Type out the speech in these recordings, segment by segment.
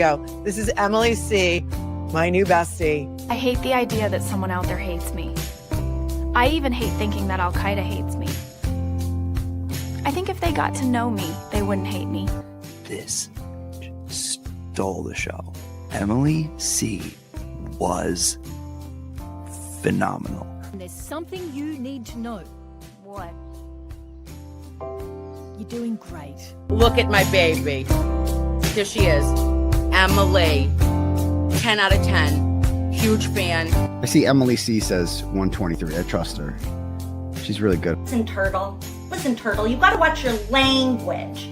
go. This is Emily C., my new bestie. I hate the idea that someone out there hates me. I even hate thinking that Al-Qaeda hates me. I think if they got to know me, they wouldn't hate me. This stole the show. Emily C. was phenomenal. There's something you need to know. What? You're doing great. Look at my baby. Here she is. Emily. 10 out of 10. Huge fan. I see Emily C says 123. I trust her. She's really good. Listen, Turtle, you gotta watch your language.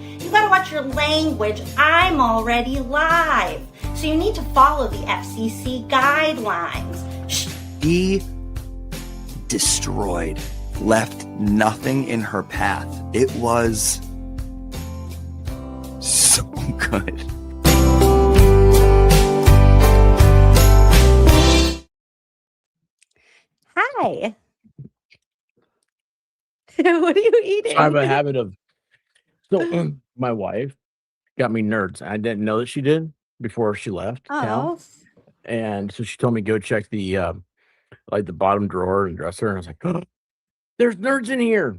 I'm already live. So you need to follow the FCC guidelines. He destroyed, left nothing in her path. It was so good. Hi. What are you eating? I have a habit of, so my wife got me nerds. I didn't know that she did before she left town. And so she told me go check the like the bottom drawer and dresser, and I was like, oh, there's nerds in here.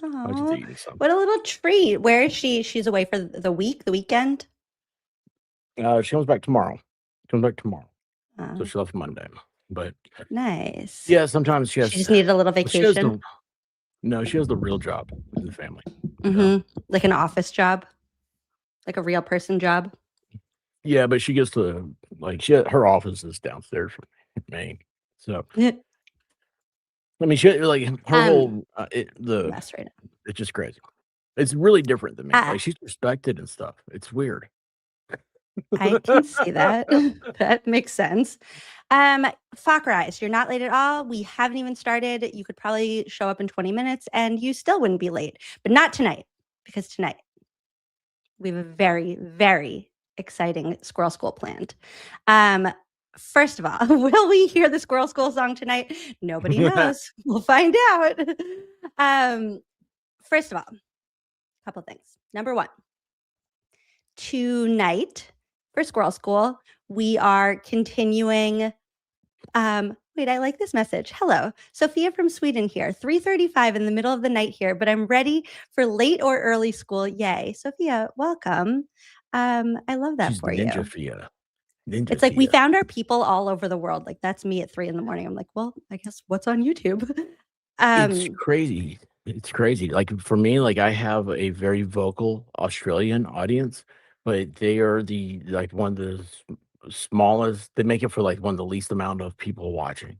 I was just eating something. What a little treat. Where is she? She's away for the weekend? She comes back tomorrow. So she left Monday. But nice. Yeah, sometimes she just needed a little vacation. She has the real job in the family. Like an office job, like a real person job. Yeah, but she gets to her office is downstairs from me. So I mean, she like her whole mess right now. It's just crazy. It's really different than me. Like she's respected and stuff. It's weird. I can see that. That makes sense. Fakrais, you're not late at all. We haven't even started. You could probably show up in 20 minutes and you still wouldn't be late, but not tonight, because tonight we have a very, very exciting Squirrel School planned. First of all, will we hear the Squirrel School song tonight? Nobody knows. We'll find out. First of all, a couple things. Number one, tonight for Squirrel School, we are continuing. Wait, I like this message. Hello, Sophia from Sweden here. 3:35 in the middle of the night here, but I'm ready for late or early school. Yay. Sophia, welcome. I love that for you. It's like we found our people all over the world. Like that's me at 3 a.m. I'm like, well, I guess what's on YouTube? It's crazy. It's crazy. Like for me, like I have a very vocal Australian audience, but they are one of the smallest. They make it for like one of the least amount of people watching.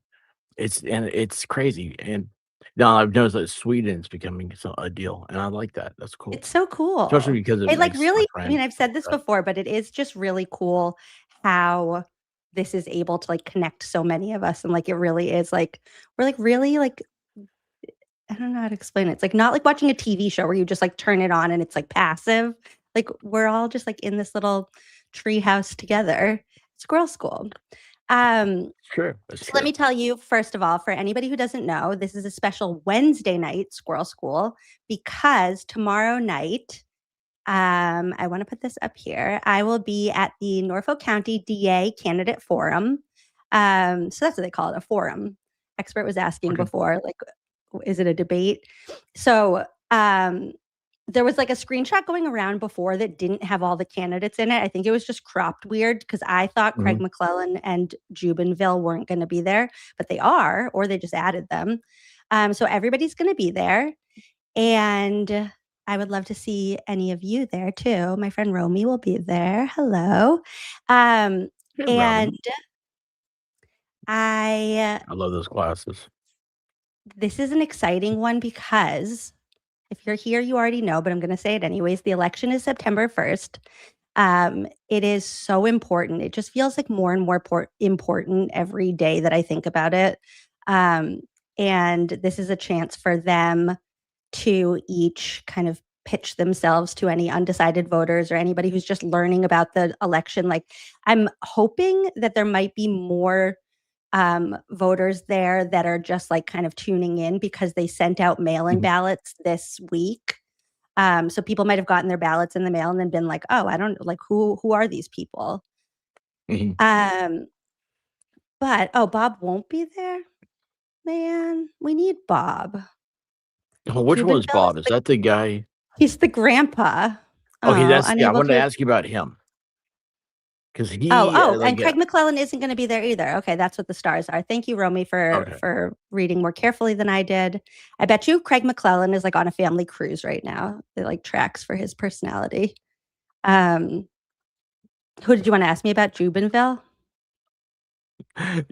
It's crazy. And now I've noticed that Sweden's becoming a deal, and I like that. That's cool. It's so cool, especially because it like really. I mean, I've said this before, but it is just really cool how this is able to like connect so many of us, and like it really is like we're like really like. I don't know how to explain it. It's like not like watching a TV show where you just like turn it on and it's like passive. Like we're all just like in this little tree house together. Squirrel School. Sure. So let me tell you, first of all, for anybody who doesn't know, this is a special Wednesday night Squirrel School because tomorrow night, I want to put this up here. I will be at the Norfolk County DA Candidate Forum. So that's what they call it, a forum. Expert was asking before, like, is it a debate? So there was like a screenshot going around before that didn't have all the candidates in it. I think it was just cropped weird because I thought Craig McClellan and Jubinville weren't going to be there, but they are, or they just added them. So everybody's going to be there. And I would love to see any of you there too. My friend Romy will be there. Hello. And I love those classes. This is an exciting one because if you're here, you already know, but I'm going to say it anyways. The election is September 1st. It is so important. It just feels like more and more important every day that I think about it. And this is a chance for them to each kind of pitch themselves to any undecided voters or anybody who's just learning about the election. Like, I'm hoping that there might be more voters there that are just like kind of tuning in because they sent out mail-in ballots this week. So people might have gotten their ballots in the mail and then been like, oh, I don't like who are these people? Mhm. But Bob won't be there. Man, we need Bob. Oh, which one's Jubinville Bob? Is that the guy? he's the grandpa. Okay, that's yeah. I Unable wanted to to. ask you about him because Oh, like and Craig McClellan isn't going to be there either. Okay, that's what the stars are. Thank you, Romy, okay. for reading more carefully than I did. I bet you Craig McClellan is like on a family cruise right now. It like tracks for his personality. Who did you want to ask me about? Jubinville?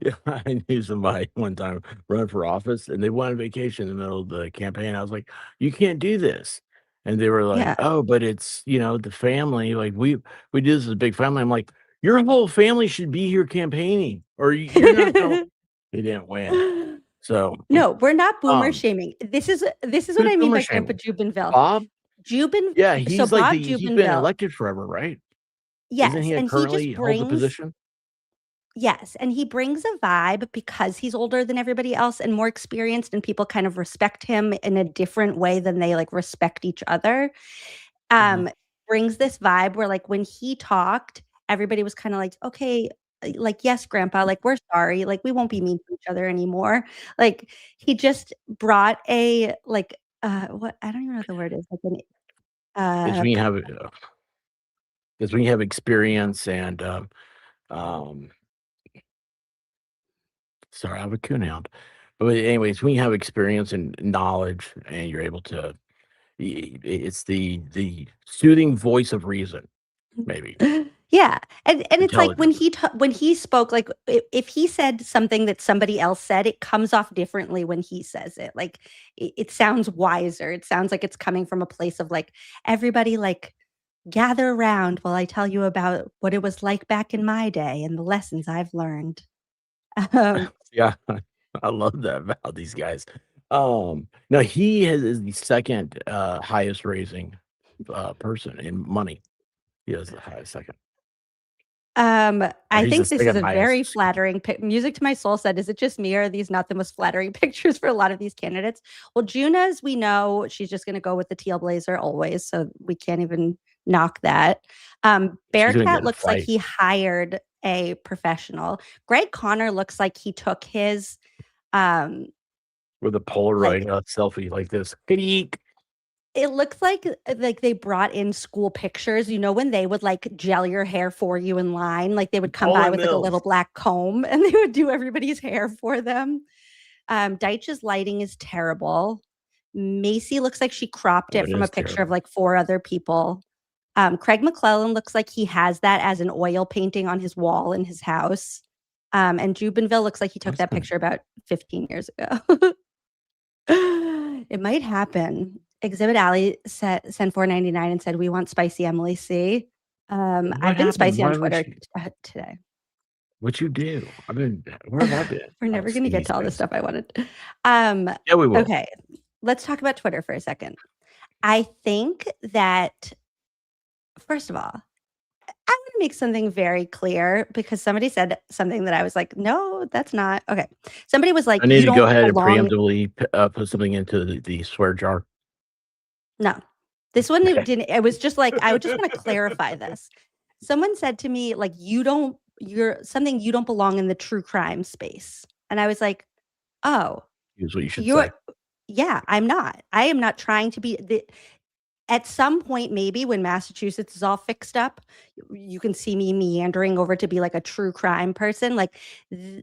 Yeah, I knew somebody one time running for office, and they went on vacation in the middle of the campaign. I was like, "You can't do this," and they were like, Yeah. "Oh, but it's the family. Like we do this as a big family." I'm like, "Your whole family should be here campaigning, or you're not going." They didn't win, so No, we're not boomer um, shaming. This is what who's I mean boomer by Grandpa shaming? Jubinville. Bob? Yeah, So he's like Bob he's been Jubinville, elected forever, right? Isn't yes, he and he just currently holds a brings position? yes, and he brings a vibe because he's older than everybody else and more experienced, and people kind of respect him in a different way than they like respect each other. Mhm. Brings this vibe where like when he talked, everybody was kind of like, okay, like yes, grandpa, like we're sorry, like we won't be mean to each other anymore. Like he just brought a like what I don't even know what the word is, like an It's uh when you have it's when you have experience and um sorry, I have a coonhound. But anyways, when you have experience and knowledge and you're able to it's the soothing voice of reason, maybe, yeah, and it's like intelligence. when he spoke, like if he said something that somebody else said, it comes off differently when he says it. Like it sounds wiser. It sounds like it's coming from a place of like everybody like gather around while I tell you about what it was like back in my day and the lessons I've learned. Um, Yeah, I love that about these guys. No, he is the second highest raising person in money. He has the highest second. Or I he's the think this is second a highest, very excuse me. flattering music to my soul said, is it just me or are these not the most flattering pictures for a lot of these candidates? Well, Juna's, we know she's just going to go with the teal blazer always, so we can't even knock that. She's gonna get Bearcat in a looks like fight he hired a professional. Greg Connor looks like he took his um with a like Polaroid selfie like this. Eek. it looks like they brought in school pictures, when they would like gel your hair for you in line, like they would come by Polar with like a Mills. little black comb and they would do everybody's hair for them. Deitch's lighting is terrible. Macy looks like she cropped Oh, it it from a is picture of terrible. like four other people. Craig McClellan looks like he has that as an oil painting on his wall in his house. And Jubinville looks like he took What's that that? picture about 15 years ago. It might happen. Exhibit Alley sent 4.99 and said, "We want spicy Emily C." What I've been happened? spicy on Why would Twitter she today. what you do? Where have I been? We're I don't never going to see get these to all the things. stuff I wanted. Um, Yeah, we will. okay, let's talk about Twitter for a second. I think that first of all, I want to make something very clear because somebody said something that I was like, no, that's not okay. Somebody was like, I need you to go don't ahead and belong. preemptively put something into the swear jar. No, this one Okay. didn't. It was just like, I would just want to clarify this. Someone said to me, like, you don't belong in the true crime space. And I was like, oh, Here's what you should say. yeah, I'm not. I am not trying to be at some point, maybe when Massachusetts is all fixed up, you can see me meandering over to be like a true crime person. Like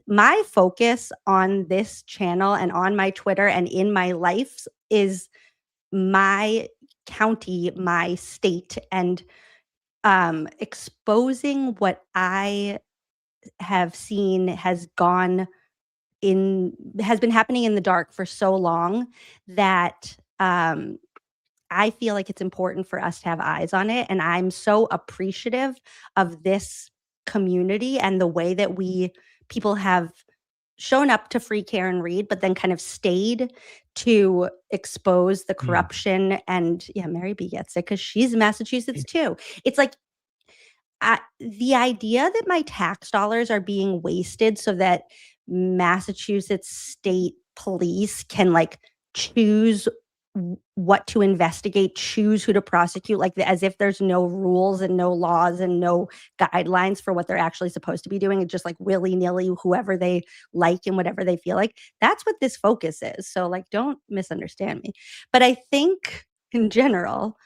my focus on this channel and on my Twitter and in my life is my county, my state, and exposing what I have seen has been happening in the dark for so long that I feel like it's important for us to have eyes on it. And I'm so appreciative of this community and the way that people have shown up to free care and read, but then kind of stayed to expose the corruption. And yeah, Mary B gets it because she's in Massachusetts too. It's like the idea that my tax dollars are being wasted so that Massachusetts state police can like choose what to investigate, choose who to prosecute, like as if there's no rules and no laws and no guidelines for what they're actually supposed to be doing. It's just like willy-nilly, whoever they like and whatever they feel like. That's what this focus is. So like, don't misunderstand me. But I think in general,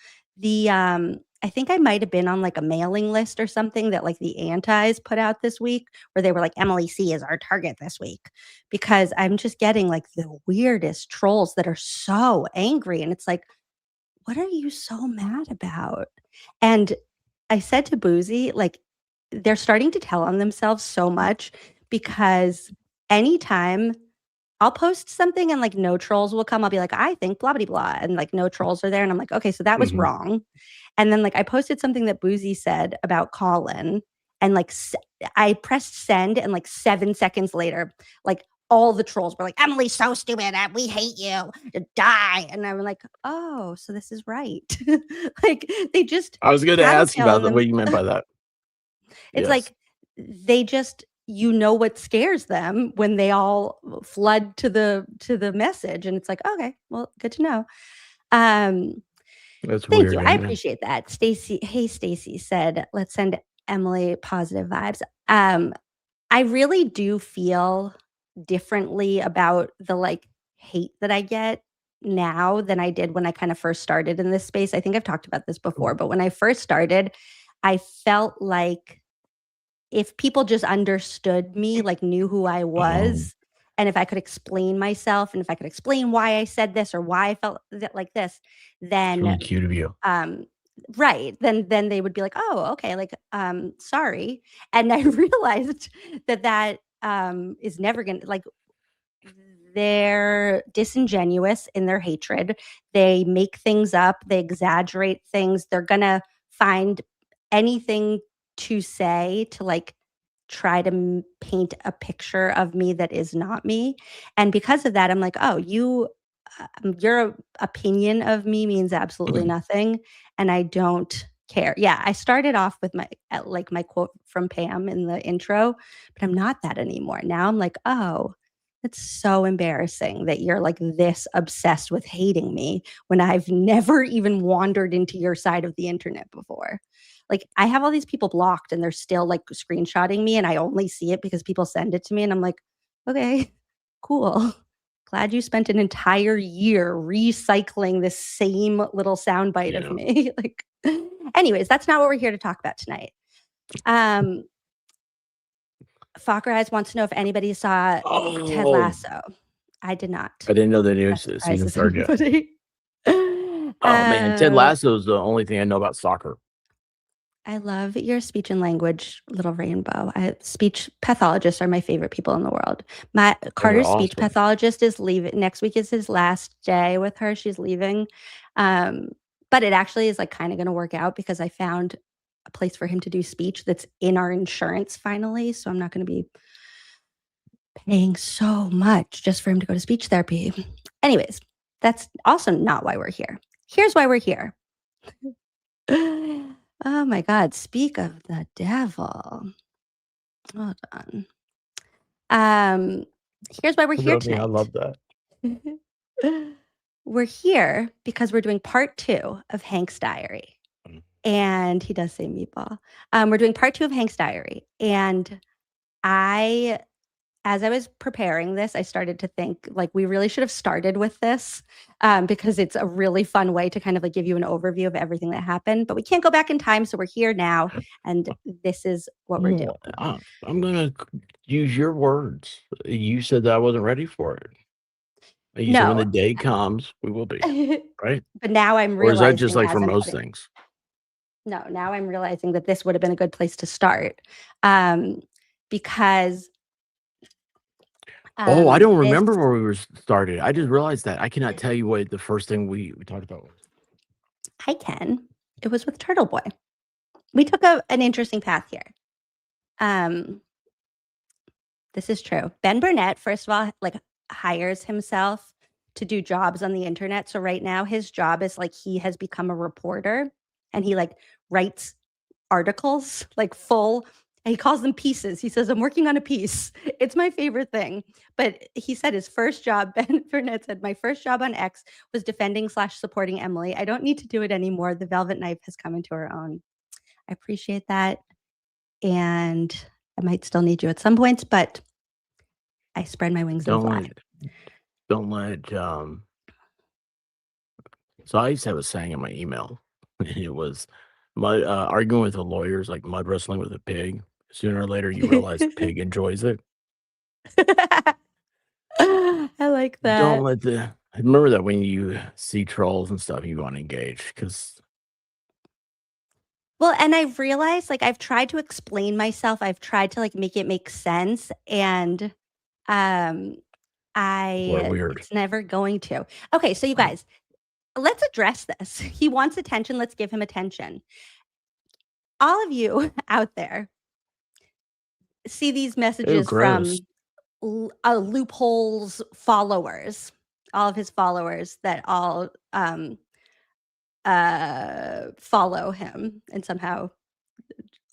I think I might have been on like a mailing list or something that like the antis put out this week, where they were like, Emily C is our target this week, because I'm just getting like the weirdest trolls that are so angry. And it's like, what are you so mad about? And I said to Boozy, like, they're starting to tell on themselves so much, because anytime I'll post something and like no trolls will come, I'll be like, I think blah, blah, blah. And like no trolls are there. And I'm like, okay, so that was wrong. And then like I posted something that Boozy said about Colin, and like I pressed send, and like 7 seconds later, like all the trolls were like, Emily's so stupid, we hate you, die. And I'm like, oh, so this is right. Like they just I was going to ask you about what you meant by that. It's like they just, what scares them when they all flood to the message, and it's like, okay, well, good to know. That's Thank weird. you. I appreciate that. Stacy said, let's send Emily positive vibes. I really do feel differently about the like hate that I get now than I did when I kind of first started in this space. I think I've talked about this before, but when I first started, I felt like if people just understood me, like knew who I was, and if I could explain myself, and if I could explain why I said this or why I felt like this, then really cute of you. Right. Then they would be like, oh, okay, like sorry. And I realized that is never gonna, like, they're disingenuous in their hatred. They make things up, they exaggerate things, they're gonna find anything to say to like try to paint a picture of me that is not me. And because of that, I'm like, oh, your opinion of me means absolutely nothing, and I don't care. Yeah, I started off with my quote from Pam in the intro, but I'm not that anymore. Now I'm like, oh, it's so embarrassing that you're like this obsessed with hating me when I've never even wandered into your side of the internet before. Like, I have all these people blocked and they're still like screenshotting me, and I only see it because people send it to me. And I'm like, okay, cool. Glad you spent an entire year recycling this same little soundbite of me. Like, anyways, that's not what we're here to talk about tonight. Fokker Eyes wants to know if anybody saw Ted Lasso. I did not. I didn't know the news season started yet. Oh man, Ted Lasso is the only thing I know about soccer. I love your speech and language little rainbow. Speech pathologists are my favorite people in the world. Carter's speech pathologist is leaving. Next week is his last day with her. She's leaving. But it actually is like kind of going to work out, because I found a place for him to do speech that's in our insurance finally. So I'm not going to be paying so much just for him to go to speech therapy. Anyways, that's also not why we're here. Here's why we're here. Oh my God, speak of the devil. Hold on. Here's why we're here tonight. I love that. We're here because we're doing part 2 of Hank's Diary. And he does say meatball. We're doing part 2 of Hank's Diary. And as I was preparing this, I started to think like we really should have started with this, because it's a really fun way to kind of like give you an overview of everything that happened. But we can't go back in time, so we're here now, and this is what we're doing. I'm gonna use your words. You said that I wasn't ready for it. You said when the day comes, we will be, right? But now I'm realizing, or is that just like for most things? No, now I'm realizing that this would have been a good place to start, because. I don't remember where we were started. I just realized that. I cannot tell you what the first thing we talked about was. I can. It was with Turtle Boy. We took an interesting path here. This is true. Ben Burnett, first of all, like hires himself to do jobs on the internet. So right now his job is like he has become a reporter, and he like writes articles, like full He calls them pieces. He says, I'm working on a piece. It's my favorite thing. But he said his first job, Ben Burnett said, my first job on X was defending/supporting Emily. I don't need to do it anymore. The velvet knife has come into her own. I appreciate that. And I might still need you at some points, but I spread my wings and fly. Don't let so I used to have a saying in my email. It was arguing with the lawyers like mud wrestling with a pig. Sooner or later you realize the pig enjoys it. I like that. Don't let remember that when you see trolls and stuff, you want to engage because Well, and I've realized, like, I've tried to explain myself. I've tried to like make it make sense, and we're weird. it's never going to. Okay, so you guys, let's address this. He wants attention. Let's give him attention. All of you out there see these messages from gross. Loopholes followers, all of his followers that all follow him and somehow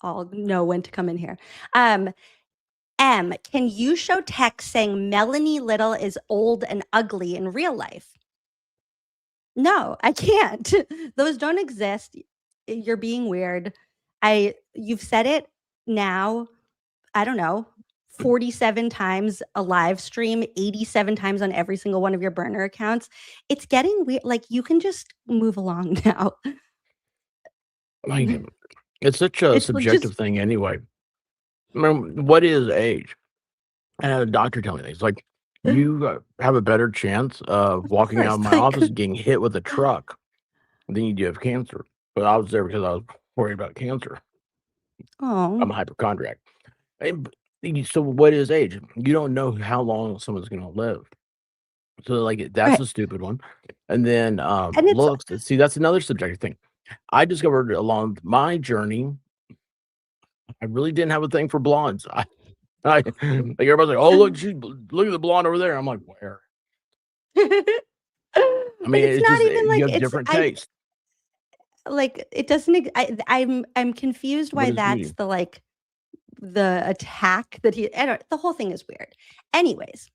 all know when to come in here. M, can you show text saying Melanie Little is old and ugly in real life? No, I can't. Those don't exist. You're being weird. You've said it now, I don't know, 47 times a live stream, 87 times on every single one of your burner accounts. It's getting weird. Like, you can just move along now. Like, it's such a subjective thing anyway. Remember, what is age? I had a doctor tell me this. Like, you have a better chance of walking out of my office and getting hit with a truck than you do have cancer. But I was there because I was worried about cancer. Oh, I'm a hypochondriac. So what is age? You don't know how long someone's going to live. So like that's a stupid one. And then looks. See, that's another subjective thing. I discovered along my journey, I really didn't have a thing for blondes. Like everybody's like, oh look at the blonde over there. I'm like, where? I mean, it's not just, even like you have different tastes. Like it doesn't. I'm confused why that's the like the attack that he. The whole thing is weird. Anyways,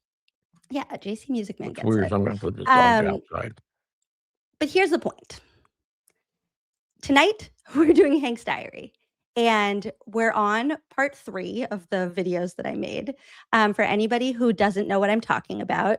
yeah, JC Music Man gets weird. it. I'm gonna put this outside. But here's the point. Tonight we're doing Hank's Diary. And we're on part 3 of the videos that I made. For anybody who doesn't know what I'm talking about,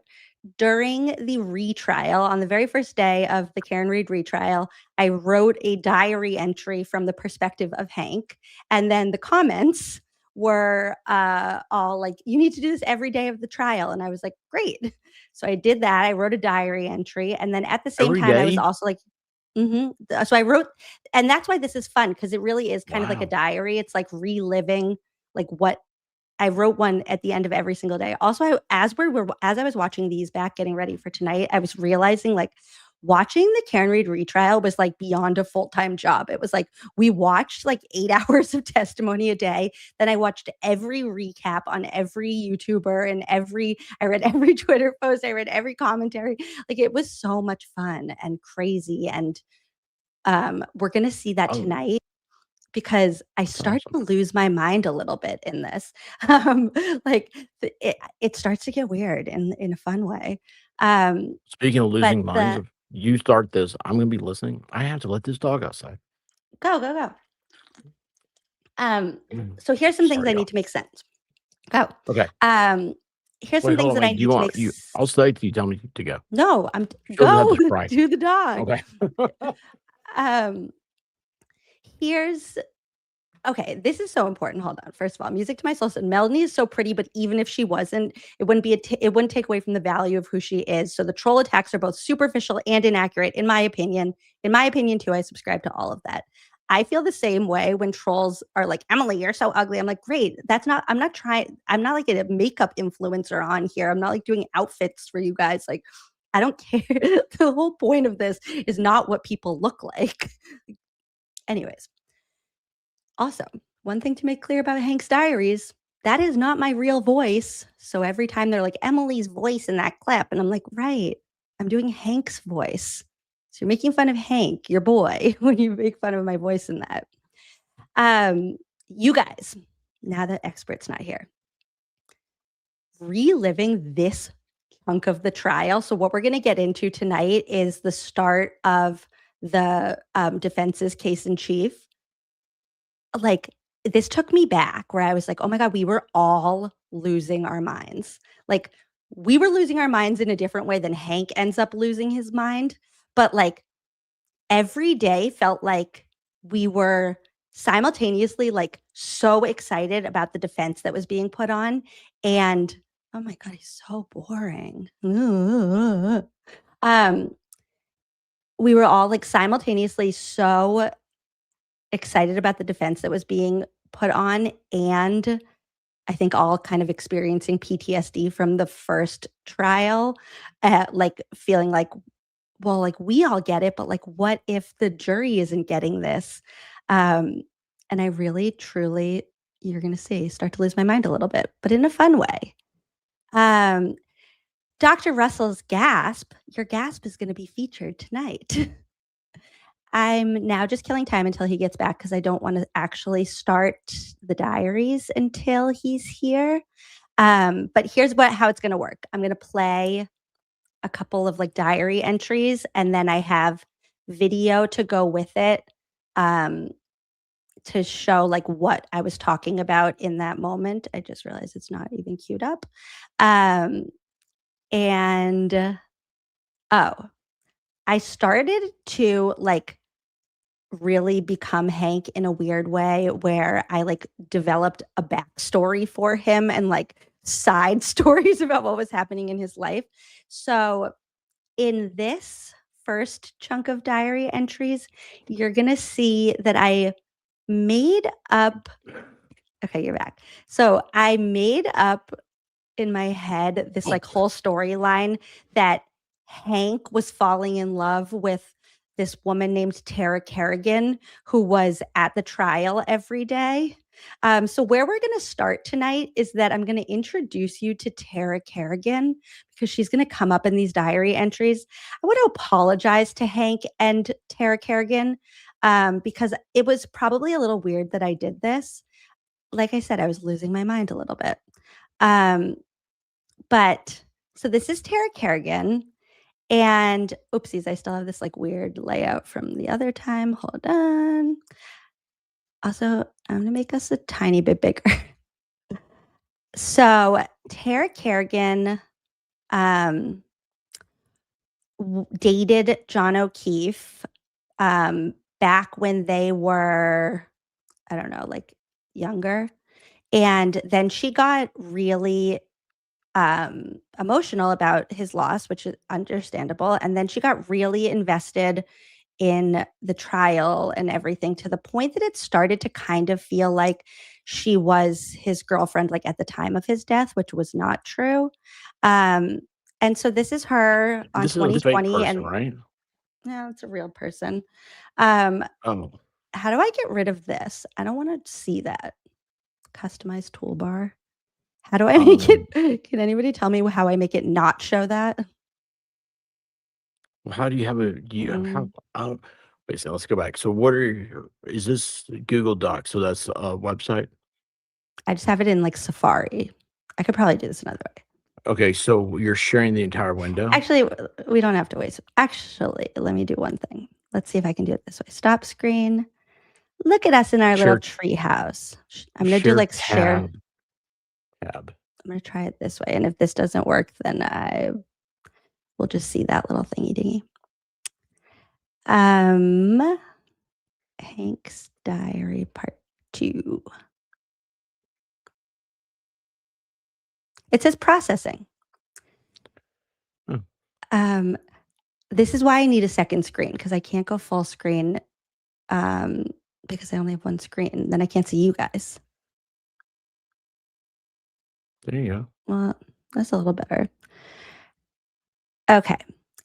during the retrial, on the very first day of the Karen Read retrial, I wrote a diary entry from the perspective of Hank. And then the comments were all like, you need to do this every day of the trial. And I was like, great. So I did that. I wrote a diary entry. And then at the same time, I was also like, so I wrote, and that's why this is fun, because it really is kind of like a diary. It's like reliving like what I wrote one at the end of every single day. Also, as I was watching these back, getting ready for tonight, I was realizing like watching the Karen Read retrial was like beyond a full-time job. It was like we watched like 8 hours of testimony a day. Then I watched every recap on every YouTuber and I read every Twitter post. I read every commentary. Like it was so much fun and crazy. And we're going to see that tonight, because I started to lose my mind a little bit in this. Like it starts to get weird in a fun way. Speaking of losing minds, you start this, I'm going to be listening. I have to let this dog outside. Go. So here's some things I need to make sense. Go. Okay. Here's some things that I need to make sense. I'll say it to you. Tell me to go. No, go do the dog. Okay. Okay, this is so important. Hold on. First of all, Music to My Soul said Melanie is so pretty, but even if she wasn't, it wouldn't take away from the value of who she is. So the troll attacks are both superficial and inaccurate, in my opinion. In my opinion, too, I subscribe to all of that. I feel the same way when trolls are like, Emily, you're so ugly. I'm like, great. I'm not like a makeup influencer on here. I'm not like doing outfits for you guys. Like, I don't care. The whole point of this is not what people look like. Anyways. Also, one thing to make clear about Hank's Diaries, that is not my real voice. So every time they're like, Emily's voice in that clip, and I'm like, right, I'm doing Hank's voice. So you're making fun of Hank, your boy, when you make fun of my voice in that. You guys, now the expert's not here. Reliving this chunk of the trial. So what we're going to get into tonight is the start of the defense's case in chief. Like, this took me back where I was like, oh my God, we were all losing our minds. Like, we were losing our minds in a different way than Hank ends up losing his mind. But like, every day felt like we were simultaneously like so excited about the defense that was being put on. And oh my God, he's so boring. We were all like simultaneously so excited about the defense that was being put on, and I think all kind of experiencing PTSD from the first trial, like feeling like, well, like we all get it, but like, what if the jury isn't getting this? And I really, truly, you're going to see, start to lose my mind a little bit, but in a fun way. Dr. Russell's gasp, your gasp is going to be featured tonight. I'm now just killing time until he gets back because I don't want to actually start the diaries until he's here. But here's how it's going to work. I'm going to play a couple of like diary entries, and then I have video to go with it to show like what I was talking about in that moment. I just realized it's not even queued up. I started to like really become Hank in a weird way where I like developed a backstory for him and like side stories about what was happening in his life. So in this first chunk of diary entries, you're going to see that I made up. Okay, you're back. So I made up in my head this like whole storyline that Hank was falling in love with this woman named Tara Kerrigan, who was at the trial every day. So where we're going to start tonight is that I'm going to introduce you to Tara Kerrigan because she's going to come up in these diary entries. I want to apologize to Hank and Tara Kerrigan because it was probably a little weird that I did this. Like I said, I was losing my mind a little bit. But so this is Tara Kerrigan. And oopsies, I still have this like weird layout from the other time. Hold on. Also, I'm going to make us a tiny bit bigger. So Tara Kerrigan dated John O'Keefe back when they were, I don't know, like younger. And then she got really emotional about his loss, which is understandable. And then she got really invested in the trial and everything to the point that it started to kind of feel like she was his girlfriend, like at the time of his death, which was not true. And so this is her on This is a 2020. fake person, And right? no, it's a real person. Oh, How do I get rid of this? I don't want to see that. Customize toolbar. How do I make it? Can anybody tell me how I make it not show that? how do you have a? Do you how? Wait, so let's go back. So, what is this Google Docs? So that's a website. I just have it in like Safari. I could probably do this another way. Okay, so you're sharing the entire window. Actually, we don't have to waste. Actually, let me do one thing. Let's see if I can do it this way. Stop screen. Look at us in our little tree house. I'm going to do like share. Tab. I'm going to try it this way. And if this doesn't work, then I will just see that little thingy dingy. Hank's Diary Part 2. It says processing. This is why I need a second screen because I can't go full screen because I only have one screen. Then I can't see you guys. There you go. Well, that's a little better. Okay.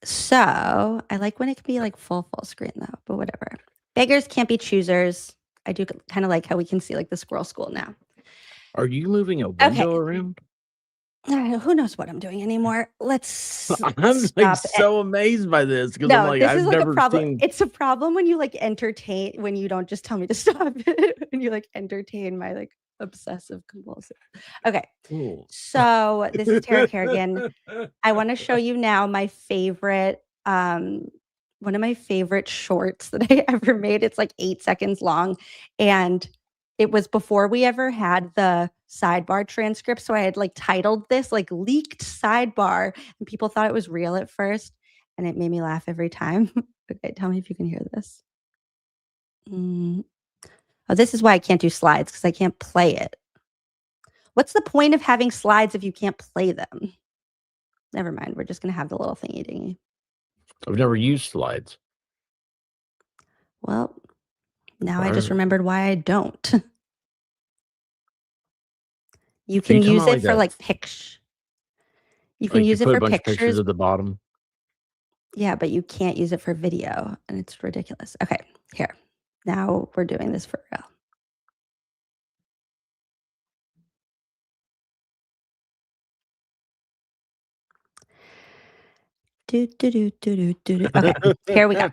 So I like when it can be like full screen though, but whatever. Beggars can't be choosers. I do kind of like how we can see like the Squirrel School now. Are you moving a window around? Who knows what I'm doing anymore? Let's I'm like so amazed by this because I'm like, I've never seen. It's a problem when you like entertain, when you don't just tell me to stop when you like entertain my like Obsessive compulsive. Okay. Ooh. So this is Tara Kerrigan. I want to show you now my favorite, one of my favorite shorts that I ever made. It's like 8 seconds long. And it was before we ever had the sidebar transcript. So I had like titled this like leaked sidebar, and people thought it was real at first. And it made me laugh every time. Okay, tell me if you can hear this. Oh, this is why I can't do slides, because I can't play it. What's the point of having slides if you can't play them? Never mind. We're just going to have the little thingy dingy. I've never used slides. Well, now I just remembered why I don't. You can use it for like pics. You can use it put for a bunch of pictures pictures. at the bottom. Yeah, but you can't use it for video, and it's ridiculous. Okay, here. Now we're doing this for real. Okay, here we go.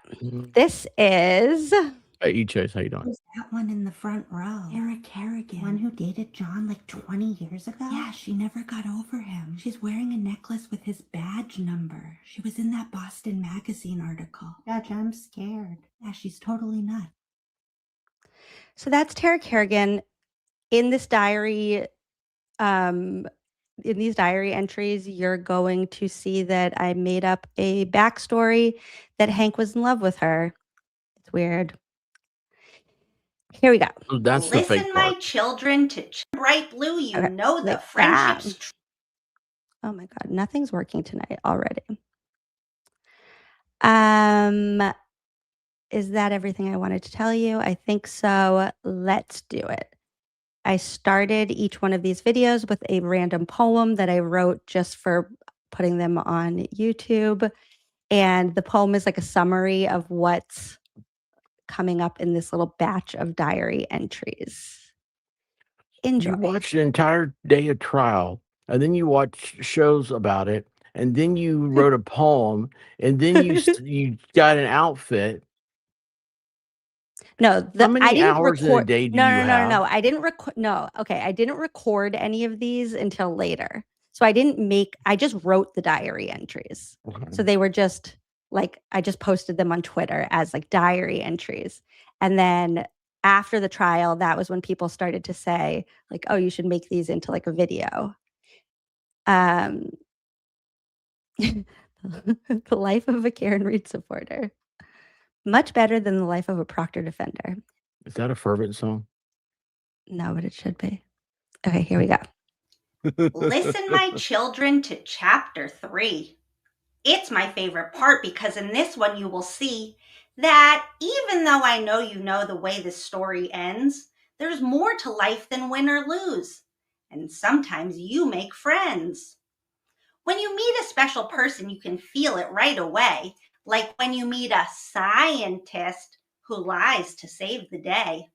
This is... Hey, Chase, how you doing? Who's that one in the front row? Tara Kerrigan. One who dated John like 20 years ago? Yeah, she never got over him. She's wearing a necklace with his badge number. She was in that Boston Magazine article. Judge, I'm scared. Yeah, she's totally nuts. So that's Tara Kerrigan. In this diary, in these diary entries, you're going to see that I made up a backstory that Hank was in love with her. It's weird. Here we go. Oh, that's the fake Listen, part. my children, to bright blue, you Okay, know the wait, friendships. Oh my God, nothing's working tonight already. Is that everything I wanted to tell you? I think so. Let's do it. I started each one of these videos with a random poem that I wrote just for putting them on YouTube. And the poem is like a summary of what's coming up in this little batch of diary entries. Enjoy. You watched an entire day of trial, and then you watched shows about it, and then you wrote a poem, and then you got an outfit. No, How many I didn't hours in a record. day do No, you no, no, have? no, no. I didn't record. No, okay. I didn't record any of these until later. So I didn't make. I just wrote the diary entries. So they were just like, I just posted them on Twitter as like diary entries. And then after the trial, that was when people started to say like, oh, you should make these into like a video. The life of a Karen Reed supporter. Much better than the life of a Proctor defender. Is that a fervent song? No, but it should be. Okay, here we go. Listen, my children, to chapter 3. It's my favorite part because in this one you will see that even though I know you know the way this story ends, there's more to life than win or lose. And sometimes you make friends. When you meet a special person, you can feel it right away, like when you meet a scientist who lies to save the day.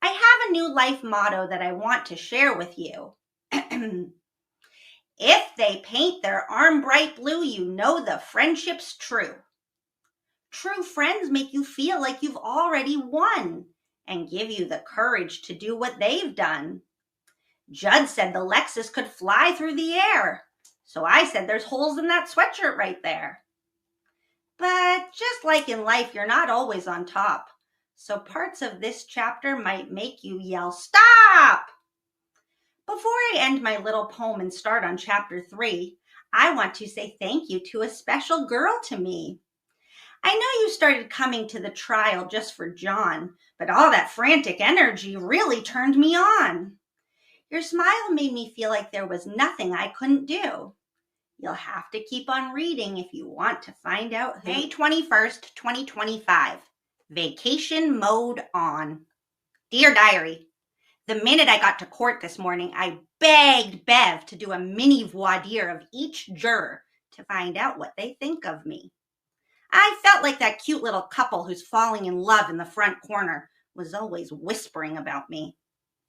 I have a new life motto that I want to share with you. If they paint their arm bright blue, you know the friendship's true. True friends make you feel like you've already won and give you the courage to do what they've done. Judd said the Lexus could fly through the air, so I said there's holes in that sweatshirt right there. But just like in life, you're not always on top, so parts of this chapter might make you yell, "Stop!" Before I end my little poem and start on chapter 3, I want to say thank you to a special girl to me. I know you started coming to the trial just for John, but all that frantic energy really turned me on. Your smile made me feel like there was nothing I couldn't do. You'll have to keep on reading if you want to find out who. May 21st, 2025. Vacation mode on. Dear Diary, the minute I got to court this morning, I begged Bev to do a mini voir dire of each juror to find out what they think of me. I felt like that cute little couple who's falling in love in the front corner was always whispering about me.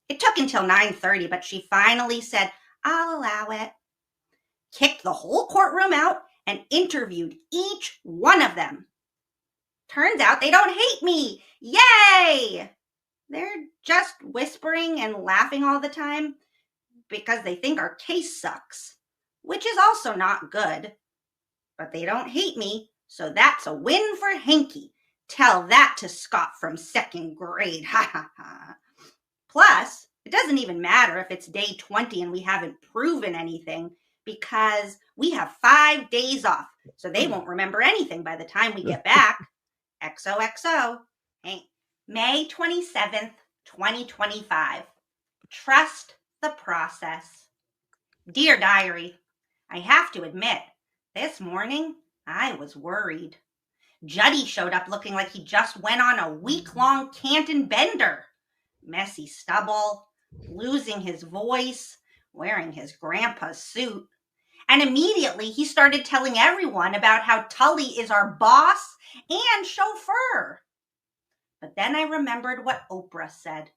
It took until 9:30, but she finally said, "I'll allow it." Kicked the whole courtroom out and interviewed each one of them. Turns out they don't hate me. Yay! They're just whispering and laughing all the time because they think our case sucks, which is also not good. But they don't hate me, so that's a win for Hanky. Tell that to Scott from second grade. Ha ha ha. Plus, it doesn't even matter if it's day 20 and we haven't proven anything because we have 5 days off, so they won't remember anything by the time we get back. XOXO. Hey, May 27th, 2025. Trust the process. Dear Diary, I have to admit, this morning I was worried. Juddy showed up looking like he just went on a week-long Canton bender. Messy stubble, losing his voice, wearing his grandpa's suit. And immediately he started telling everyone about how Tully is our boss and chauffeur. But then I remembered what Oprah said.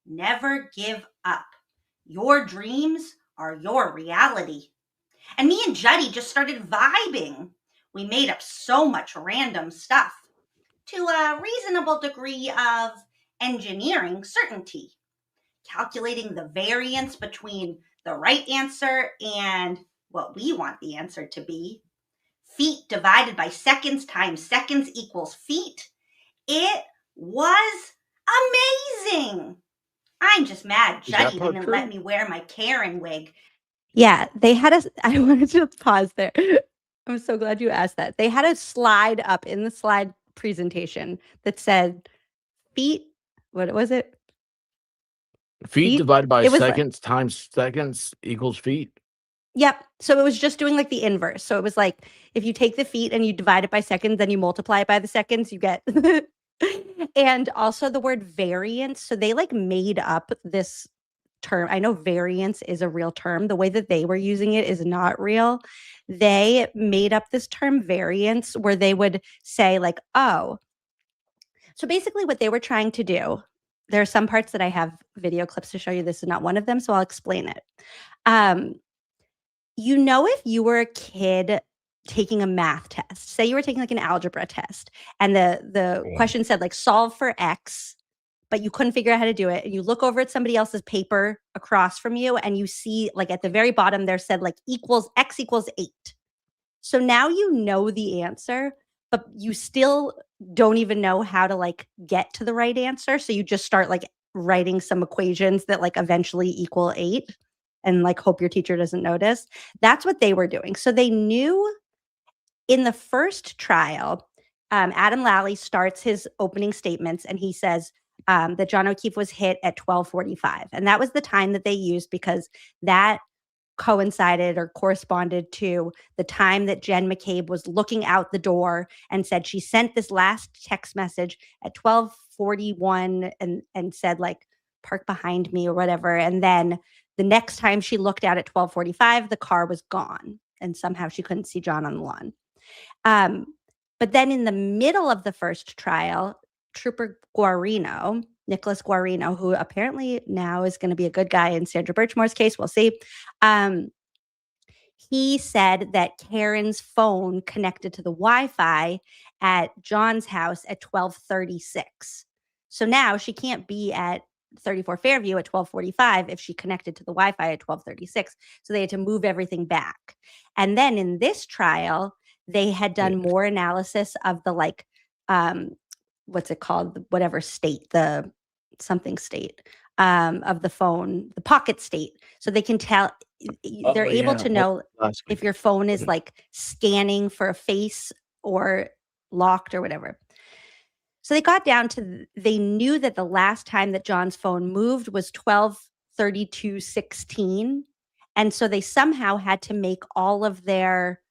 Never give up. Your dreams are your reality. And me and Juddy just started vibing. We made up so much random stuff to a reasonable degree of engineering certainty, calculating the variance between the right answer and what we want the answer to be. Feet divided by seconds times seconds equals feet. It was amazing. I'm just mad Juddy didn't let me wear my Karen wig. Yeah, they had a. I wanted to pause there. I'm so glad you asked that. They had a slide up in the slide presentation that said feet. What was it? Feet divided by It was seconds times seconds equals feet. Yep. So it was just doing like the inverse. So it was like if you take the feet and you divide it by seconds, then you multiply it by the seconds, you get. And also the word variance. So they like made up this term. I know variance is a real term. The way that they were using it is not real. They made up this term variance where they would say like, oh. So basically what they were trying to do, there are some parts that I have video clips to show you. This is not one of them, so I'll explain it. You know, if you were a kid taking a math test, say you were taking like an algebra test, and the question said like solve for X, but you couldn't figure out how to do it, and you look over at somebody else's paper across from you, and you see like at the very bottom there said like equals X equals 8. So now you know the answer, but you still don't even know how to like get to the right answer. So you just start like writing some equations that like eventually equal 8 and like hope your teacher doesn't notice. That's what they were doing. So they knew in the first trial, Adam Lally starts his opening statements and he says that John O'Keefe was hit at 12:45. And that was the time that they used because that coincided or corresponded to the time that Jen McCabe was looking out the door and said she sent this last text message at 12:41 and said like park behind me or whatever. And then the next time she looked out at 12:45, the car was gone and somehow she couldn't see John on the lawn. But then in the middle of the first trial, Trooper Guarino, Nicholas Guarino, who apparently now is going to be a good guy in Sandra Birchmore's case, we'll see. He said that Karen's phone connected to the Wi-Fi at John's house at 12:36. So now she can't be at 34 Fairview at 12:45 if she connected to the Wi-Fi at 12:36. So they had to move everything back. And then in this trial, they had done more analysis of the like, what's it called? Whatever state, the something state of the phone, the pocket state. So they can tell, they're able to know if your phone is like scanning for a face or locked or whatever. So they got down to, they knew that the last time that John's phone moved was 12:32:16. And so they somehow had to make all of their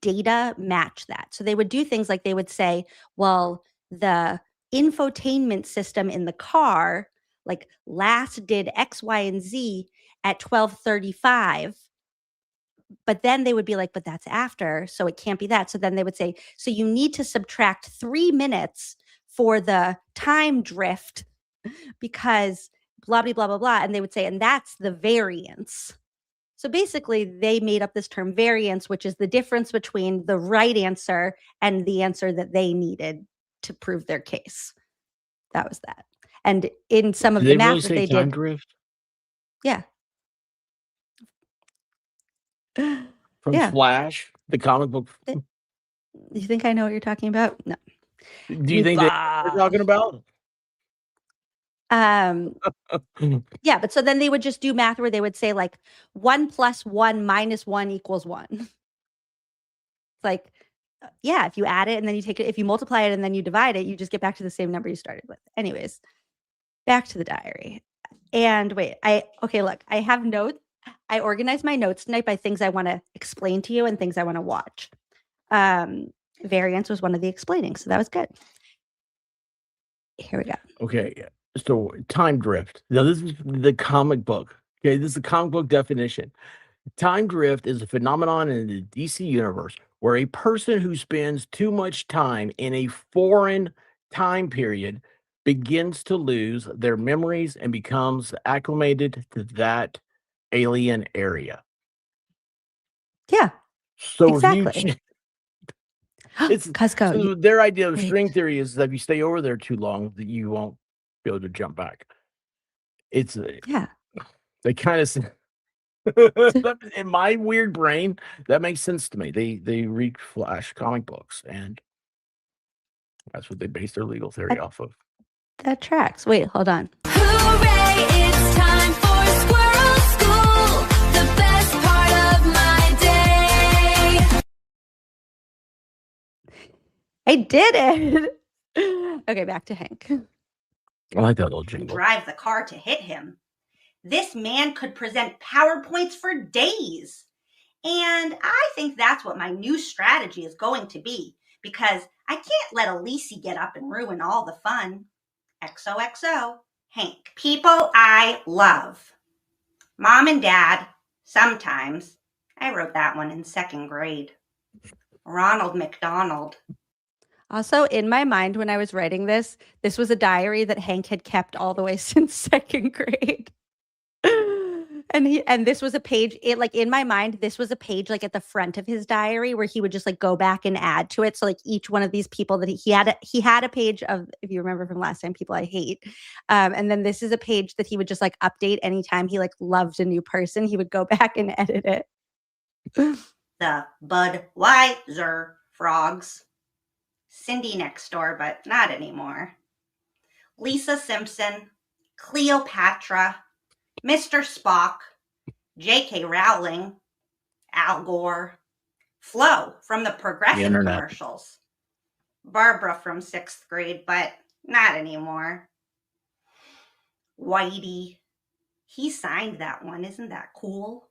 data match that. So they would do things like they would say, well, the infotainment system in the car, like last did X, Y, and Z at 12:35. But then they would be like, but that's after, so it can't be that. So then they would say, so you need to subtract 3 minutes for the time drift because blah, blah, blah, blah, blah. And they would say, and that's the variance. So basically, they made up this term variance, which is the difference between the right answer and the answer that they needed to prove their case. That was that. And in some of Did the they math really that say they time did, drift yeah. from Yeah. Flash, the comic book? You think I know what you're talking about? No. Do you think they were talking about? Yeah, but so then they would just do math where they would say like 1 + 1 - 1 = 1. It's like, yeah, if you add it and then you take it, if you multiply it and then you divide it, you just get back to the same number you started with. Anyways, back to the diary. And wait, look, I have notes. I organized my notes tonight by things I want to explain to you and things I want to watch. Variance was one of the explaining, so that was good. Here we go. Okay, so time drift. Now, this is the comic book. Okay, this is the comic book definition. Time drift is a phenomenon in the DC universe where a person who spends too much time in a foreign time period begins to lose their memories and becomes acclimated to that alien area. Yeah, So exactly. it's Cusco, so their idea of string theory is that if you stay over there too long, that you won't be able to jump back. It's yeah. they kind of in my weird brain that makes sense to me. They read Flash comic books, and that's what they base their legal theory off of. That tracks. Wait, hold on. Hooray, it's time for Squirrel School, the best part of my day. I did it. Okay, back to Hank. I like that little jingle. Drive the car to hit him. This man could present PowerPoints for days. And I think that's what my new strategy is going to be, because I can't let Elise get up and ruin all the fun. XOXO, Hank. People I love. Mom and Dad, sometimes. I wrote that one in 2nd grade. Ronald McDonald. Also, in my mind, when I was writing this was a diary that Hank had kept all the way since 2nd grade. And this was a page, in my mind, this was a page like at the front of his diary where he would just like go back and add to it. So like each one of these people that he had a page of, if you remember from last time, people I hate. And then this is a page that he would just like update anytime he like loved a new person. He would go back and edit it. The Budweiser frogs. Cindy next door, but not anymore. Lisa Simpson, Cleopatra, Mr. Spock, J.K. Rowling, Al Gore, Flo from the Progressive commercials, Barbara from 6th grade, but not anymore. Whitey, he signed that one. Isn't that cool?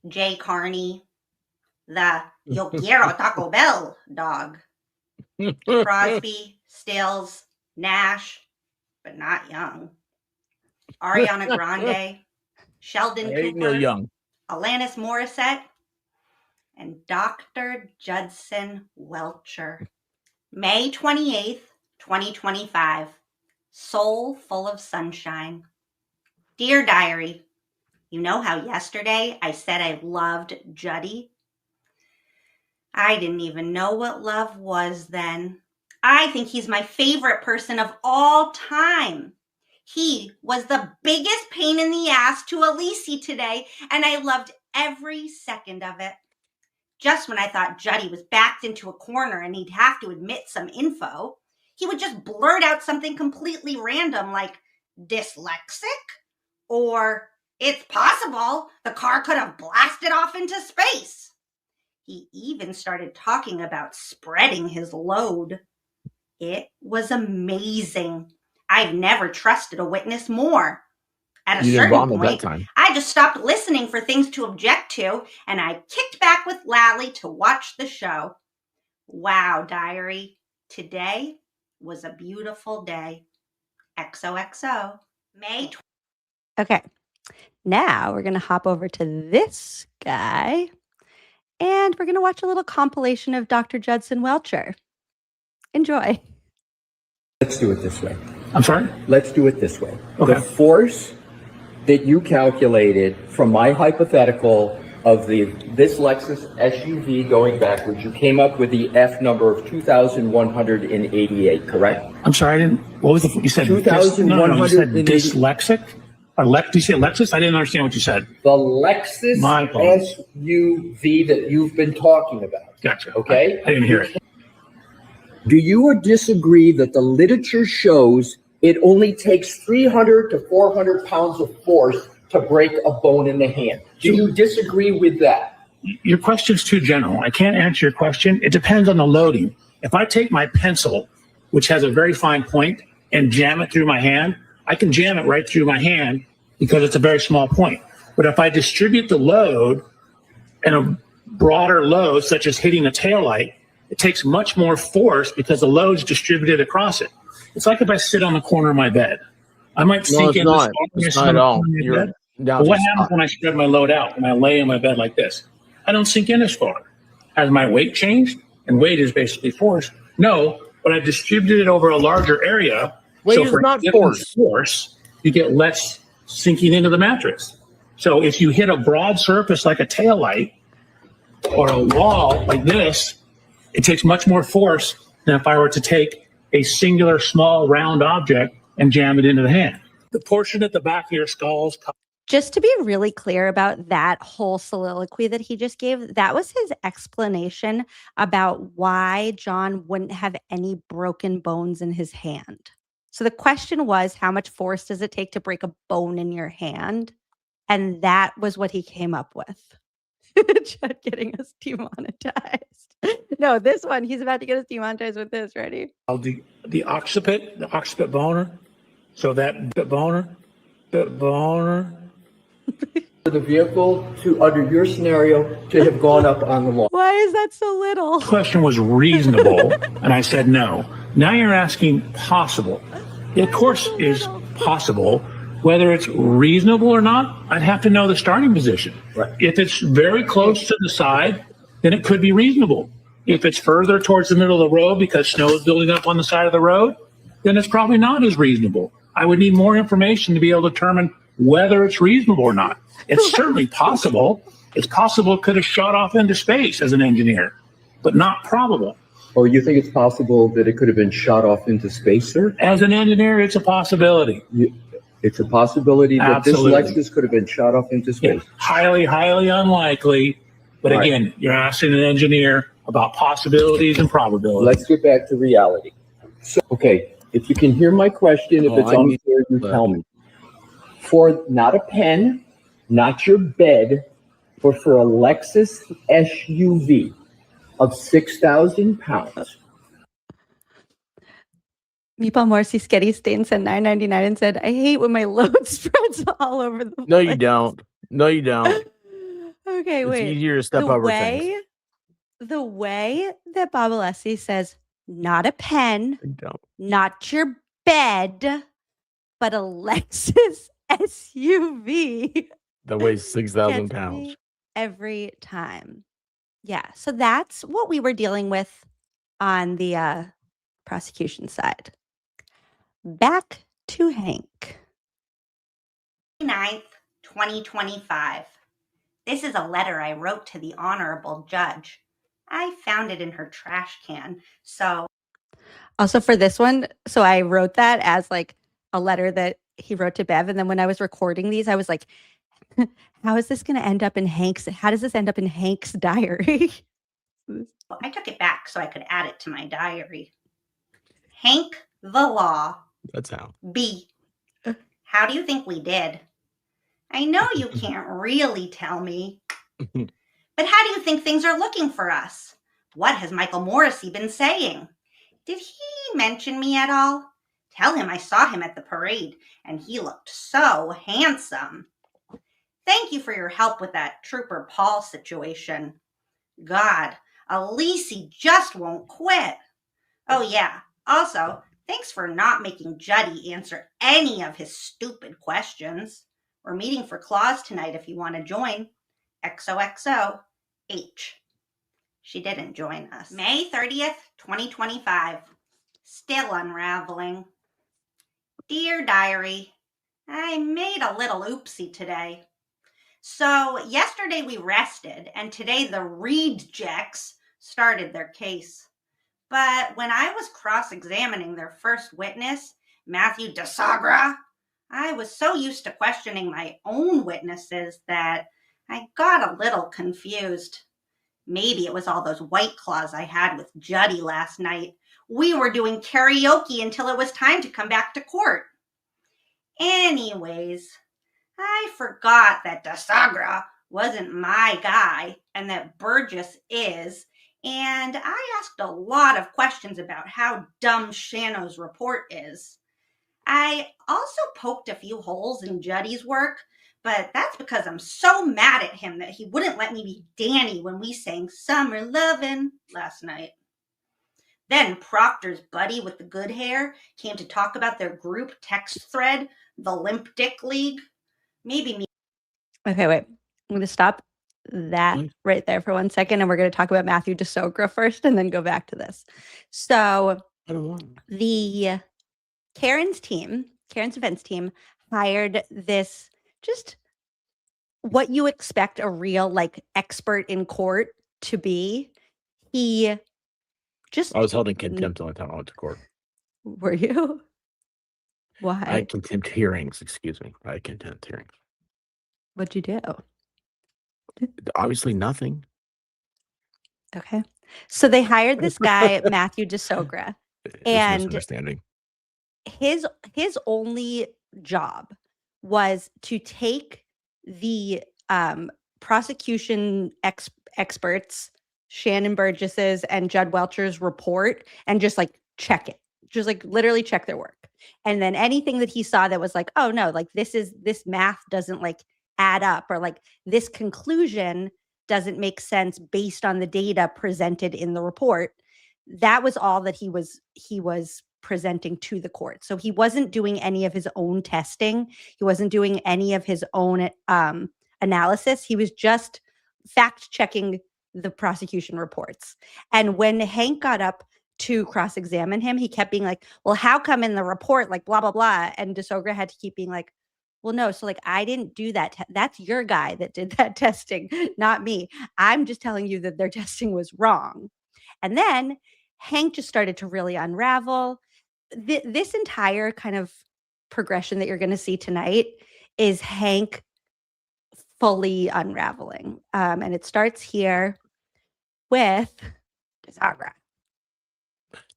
Jay Carney, the Yo Quiero Taco Bell dog. Crosby, Stills, Nash, but not Young. Ariana Grande, Sheldon Cooper, Young. Alanis Morissette, and Dr. Judson Welcher. May 28th, 2025. Soul full of sunshine. Dear Diary, you know how yesterday I said I loved Juddy? I didn't even know what love was then. I think he's my favorite person of all time. He was the biggest pain in the ass to Elise today, and I loved every second of it. Just when I thought Juddy was backed into a corner and he'd have to admit some info, he would just blurt out something completely random like dyslexic, or it's possible the car could have blasted off into space. He even started talking about spreading his load. It was amazing. I've never trusted a witness more. At a certain point, I just stopped listening for things to object to, and I kicked back with Lally to watch the show. Wow, Diary. Today was a beautiful day. XOXO. May. Okay. Now we're going to hop over to this guy. And we're going to watch a little compilation of Dr. Judson Welcher. Enjoy. Let's do it this way. I'm sorry? Let's do it this way. Okay. The force that you calculated from my hypothetical of this Lexus SUV going backwards, you came up with the F number of 2,188, correct? I'm sorry, I didn't. What was you said? 2,188. You said dyslexic? Did you say Lexus? I didn't understand what you said. The Lexus SUV that you've been talking about. Gotcha. Okay? I didn't hear it. Do you disagree that the literature shows it only takes 300 to 400 pounds of force to break a bone in the hand? Do you disagree with that? Your question's too general. I can't answer your question. It depends on the loading. If I take my pencil, which has a very fine point, and jam it through my hand, I can jam it right through my hand because it's a very small point. But if I distribute the load in a broader load, such as hitting a taillight, it takes much more force because the load's distributed across it. It's like if I sit on the corner of my bed. I might sink in not. It's not at all. But what happens when I spread my load out, when I lay in my bed like this? I don't sink in as far. Has my weight changed? And weight is basically force. No, but I distributed it over a larger area. Weight so is for not force, you get less sinking into the mattress. So if you hit a broad surface like a taillight or a wall like this, it takes much more force than if I were to take a singular small round object and jam it into the hand. The portion at the back of your skull is Just to be really clear about that whole soliloquy that he just gave, that was his explanation about why John wouldn't have any broken bones in his hand. So the question was, how much force does it take to break a bone in your hand? And that was what he came up with. Chad getting us demonetized. No, this one, he's about to get us demonetized with this. Ready? the occiput boner. So that boner. For the vehicle to, under your scenario, to have gone up on the lawn. Why is that so little? The question was reasonable, and I said no. Now you're asking possible. It, of course, is possible. Whether it's reasonable or not, I'd have to know the starting position. Right. If it's very close to the side, then it could be reasonable. If it's further towards the middle of the road because snow is building up on the side of the road, then it's probably not as reasonable. I would need more information to be able to determine whether it's reasonable or not. It's certainly possible. It's possible it could have shot off into space as an engineer, but not probable. Or you think it's possible that it could have been shot off into space, sir? As an engineer, it's a possibility. It's a possibility that Absolutely. this Lexus could have been shot off into space. Yeah, highly, highly unlikely. But Right. again, you're asking an engineer about possibilities and probabilities. Let's get back to reality. So, okay, if you can hear my question, if it's unclear, you tell me. For not a pen, not your bed, but for a Lexus SUV of 6,000 pounds. Meatball Morsi Sketty Stain said $9.99 and said, I hate when my load spreads all over the place. No, you don't. No, you don't. Okay, It's wait. easier to step over things. The way that Babalessi says, not a pen, Don't. not your bed, but a Lexus SUV. That weighs 6,000 gets pounds. me every time. Yeah, so that's what we were dealing with on the prosecution side. Back to Hank. 9th, 2025. This is a letter I wrote to the honorable judge. I found it in her trash can, so... Also for this one, so I wrote that as like a letter that he wrote to Bev, and then when I was recording these, I was like, how is this going to end up in Hank's? How does this end up in Hank's diary? I took it back so I could add it to my diary. Hank the Law. That's how. B. How do you think we did? I know you can't really tell me. But how do you think things are looking for us? What has Michael Morrissey been saying? Did he mention me at all? Tell him I saw him at the parade, and he looked so handsome. Thank you for your help with that Trooper Paul situation. God, Elise just won't quit. Oh yeah, also, thanks for not making Juddy answer any of his stupid questions. We're meeting for claws tonight if you want to join. XOXO, H. She didn't join us. May 30th, 2025. Still unraveling. Dear Diary, I made a little oopsie today. So yesterday we rested, and today the rejects started their case. But when I was cross-examining their first witness, Matthew DeSagra, I was so used to questioning my own witnesses that I got a little confused. Maybe it was all those White Claws I had with Juddy last night. We were doing karaoke until it was time to come back to court. Anyways, I forgot that DeSagra wasn't my guy and that Burgess is, and I asked a lot of questions about how dumb Shano's report is. I also poked a few holes in Juddy's work, but that's because I'm so mad at him that he wouldn't let me be Danny when we sang Summer Lovin' last night. Then Proctor's buddy with the good hair came to talk about their group text thread, the Limp Dick League. Maybe me. Okay, wait. I'm going to stop that right there for 1 second, and we're going to talk about Matthew DeSogra first, and then go back to this. So the Karen's defense team, hired this just what you expect a real like expert in court to be. I was held in contempt the only time I went to court. Were you? Why? I had contempt hearings. Excuse me. I had contempt hearings. What'd you do? Obviously nothing. Okay. So they hired this guy, Matthew DeSogra, and misunderstanding. His only job was to take the prosecution experts, Shannon Burgess's and Judd Welcher's report, and just like check it, just like literally check their work. And then anything that he saw that was like, oh no, like this math doesn't like add up, or like this conclusion doesn't make sense based on the data presented in the report. That was all that he was presenting to the court. So he wasn't doing any of his own testing. He wasn't doing any of his own analysis. He was just fact checking the prosecution reports. And when Hank got up to cross-examine him, he kept being like, well, how come in the report, like blah, blah, blah. And DeSogra had to keep being like, well, no, so like I didn't do that. That's your guy that did that testing, not me. I'm just telling you that their testing was wrong. And then Hank just started to really unravel. This entire kind of progression that you're going to see tonight is Hank fully unraveling. And it starts here with DeSagra.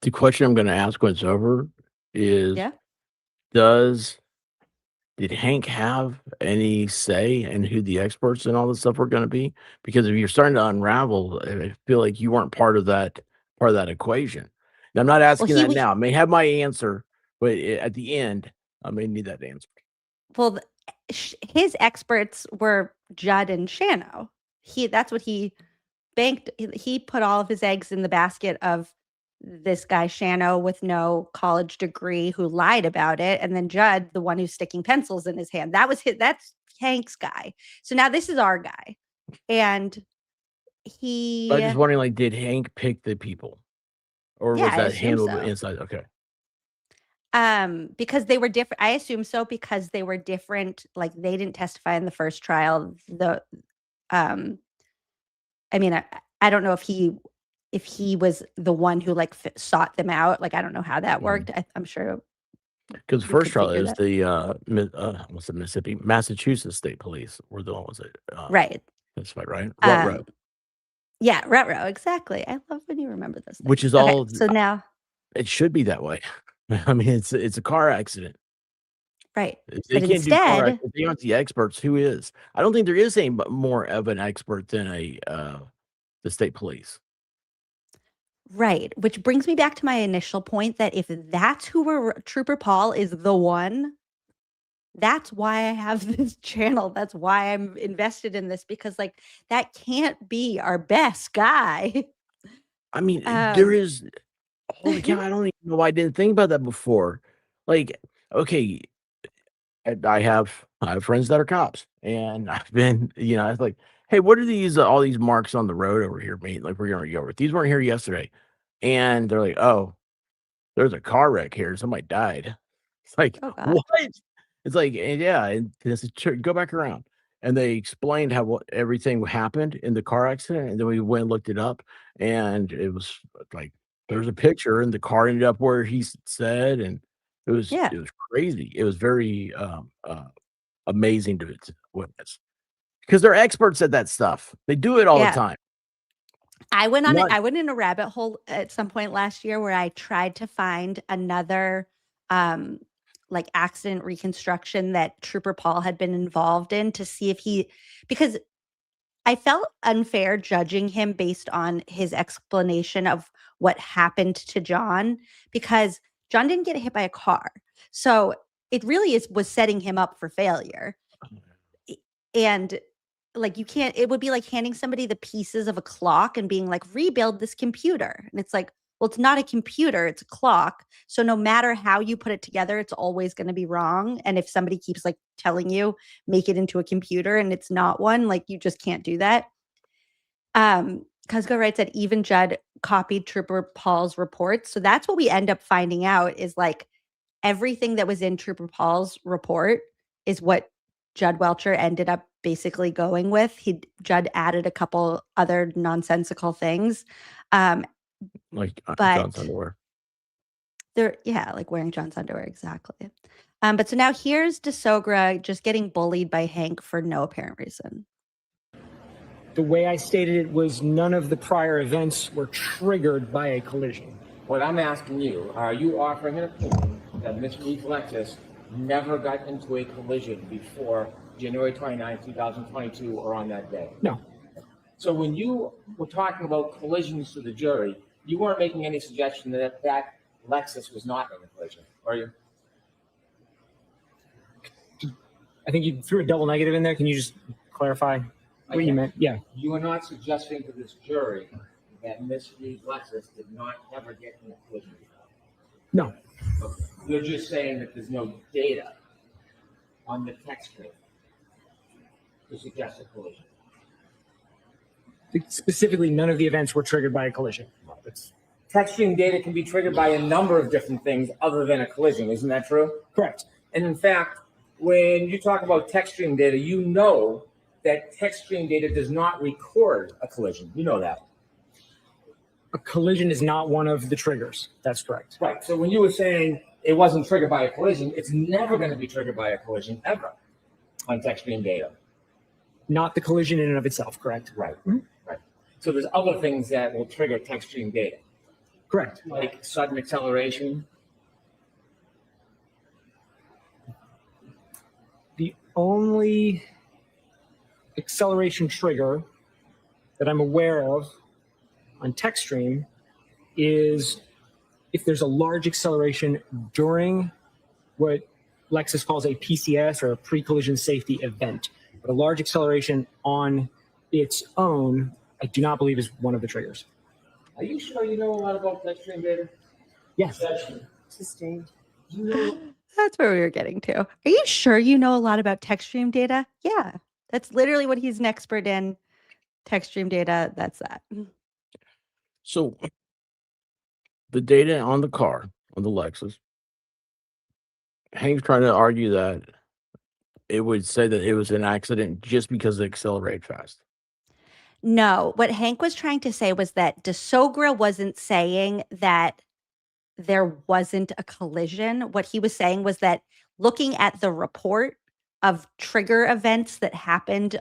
The question I'm going to ask when it's over is, did Hank have any say in who the experts and all this stuff were going to be? Because if you're starting to unravel, I feel like you weren't part of that equation. And I'm not asking that now. I may have my answer, but at the end, I may need that answer. Well, his experts were Judd and Shano. That's what he banked. He put all of his eggs in the basket of this guy Shano with no college degree who lied about it, and then Judd, the one who's sticking pencils in his hand. That's Hank's guy. So now this is our guy, and I'm just wondering, like, did Hank pick the people, or was that handled inside? Okay. Because they were different. I assume so, because they were different. Like they didn't testify in the first trial. I mean, I don't know if he was the one who like sought them out. Like I don't know how that worked. I'm sure because the first trial is what's the Massachusetts State Police were the one was it right? That's right. Ruh-roh. Yeah, Retrial, exactly. I love when you remember those things. Which is all. So now it should be that way. I mean, it's a car accident, right? They can't do car accidents. If they aren't the experts, who is? I don't think there is any more of an expert than the state police. Right, which brings me back to my initial point that if that's who Trooper Paul is the one, that's why I have this channel. That's why I'm invested in this, because like that can't be our best guy. I mean, there is. Holy cow! I don't even know why I didn't think about that before. Like, okay, I have friends that are cops, and I've been, it's like, hey, what are these all these marks on the road over here, mate? Like we're gonna go over. These weren't here yesterday, and they're like, oh, there's a car wreck here. Somebody died. It's like, what? It's like, yeah, and this is go back around. and they explained how everything happened in the car accident, and then we went and looked it up, and it was like there's a picture, and the car ended up where he said, and Yeah. it was crazy. It was very amazing to witness because they're experts at that stuff. They do it all the Yeah. time. I went in a rabbit hole at some point last year where I tried to find another like accident reconstruction that Trooper Paul had been involved in to see if because I felt unfair judging him based on his explanation of what happened to John, because John didn't get hit by a car. So it really was setting him up for failure. And like, it would be like handing somebody the pieces of a clock and being like, rebuild this computer. And it's like, well, it's not a computer, it's a clock. So no matter how you put it together, it's always going to be wrong. And if somebody keeps like telling you, make it into a computer and it's not one, like you just can't do that. Cusco writes that even Judd copied Trooper Paul's report. So that's what we end up finding out is like everything that was in Trooper Paul's report is what Judd Welcher ended up basically going with. Judd added a couple other nonsensical things. Like But John's underwear. Like wearing John's underwear, exactly. But so now here's DeSogra just getting bullied by Hank for no apparent reason. The way I stated it was none of the prior events were triggered by a collision. What I'm asking you, are you offering an opinion that Ms. Reed's Lexus never got into a collision before January 29, 2022 or on that day? No. So when you were talking about collisions to the jury, you weren't making any suggestion that that Lexus was not in a collision, are you? I think you threw a double negative in there. Can you just clarify what you meant? Yeah. You are not suggesting to this jury that Ms. Reed's Lexus did not ever get in a collision before? No. Okay. You're just saying that there's no data on the text string to suggest a collision. Specifically, none of the events were triggered by a collision. Text string data can be triggered by a number of different things other than a collision. Isn't that true? Correct. And in fact, when you talk about text string data, you know that text string data does not record a collision. You know that. A collision is not one of the triggers. That's correct. Right. So when you were saying it wasn't triggered by a collision, it's never going to be triggered by a collision ever on text string data. Not the collision in and of itself, correct? Right. Mm-hmm. Right. So there's other things that will trigger text string data. Correct. Like sudden acceleration. The only acceleration trigger that I'm aware of on TextStream is if there's a large acceleration during what Lexus calls a PCS or a pre-collision safety event. But a large acceleration on its own, I do not believe is one of the triggers. Are you sure you know a lot about text string data? Yes. Sustained. You know. That's where we were getting to. Are you sure you know a lot about text stream data? Yeah, that's literally what he's an expert in. Text stream data, that's that. So the data on the car, on the Lexus, Hank's trying to argue that it would say that it was an accident just because it accelerated fast. No, what Hank was trying to say was that DeSogra wasn't saying that there wasn't a collision. What he was saying was that looking at the report of trigger events that happened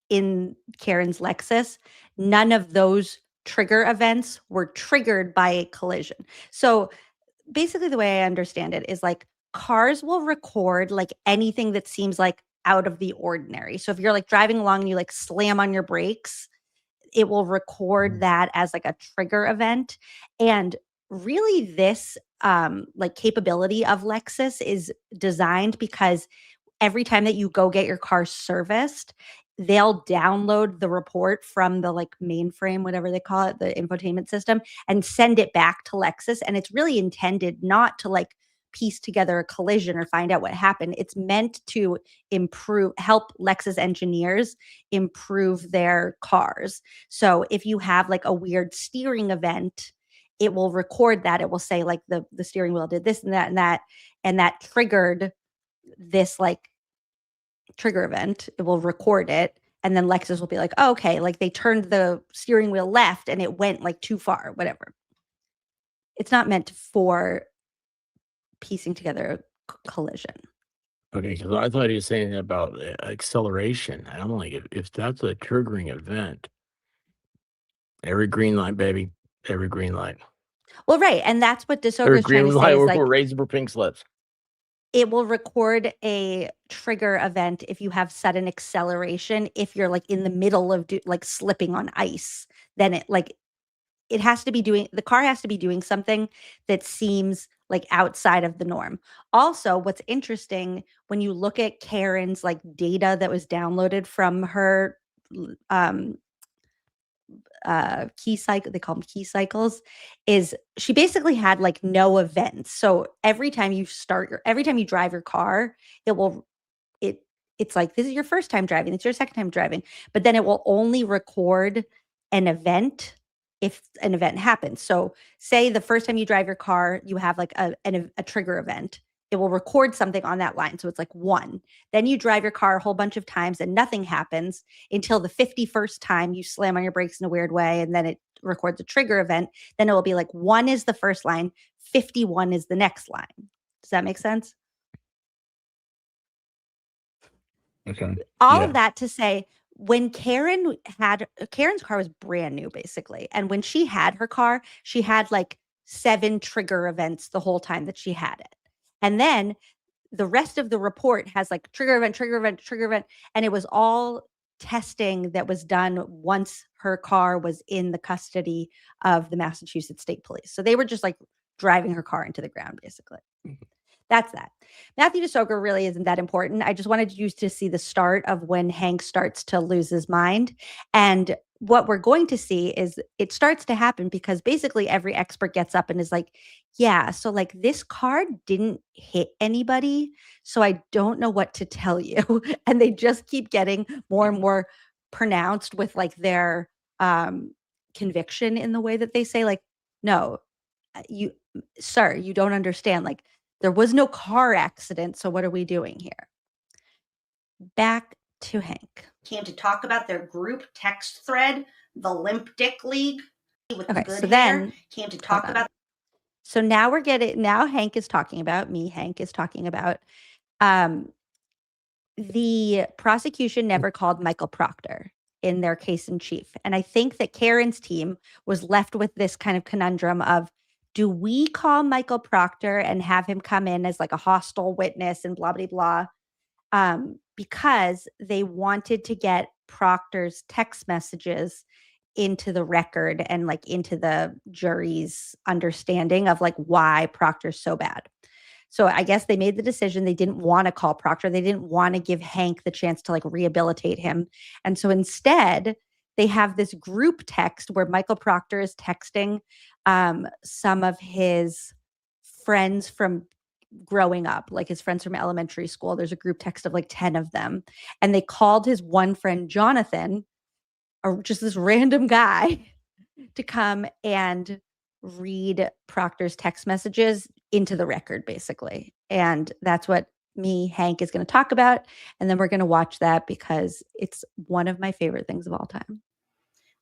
in Karen's Lexus, none of those trigger events were triggered by a collision. So basically the way I understand it is like cars will record like anything that seems like out of the ordinary. So if you're like driving along and you like slam on your brakes, it will record that as like a trigger event. And really this like capability of Lexus is designed because every time that you go get your car serviced, they'll download the report from the like mainframe, whatever they call it, the infotainment system, and send it back to Lexus. And it's really intended not to like piece together a collision or find out what happened. It's meant to help Lexus engineers improve their cars. So if you have like a weird steering event, it will record that. It will say like the steering wheel did this and that, and that triggered this like trigger event, it will record it. And then Lexus will be like, oh, okay, like they turned the steering wheel left and it went like too far, whatever. It's not meant for piecing together a collision. Okay, because I thought he was saying about acceleration. And I'm like, if that's a triggering event, every green light, baby, every green light. Well, right. And that's what Every DeSoga's trying green to say light, is we're like, raising for pink slips. it will record a trigger event if you have sudden acceleration. If you're like in the middle of like slipping on ice, then it has to be doing, the car has to be doing something that seems like outside of the norm. Also, what's interesting when you look at Karen's like data that was downloaded from her key cycle, they call them key cycles, is she basically had like no events. So every time you drive your car, it's like, this is your first time driving, it's your second time driving, but then it will only record an event if an event happens. So say the first time you drive your car, you have like a trigger event. It will record something on that line. So it's like 1. Then you drive your car a whole bunch of times and nothing happens until the 51st time you slam on your brakes in a weird way. And then it records a trigger event. Then it will be like 1 is the first line, 51 is the next line. Does that make sense? Okay. All of that to say, when Karen's car was brand new, basically. And when she had her car, she had like 7 trigger events the whole time that she had it. And then the rest of the report has like trigger event, trigger event, trigger event. And it was all testing that was done once her car was in the custody of the Massachusetts State Police. So they were just like driving her car into the ground, basically. That's that. Matthew DeSoga really isn't that important. I just wanted you to see the start of when Hank starts to lose his mind. And what we're going to see is it starts to happen because basically every expert gets up and is like, yeah, so like this car didn't hit anybody. So I don't know what to tell you. And they just keep getting more and more pronounced with like their conviction in the way that they say, like, no, sir, you don't understand. Like, there was no car accident, so what are we doing here? Back to Hank. Came to talk about their group text thread, the Limp Dick League. With Okay, the good so hair, then came to talk about. So now Hank is talking about the prosecution never called Michael Proctor in their case in chief. And I think that Karen's team was left with this kind of conundrum of, do we call Michael Proctor and have him come in as like a hostile witness and blah, blah, blah, because they wanted to get Proctor's text messages into the record and like into the jury's understanding of like why Proctor's so bad. So I guess they made the decision. They didn't want to call Proctor. They didn't want to give Hank the chance to like rehabilitate him. And so instead, they have this group text where Michael Proctor is texting some of his friends from growing up, like his friends from elementary school. There's a group text of like 10 of them. And they called his one friend, Jonathan, or just this random guy, to come and read Proctor's text messages into the record, basically. And that's what Hank is going to talk about. And then we're going to watch that because it's one of my favorite things of all time.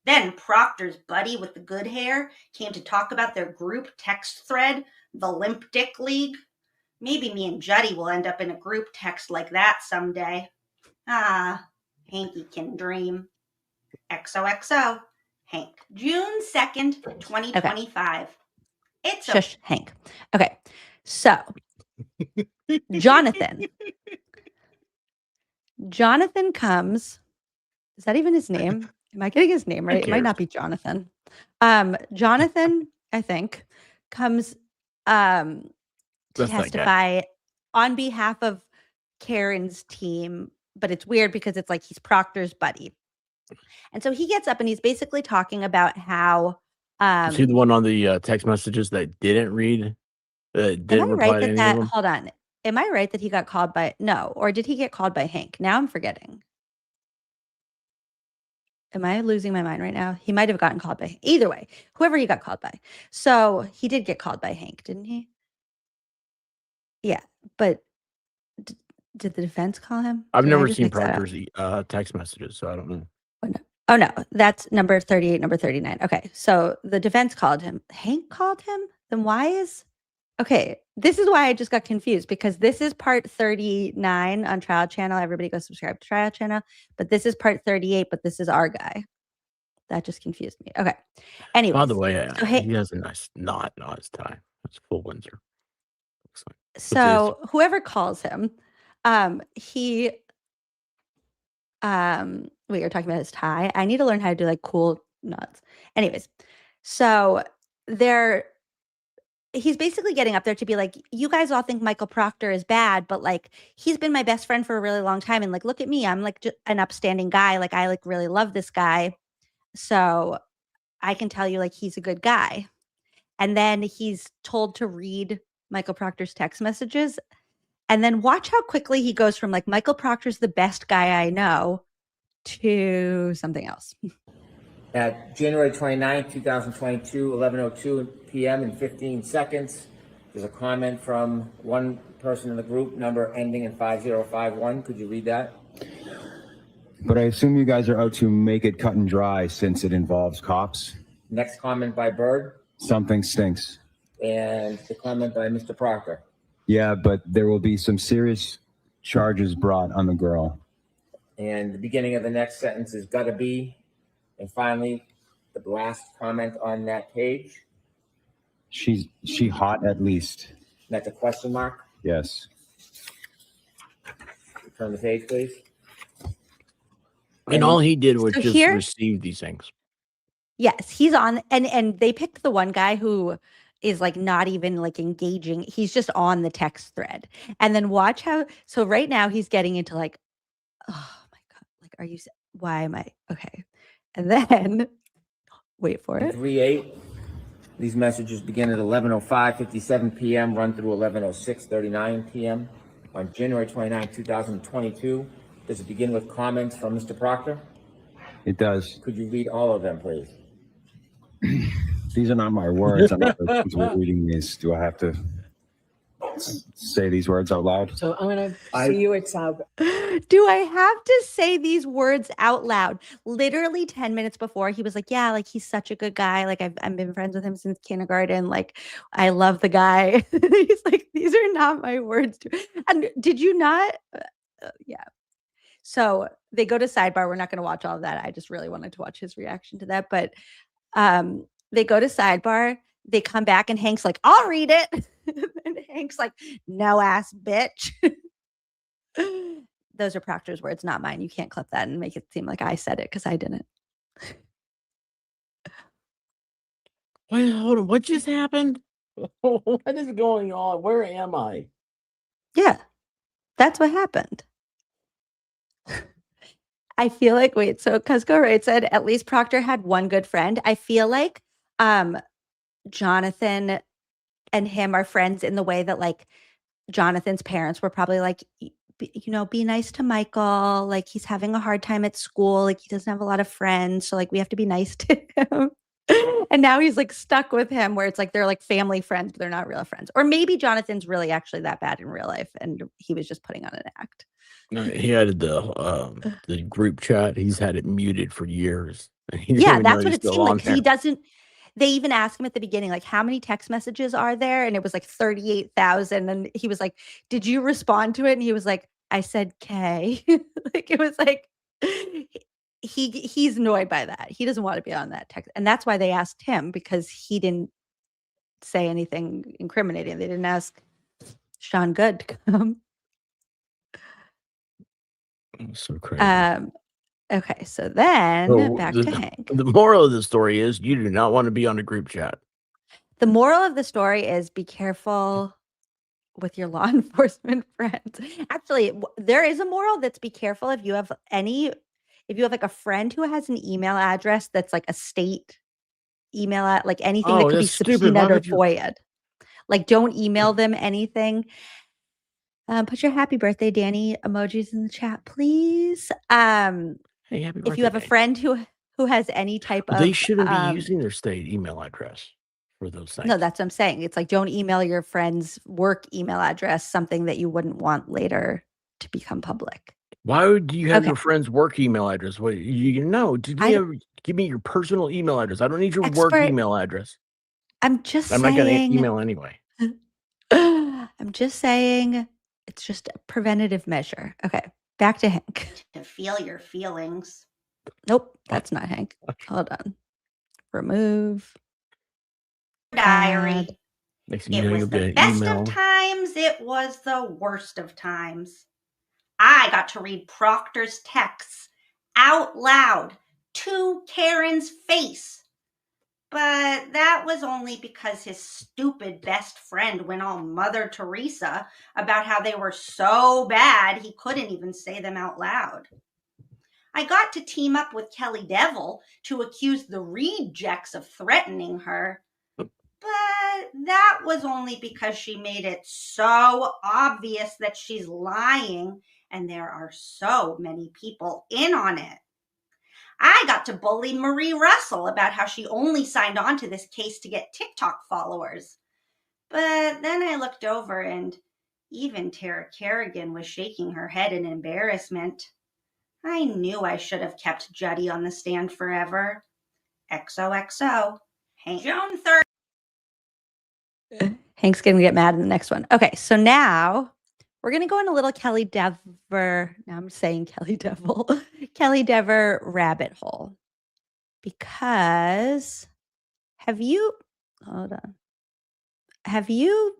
Then Proctor's buddy with the good hair came to talk about their group text thread, the Limp Dick League. Maybe me and Juddy will end up in a group text like that someday. Ah, Hanky can dream. XOXO. Hank. June 2nd, 2025. Okay. It's Shush, Hank. Okay. So, Jonathan comes. Is that even his name? Am I getting his name right? It might not be Jonathan. Jonathan, I think, comes to testify on behalf of Karen's team, but it's weird because it's like he's Proctor's buddy. And so he gets up and he's basically talking about how is he the one on the text messages that didn't read? Didn't reply to any of them? Hold on. Am I right that he got called by or did he get called by Hank? Now I'm forgetting. Am I losing my mind right now? He might have gotten called by either way, whoever he got called by. So he did get called by Hank, didn't he? Yeah, but Did the defense call him? I've Did I never just seen mix that up? Proctor's text messages, so I don't know. Oh no, that's number 38, number 39. Okay, so the defense called him. Hank called him? Then why is okay? This is why I just got confused because this is part 39 on Trial Channel. Everybody go subscribe to Trial Channel. But this is part 38, but this is our guy. That just confused me. Okay. Anyway. By the way, so he has a nice knot on his tie. That's full Windsor. So whoever calls him, he wait, you're talking about his tie. I need to learn how to do like cool knots. Anyways, so he's basically getting up there to be like, you guys all think Michael Proctor is bad, but like he's been my best friend for a really long time. And like, look at me, I'm like an upstanding guy. Like I like really love this guy. So I can tell you like he's a good guy. And then he's told to read Michael Proctor's text messages. And then watch how quickly he goes from like Michael Proctor's the best guy I know to something else. At January 29th, 2022, 11:02 p.m. and 15 seconds, there's a comment from one person in the group, number ending in 5051. Could you read that? But I assume you guys are out to make it cut and dry since it involves cops. Next comment by Bird. Something stinks. And the comment by Mr. Proctor. Yeah, but there will be some serious charges brought on the girl. And the beginning of the next sentence is gotta be. And finally, the last comment on that page. She hot at least. That's a question mark. Yes. Turn the page, please. And all he did was So just here- receive these things. Yes, he's on and they picked the one guy who is like not even like engaging. He's just on the text thread. And then watch how so right now he's getting into like, oh my God, like are you why am I okay? And then wait for it. 3-8. These messages begin at 11:05:57 p.m. run through 11:06:39 p.m. on January 29, 2022. Does it begin with comments from Mr. Proctor? It does. Could you read all of them, please? These are not my words. I'm not comfortable reading these. Do I have to say these words out loud? So I'm going to see you at Saab. Do I have to say these words out loud? Literally 10 minutes before, he was like, yeah, like he's such a good guy. Like I've been friends with him since kindergarten. Like I love the guy. He's like, these are not my words. And did you not? Yeah. So they go to sidebar. We're not going to watch all of that. I just really wanted to watch his reaction to that. But they go to sidebar. They come back and Hank's like, I'll read it. And Hank's like, no ass bitch. Those are Proctor's words, not mine. You can't clip that and make it seem like I said it because I didn't. Wait, hold on. What just happened? What is going on? Where am I? Yeah, that's what happened. I feel like, wait, so Cusco Wright said, at least Proctor had one good friend. I feel like Jonathan and him are friends in the way that like Jonathan's parents were probably like, be nice to Michael. Like he's having a hard time at school. Like he doesn't have a lot of friends. So like we have to be nice to him. And now he's like stuck with him where it's like they're like family friends, but they're not real friends. Or maybe Jonathan's really actually that bad in real life and he was just putting on an act. No, he had the group chat. He's had it muted for years. Yeah, that's what it seemed like. He doesn't. They even asked him at the beginning, like, how many text messages are there? And it was like 38,000. And he was like, did you respond to it? And he was like, I said K. Like it was like he's annoyed by that. He doesn't want to be on that text. And that's why they asked him because he didn't say anything incriminating. They didn't ask Sean Good to come. So crazy. Okay, so then back to Hank. The moral of the story is you do not want to be on a group chat. The moral of the story is be careful with your law enforcement friends. Actually, there is a moral that's be careful if you have like a friend who has an email address that's like a state email like anything that could be subpoenaed or FOIA'd. Like don't email them anything. Put your happy birthday, Danny emojis in the chat, please. Hey, happy birthday. If you have a friend who has any type of, they shouldn't be using their state email address for those things. No, that's what I'm saying. It's like don't email your friend's work email address something that you wouldn't want later to become public. Why would you have Okay. your friend's work email address? What you know? Give me your personal email address. I don't need your work Expert. email address. I'm just I'm not going to saying. email anyway. I'm just saying it's just a preventative measure. Okay, back to Hank. To feel your feelings. Nope, that's not Hank. Hold on. Remove. Diary. Add. Next thing you It know, was you'll get the an best email. of times. It was the worst of times. I got to read Proctor's texts out loud to Karen's face. But that was only because his stupid best friend went all Mother Teresa about how they were so bad he couldn't even say them out loud. I got to team up with Kelly Devil to accuse the rejects of threatening her. But that was only because she made it so obvious that she's lying, and there are so many people in on it. I got to bully Marie Russell about how she only signed on to this case to get TikTok followers. But then I looked over and even Tara Kerrigan was shaking her head in embarrassment. I knew I should have kept Juddy on the stand forever. XOXO. June 3rd. Hank's going to get mad in the next one. Okay, so now we're going to go in a little Kelly Dever. Now I'm saying Kelly Devil. Kelly Dever rabbit hole. Because hold on. Have you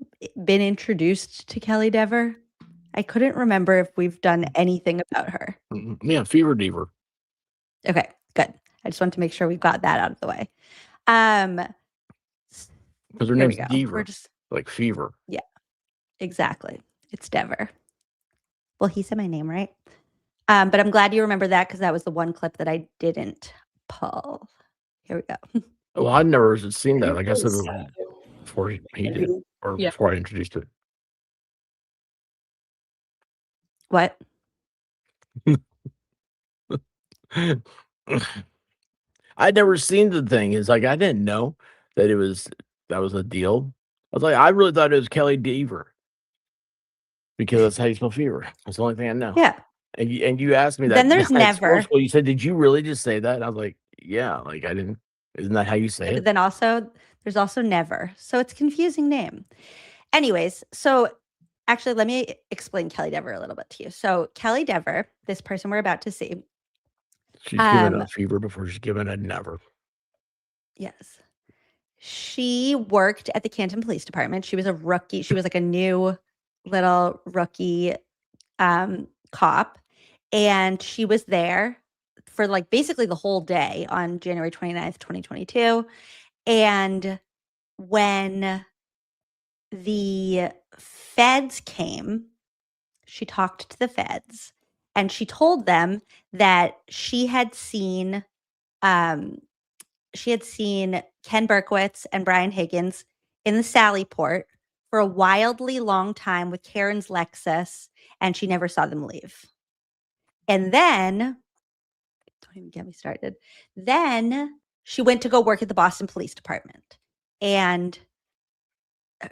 been introduced to Kelly Dever? I couldn't remember if we've done anything about her. Yeah, Fever Deaver. Okay, good. I just want to make sure we've got that out of the way. Because her here name's we go. Deaver. We're just Like fever. Yeah, exactly. It's Dever. Well, he said my name right. But I'm glad you remember that because that was the one clip that I didn't pull. Here we go. Well, I'd never seen that. Like I said before he did, or before I introduced it. What? I'd never seen the thing. It's like I didn't know that that was a deal. I was like, I really thought it was Kelly Deaver because that's how you spell fever. That's the only thing I know. Yeah. And you asked me that. Then there's at sports Never. school. You said, "Did you really just say that?" And I was like, "Yeah." Like I didn't. Isn't that how you say But it? then also, there's also Never. So it's a confusing name. Anyways, so actually, let me explain Kelly Dever a little bit to you. So Kelly Dever, this person we're about to see. She's given a fever before she's given a never. Yes. She worked at the Canton Police Department. She was a rookie. She was like a new little rookie cop. And she was there for like basically the whole day on January 29th, 2022. And when the feds came, she talked to the feds and she told them that she had seen Ken Berkowitz and Brian Higgins in the Sallyport for a wildly long time with Karen's Lexus, and she never saw them leave. And then, don't even get me started. Then she went to go work at the Boston Police Department, and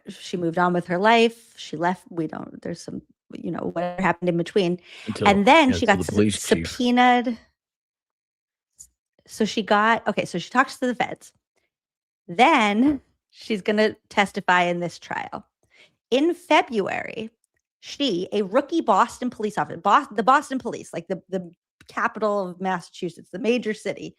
she moved on with her life. She left. There's some, whatever happened in between. And then she got subpoenaed. So she talks to the feds. Then she's going to testify in this trial. In February, a rookie Boston police officer, the Boston Police, like the capital of Massachusetts, the major city.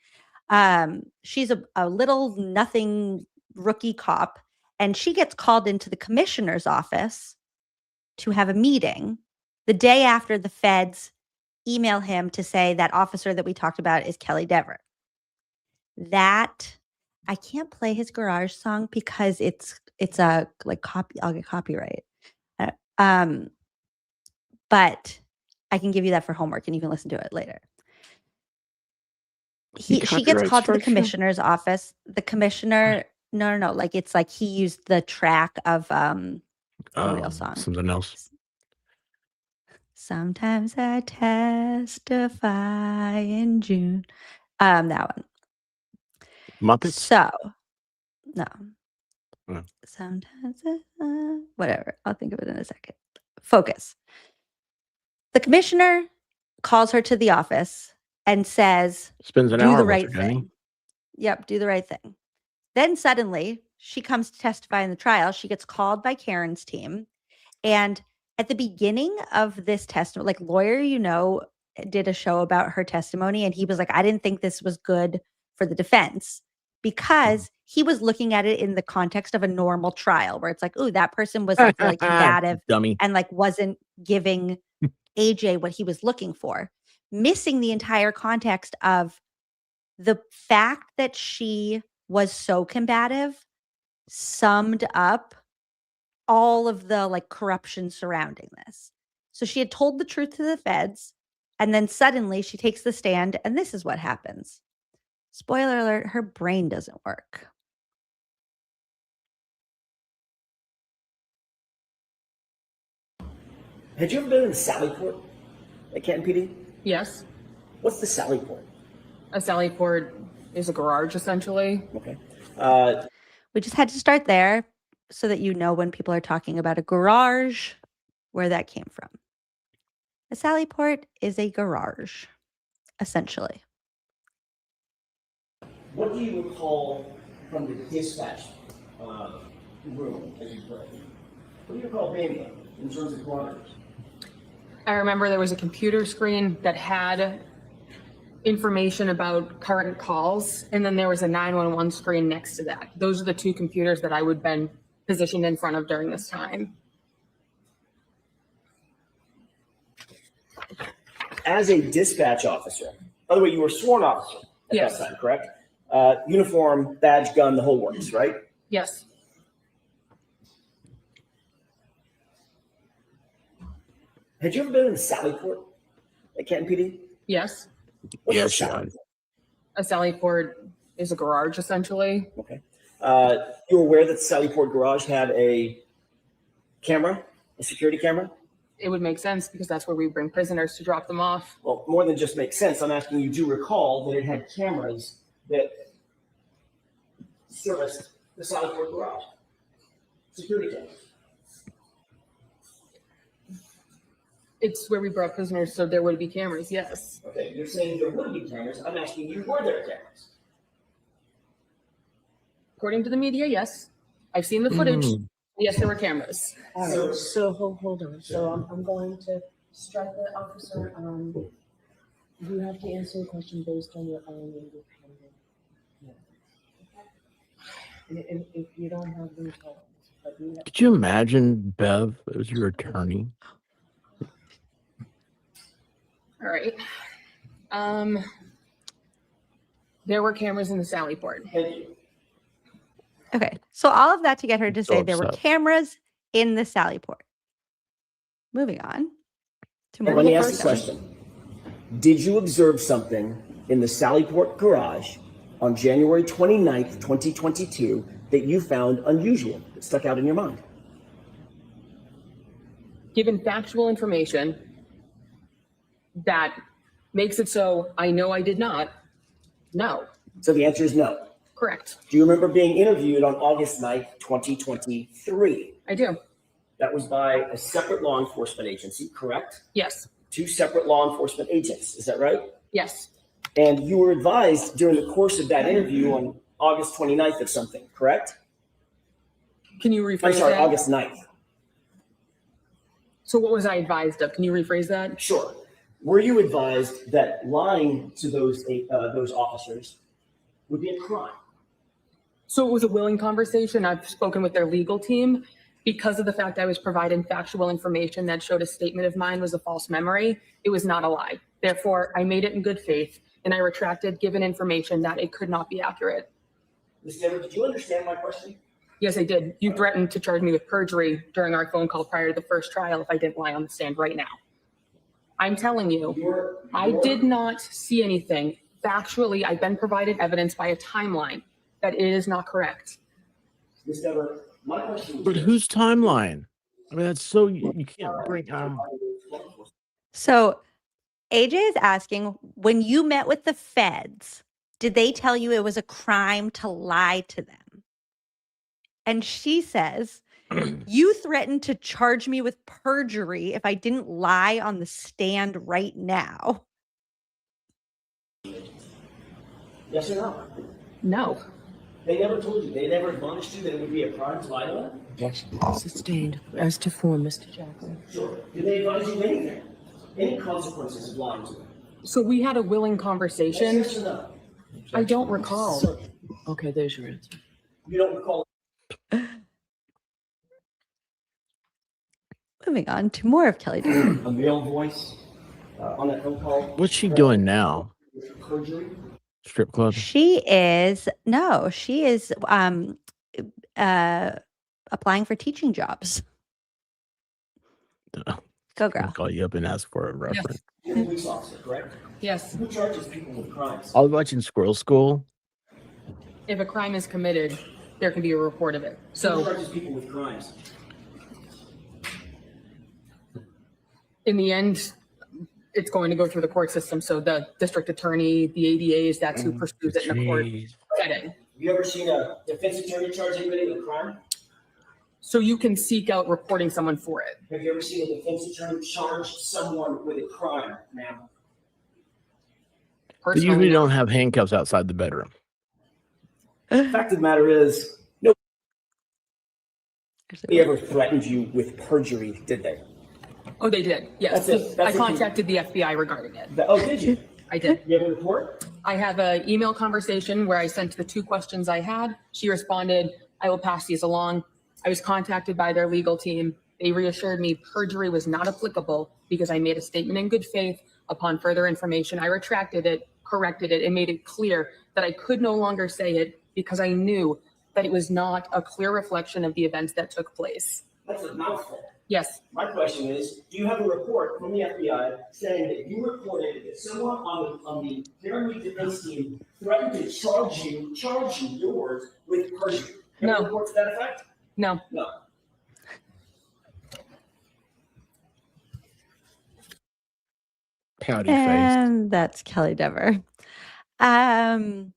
She's a little nothing rookie cop, and she gets called into the commissioner's office to have a meeting the day after the feds email him to say that officer that we talked about is Kelly Dever. That I can't play his garage song because it's a copy. I'll get copyright. But I can give you that for homework and you can listen to it later. She gets called to the commissioner's office. The commissioner, no. Like it's like he used the track of a real song. Something else. Sometimes I testify in June. That one. Muppets? So, no. Oh. Sometimes, whatever. I'll think of it in a second. Focus. The commissioner calls her to the office and says, Spends an do hour the with right her, doesn't he? thing. Yep, do the right thing. Then suddenly she comes to testify in the trial. She gets called by Karen's team. And at the beginning of this testimony, like Lawyer, did a show about her testimony. And he was like, I didn't think this was good for the defense because he was looking at it in the context of a normal trial where it's like, ooh, that person was like really combative Dummy. and like wasn't giving AJ what he was looking for, missing the entire context of the fact that she was so combative summed up all of the like corruption surrounding this. So she had told the truth to the feds, and then suddenly she takes the stand, and this is what happens. Spoiler alert, her brain doesn't work. Had you ever been in the Sally Port at Canton PD? Yes. What's the Sally Port? A Sally Port is a garage, essentially. Okay. We just had to start there so that you know when people are talking about a garage, where that came from. A Sally Port is a garage, essentially. What do you recall from the dispatch room as you put it? What do you recall being there in terms of kilometers? I remember there was a computer screen that had information about current calls, and then there was a 911 screen next to that. Those are the two computers that I would have been positioned in front of during this time. As a dispatch officer, by the way, you were a sworn officer at Yes. that time, correct? Uniform, badge, gun, the whole works, right? Yes. Had you ever been in the Sally Port at Canton PD? Yes. What's Yes, the Sally Sean. Port? A Sally Port is a garage, essentially. Okay. You were aware that the Sally Port garage had a camera, a security camera? It would make sense because that's where we bring prisoners to drop them off. Well, more than just makes sense. I'm asking you, do you recall that it had cameras that serviced the Sally Port garage? Security cameras. It's where we brought prisoners, so there would be cameras, yes. Okay, you're saying there would be cameras. I'm asking you, were there cameras? According to the media, yes. I've seen the footage. Yes, there were cameras. All right, so hold on. So I'm going to strike the officer. You have to answer the question based on your own independent. And if you don't have them, but you have. Could you imagine Bev as your attorney? All right. There were cameras in the Sally Port. Thank you. Okay, so all of that to get her to say there were upset. cameras in the Sally Port. Moving on to more. Let me ask a question. Did you observe something in the Sally Port garage on January 29th, 2022 that you found unusual, that stuck out in your mind? Given factual information that makes it so I know I did not, no. So the answer is no. Correct. Do you remember being interviewed on August 9th, 2023? I do. That was by a separate law enforcement agency, correct? Yes. Two separate law enforcement agents, is that right? Yes. And you were advised during the course of that interview on August 29th of something, correct? Can you rephrase I'm sorry, that? August 9th. So what was I advised of? Can you rephrase that? Sure. Were you advised that lying to those officers would be a crime? So it was a willing conversation. I've spoken with their legal team. Because of the fact I was providing factual information that showed a statement of mine was a false memory, it was not a lie. Therefore, I made it in good faith, and I retracted given information that it could not be accurate. Ms. Denver, did you understand my question? Yes, I did. You threatened to charge me with perjury during our phone call prior to the first trial if I didn't lie on the stand right now. I'm telling you, I did not see anything. Factually, I've been provided evidence by a timeline that it is not correct. Ms. Denver, my question But whose timeline? I mean, that's so you can't bring. So AJ is asking, when you met with the feds, did they tell you it was a crime to lie to them? And she says, You threatened to charge me with perjury if I didn't lie on the stand right now. Yes or no? No. They never told you. They never admonished you that it would be a crime to lie to them? Objection sustained. As to form, Mr. Jackson. Sure. Did they advise you anything? Any consequences of lying to them? So we had a willing conversation. Yes or no? I don't recall. Okay, there's your answer. You don't recall? Moving on to more of Kelly Dever. A male voice on that phone call? What's she doing now? Perjury? Strip club? She is applying for teaching jobs. Go girl. I'll call you up and ask for a reference. You're a police officer, correct? Yes. Who charges people with crimes? I was watching Squirrel School. If a crime is committed, there can be a report of it. Who So charges people with crimes? in the end, it's going to go through the court system. So the district attorney, the ADAs, that's who pursues it in a court setting. Have you ever seen a defense attorney charge anybody with a crime? So you can seek out reporting someone for it. Have you ever seen a defense attorney charge someone with a crime, ma'am? They usually don't have handcuffs outside the bedroom. The fact of the matter is, nobody ever threatened you with perjury, did they? Oh, they did. Yes. That's it. That's I it. contacted the FBI regarding it. Oh, did you? I did. You have a report? I have an email conversation where I sent the 2 questions I had. She responded, I will pass these along. I was contacted by their legal team. They reassured me perjury was not applicable because I made a statement in good faith. Upon further information, I retracted it, corrected it, and made it clear that I could no longer say it because I knew that it was not a clear reflection of the events that took place. That's a mouthful. Yes. My question is, do you have a report from the FBI saying that you reported that someone on the Fairmead defense team threatened to charge you, your words, with perjury? You have a report to that effect? No. No. Pouty face. And that's Kelly Dever. Any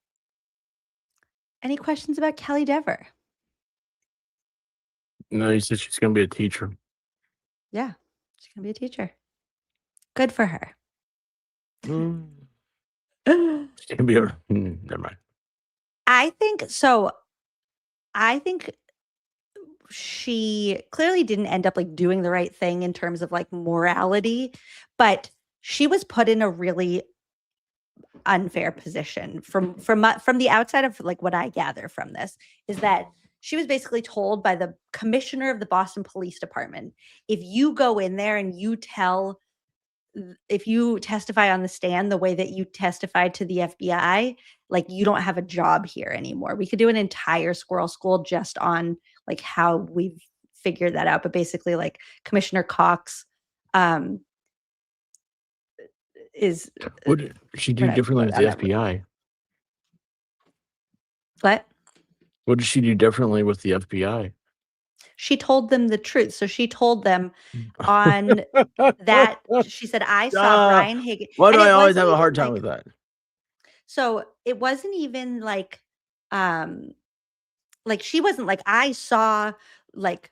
questions about Kelly Dever? No, you said she's going to be a teacher. Yeah, she's gonna be a teacher. Good for her. She's going to be a... never mind. I think she clearly didn't end up like doing the right thing in terms of like morality, but she was put in a really unfair position from the outside of like what I gather from this is that she was basically told by the commissioner of the Boston Police Department, if you go in there and if you testify on the stand the way that you testified to the FBI, like you don't have a job here anymore. We could do an entire Squirrel School just on like how we've figured that out. But basically like Commissioner Cox is... What did she do differently with the FBI? What? What did she do differently with the FBI? She told them the truth. So she told them on that, she said, I saw Brian Higgins. Why do I always have a hard time with that? So it wasn't even like she wasn't like, I saw like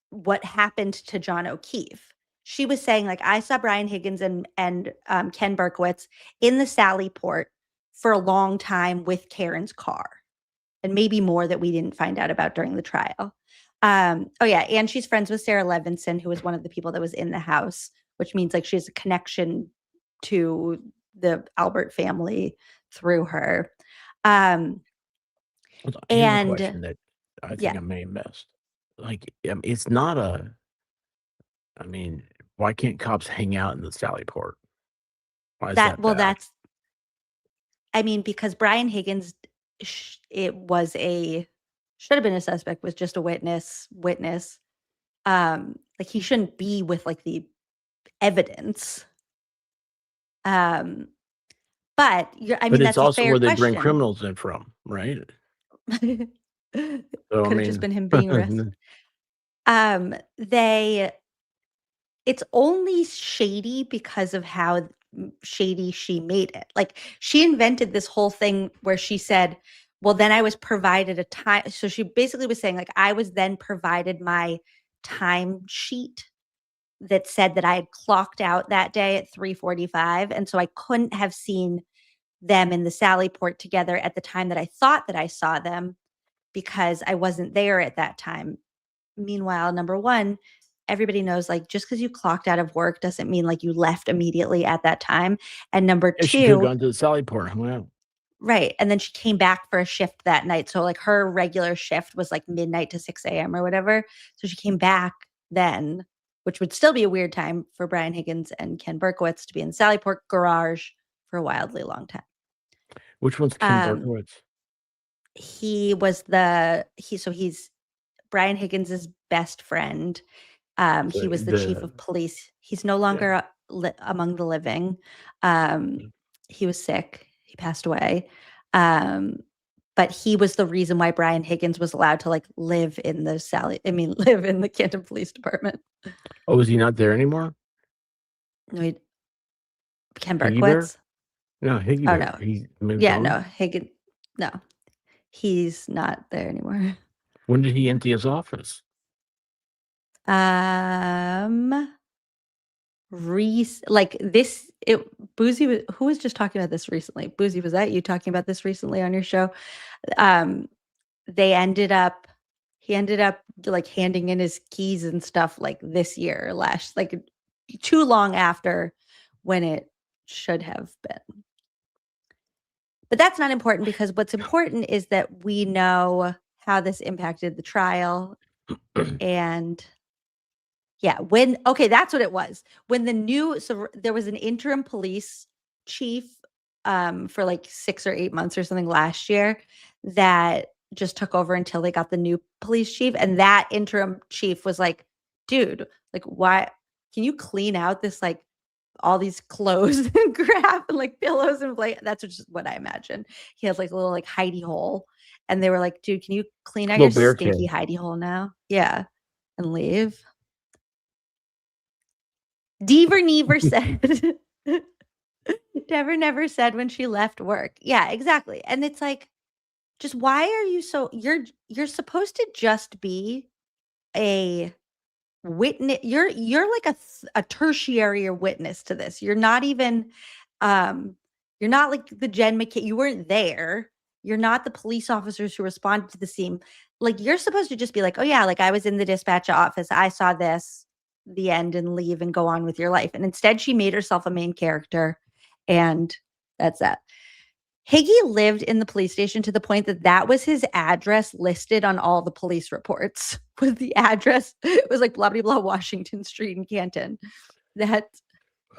what happened to John O'Keefe. She was saying like, I saw Brian Higgins and Ken Berkowitz in the Sally Port for a long time with Karen's car. And maybe more that we didn't find out about during the trial. Oh yeah, and she's friends with Sarah Levinson, who was one of the people that was in the house, which means like she has a connection to the Albert family through her. Here's a And question that I think I may have missed. Like, it's not a... I mean, why can't cops hang out in the Sally Port? Why is that well, bad? that's... I mean, because Brian Higgins... it was should have been a suspect, was just a witness. Like he shouldn't be with like the evidence. But it's also where they bring criminals in from, right? Could have just been him being arrested. It's only shady because of how shady she made it. Like she invented this whole thing where she said, Well, then I was provided a time. So she basically was saying, like, I was then provided my time sheet that said that I had clocked out that day at 3:45. And so I couldn't have seen them in the Sally Port together at the time that I thought that I saw them because I wasn't there at that time. Meanwhile, number one, everybody knows, like, just because you clocked out of work doesn't mean like you left immediately at that time. And number Yeah, she could have two, gone to the Sally Port and hung out. right. And then she came back for a shift that night. So like her regular shift was like midnight to 6 a.m. or whatever. So she came back then, which would still be a weird time for Brian Higgins and Ken Berkowitz to be in the Sally Port garage for a wildly long time. Which one's Ken Berkowitz? He's Brian Higgins's best friend. He was the chief of police. He's no longer among the living. He was sick. He passed away. But he was the reason why Brian Higgins was allowed to like live in the live in the Canton Police Department. Oh, is he not there anymore? No, Ken Higgy Bear? Berkowitz? No, Higgy Oh, Bear. no. He's moved Yeah, on? no, Higgins. No, he's not there anymore. When did he empty his office? Boozy, who was just talking about this recently? Boozy, was that you talking about this recently on your show? He ended up like handing in his keys and stuff like this year, like too long after when it should have been. But that's not important because what's important is that we know how this impacted the trial. And yeah, that's what it was. When there was an interim police chief for like 6 or 8 months or something last year that just took over until they got the new police chief. And that interim chief was like, dude, like, why can you clean out this, like, all these clothes and crap and like pillows and like that's just what I imagine. He has like a little like hidey hole. And they were like, dude, can you clean out your stinky hidey hole now? Yeah. And leave. Deaver never said. Dever never said when she left work. Yeah, exactly. And it's like, just why are you you're supposed to just be a witness. You're like a tertiary witness to this. You're not even you're not like the Jen McKay. You weren't there. You're not the police officers who responded to the scene. Like, you're supposed to just be like, oh yeah, like I was in the dispatch office. I saw this, the end, and leave and go on with your life. And instead she made herself a main character. And that's that. Higgy lived in the police station to the point that was his address listed on all the police reports. Was the address, it was like blah, blah, blah, Washington Street in Canton. That's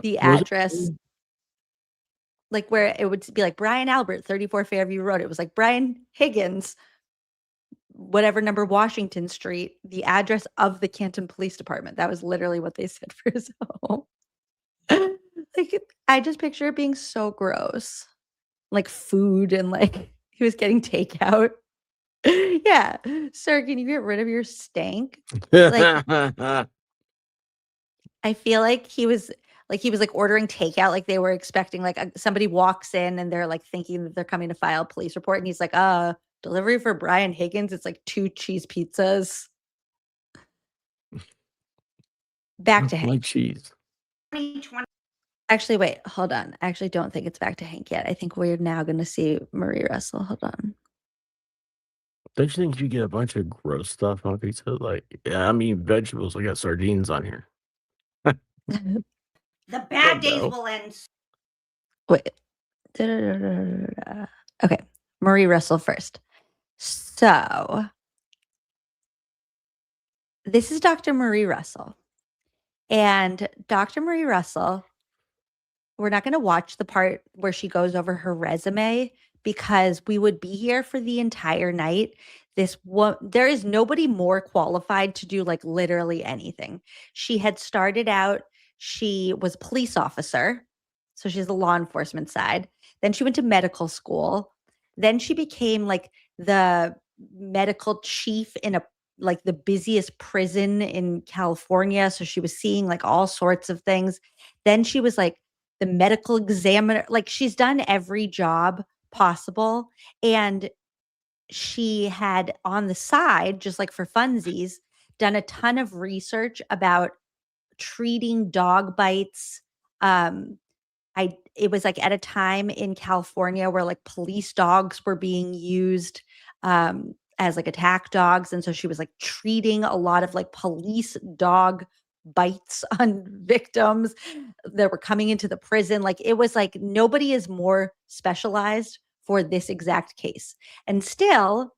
the address, like where it would be like Brian Albert, 34 Fairview Road. It was like Brian Higgins, whatever number Washington Street, the address of the Canton Police Department. That was literally what they said for his home. Like, I just picture it being so gross. Like food and like he was getting takeout. Yeah. Sir, can you get rid of your stank? Like, I feel like he was like ordering takeout. Like they were expecting like somebody walks in and they're like thinking that they're coming to file a police report. And he's like, delivery for Brian Higgins. It's like 2 cheese pizzas. Back to Hank. Like cheese. Actually, wait, hold on. I actually don't think it's back to Hank yet. I think we're now going to see Marie Russell. Hold on. Don't you think you get a bunch of gross stuff on pizza? Like, yeah, I mean, vegetables. I got sardines on here. The bad days will end. Wait. Okay. Marie Russell first. So, this is Dr. Marie Russell. And Dr. Marie Russell, we're not going to watch the part where she goes over her resume because we would be here for the entire night. There is nobody more qualified to do like literally anything. She had started out, she was a police officer. So she's the law enforcement side. Then she went to medical school. Then she became like the medical chief in like the busiest prison in California. So she was seeing like all sorts of things. Then she was like the medical examiner. Like she's done every job possible. And she had on the side, just like for funsies, done a ton of research about treating dog bites. It was like at a time in California where like police dogs were being used as like attack dogs. And so she was like treating a lot of like police dog bites on victims that were coming into the prison. Like it was like nobody is more specialized for this exact case. And still,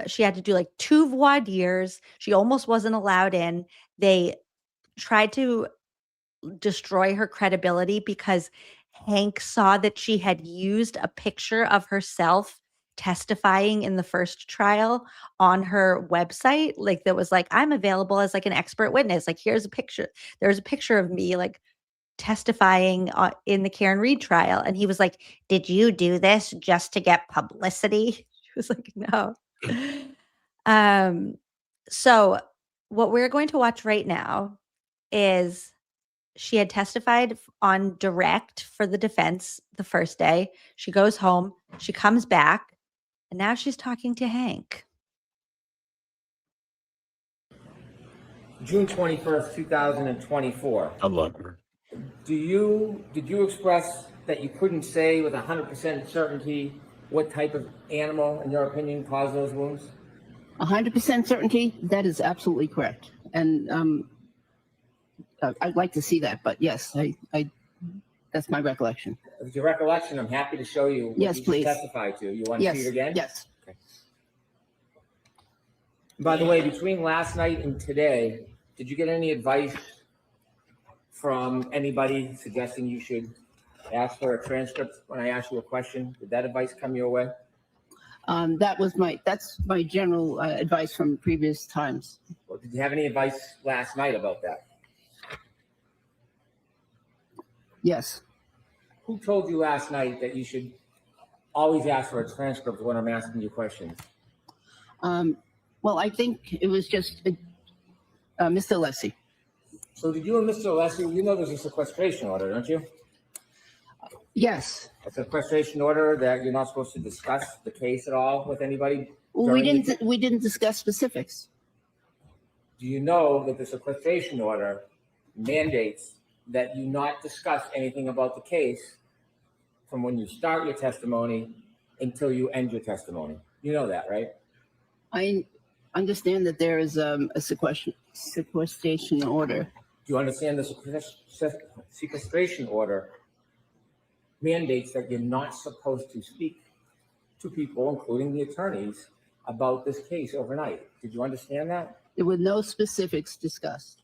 she had to do like 2 voir dires. She almost wasn't allowed in. They tried to destroy her credibility because Hank saw that she had used a picture of herself testifying in the first trial on her website. Like that was like, I'm available as like an expert witness. Like here's a picture. There's a picture of me like testifying in the Karen Reed trial. And he was like, did you do this just to get publicity? She was like, no. So what we're going to watch right now is she had testified on direct for the defense the first day. She goes home, she comes back, and now she's talking to Hank. June 21st, 2024. I love her. Did you express that you couldn't say with 100% certainty what type of animal, in your opinion, caused those wounds? 100% certainty, that is absolutely correct. And I'd like to see that, but yes, I that's my recollection. With your recollection, I'm happy to show you what Yes, you please. testified to. You want to Yes, see it again? yes. Okay. By the way, between last night and today, did you get any advice from anybody suggesting you should ask for a transcript when I asked you a question? Did that advice come your way? That's my general advice from previous times. Well, did you have any advice last night about that? Yes. Who told you last night that you should always ask for a transcript when I'm asking you questions? Well, I think it was just Mr. Alessi. So did you and Mr. Alessi, you know there's a sequestration order, don't you? Yes. A sequestration order that you're not supposed to discuss the case at all with anybody? Well, we didn't discuss specifics. Do you know that the sequestration order mandates that you not discuss anything about the case from when you start your testimony until you end your testimony? You know that, right? I understand that there is a sequestration order. Do you understand the sequestration order mandates that you're not supposed to speak to people, including the attorneys, about this case overnight? Did you understand that? There were no specifics discussed.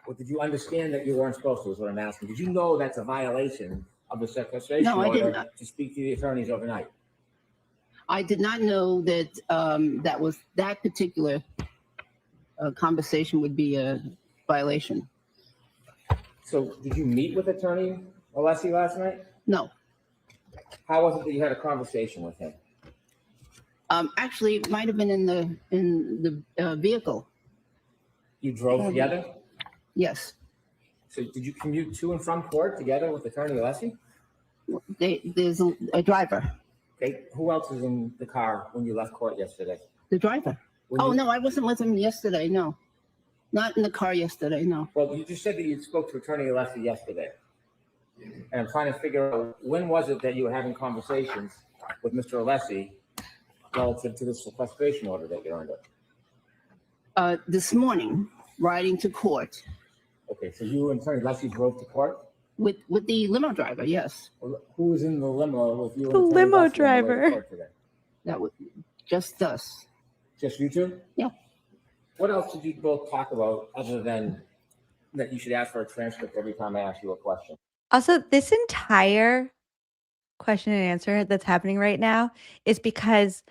Well, did you understand that you weren't supposed to, is what I'm asking? Did you know that's a violation of the sequestration No, I order did not. to speak to the attorneys overnight? I did not know that that particular conversation would be a violation. So did you meet with Attorney Alessi last night? No. How was it that you had a conversation with him? Actually, it might have been in the vehicle. You drove together? Yes. So did you commute to and from court together with Attorney Alessi? There's a driver. Okay, who else was in the car when you left court yesterday? The driver. No, I wasn't with him yesterday. No, not in the car yesterday. No. Well, you just said that you spoke to Attorney Alessi yesterday. And I'm trying to figure out, when was it that you were having conversations with Mr. Alessi relative to the sequestration order that you're under? This morning, riding to court. Okay, so you and Attorney Alessi drove to court? With the limo driver, yes. Well, who was in the limo with you? The and Attorney limo Alessi on the way to driver. court today? That was just us. Just you two? Yeah. What else did you both talk about other than that you should ask for a transcript every time I ask you a question? Also, this entire question and answer that's happening right now is because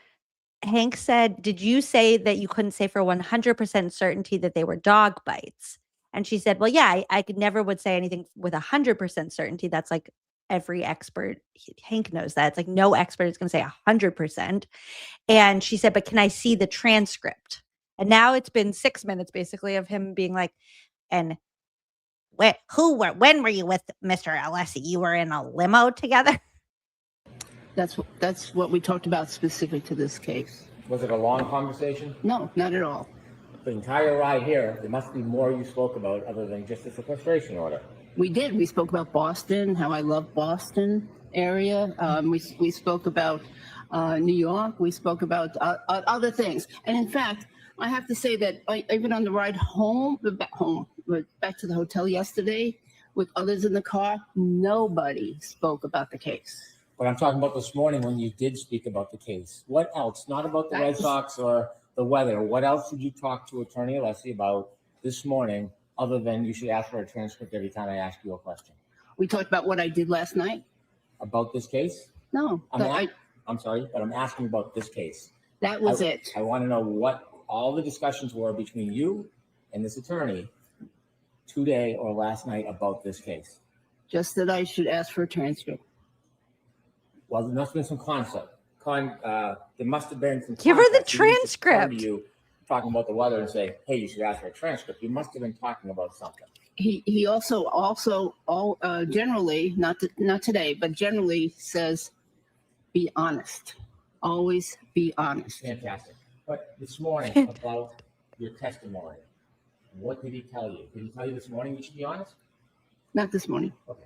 Hank said, did you say that you couldn't say for 100% certainty that they were dog bites? And she said, well, yeah, I could never would say anything with 100% certainty. That's like every expert. Hank knows that. It's like no expert is going to say 100%. And she said, but can I see the transcript? And now it's been 6 minutes basically of him being like, and when were you with Mr. Alessi? You were in a limo together? That's what we talked about specific to this case. Was it a long conversation? No, not at all. The entire ride here, there must be more you spoke about other than just the sequestration order. We did. We spoke about Boston, how I love Boston area. We spoke about New York. We spoke about other things. And in fact, I have to say that even on the ride back to the hotel yesterday with others in the car, nobody spoke about the case. But I'm talking about this morning when you did speak about the case. What else? Not about the Red Sox or the weather. What else did you talk to Attorney Alessi about this morning other than you should ask for a transcript every time I ask you a question? We talked about what I did last night. About this case? No, I'm sorry, but I'm asking about this case. That was it. I want to know what all the discussions were between you and this attorney today or last night about this case. Just that I should ask for a transcript. Well, there must have been some concept. There must have been some. Give her the context. He didn't just turn transcript. to you talking about the weather and say, "Hey, you should ask for a transcript." You must have been talking about something. He also generally, not today, but generally says, be honest. Always be honest. Fantastic. But this morning about your testimony, what did he tell you? Did he tell you this morning you should be honest? Not this morning. Okay.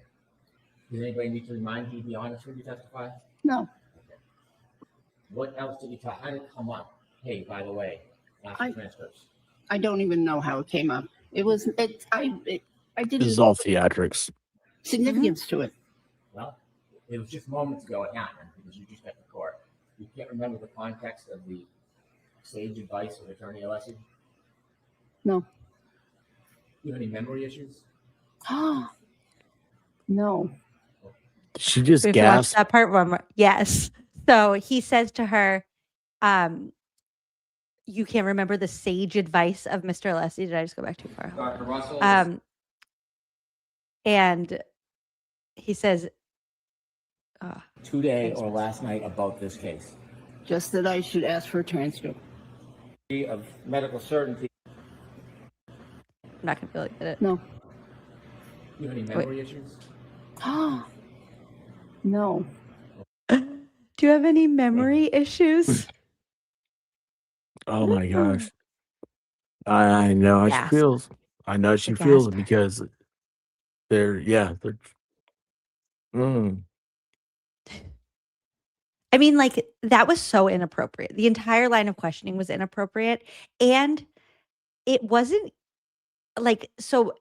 Does anybody need to remind you to be honest when you testify? No. Okay. What else did he tell? How did it come up? Hey, by the way, ask for transcripts. I don't even know how it came up. I didn't. This is all theatrics. Significance to it. Well, it was just moments ago it happened because you just got to court. You can't remember the context of the sage advice of Attorney Alessi? No. You have any memory issues? No. She just We've watched gasped. that part one more. Yes. So he says to her, you can't remember the sage advice of Mr. Alessi. Did I just go back too far? Dr. Russell? And he says, today or last night about this case? Just that I should ask for a transcript. Of medical certainty. I'm not going to be able to get it. No. You have any memory issues? No. Do you have any memory issues? Oh my gosh. I know how she Gasp. feels. I know she The feels it gasp. because they're. I mean, like, that was so inappropriate. The entire line of questioning was inappropriate. And it wasn't like, so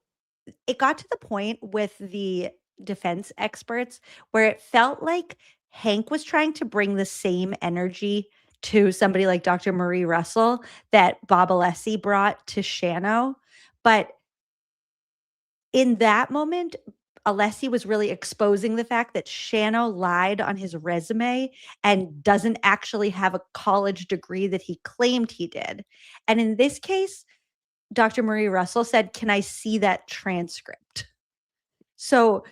it got to the point with the defense experts where it felt like Hank was trying to bring the same energy to somebody like Dr. Marie Russell that Bob Alessi brought to Shano. But in that moment, Alessi was really exposing the fact that Shano lied on his resume and doesn't actually have a college degree that he claimed he did. And in this case, Dr. Marie Russell said, "Can I see that transcript?" So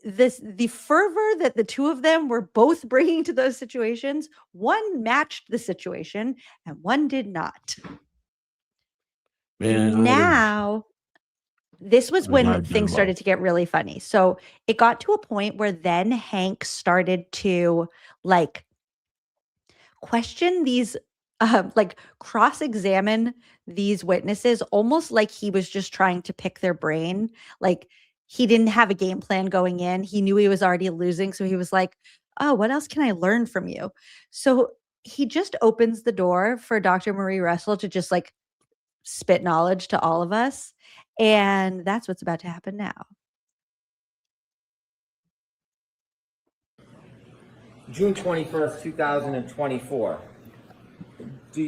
the fervor that the two of them were both bringing to those situations, one matched the situation and one did not. Man, Now, this was I'd when have things been started to get really funny. So it got to a point where then Hank started to like question these, like cross-examine these witnesses, almost like he was just trying to pick their brain. Like he didn't have a game plan going in. He knew he was already losing. So he was like, oh, what else can I learn from you? So he just opens the door for Dr. Marie Russell to just like spit knowledge to all of us. And that's what's about to happen now. June 21st, 2024. Did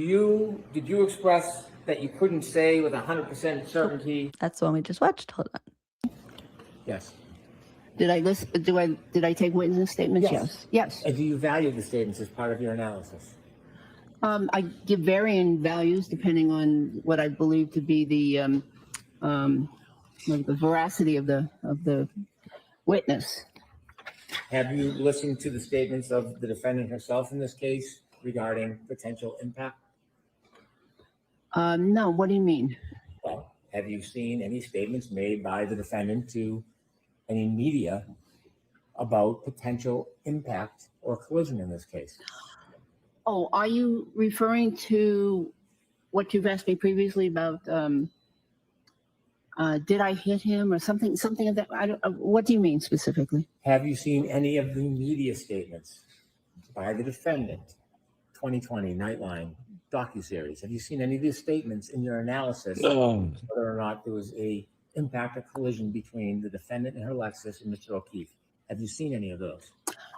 you express that you couldn't say with 100% certainty? That's the one we just watched. Hold on. Yes. Did I listen? Did I take witness statements? Yes. And do you value the statements as part of your analysis? I give varying values depending on what I believe to be the veracity of the witness. Have you listened to the statements of the defendant herself in this case regarding potential impact? No. What do you mean? Well, have you seen any statements made by the defendant to any media about potential impact or collision in this case. Oh, are you referring to what you've asked me previously about? Did I hit him or something? Something of that. I don't. What do you mean specifically? Have you seen any of the media statements by the defendant, 2020 Nightline docuseries? Have you seen any of these statements in your analysis whether or not there was a impact or collision between the defendant and her Lexus and Mr. O'Keefe? Have you seen any of those?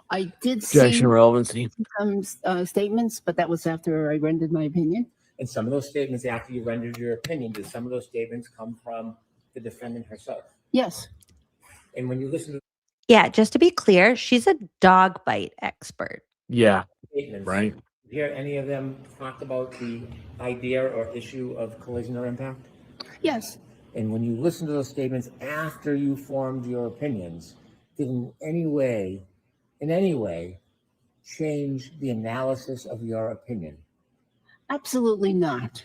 I did see Objection relevancy. some statements, but that was after I rendered my opinion. And some of those statements, after you rendered your opinion, did some of those statements come from the defendant herself? Yes. And when you listen to Yeah, just to be clear, she's a dog bite expert. Yeah. statements, Right. did you hear any of them talk about the idea or issue of collision or impact? Yes. And when you listen to those statements after you formed your opinions, did in any way change the analysis of your opinion? Absolutely not.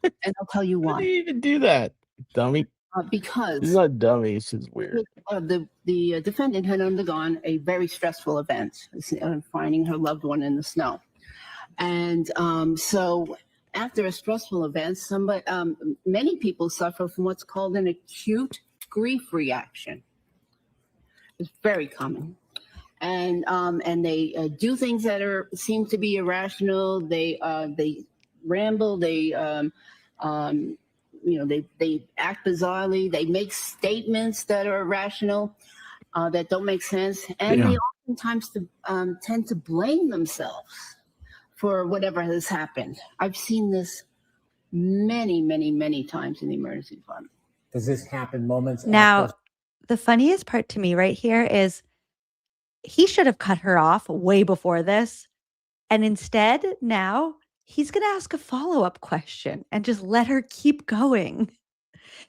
And I'll tell you Why why. do you even do that, dummy? Because It's not dummy. It's just weird. the defendant had undergone a very stressful event, finding her loved one in the snow. And so after a stressful event, many people suffer from what's called an acute grief reaction. It's very common. And they do things that seem to be irrational. They ramble. They they act bizarrely. They make statements that are irrational, that don't make sense, and they oftentimes tend to blame themselves for whatever has happened. I've seen this many times in the emergency department. Does this happen moments Now, after? the funniest part to me right here is he should have cut her off way before this. And instead, now he's going to ask a follow-up question and just let her keep going.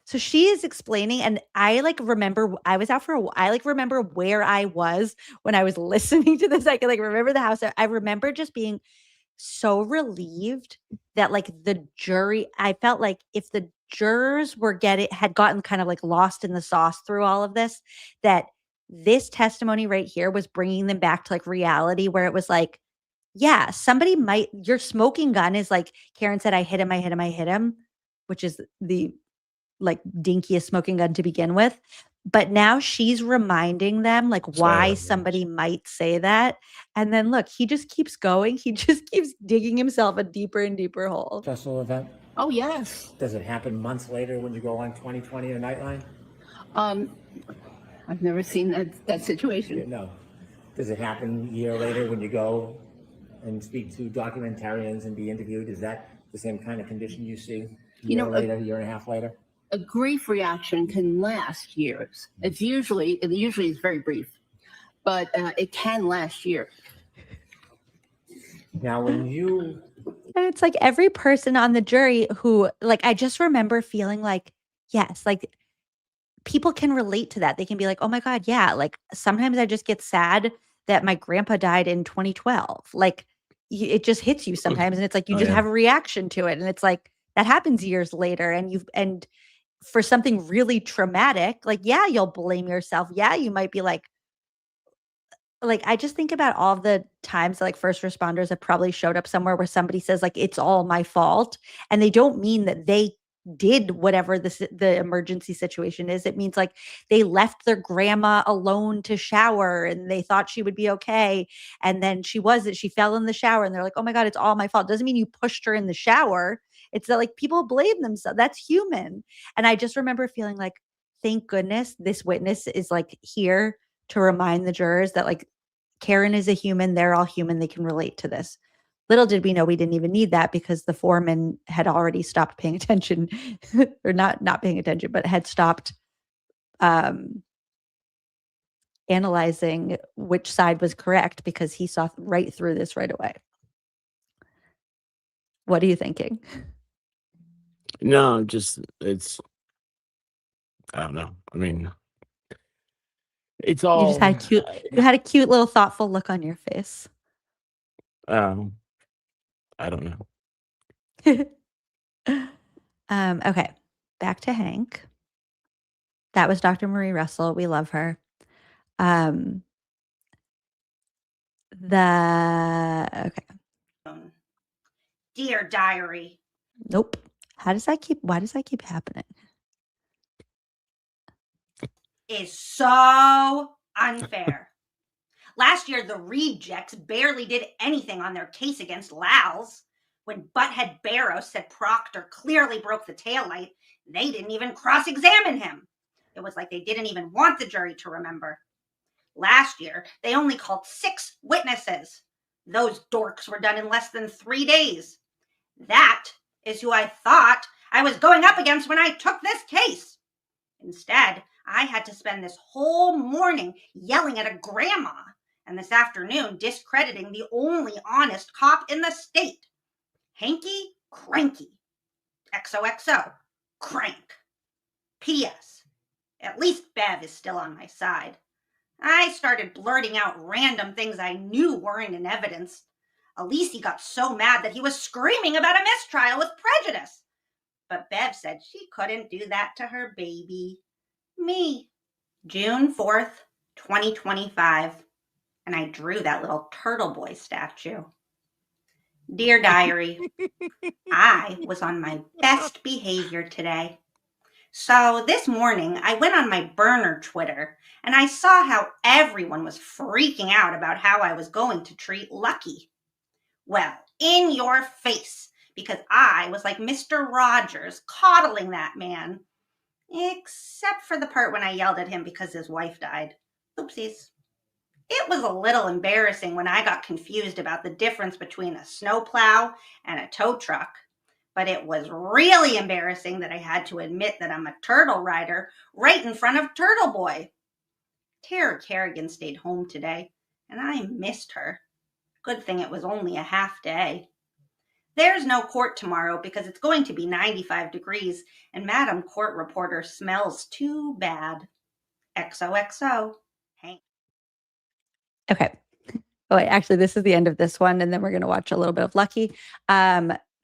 So she is explaining, and I remember I was out for a while. I remember where I was when I was listening to this. I can remember the house. I remember just being so relieved that the jury, I felt like if the jurors had gotten kind of lost in the sauce through all of this, that this testimony right here was bringing them back to reality, where it was yeah, somebody your smoking gun is Karen said, I hit him, which is the dinkiest smoking gun to begin with. But now she's reminding them why somebody might say that. And then look, he just keeps going. He just keeps digging himself a deeper and deeper hole. Stressful event? Oh, yes. Does it happen months later when you go on 2020 or Nightline? I've never seen that situation. No. Does it happen a year later when you go and speak to documentarians and be interviewed? Is that the same kind of condition you see a year and a half later? A grief reaction can last years. It usually is very brief, but it can last years. Now, when you... And it's every person on the jury who, I just remember feeling yes, people can relate to that. They can be oh my God, yeah. Sometimes I just get sad that my grandpa died in 2012. It just hits you sometimes. And it's you just have a reaction to it. And it's that happens years later. And for something really traumatic, yeah, you'll blame yourself. Yeah, you might be I just think about all the times that first responders have probably showed up somewhere where somebody says it's all my fault. And they don't mean that they did whatever the emergency situation is. It means they left their grandma alone to shower and they thought she would be okay. And then she fell in the shower and they're oh my God, it's all my fault. Doesn't mean you pushed her in the shower. It's that people blame themselves. That's human. And I just remember feeling thank goodness this witness is here to remind the jurors that Karen is a human. They're all human. They can relate to this. Little did we know we didn't even need that because the foreman had already stopped paying attention or not paying attention, but had stopped analyzing which side was correct because he saw right through this right away. What are you thinking? No, I don't know. I mean, it's all. You had a cute little thoughtful look on your face. I don't know. Okay, back to Hank. That was Dr. Marie Russell. We love her. Okay. Dear Diary, Nope. Why does that keep happening? is so unfair. Last year, the rejects barely did anything on their case against Lals. When Butthead Barrow said Proctor clearly broke the taillight, they didn't even cross-examine him. It was like they didn't even want the jury to remember. Last year, they only called 6 witnesses. Those dorks were done in less than 3 days. That is who I thought I was going up against when I took this case. Instead, I had to spend this whole morning yelling at a grandma, and this afternoon discrediting the only honest cop in the state. Hanky Cranky. XOXO. Crank. P.S. At least Bev is still on my side. I started blurting out random things I knew weren't in evidence. Elise got so mad that he was screaming about a mistrial with prejudice. But Bev said she couldn't do that to her baby. Me. June 4th, 2025. And I drew that little turtle boy statue. Dear Diary, I was on my best behavior today. So this morning, I went on my burner Twitter, and I saw how everyone was freaking out about how I was going to treat Lucky. Well, in your face, because I was like Mr. Rogers coddling that man. Except for the part when I yelled at him because his wife died. Oopsies. It was a little embarrassing when I got confused about the difference between a snowplow and a tow truck. But it was really embarrassing that I had to admit that I'm a turtle rider right in front of Turtle Boy. Tara Kerrigan stayed home today, and I missed her. Good thing it was only a half day. There's no court tomorrow because it's going to be 95 degrees, and Madam Court Reporter smells too bad. XOXO. Hank. Okay. Oh, wait, actually, this is the end of this one, and then we're going to watch a little bit of Lucky.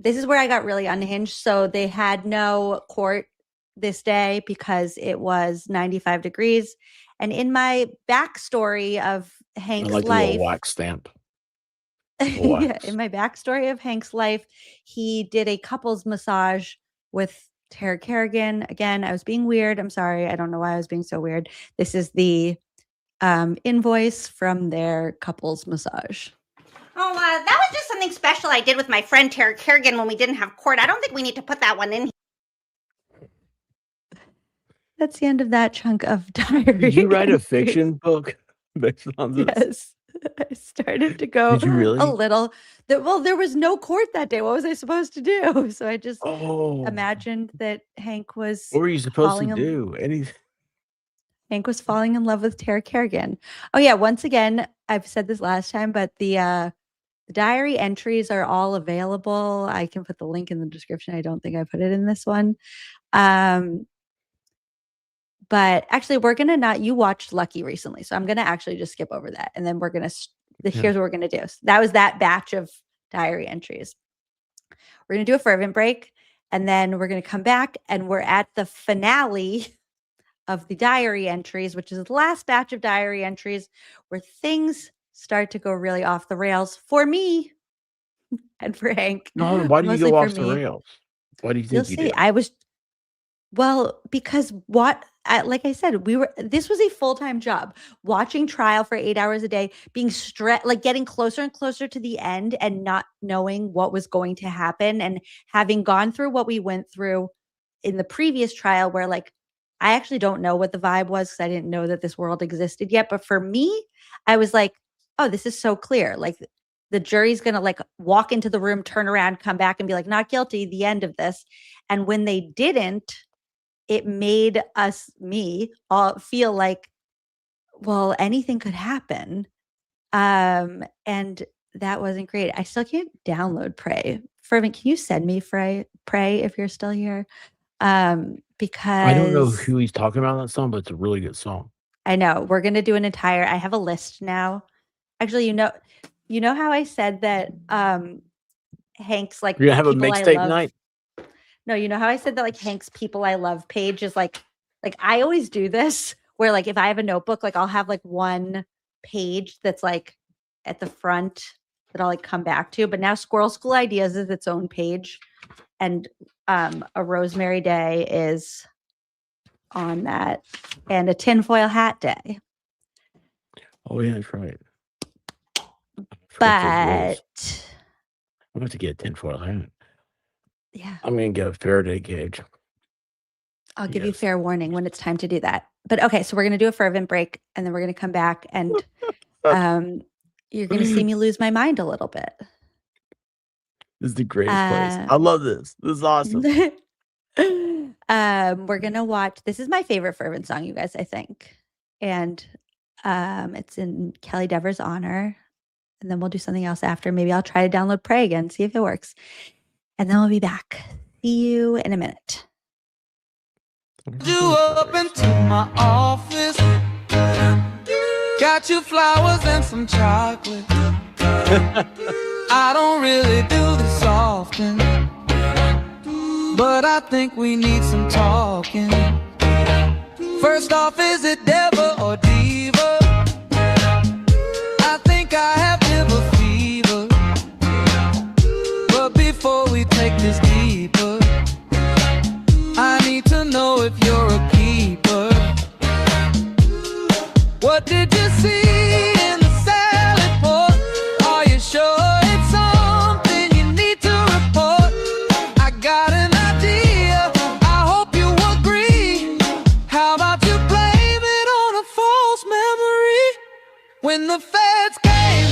This is where I got really unhinged. So they had no court this day because it was 95 degrees. And in my backstory of Hank's I like life, a little wax stamp. yeah, in my backstory of Hank's life, he did a couples massage with Tara Kerrigan. Again, I was being weird. I'm sorry. I don't know why I was being so weird. This is the invoice from their couples massage. Oh, that was just something special I did with my friend Tara Kerrigan when we didn't have court. I don't think we need to put that one in here. That's the end of that chunk of diary. Did you write a fiction book based on this? Yes. I started to go Did you really? a little. Well, there was no court that day. What was I supposed to do? So I just imagined that Hank was. What were you supposed to do? Anything? Hank was falling in love with Tara Kerrigan. Oh yeah, once again, I've said this last time, but the diary entries are all available. I can put the link in the description. I don't think I put it in this one. But actually, we're going to not, you watched Lucky recently. So I'm going to actually just skip over that. And then we're going to, here's what we're going to do. So that was that batch of diary entries. We're going to do a fervent break. And then we're going to come back and we're at the finale of the diary entries, which is the last batch of diary entries where things start to go really off the rails for me and for Hank. No, why do you go off the rails? Why do you think you did? I was, well, because like I said, this was a full-time job, watching trial for 8 hours a day, being stressed, like getting closer and closer to the end and not knowing what was going to happen. And having gone through what we went through in the previous trial where like, I actually don't know what the vibe was because I didn't know that this world existed yet. But for me, I was like, oh, this is so clear. Like the jury's going to like walk into the room, turn around, come back and be like, not guilty, the end of this. And when they didn't, it made me all feel like, well, anything could happen. And that wasn't great. I still can't download Pray. Fervent, can you send me Pray if you're still here? Because I don't know who he's talking about in that song, but it's a really good song. I know. We're going to do I have a list now. Actually, you know how I said that Hank's like, you're going to have a mixtape night? No, you know how I said that like Hank's People I Love page is like I always do this where like if I have a notebook, like I'll have like one page that's like at the front that I'll like come back to. But now Squirrel School Ideas is its own page, and a Rosemary Day is on that, and a tinfoil hat day. Oh yeah, that's right. But I'm about to get a tinfoil hat. Yeah. I'm gonna get a Faraday cage. I'll give you fair warning when it's time to do that. But okay, so we're going to do a fervent break, and then we're going to come back, and you're going to see me lose my mind a little bit. This is the greatest place. I love this. This is awesome. We're going to watch. This is my favorite fervent song, you guys, I think. And it's in Kelly Dever's honor. And then we'll do something else after. Maybe I'll try to download Pray again, see if it works. And then we'll be back. See you in a minute. You up into my office, got you flowers and some chocolate. I don't really do this often, but I think we need some talking. First off, is it Deva or Diva? I think I have liver fever, but before we take this deeper, I need to know if you're a keeper. What did you see in the salad pot? Are you sure it's something you need to report? I got an idea, I hope you agree. How about you blame it on a false memory? When the feds came,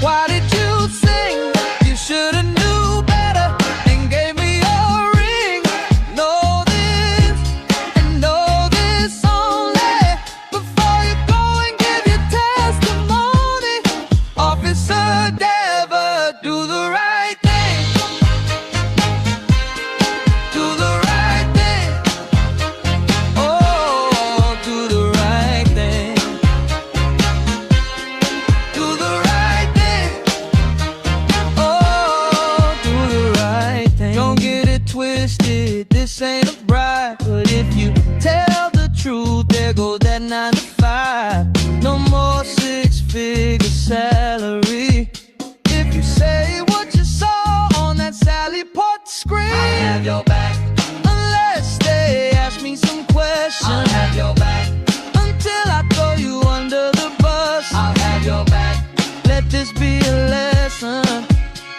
why did you sing? You should've knew better and gave me your ring. Know this and know this only before you go and give your testimony. Officer Dever, do the right thing. Do the right thing. Oh, do the right thing. Do the right thing. Oh, do the right thing. Don't get it twisted, this ain't a bribe. But if you tell the truth, there goes that 9 to 5. No more 6-figure salary. If you say what you saw on that Sally Port screen, I have your back. Unless they ask me some questions, I'll have your back. Until I throw you under the bus, I'll have your back. Let this be a lesson,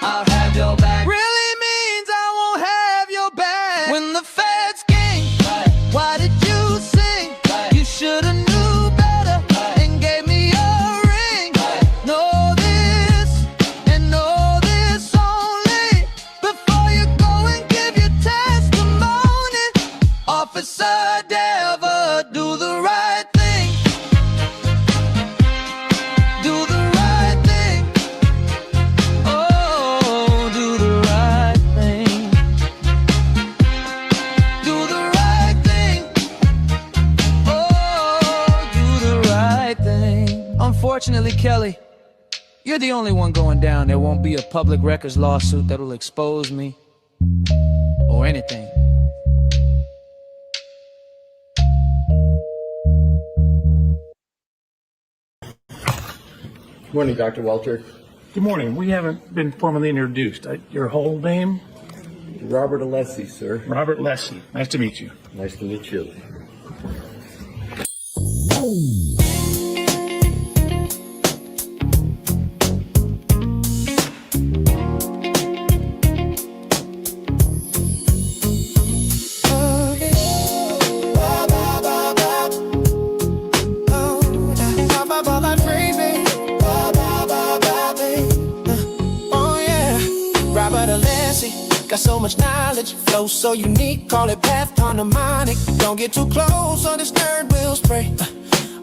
I'll have your back. Really means I won't have your back. When the feds came, why did you sing? You should've knew better and gave me your ring. Know this and know this only before you go and give your testimony. Officer Dever, do the right thing. Do the right thing. Oh, do the right thing. Do the right thing. Oh, do the right thing. Unfortunately, Kelly, you're the only one going down. There won't be a public records lawsuit that'll expose me or anything. Morning, Dr. Welter. Good morning. We haven't been formally introduced. Your whole name? Robert Alessi, sir. Robert Lessie. Nice to meet you. Nice to meet you. Got so much knowledge, flow so unique, call it path harmonic. Don't get too close or this nerd will spray.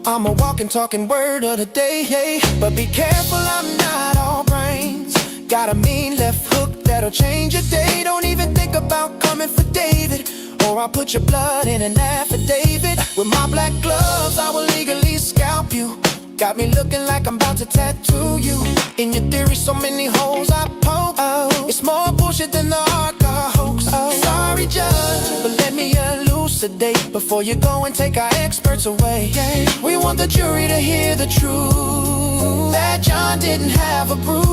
I'm a walking, talking word of the day, hey. But be careful, I'm not all brains. Got a mean left hook that'll change your day. Don't even think about coming for David, or I'll put your blood in an affidavit. With my black gloves, I will legally scalp you. Got me looking like I'm about to tattoo you. In your theory, so many holes I poke. Oh, it's more bullshit than the hardcore hoax. Oh, sorry, judge, but let me elucidate before you go and take our experts away. Yeah. We want the jury to hear the truth. that John didn't have a bruise.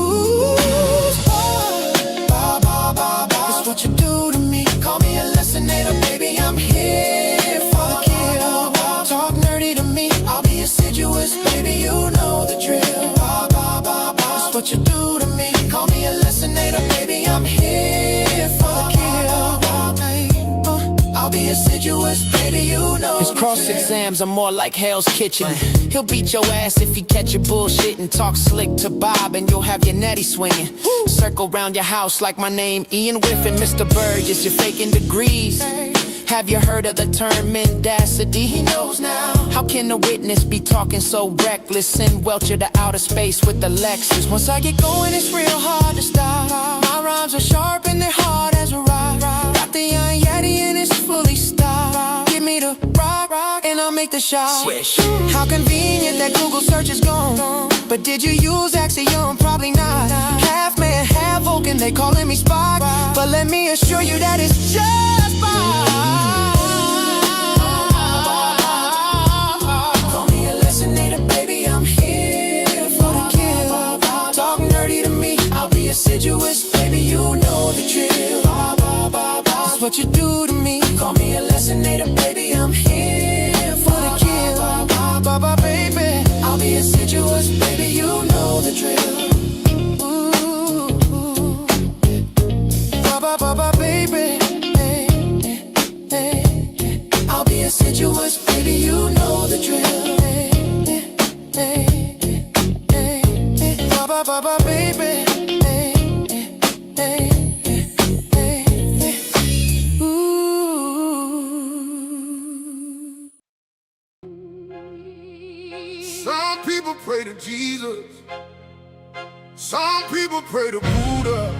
It's what you do to me. Call me a lessonator, baby, I'm here for the kill. Talk nerdy to me, I'll be assiduous, baby, you know the drill. It's what you do to me. Call me a lessonator, baby, I'm here for the kill. I'll be assiduous, baby, you know. His cross exams are more like Hell's Kitchen. He'll beat your ass if you catch your bullshit and talk slick to Bob, and you'll have your natty swinging. Circle round your house like my name Ian Whiffen, Mr. Burgess, you're faking degrees. Have you heard of the term mendacity? He knows now. How can a witness be talking so reckless and welch to outer space with the Lexus? Once I get going, it's real hard to stop. My rhymes are sharp and they're hard as a rock. Got the young Yeti and it's fully stocked. Give me the rock, and I'll make the shot. Swish. How convenient that Google search is gone. But did you use Axiom? Probably not. Half man, half Vulcan, they calling me Spock. But let me assure you that it's just fine. Call me a lessonator, baby, I'm here for the kill. Talk nerdy to me, I'll be assiduous, baby, you know the drill. That's what you do to me. Call me a lessonator, baby, I'm here for the kill. Baby, I'll be assiduous, baby, you know the drill. Baby, I'll be assiduous, baby, you know the drill. Baby. Some people pray to Jesus. Some people pray to Buddha.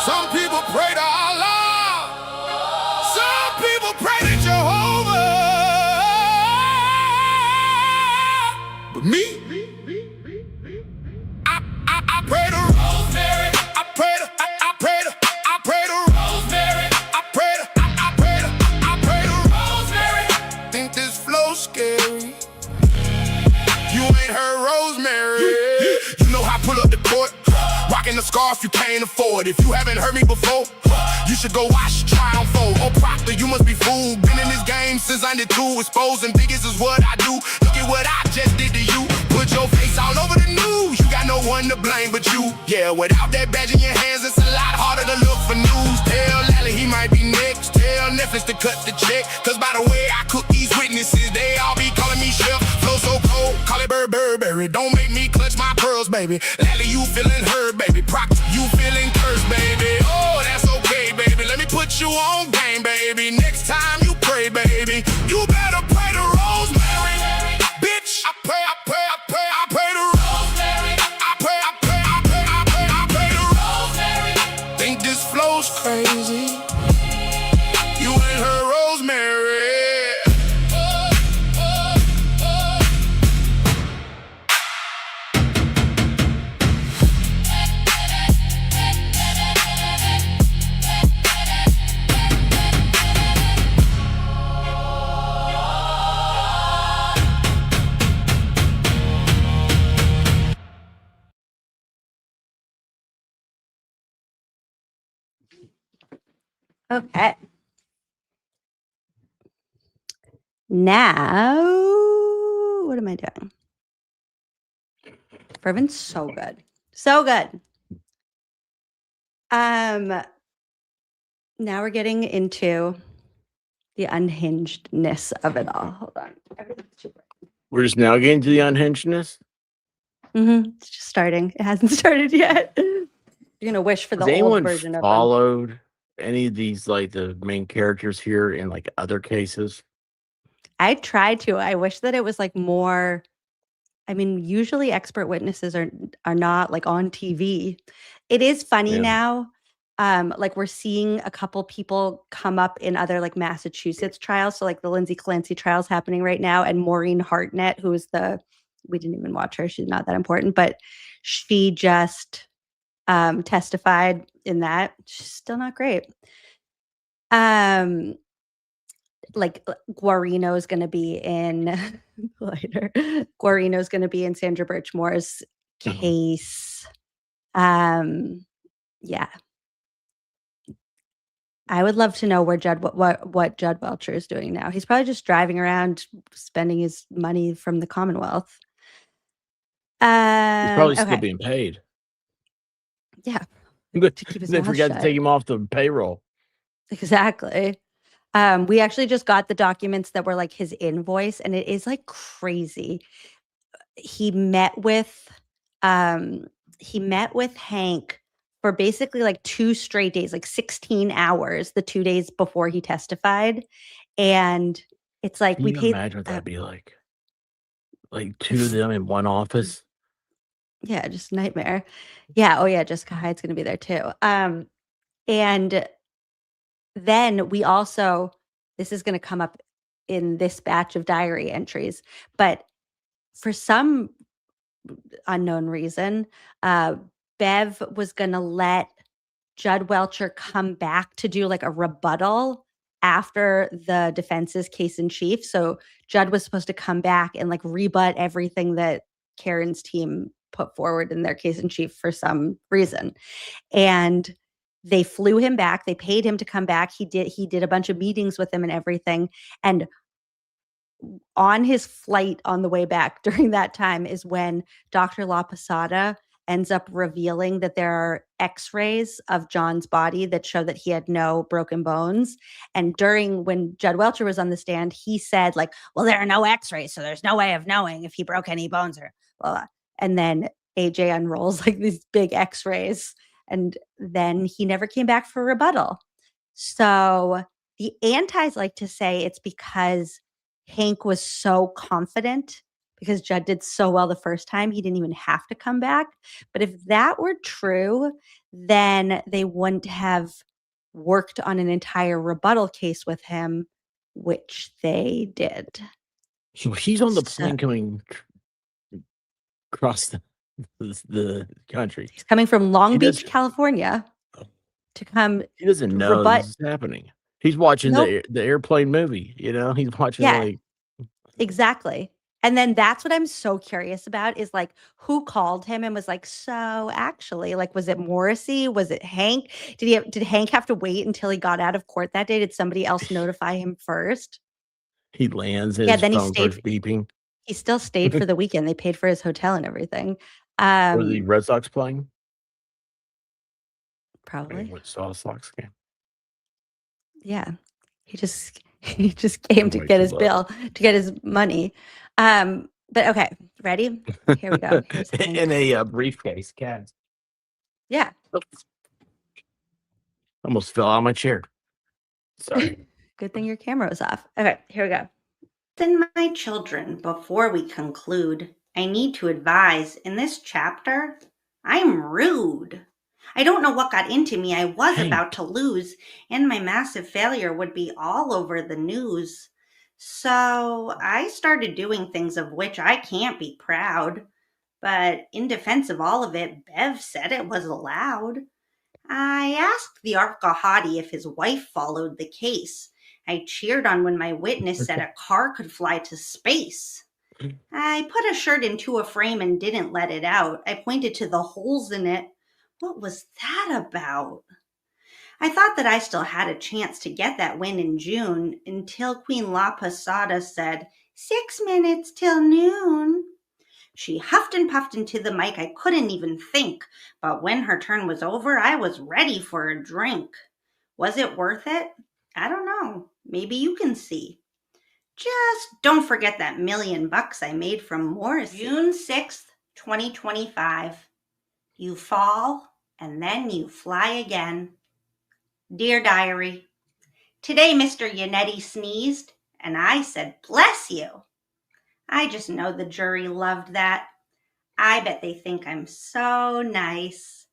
Some people pray to Allah. Some people pray to Jehovah. But me, I pray to Rosemary. I pray to Rosemary. I pray to Rosemary. Think this flow scary? You ain't heard Rosemary. You know how I pull up the court. Rocking the scarf you can't afford. If you haven't heard me before, you should go watch Trial 4. Oh, Proctor, you must be fooled. Been in this game since I did 2. Exposing biggest is what I do. Look at what I just did to you. Put your face all over the news. You got no one to blame but you. Yeah, without that badge in your hands, it's a lot harder to look for news. Tell Lally he might be next. Tell Netflix to cut the check. Cause by the way I cook these witnesses, they all be calling me chef. Flow so cold, call it Burberry. Don't make me clutch my pearls, baby. Lally, you feeling hurt, baby. Proctor, you feeling cursed, baby. Oh, that's okay, baby. Let me put you on game, baby. Next time you pray, baby, you better pray to Rosemary. Bitch, I pray to Rosemary. I pray to Rosemary. Think this flow's crazy? You ain't heard Rosemary. Okay. Now, what am I doing? Bourbon's so good. So good. Now we're getting into the unhingedness of it all. Hold on. We're just now getting to the unhingedness. It's just starting. It hasn't started yet. You're gonna wish for the Has old anyone version of them. followed any of these, like the main characters here in like other cases? I tried to. I wish that it was like more. I mean, usually expert witnesses are not like on TV. It is funny now. Like we're seeing a couple people come up in other like Massachusetts trials. So like the Lindsay Clancy trials happening right now, and Maureen Hartnett, who is we didn't even watch her. She's not that important, but she just testified in that. She's still not great. Like Guarino is going to be in later. Guarino's going to be in Sandra Birchmore's case. Yeah. I would love to know where what Judd Welcher is doing now. He's probably just driving around spending his money from the Commonwealth. He's probably still Okay. being paid. Yeah. But To keep his they mouth forgot to shut. take him off the payroll. Exactly. We actually just got the documents that were like his invoice, and it is like crazy. He met with Hank for basically like 2 straight days, like 16 hours, the 2 days before he testified. And it's like Can we you paid imagine what that'd be like? Like 2 of them in one office? yeah, just a nightmare. Yeah, oh yeah, Jessica Hyde's gonna be there too. And then we also this is gonna come up in this batch of diary entries, but for some unknown reason, Bev was gonna let Judd Welcher come back to do like a rebuttal after the defense's case in chief. So Judd was supposed to come back and like rebut everything that Karen's team put forward in their case in chief for some reason. And they flew him back. They paid him to come back. He did a bunch of meetings with him and everything. And on his flight on the way back during that time is when Dr. La Posada ends up revealing that there are x-rays of John's body that show that he had no broken bones. And when Judd Welcher was on the stand, he said like, well, there are no x-rays, so there's no way of knowing if he broke any bones or blah, blah. And then AJ unrolls like these big x-rays, and then he never came back for rebuttal. So the antis like to say it's because Hank was so confident because Judd did so well the first time, he didn't even have to come back. But if that were true, then they wouldn't have worked on an entire rebuttal case with him, which they did. So he's on the plane coming across the country. He's coming from Long Beach, California to come. He doesn't know this is happening. He's watching the airplane movie, He's watching like exactly. And then that's what I'm so curious about is like who called him and was like, so actually, like, was it Morrissey? Was it Hank? Did Hank have to wait until he got out of court that day? Did somebody else notify him first? He lands and his phone starts beeping. He still stayed for the weekend. They paid for his hotel and everything. Were the Red Sox playing? Probably. I saw a Sox game. Yeah. He just came to get his bill, to get his money. But okay, ready? Here we go. In a briefcase, cat. Yeah. Almost fell out of my chair. Sorry. Good thing your camera was off. Okay, here we go. Then, my children, before we conclude, I need to advise in this chapter, I'm rude. I don't know what got into me. I was about to lose, and my massive failure would be all over the news. So I started doing things of which I can't be proud. But in defense of all of it, Bev said it was allowed. I asked the Arkahati if his wife followed the case. I cheered on when my witness said a car could fly to space. I put a shirt into a frame and didn't let it out. I pointed to the holes in it. What was that about? I thought that I still had a chance to get that win in June until Queen La Posada said, 6 minutes till noon. She huffed and puffed into the mic. I couldn't even think, but when her turn was over, I was ready for a drink. Was it worth it? I don't know. Maybe you can see. Just don't forget that $1 million I made from Morrissey. June 6th, 2025. You fall, and then you fly again. Dear Diary, today Mr. Yannetti sneezed, and I said, bless you. I just know the jury loved that. I bet they think I'm so nice.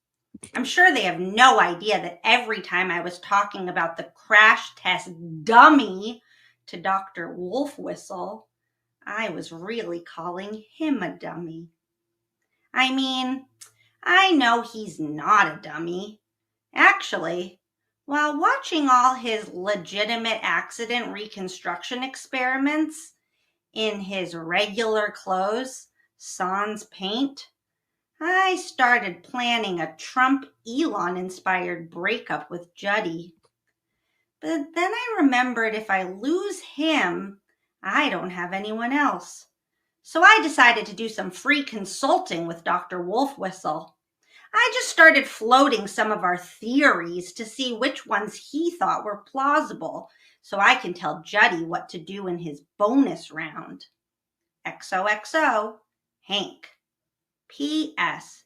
I'm sure they have no idea that every time I was talking about the crash test dummy to Dr. Wolfwhistle, I was really calling him a dummy. I mean, I know he's not a dummy. Actually, while watching all his legitimate accident reconstruction experiments, in his regular clothes, sans paint, I started planning a Trump-Elon-inspired breakup with Judy. But then I remembered if I lose him, I don't have anyone else. So I decided to do some free consulting with Dr. Wolfwhistle. I just started floating some of our theories to see which ones he thought were plausible, so I can tell Judy what to do in his bonus round. XOXO, Hank. P.S.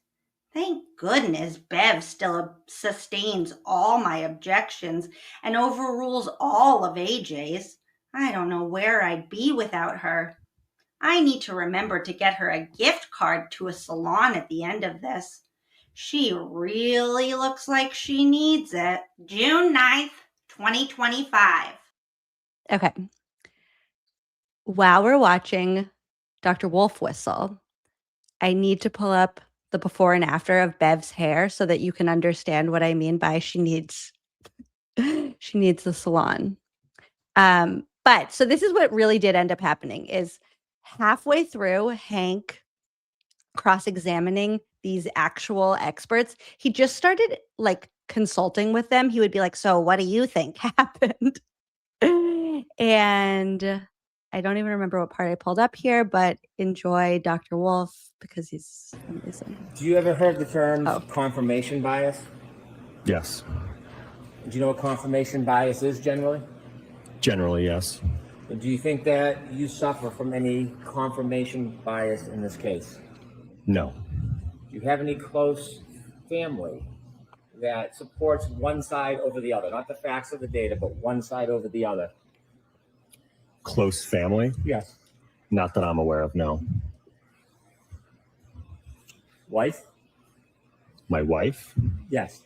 Thank goodness Bev still sustains all my objections and overrules all of AJ's. I don't know where I'd be without her. I need to remember to get her a gift card to a salon at the end of this. She really looks like she needs it. June 9th, 2025. Okay. While we're watching Dr. Wolfwhistle, I need to pull up the before and after of Bev's hair so that you can understand what I mean by she needs the salon. But so this is what really did end up happening is halfway through Hank cross-examining these actual experts, he just started like consulting with them. He would be like, so what do you think happened? And I don't even remember what part I pulled up here, but enjoy Dr. Wolf because he's amazing. Do you ever heard the term confirmation bias? Yes. Do you know what confirmation bias is generally? Generally, yes. Do you think that you suffer from any confirmation bias in this case? No. Do you have any close family that supports one side over the other? Not the facts of the data, but one side over the other. Close family? Yes. Not that I'm aware of, no. Wife? My wife? Yes.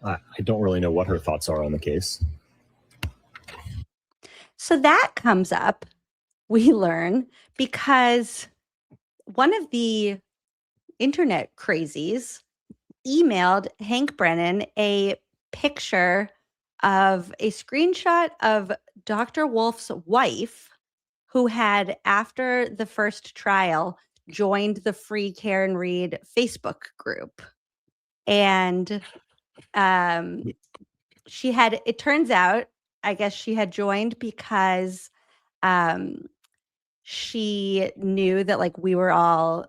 I don't really know what her thoughts are on the case. So that comes up, we learn, because one of the internet crazies emailed Hank Brennan a picture of a screenshot of Dr. Wolf's wife, who had, after the first trial, joined the Free Karen Reed Facebook group. And she had, it turns out, I guess she had joined because she knew that like we were all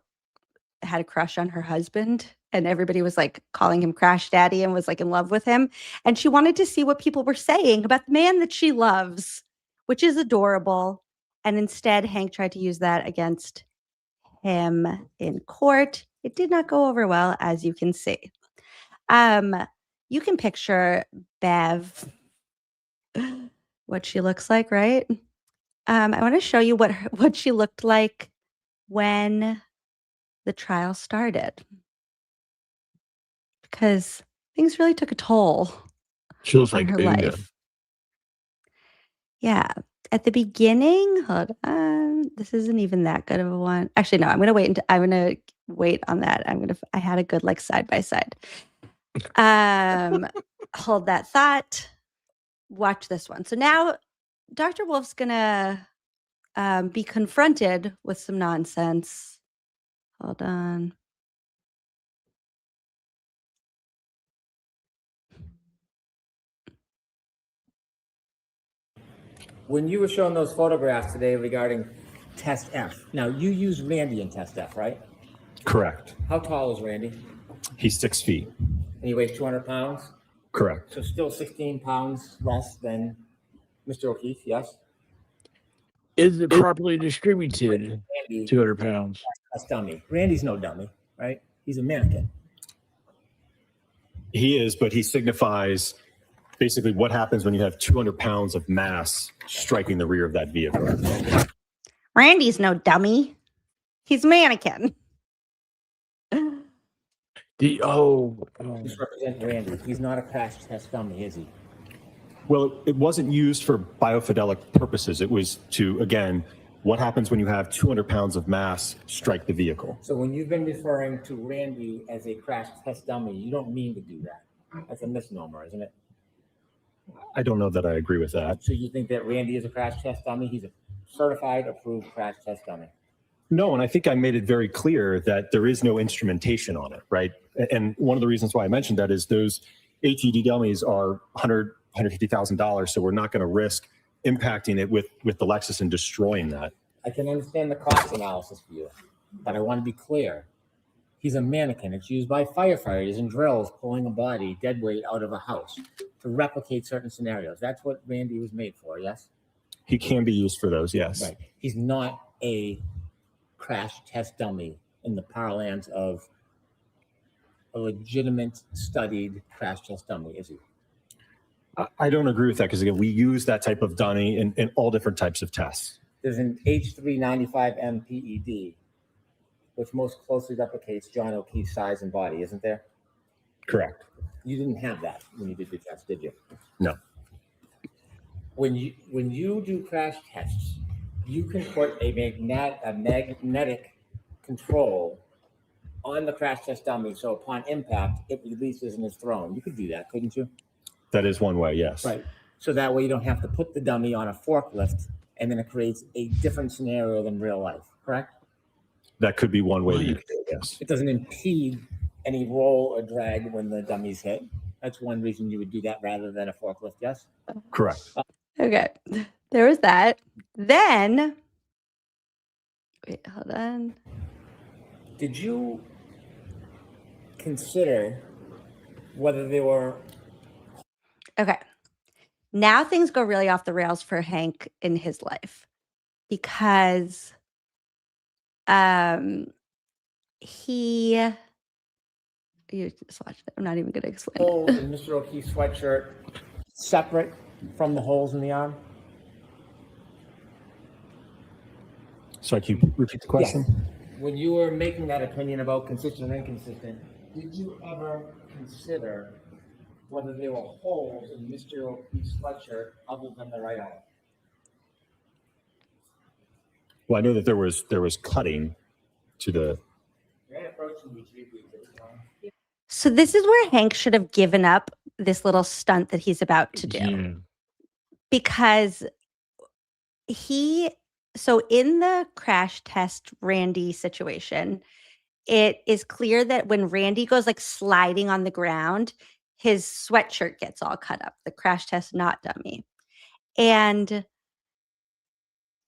had a crush on her husband and everybody was like calling him Crash Daddy and was like in love with him. And she wanted to see what people were saying about the man that she loves, which is adorable. And instead, Hank tried to use that against him in court. It did not go over well, as you can see. You can picture Bev, what she looks like, right? I want to show you what she looked like when the trial started, because things really took a toll She looks on like her Uga. life. Yeah. At the beginning, hold on. This isn't even that good of a one. Actually, no, I'm gonna wait on that. I had a good like side by side. Hold that thought. Watch this one. So now Dr. Wolf's gonna be confronted with some nonsense. Hold on. When you were showing those photographs today regarding Test F, now you use Randy in Test F, right? Correct. How tall is Randy? He's 6 feet. And he weighs 200 pounds? Correct. So still 16 pounds less than Mr. O'Keefe, yes? Is it properly distributed? 200 pounds. That's dummy. Randy's no dummy, right? He's a mannequin. He is, but he signifies basically what happens when you have 200 pounds of mass striking the rear of that vehicle. Randy's no dummy. He's a mannequin. Just represent Randy. He's not a crash test dummy, is he? Well, it wasn't used for biofidelic purposes. It was to, again, what happens when you have 200 pounds of mass strike the vehicle. So when you've been referring to Randy as a crash test dummy, you don't mean to do that. That's a misnomer, isn't it? I don't know that I agree with that. So you think that Randy is a crash test dummy? He's a certified, approved crash test dummy. No, and I think I made it very clear that there is no instrumentation on it, right? And one of the reasons why I mentioned that is those ATD dummies are $150,000, so we're not going to risk impacting it with the Lexus and destroying that. I can understand the cost analysis for you, but I want to be clear. He's a mannequin. It's used by firefighters and drills pulling a body, dead weight, out of a house to replicate certain scenarios. That's what Randy was made for, yes? He can be used for those, yes. Right. He's not a crash test dummy in the parlance of a legitimate studied crash test dummy, is he? I don't agree with that because, again, we use that type of dummy in all different types of tests. There's an H395M PED, which most closely replicates John O'Keefe's size and body, isn't there? Correct. You didn't have that when you did the test, did you? No. When you do crash tests, you can put a magnetic control on the crash test dummy, so upon impact, it releases and is thrown. You could do that, couldn't you? That is one way, yes. Right. So that way you don't have to put the dummy on a forklift, and then it creates a different scenario than real life, correct? That could be one way that you could do it, yes. It doesn't impede any roll or drag when the dummy's hit. That's one reason you would do that rather than a forklift, yes? Correct. Okay. There was that. Then, wait, hold on. Did you consider whether there were... Okay. Now things go really off the rails for Hank in his life because you just watched it. I'm not even going to explain Holes it. in Mr. O'Keefe's sweatshirt separate from the holes in the arm? So can you repeat the question? Yes. When you were making that opinion about consistent or inconsistent, did you ever consider whether there were holes in Mr. O'Keefe's sweatshirt other than the right arm? Well, I know that there was cutting to the... So this is where Hank should have given up this little stunt that he's about to do. Because so in the crash test Randy situation, it is clear that when Randy goes like sliding on the ground, his sweatshirt gets all cut up, the crash test not dummy. And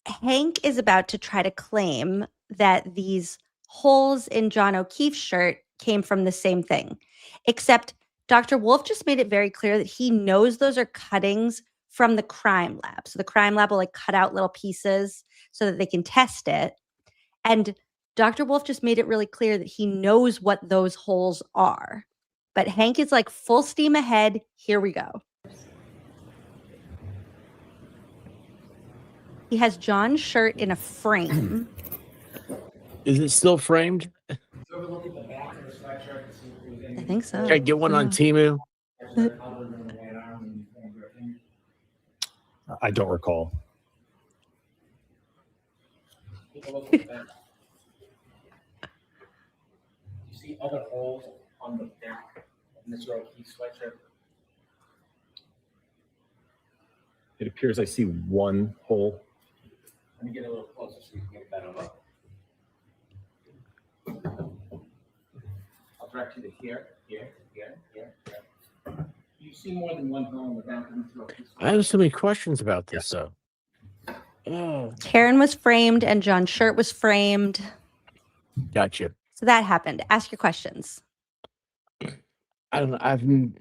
Hank is about to try to claim that these holes in John O'Keefe's shirt came from the same thing, except Dr. Wolf just made it very clear that he knows those are cuttings from the crime lab. So the crime lab will like cut out little pieces so that they can test it. And Dr. Wolf just made it really clear that he knows what those holes are. But Hank is like full steam ahead. Here we go. He has John's shirt in a frame. Is it still framed? I think so. Can I get one on Temu? I don't recall. Take a look at that. You see other holes on the back of Mr. O'Keefe's sweatshirt? It appears I see one hole. Let me get a little closer so you can get a better look. I'll direct you to here. You see more than one hole in the back of Mr. O'Keefe's sweatshirt. I have so many questions about this, though. Oh. Karen was framed and John's shirt was framed. Gotcha. So that happened. Ask your questions. I don't know.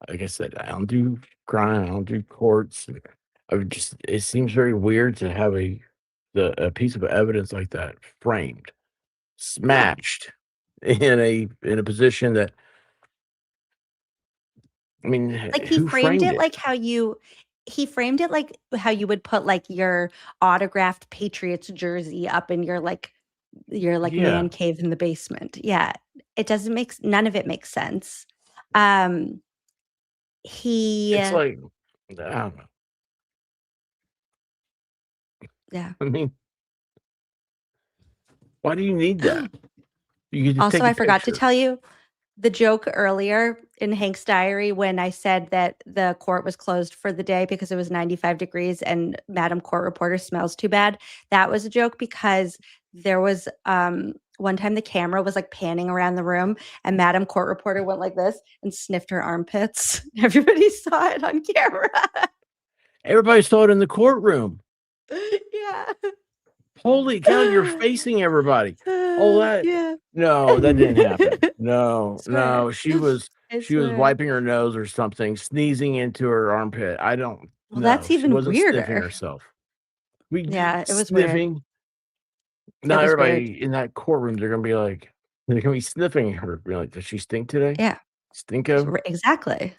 Like I said, I don't do crime. I don't do courts. It seems very weird to have a piece of evidence like that framed, smashed in a position that, I mean, Like he framed it like how you would put like your autographed Patriots jersey up in your man cave in the basement. Yeah. It doesn't none of it makes sense. It's like, I don't know. Yeah. I mean, why do you need that? You can just Also, take a I forgot to picture. tell you, the joke earlier in Hank's diary when I said that the court was closed for the day because it was 95 degrees and Madam Court Reporter smells too bad. That was a joke because there was one time the camera was like panning around the room and Madam Court Reporter went like this and sniffed her armpits. Everybody saw it on camera. Everybody saw it in the courtroom. Yeah. Holy cow, you're facing everybody. Oh, that Yeah. no, that didn't happen. No, Swear. no, she was swear. wiping her nose or something, sneezing into her armpit. I don't Well, know. that's She even wasn't sniffing weirder. herself. We Yeah, it was weird. sniffing. Now was everybody in that courtroom, they're gonna be sniffing her. Be like, does she stink today? Yeah. Stinko? Exactly.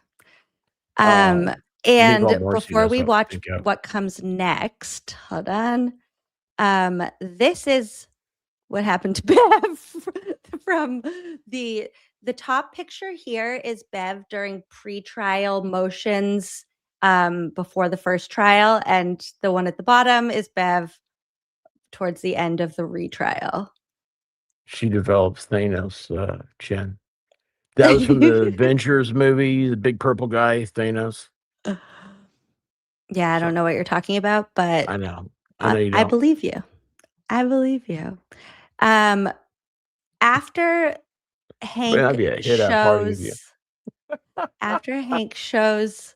Meatball And Marcy before does we not watch stink out. what comes next, hold on. This is what happened to Bev from the top picture here is Bev during pre-trial motions before the first trial, and the one at the bottom is Bev towards the end of the retrial. She develops Thanos, chin. That was from the Avengers movie, the big purple guy, Thanos. Yeah, I don't know what you're talking about, but I know. I know you I don't. believe you. I believe you. After Hank That'd be a hit out party with you. shows after Hank shows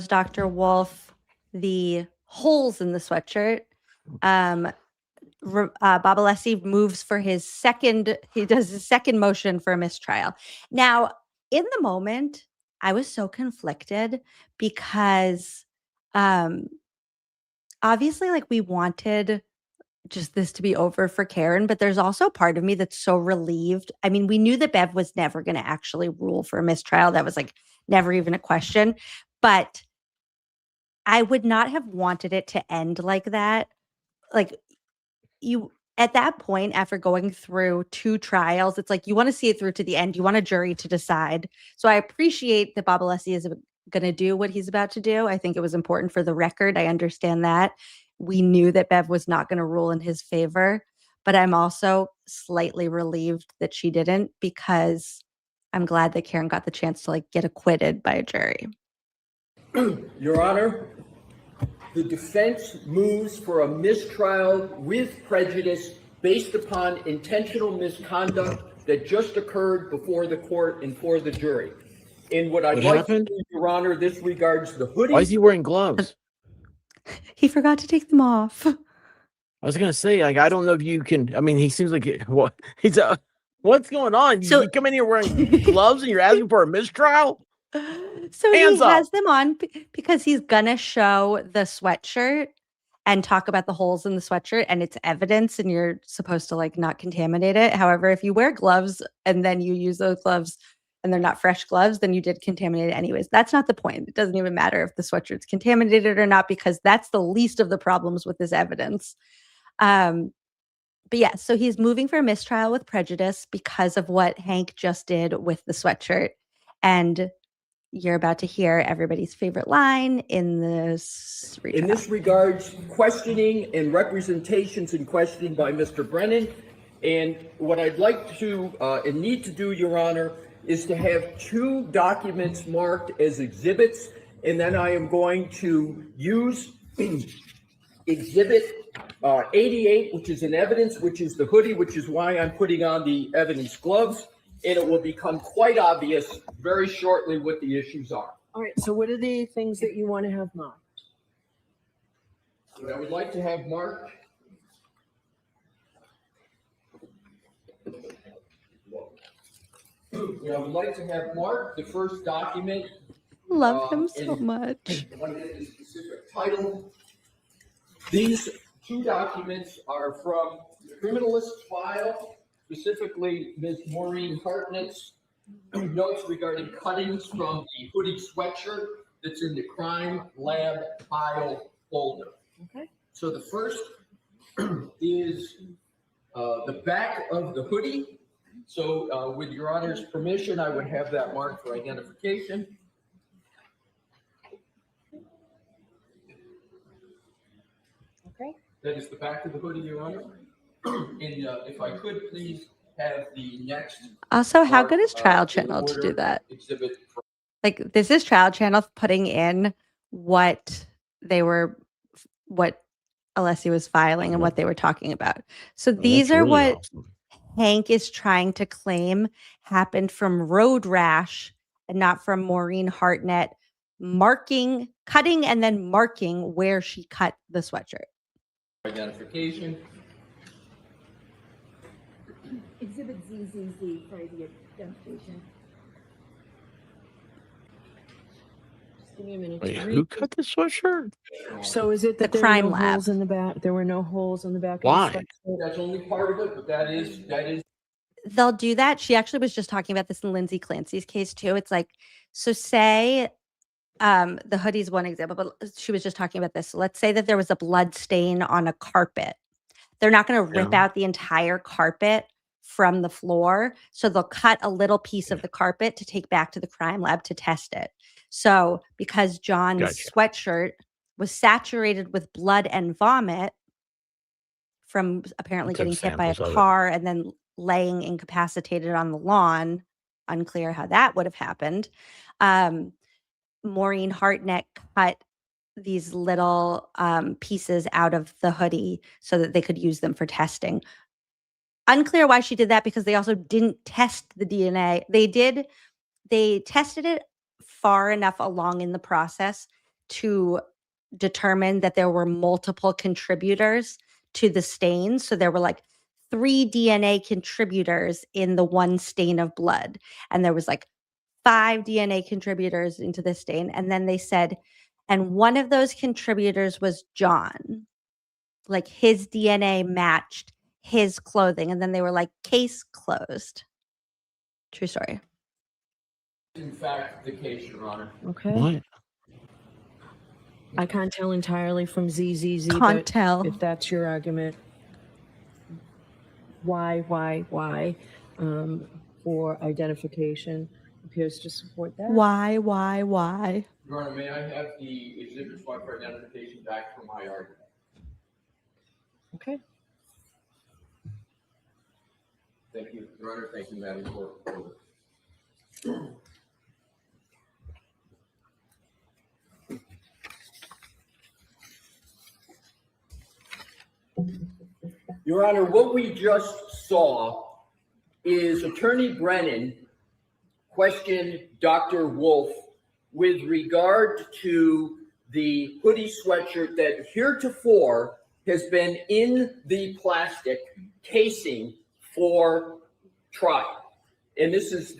Dr. Wolf the holes in the sweatshirt, Bob Alessi moves for he does his second motion for a mistrial. Now, in the moment, I was so conflicted because obviously like we wanted just this to be over for Karen, but there's also part of me that's so relieved. I mean, we knew that Bev was never going to actually rule for a mistrial. That was like never even a question, but I would not have wanted it to end like that. Like you at that point, after going through 2 trials, it's like you want to see it through to the end. You want a jury to decide. So I appreciate that Bob Alessi is going to do what he's about to do. I think it was important for the record. I understand that. We knew that Bev was not going to rule in his favor, but I'm also slightly relieved that she didn't because I'm glad that Karen got the chance to like get acquitted by a jury. Your Honor, the defense moves for a mistrial with prejudice based upon intentional misconduct that just occurred before the court and for the jury. And what I'd like to do, Your Honor, this regards the hoodie. Why is he wearing gloves? He forgot to take them off. I was gonna say, like, I don't know if you can. I mean, he seems like what's going on? So- you come in here wearing gloves and you're asking for a mistrial? So Hands he up. has them on because he's gonna show the sweatshirt and talk about the holes in the sweatshirt, and it's evidence, and you're supposed to like not contaminate it. However, if you wear gloves and then you use those gloves and they're not fresh gloves, then you did contaminate it anyways. That's not the point. It doesn't even matter if the sweatshirt's contaminated or not, because that's the least of the problems with this evidence. But yeah, so he's moving for a mistrial with prejudice because of what Hank just did with the sweatshirt. And you're about to hear everybody's favorite line in this retrial. In this regards, questioning and representations in questioning by Mr. Brennan. And what I'd like to and need to do, Your Honor, is to have 2 documents marked as exhibits, and then I am going to use exhibit 88, which is an evidence, which is the hoodie, which is why I'm putting on the evidence gloves, and it will become quite obvious very shortly what the issues are. All right, so what are the things that you want to have marked? What I would like to have marked the first document. Love him so much. One is the specific title. These 2 documents are from the criminalist file, specifically Ms. Maureen Hartnett's notes regarding cuttings from the hoodie sweatshirt that's in the crime lab file folder. Okay. So the first is the back of the hoodie. So with Your Honor's permission, I would have that marked for identification. Okay. That is the back of the hoodie, Your Honor. And if I could please have the next. Also, how part, good is Trial in Channel to do order, that? Exhibit. Like, this is Trial Channel putting in what Alessi was filing and what they were talking about. So these are really what awesome. Hank is trying to claim happened from road rash and not from Maureen Hartnett cutting and then marking where she cut the sweatshirt. Identification. Exhibit ZZZ for the identification. Just give me a minute. Wait, to who read. cut the sweatshirt? So is it that The there were crime no lab. holes in the back? There were no holes in the back Why? of the sweatshirt? That's only part of it, but that is. They'll do that. She actually was just talking about this in Lindsay Clancy's case too. It's like, so say the hoodie's one example, but she was just talking about this. So let's say that there was a blood stain on a carpet. They're not going to rip Yeah. out the entire carpet from the floor. So they'll cut a little piece of the carpet to take back to the crime lab to test it. So because John's Gotcha. sweatshirt was saturated with blood and vomit from apparently Took getting hit by a samples of it. car and then laying incapacitated on the lawn, unclear how that would have happened. Maureen Hartnett cut these little pieces out of the hoodie so that they could use them for testing. Unclear why she did that, because they also didn't test the DNA. They tested it far enough along in the process to determine that there were multiple contributors to the stains. So there were like 3 DNA contributors in the one stain of blood. And there was like 5 DNA contributors into this stain. And then they said, and one of those contributors was John. Like his DNA matched his clothing. And then they were like, case closed. True story. In fact, the case, Your Honor. Okay. What? I can't tell entirely from ZZZ. Can't but tell. If that's your argument. Why? For identification appears to support that. Why? Your Honor, may I have the exhibit for identification back for my argument? Okay. Thank you, Your Honor. Thank you, Madam Court. Your Honor, what we just saw is Attorney Brennan question Dr. Wolf with regard to the hoodie sweatshirt that heretofore has been in the plastic casing for trial. And this is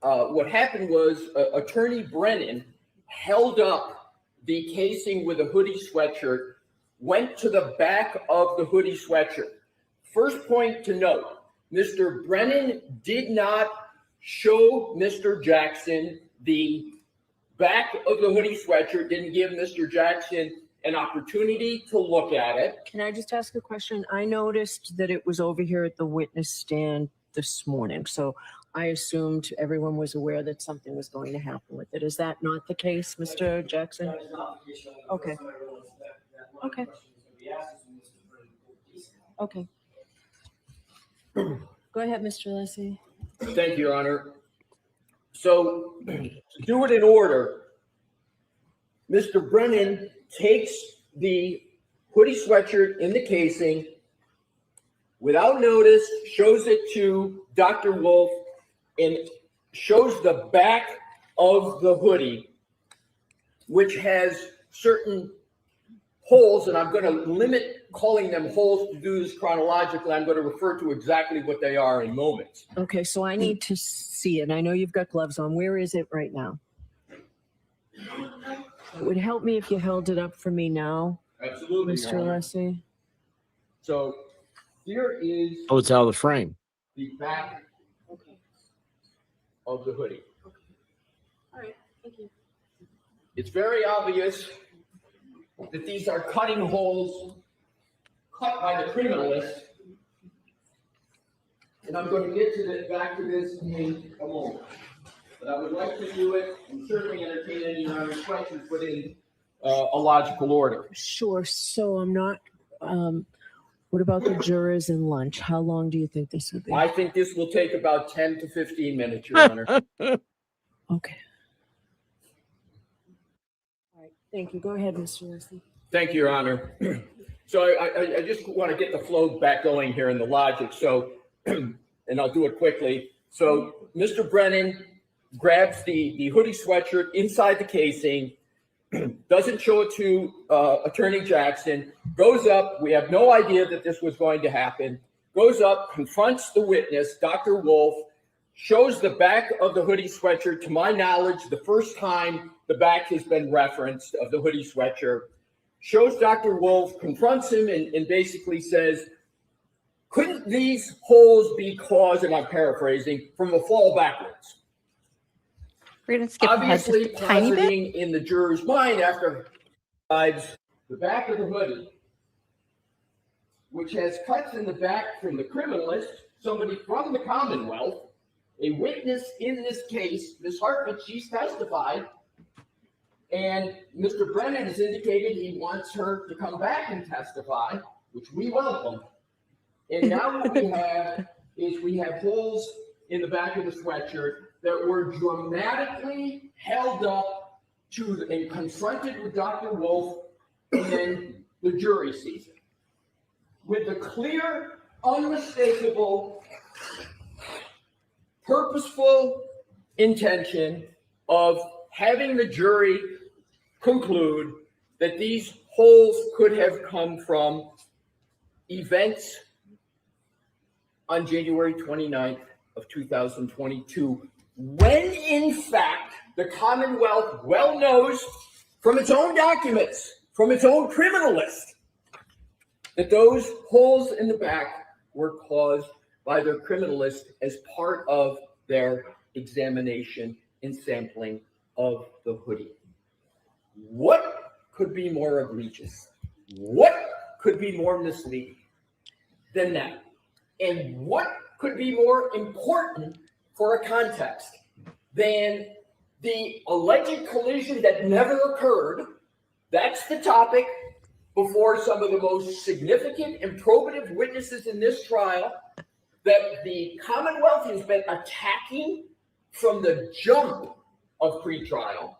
what happened was Attorney Brennan held up the casing with a hoodie sweatshirt, went to the back of the hoodie sweatshirt. First point to note, Mr. Brennan did not show Mr. Jackson the back of the hoodie sweatshirt, didn't give Mr. Jackson an opportunity to look at it. Can I just ask a question? I noticed that it was over here at the witness stand this morning. So I assumed everyone was aware that something was going to happen with it. Is that not the case, Mr. Jackson? Okay. Okay. Okay. Go ahead, Mr. Leslie. Thank you, Your Honor. So to do it in order, Mr. Brennan takes the hoodie sweatshirt in the casing without notice, shows it to Dr. Wolf, and shows the back of the hoodie, which has certain holes, and I'm going to limit calling them holes to do this chronologically. I'm going to refer to exactly what they are in moments. Okay, so I need to see it. I know you've got gloves on. Where is it right now? It would help me if you held it up for me now, Absolutely, Your Mr. Honor. Leslie. So here is Oh, it's out of the frame. the back of the hoodie. All right, thank you. It's very obvious that these are cutting holes cut by the criminalist. And I'm going to get back to this in a moment. But I would like to do it and certainly entertain any other questions within a logical order. Sure. So I'm not. What about the jurors and lunch? How long do you think this will be? I think this will take about 10 to 15 minutes, Your Honor. Okay. All right. Thank you. Go ahead, Mr. Leslie. Thank you, Your Honor. So I just want to get the flow back going here and the logic. So, and I'll do it quickly. So Mr. Brennan grabs the hoodie sweatshirt inside the casing, doesn't show it to Attorney Jackson, goes up. We have no idea that this was going to happen. Goes up, confronts the witness, Dr. Wolf, shows the back of the hoodie sweatshirt. To my knowledge, the first time the back has been referenced of the hoodie sweatshirt. Shows Dr. Wolf, confronts him, and basically says, couldn't these holes be caused, and I'm paraphrasing, from a fall backwards? We're going to skip Obviously, ahead just a tiny bit. positing in the juror's mind after the back of the hoodie, which has cuts in the back from the criminalist, somebody from the Commonwealth, a witness in this case, Ms. Hartman, she's testified, and Mr. Brennan has indicated he wants her to come back and testify, which we welcome. And now what we have holes in the back of the sweatshirt that were dramatically held up to and confronted with Dr. Wolf, and then the jury sees it. With the clear, unmistakable, purposeful intention of having the jury conclude that these holes could have come from events on January 29th of 2022, when in fact the Commonwealth well knows from its own documents, from its own criminalist, that those holes in the back were caused by their criminalist as part of their examination and sampling of the hoodie. What could be more egregious? What could be more misleading than that? And what could be more important for a context than the alleged collision that never occurred? That's the topic before some of the most significant and probative witnesses in this trial that the Commonwealth has been attacking from the jump of pretrial.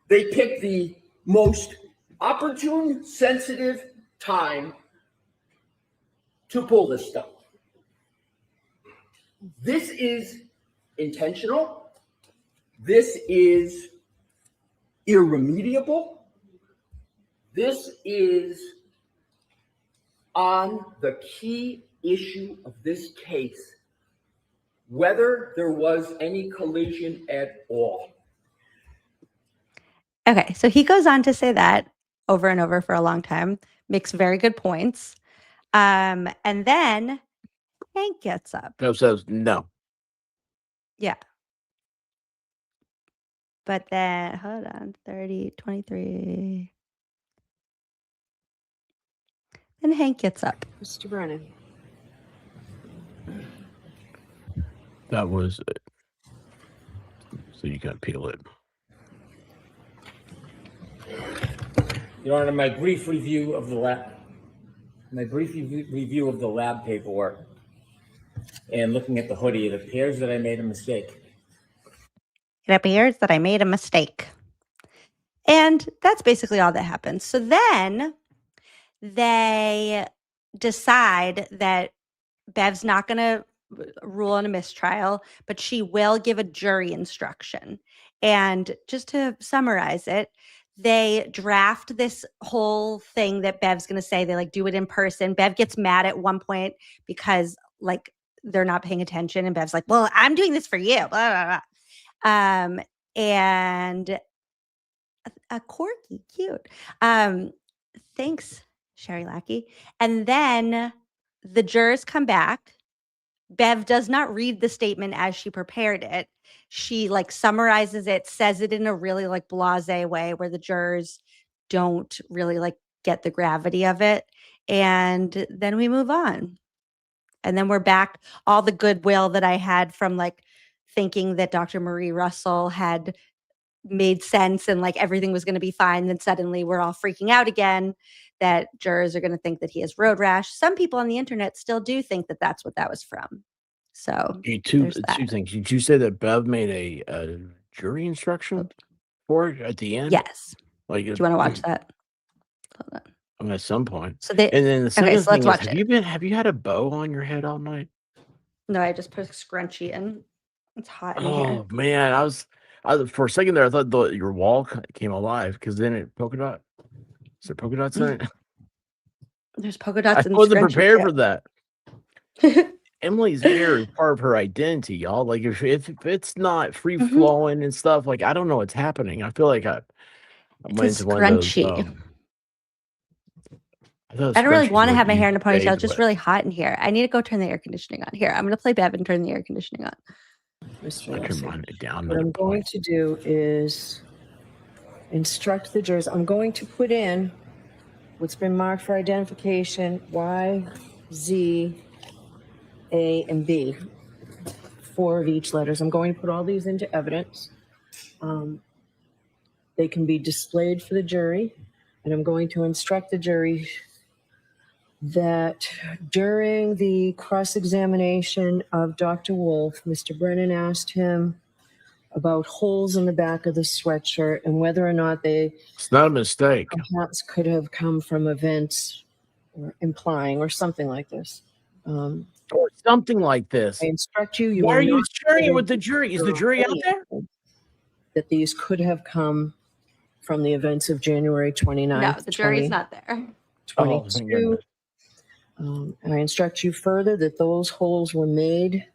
They picked the most opportune, sensitive time to pull this stuff. This is intentional. This is irremediable. This is on the key issue of this case, whether there was any collision at all. Okay, so he goes on to say that over and over for a long time, makes very good points. And then Hank gets up. No, says no. Yeah. But then, hold on, 30, 23. Then Hank gets up. Mr. Brennan. That was it. So you can peel it. Your Honor, my brief review of the lab paperwork and looking at the hoodie, it appears that I made a mistake. It appears that I made a mistake. And that's basically all that happens. So then they decide that Bev's not going to rule on a mistrial, but she will give a jury instruction. And just to summarize it, they draft this whole thing that Bev's going to say. They do it in person. Bev gets mad at one point because they're not paying attention. And Bev's like, well, I'm doing this for you. Blah, blah, blah. And a corgi, cute. Thanks, Sherry Lackey. And then the jurors come back. Bev does not read the statement as she prepared it. She summarizes it, says it in a really blasé way where the jurors don't really get the gravity of it. And then we move on. And then we're back. All the goodwill that I had from thinking that Dr. Marie Russell had made sense and like everything was going to be fine. Then suddenly we're all freaking out again that jurors are going to think that he has road rash. Some people on the internet still do think that that's what that was from. So Two there's that. things. Did you say that Bev made a jury instruction for it at the end? Yes. Like, Do you want to watch that? Hold on. At some point. So they, And then the second okay, so let's thing is, watch it. have you had a bow on your head all night? No, I just put a scrunchie in. It's hot in here. Oh man, I was for a second there. I thought your wall came alive because then it polka dot. Is there polka dots in it? There's polka dots I in the wasn't scrunchie, prepared too. for that. Emily's hair is part of her identity, y'all. Like if it's not free flowing and stuff, like I don't know what's happening. I feel like I went It's a into one of those. scrunchie. I thought I don't really scrunchies want to were have my you hair in a ponytail. bathed It's just with. really hot in here. I need to go turn the air conditioning on. Here, I'm going to play Bev and turn the air conditioning on. Mr. I can Leslie. run it down. What I'm going to do is instruct the jurors. I'm going to put in what's been marked for identification, Y, Z, A, and B. 4 of each letters. I'm going to put all these into evidence. They can be displayed for the jury, and I'm going to instruct the jury that during the cross-examination of Dr. Wolf, Mr. Brennan asked him about holes in the back of the sweatshirt and whether or not they It's not a mistake. perhaps could have come from events or implying or something like this. Or something like this. I instruct you. Why will are you not sharing it put with the jury? Is the jury out there? that these could have come from the events of January 29th. No, the jury's not there. Oh, thank 22. goodness. And I instruct you further that those holes were made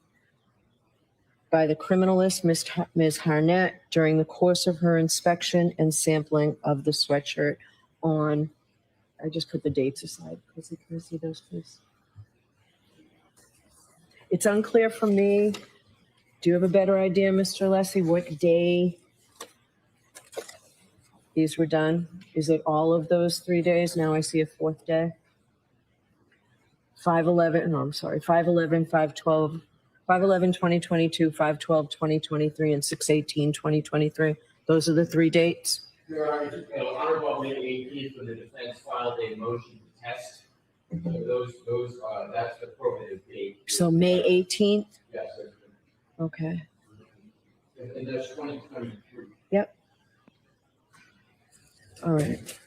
by the criminalist, Ms. Harnett, during the course of her inspection and sampling of the sweatshirt on, I just put the dates aside. Can I see those, please? It's unclear for me. Do you have a better idea, Mr. Leslie, what day these were done? Is it all of those 3 days? Now I see a 4th day. 5/11, no, I'm sorry, 5/11, 5/12, 5/11, 2022, 5/12, 2023, and 6/18, 2023. Those are the 3 dates. Your Honor, Honorable May 18th, when the defense filed a motion to test. That's the probative date. So May 18th? Yes, Okay. and that's 2023. Yep. All right.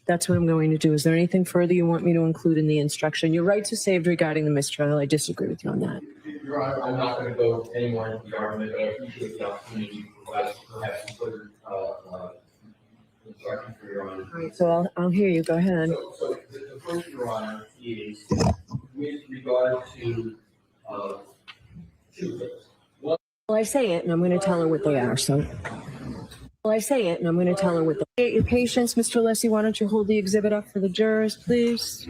That's what I'm going to do. Is there anything further you want me to include in the instruction? Your rights are saved regarding the mistrial. I disagree with you on that. Your Honor, I'm not going to go any more into the argument, but I appreciate the opportunity to provide perhaps some further instruction for Your Honor. All right, so I'll hear you. Go ahead. So the first, Your Honor, is with regard to two things. One, Well, I say it, and I'm going to tell her what they are. So, well, I say it, and I'm going to tell her what they are. Your patience, Mr. Leslie. Why don't you hold the exhibit up for the jurors, please?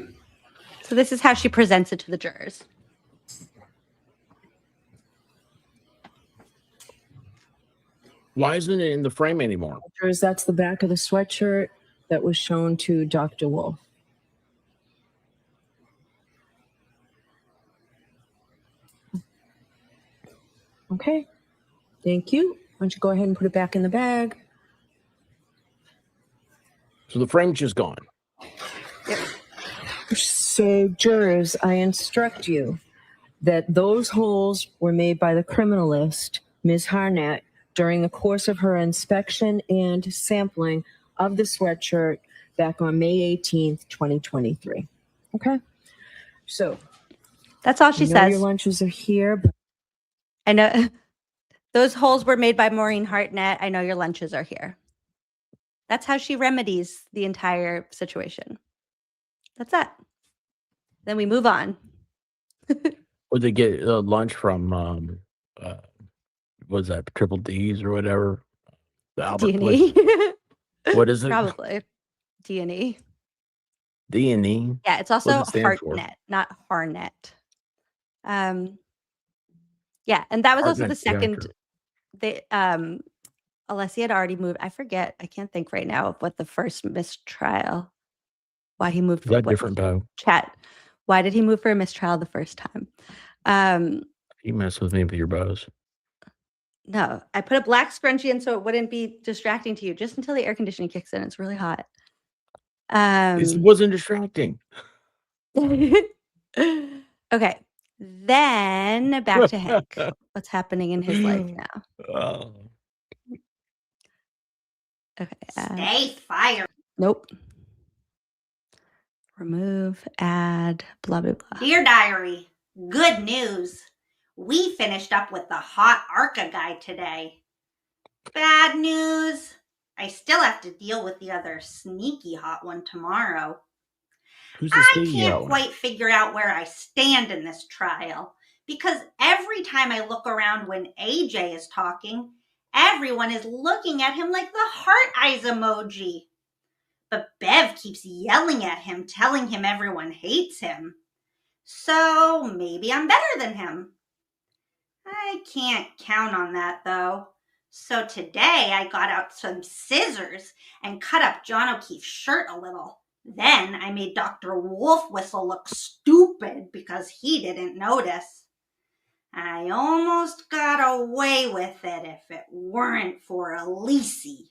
So this is how she presents it to the jurors. Why isn't it in the frame anymore? Jurors, that's the back of the sweatshirt that was shown to Dr. Wolf. Okay. Thank you. Why don't you go ahead and put it back in the bag? So the frame's just gone. So, jurors, I instruct you that those holes were made by the criminalist, Ms. Harnett, during the course of her inspection and sampling of the sweatshirt back on May 18th, 2023. Okay? So, that's all she says. Your lunches are here. But I know those holes were made by Maureen Hartnett. I know your lunches are here. That's how she remedies the entire situation. That's that. Then we move on. Would they get lunch from was that Triple D's or whatever? The Albert D&E. place? What is it? Probably D&E. D&E. Yeah, it's also What's it stand for? Hartnett, not Harnett. Yeah, and that was also the Hartnett, yeah, second. sure. They Alessi had already moved. I forget. I can't think right now of what the first mistrial. Why he moved? Is that what- different, Bo? Chat. Why did he move for a mistrial the first time? You mess with me with your bows. No, I put a black scrunchie in so it wouldn't be distracting to you just until the air conditioning kicks in. It's really hot. It wasn't distracting. Okay. Then back to Hank. What's happening in his life now? Oh. Okay. Stay fired. Nope. Remove, add, blah, blah, blah. Dear Diary, good news. We finished up with the hot ARCA guy today. Bad news. I still have to deal with the other sneaky hot one tomorrow. I can't quite figure out where I stand in this trial because every time I look around when AJ is talking, everyone is looking at him like the heart eyes emoji. But Bev keeps yelling at him, telling him everyone hates him. So maybe I'm better than him. I can't count on that though. So today I got out some scissors and cut up John O'Keefe's shirt a little. Then I made Dr. Wolf Whistle look stupid because he didn't notice. I almost got away with it if it weren't for Elise.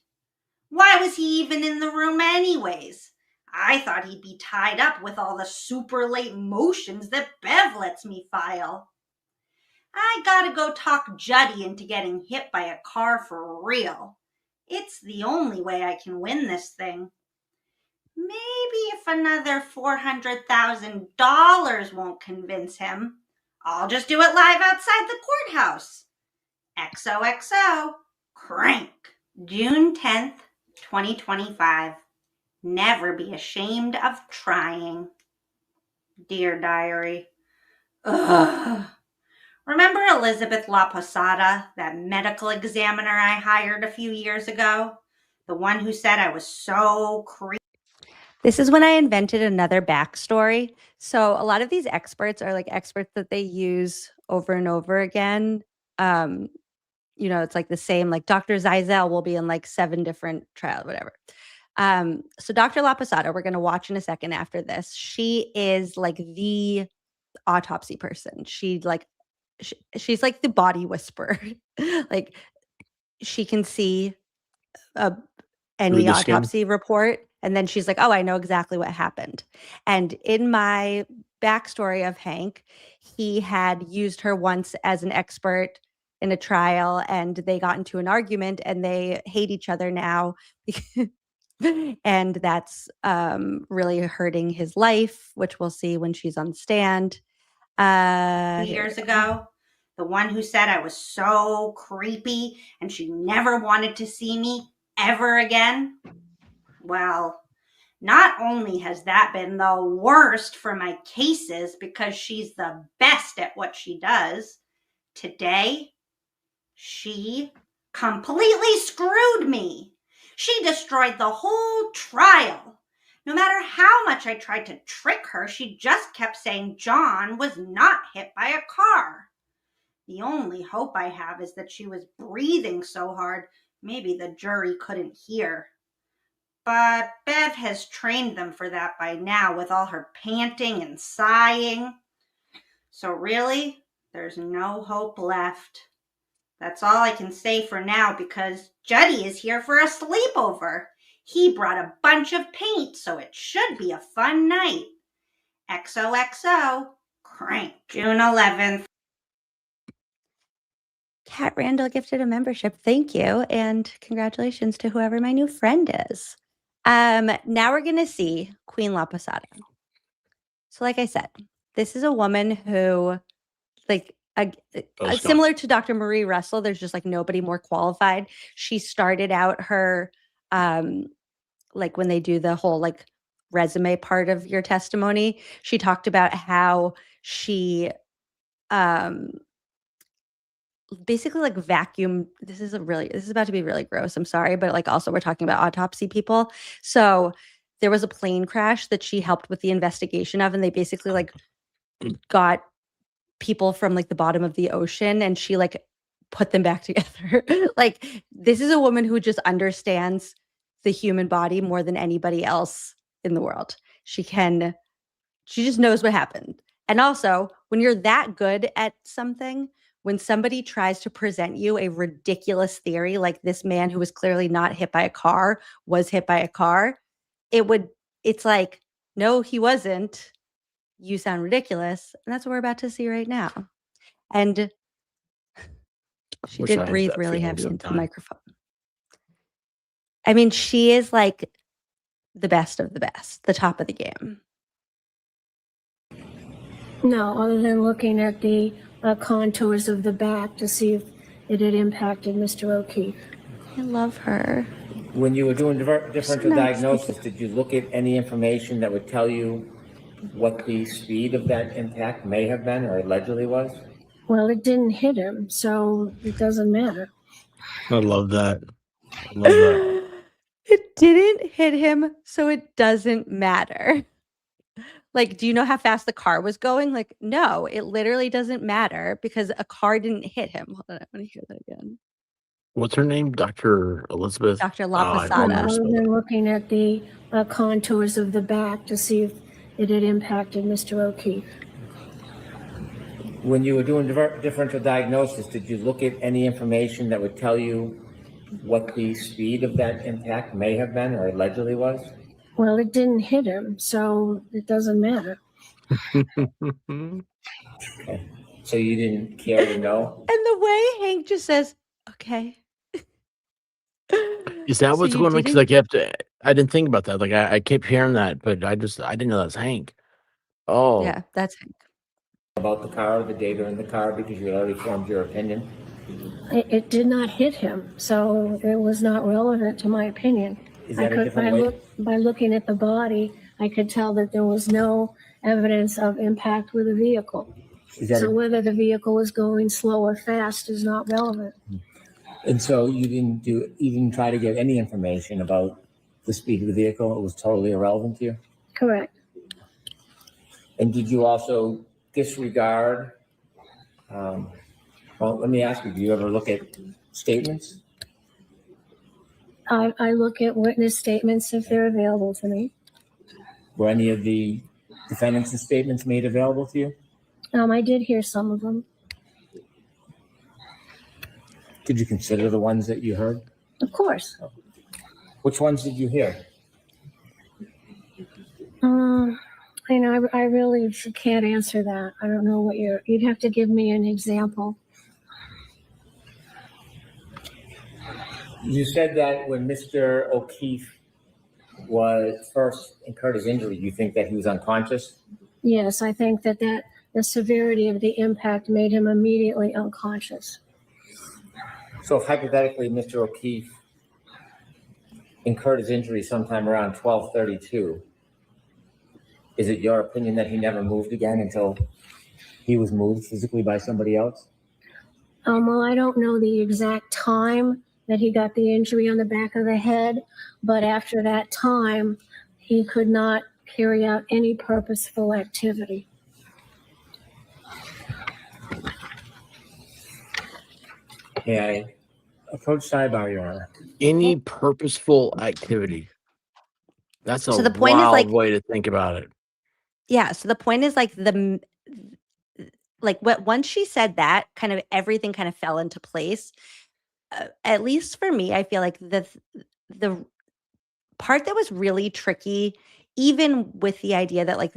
Why was he even in the room anyways? I thought he'd be tied up with all the super late motions that Bev lets me file. I gotta go talk Juddy into getting hit by a car for real. It's the only way I can win this thing. Maybe if another $400,000 won't convince him, I'll just do it live outside the courthouse. XOXO, crank. June 10th, 2025. Never be ashamed of trying. Dear Diary. Ugh. Remember Elizabeth La Posada, that medical examiner I hired a few years ago? The one who said I was so creepy. This is when I invented another backstory. So a lot of these experts are like experts that they use over and over again. It's like the same, like Dr. Zeisel will be in like 7 different trials, whatever. So Dr. La Posada, we're going to watch in a second after this. She is like the autopsy person. She's like the body whisperer. Like she can see any autopsy report. And then she's like, oh, I know exactly what happened. And in my backstory of Hank, he had used her once as an expert in a trial and they got into an argument and they hate each other now. And that's really hurting his life, which we'll see when she's on the stand. Years ago, the one who said I was so creepy and she never wanted to see me ever again. Well, not only has that been the worst for my cases because she's the best at what she does, today, she completely screwed me. She destroyed the whole trial. No matter how much I tried to trick her, she just kept saying John was not hit by a car. The only hope I have is that she was breathing so hard, maybe the jury couldn't hear. But Bev has trained them for that by now with all her panting and sighing. So really, there's no hope left. That's all I can say for now because Juddy is here for a sleepover. He brought a bunch of paint, so it should be a fun night. XOXO, crank. June 11th. Kat Randall gifted a membership. Thank you. And congratulations to whoever my new friend is. Now we're going to see Queen La Posada. So like I said, this is a woman who, like, similar to Dr. Marie Russell, there's just like nobody more qualified. She started out her, like when they do the whole like resume part of your testimony, she talked about how she, basically like vacuum. This is about to be really gross. I'm sorry, but like also we're talking about autopsy people. So there was a plane crash that she helped with the investigation of, and they basically like got people from like the bottom of the ocean and she like put them back together. Like this is a woman who just understands the human body more than anybody else in the world. She just knows what happened. And also when you're that good at something, when somebody tries to present you a ridiculous theory, like this man who was clearly not hit by a car was hit by a car, it's like, no, he wasn't. You sound ridiculous. And that's what we're about to see right now. And she Wish I did had breathe that really feeling heavy into the sometime. microphone. I mean, she is like the best of the best, the top of the game. No, other than looking at the contours of the back to see if it had impacted Mr. O'Keefe. I love her. When you were doing differential nice. diagnosis, did you look at any information that would tell you what the speed of that impact may have been or allegedly was? Well, it didn't hit him, so it doesn't matter. I love that. I love that. It didn't hit him, so it doesn't matter. Like, do you know how fast the car was going? Like, no, it literally doesn't matter because a car didn't hit him. Hold on, I want to hear that again. What's her name? Dr. Elizabeth? Dr. Oh, I Laposada. never Other spelled it. than looking at the contours of the back to see if it had impacted Mr. O'Keefe. When you were doing differential diagnosis, did you look at any information that would tell you what the speed of that impact may have been or allegedly was? Well, it didn't hit him, so it doesn't matter. Okay. So you didn't care to know? And the way Hank just says, okay. Is that So what's you going on? Because didn't- I didn't think about that. Like I kept hearing that, but I didn't know that's Hank. Oh, Yeah, that's Hank. About the car, the data in the car, because you had already formed your opinion? It did not hit him, so it was not relevant to my opinion. Is that a different way? By looking at the body, I could tell that there was no evidence of impact with the vehicle. So whether the vehicle was going slow or fast is not relevant. And so you didn't try to get any information about the speed of the vehicle? It was totally irrelevant to you? Correct. And did you also disregard, well, let me ask you, do you ever look at statements? I look at witness statements if they're available to me. Were any of the defendants' statements made available to you? I did hear some of them. Did you consider the ones that you heard? Of course. Which ones did you hear? I really can't answer that. I don't know what you'd have to give me an example. You said that when Mr. O'Keefe was first incurred his injury, you think that he was unconscious? Yes, I think that the severity of the impact made him immediately unconscious. So if hypothetically Mr. O'Keefe incurred his injury sometime around 12:32, is it your opinion that he never moved again until he was moved physically by somebody else? Well, I don't know the exact time that he got the injury on the back of the head, but after that time, he could not carry out any purposeful activity. May I approach sidebar, Your Honor? any purposeful activity. That's a So the point is, wild like- way to think about it. Yeah, so the point is like once she said that, kind of everything kind of fell into place. At least for me, I feel like the part that was really tricky, even with the idea that like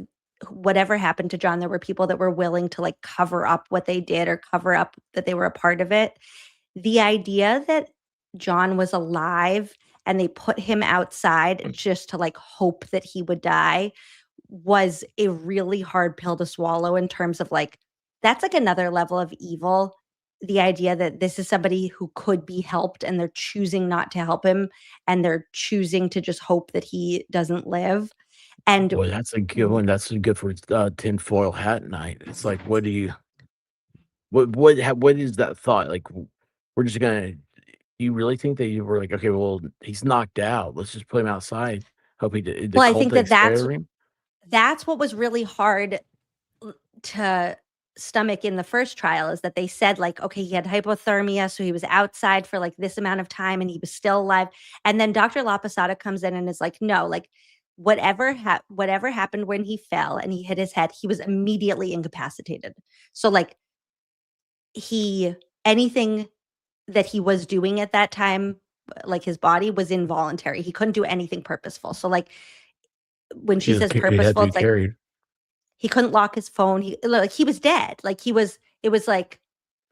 whatever happened to John, there were people that were willing to like cover up what they did or cover up that they were a part of it. The idea that John was alive and they put him outside just to like hope that he would die was a really hard pill to swallow in terms of like, that's like another level of evil. The idea that this is somebody who could be helped and they're choosing not to help him and they're choosing to just hope that he doesn't live. And Boy, that's a good one. That's good for tinfoil hat night. It's like, what is that thought? Like, we're just gonna. You really think that you were like, okay, well, he's knocked out. Let's just put him outside. Hope he did. well, I think that's what was really hard to stomach in the first trial is that they said like, okay, he had hypothermia, so he was outside for like this amount of time and he was still alive. And then Dr. Laposada comes in and is like, no, like whatever happened when he fell and he hit his head, he was immediately incapacitated. So like anything that he was doing at that time, like his body was involuntary. He couldn't do anything purposeful. So like when she says He had purposeful, to be it's like carried. he couldn't lock his phone. He was dead. Like it was like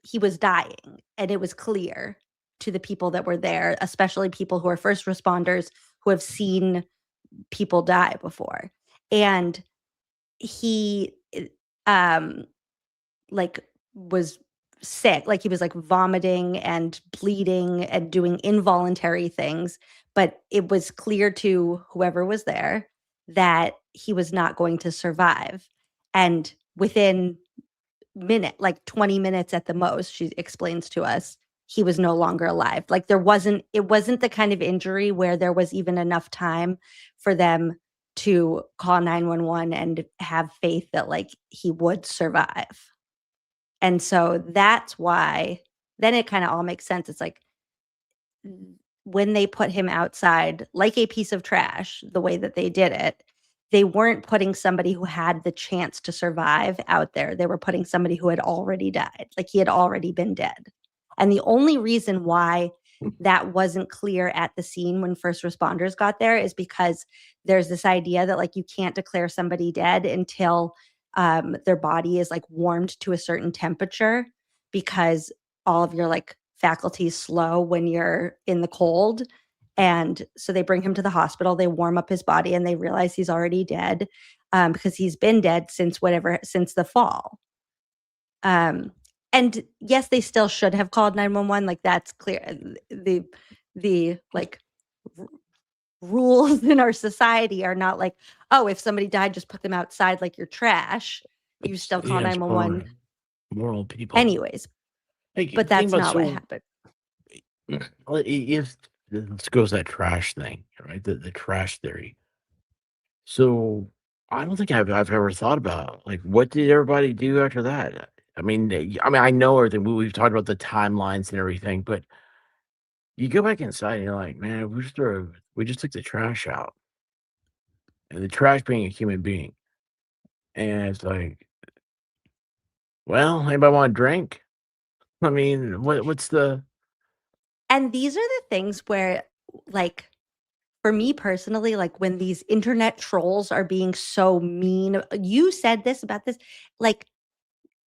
he was dying, and it was clear to the people that were there, especially people who are first responders who have seen people die before. And he like was sick, like he was like vomiting and bleeding and doing involuntary things, but it was clear to whoever was there that he was not going to survive. And within like 20 minutes at the most, she explains to us, he was no longer alive. Like it wasn't the kind of injury where there was even enough time for them to call 911 and have faith that like he would survive. And so that's why then it kind of all makes sense. It's like when they put him outside like a piece of trash, the way that they did it, they weren't putting somebody who had the chance to survive out there. They were putting somebody who had already died, like he had already been dead. And the only reason why that wasn't clear at the scene when first responders got there is because there's this idea that like you can't declare somebody dead until their body is like warmed to a certain temperature, because all of your like faculties slow when you're in the cold. And so they bring him to the hospital, they warm up his body, and they realize he's already dead because he's been dead since the fall. And yes, they still should have called 911. Like that's clear. The like rules in our society are not like, oh, if somebody died, just put them outside like you're trash. You still call 911. Moral people. Anyways, but that's not what happened. If this goes that trash thing, right? The trash theory. So I don't think I've ever thought about like what did everybody do after that? I mean, I know everything. We've talked about the timelines and everything, but you go back inside and you're like, man, we just took the trash out, and the trash being a human being, and it's like, well, anybody want a drink? I mean, what's the? And these are the things where, like, for me personally, like when these internet trolls are being so mean, you said this about this, like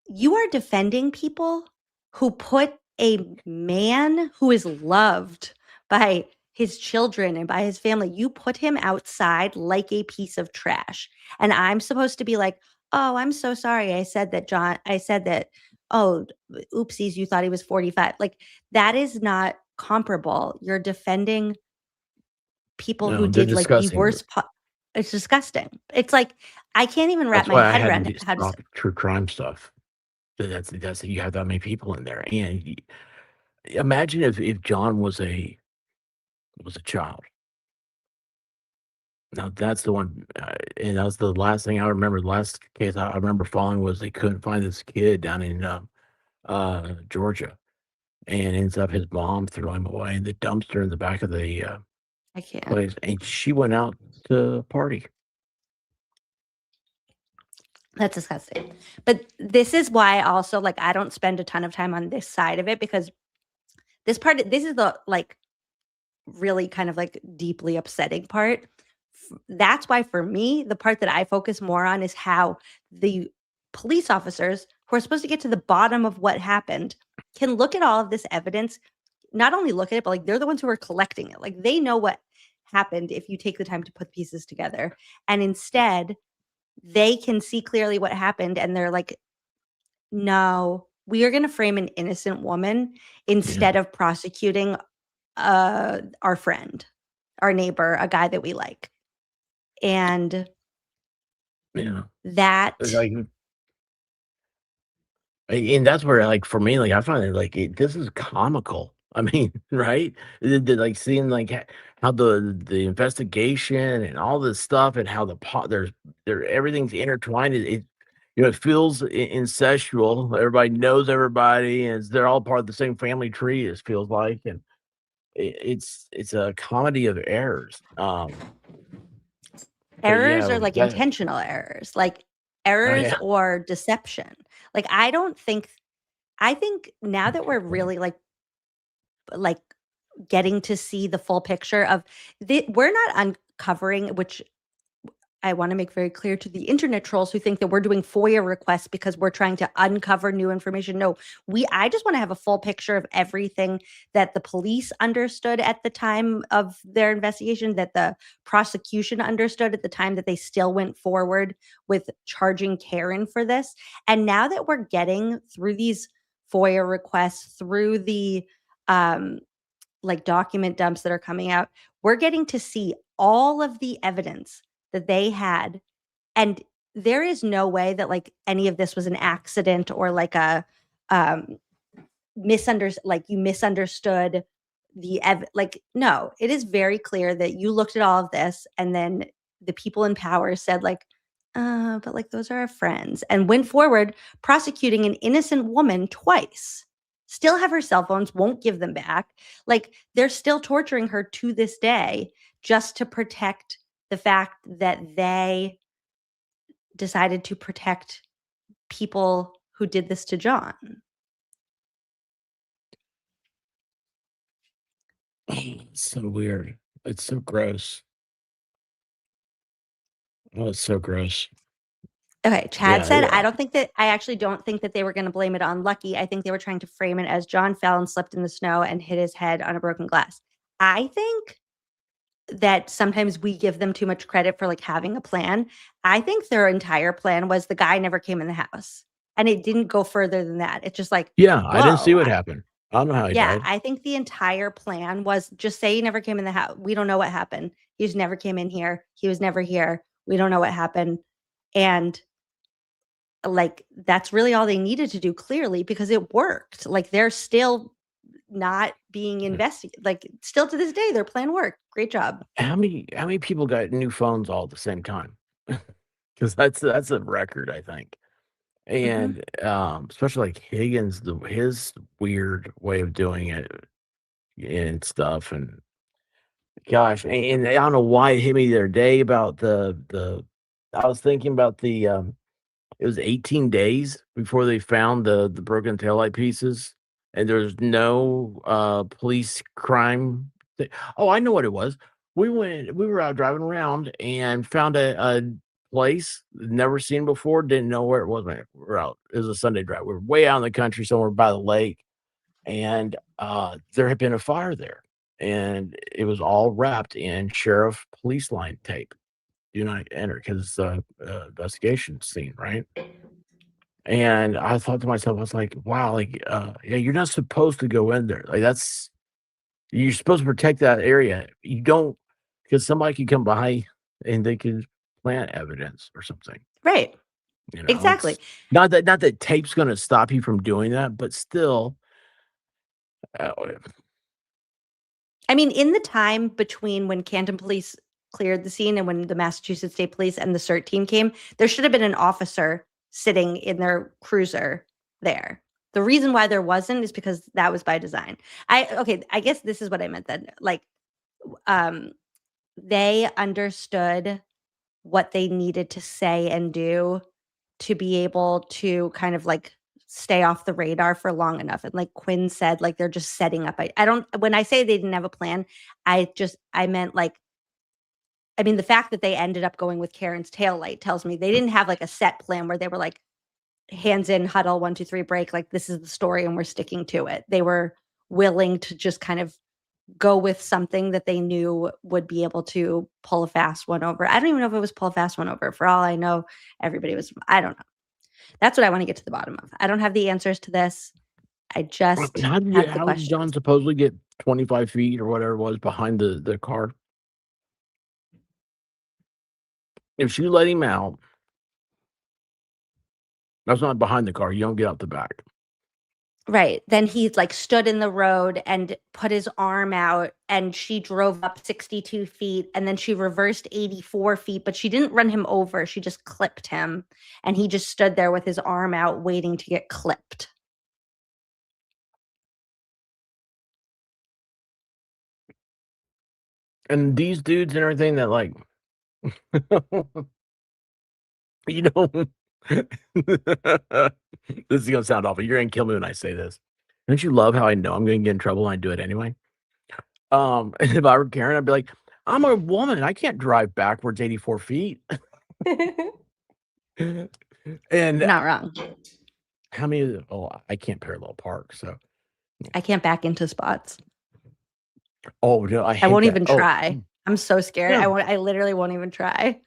you are defending people who put a man who is loved by his children and by his family, you put him outside like a piece of trash. And I'm supposed to be like, oh, I'm so sorry. I said that, oh, oopsies, you thought he was 45. Like that is not comparable. You're defending people who did like the worst. It's disgusting. It's like, I can't even wrap my head around it. How Stop true crime stuff. That's you have that many people in there, and imagine if John was a child. Now that's the one, and that was the last thing I remember. The last case I remember following was they couldn't find this kid down in Georgia, and ends up his mom threw him away in the dumpster in the back of the I can't. place, and she went out to party. That's disgusting. But this is why also like I don't spend a ton of time on this side of it, because this is the like really kind of like deeply upsetting part. That's why for me, the part that I focus more on is how the police officers who are supposed to get to the bottom of what happened can look at all of this evidence, not only look at it, but like they're the ones who are collecting it. Like they know what happened if you take the time to put pieces together. And instead, they can see clearly what happened, and they're like, no, we are going to frame an innocent woman instead of prosecuting our friend, our neighbor, a guy that we like. And that, and that's where, like, for me, like, I find it like this is comical. I mean, right? Like seeing like how the investigation and all this stuff, and how everything's intertwined. It feels incestual. Everybody knows everybody, and they're all part of the same family tree. It feels like, and it's a comedy of errors. Errors are like intentional errors, like errors yeah. or deception. Like I don't think I think now that we're really like getting to see the full picture of we're not uncovering, which I want to make very clear to the internet trolls who think that we're doing FOIA requests because we're trying to uncover new information. No, I just want to have a full picture of everything that the police understood at the time of their investigation, that the prosecution understood at the time that they still went forward with charging Karen for this. And now that we're getting through these FOIA requests, through the document dumps that are coming out, we're getting to see all of the evidence that they had. And there is no way that any of this was an accident or a you misunderstood no, it is very clear that you looked at all of this and then the people in power said but those are our friends, and went forward prosecuting an innocent woman twice. Still have her cell phones, won't give them back. They're still torturing her to this day just to protect the fact that they decided to protect people who did this to John. It's so weird. It's so gross. Oh, it's so gross. Okay, Chad said, yeah. I actually don't think that they were going to blame it on Lucky. I think they were trying to frame it as John fell and slipped in the snow and hit his head on a broken glass. I think that sometimes we give them too much credit for having a plan. I think their entire plan was the guy never came in the house, and it didn't go further than that. It's just I didn't see what happened. I don't know how he died. I think the entire plan was just say he never came in the house. We don't know what happened. He just never came in here. He was never here. We don't know what happened. And that's really all they needed to do, clearly, because it worked. They're still not being investigated. Still to this day, their plan worked. Great job. How many people got new phones all at the same time? Because that's a record, I think. And especially Higgins, his weird way of doing it and stuff. And gosh, and I don't know why it hit me the other day about the I was thinking about the it was 18 days before they found the broken taillight pieces, and there's no police crime. Oh, I know what it was. We were out driving around and found a place never seen before. Didn't know where it was. Man, we're out. It was a Sunday drive. We were way out in the country, somewhere by the lake, and there had been a fire there, and it was all wrapped in sheriff police line tape. Do not enter because it's a investigation scene, right? And I thought to myself, I was like, wow, yeah, you're not supposed to go in there. You're supposed to protect that area. You don't, because somebody could come by and they could plant evidence or something. Right. Exactly. Not that tape's going to stop you from doing that, but still. I mean, in the time between when Canton Police cleared the scene and when the Massachusetts State Police and the CERT team came, there should have been an officer sitting in their cruiser there. The reason why there wasn't is because that was by design. I guess this is what I meant then. They understood what they needed to say and do to be able to kind of stay off the radar for long enough. And Quinn said, they're just setting up. When I say they didn't have a plan, I meant the fact that they ended up going with Karen's taillight tells me they didn't have a set plan where they were hands in, huddle, 1, 2, 3, break. This is the story and we're sticking to it. They were willing to just kind of go with something that they knew would be able to pull a fast one over. I don't even know if it was pull a fast one over. For all I know, everybody was, I don't know. That's what I want to get to the bottom of. I don't have the answers to this. I just how did John supposedly get 25 feet or whatever it was behind the car? If she let him out, that's not behind the car. You don't get out the back. Right. Then he stood in the road and put his arm out, and she drove up 62 feet and then she reversed 84 feet, but she didn't run him over. She just clipped him, and he just stood there with his arm out waiting to get clipped. And these dudes and everything that This is gonna sound awful. You're gonna kill me when I say this. Don't you love how I know I'm gonna get in trouble and I do it anyway? If I were Karen, I'd be like, I'm a woman. I can't drive backwards 84 feet. And Not wrong. how many? Oh, I can't parallel park. So, I can't back into spots. oh no, I hate won't that. even try. I'm so scared. Yeah. I literally won't even try.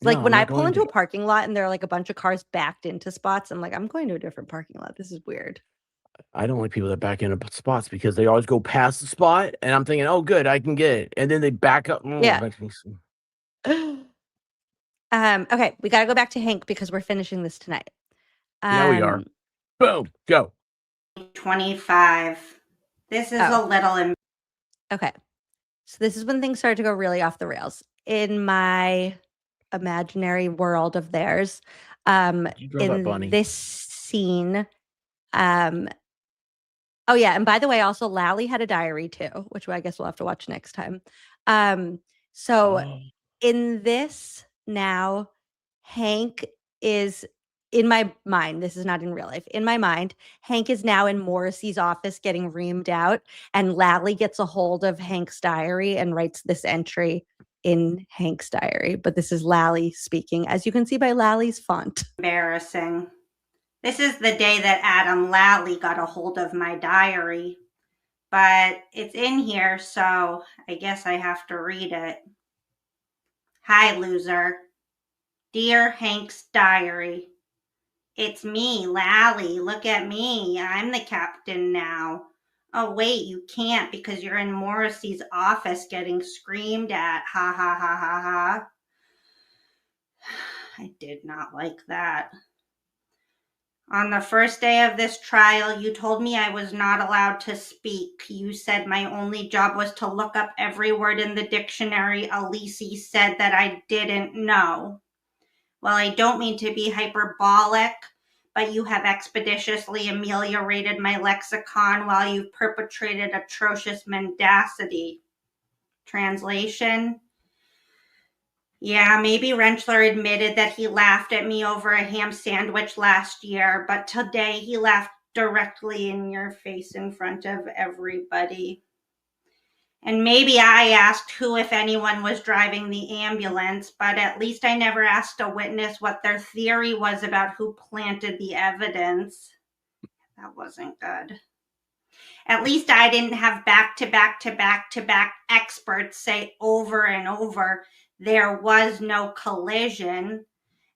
Like No, when I'm I not pull going into to. a parking lot and there are like a bunch of cars backed into spots, I'm like, I'm going to a different parking lot. This is weird. I don't like people that back into spots because they always go past the spot, and I'm thinking, oh, good, I can get it, and then they back up. Yeah. Makes me so- Okay, we got to go back to Hank because we're finishing this tonight. Yeah, we are. Boom, go. 25. This is a little. Okay. So this is when things started to go really off the rails. In my imaginary world of theirs, You draw that bunny. in this scene, oh yeah, and by the way, also Lally had a diary too, which I guess we'll have to watch next time. So in this now, Hank is in my mind, this is not in real life. In my mind, Hank is now in Morrissey's office getting reamed out, and Lally gets a hold of Hank's diary and writes this entry in Hank's diary. But this is Lally speaking, as you can see by Lally's font. Embarrassing. This is the day that Adam Lally got a hold of my diary, but it's in here, so I guess I have to read it. Hi, loser. Dear Hank's diary. It's me, Lally. Look at me. I'm the captain now. Oh, wait, you can't because you're in Morrissey's office getting screamed at. Ha, ha, ha, ha, ha. I did not like that. On the first day of this trial, you told me I was not allowed to speak. You said my only job was to look up every word in the dictionary Elise said that I didn't know. Well, I don't mean to be hyperbolic, but you have expeditiously ameliorated my lexicon while you've perpetrated atrocious mendacity. Translation? Yeah, maybe Rentschler admitted that he laughed at me over a ham sandwich last year, but today he laughed directly in your face in front of everybody. And maybe I asked who, if anyone, was driving the ambulance, but at least I never asked a witness what their theory was about who planted the evidence. That wasn't good. At least I didn't have back-to-back experts say over and over there was no collision,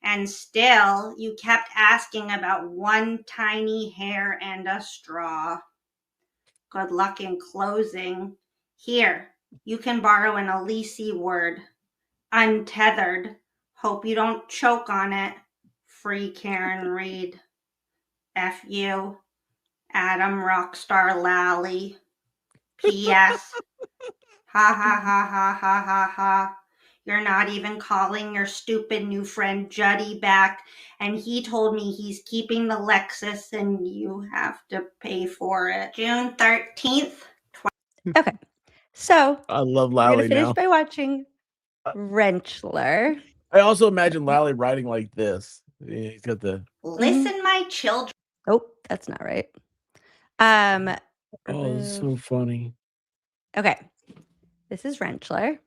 and still you kept asking about one tiny hair and a straw. Good luck in closing. Here, you can borrow an Elise word. Untethered. Hope you don't choke on it. Free Karen Reed. F you. Adam Rockstar Lally. P.S. Ha ha ha ha ha ha ha. You're not even calling your stupid new friend Juddy back, and he told me he's keeping the Lexus and you have to pay for it. June 13th. Okay. So I love we're gonna Lally finish now. by watching Rentschler. I also imagine Lally writing like this. He's got the. Listen, my children. Oh, that's not right. Oh, this is so funny. Okay. This is Rentschler.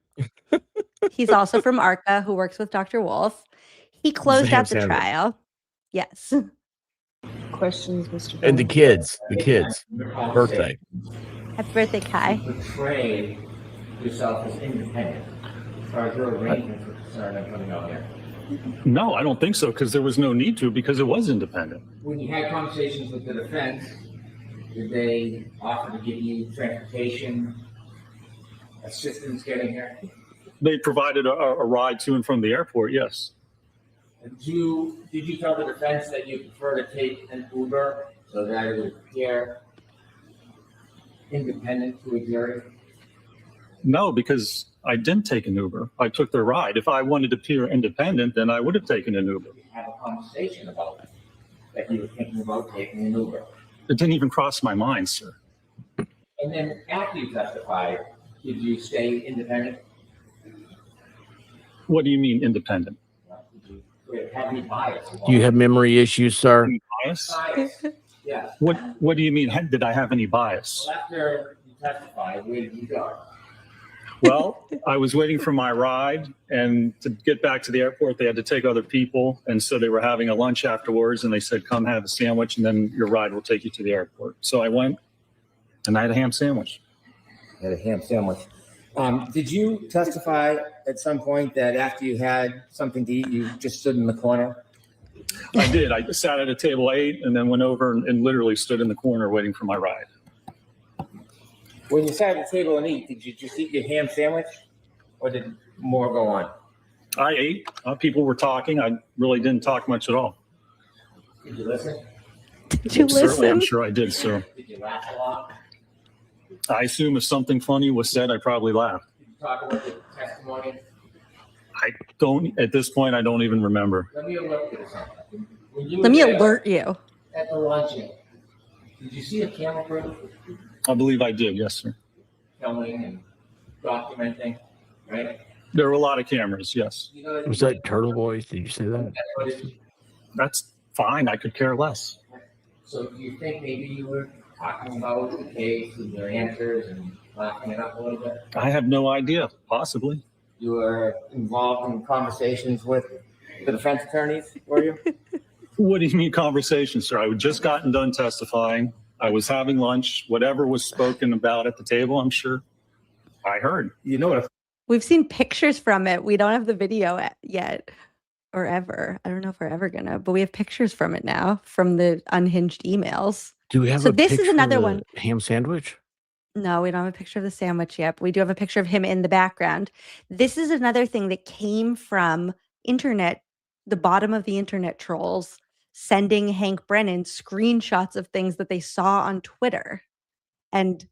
He's also from ARCA, who works with Dr. Wolf. He closed ham out the sandwich. trial. Yes. Questions, Mr. And the kids, birthday. Happy birthday, Kai. Portray yourself as independent as far as your arrangements were concerned and coming out here. No, I don't think so, because there was no need to, because it was independent. When you had conversations with the defense, did they offer to give you transportation assistance getting here? They provided a ride to and from the airport, yes. Did you tell the defense that you prefer to take an Uber so that it would appear independent to a jury? No, because I didn't take an Uber. I took the ride. If I wanted to appear independent, then I would have taken an Uber. Have a conversation about it, that you were thinking about taking an Uber. It didn't even cross my mind, sir. And then after you testified, did you stay independent? What do you mean independent? Did you create a have any bias. Do you have memory issues, sir? Any bias? Bias. Yeah. What do you mean? Did I have any bias? After you testified, where did you go? Well, I was waiting for my ride, and to get back to the airport, they had to take other people. And so they were having a lunch afterwards, and they said, come have a sandwich, and then your ride will take you to the airport. So I went, and I had a ham sandwich. You had a ham sandwich. Did you testify at some point that after you had something to eat, you just stood in the corner? I did. I sat at a table, ate, and then went over and literally stood in the corner waiting for my ride. When you sat at the table and eat, did you just eat your ham sandwich, or did more go on? I ate. People were talking. I really didn't talk much at all. Did you listen? Did you Certainly, I'm listen? sure I did, sir. Did you laugh a lot? I assume if something funny was said, I probably laughed. Did you talk about the testimony? I don't, at this point, I don't even remember. Let me alert you to something. When you Let were me there alert you. at the luncheon, did you see a camera crew I believe I did, yes, sir. filming and documenting, right? There were a lot of cameras, yes. You know, Was that Turtle Boys? Did you say that? That's fine. I could care less. So do you think maybe you were talking about the case and your answers and laughing it up a little bit? I have no idea, possibly. You were involved in conversations with the defense attorneys, were you? What do you mean conversation, sir? I had just gotten done testifying. I was having lunch. Whatever was spoken about at the table, I'm sure I heard. You know what? We've seen pictures from it. We don't have the video yet or ever. I don't know if we're ever gonna, but we have pictures from it now from the unhinged emails. Do we have So a this is picture of another the one. ham sandwich? No, we don't have a picture of the sandwich yet, but we do have a picture of him in the background. This is another thing that came from internet, the bottom of the internet trolls sending Hank Brennan screenshots of things that they saw on Twitter. And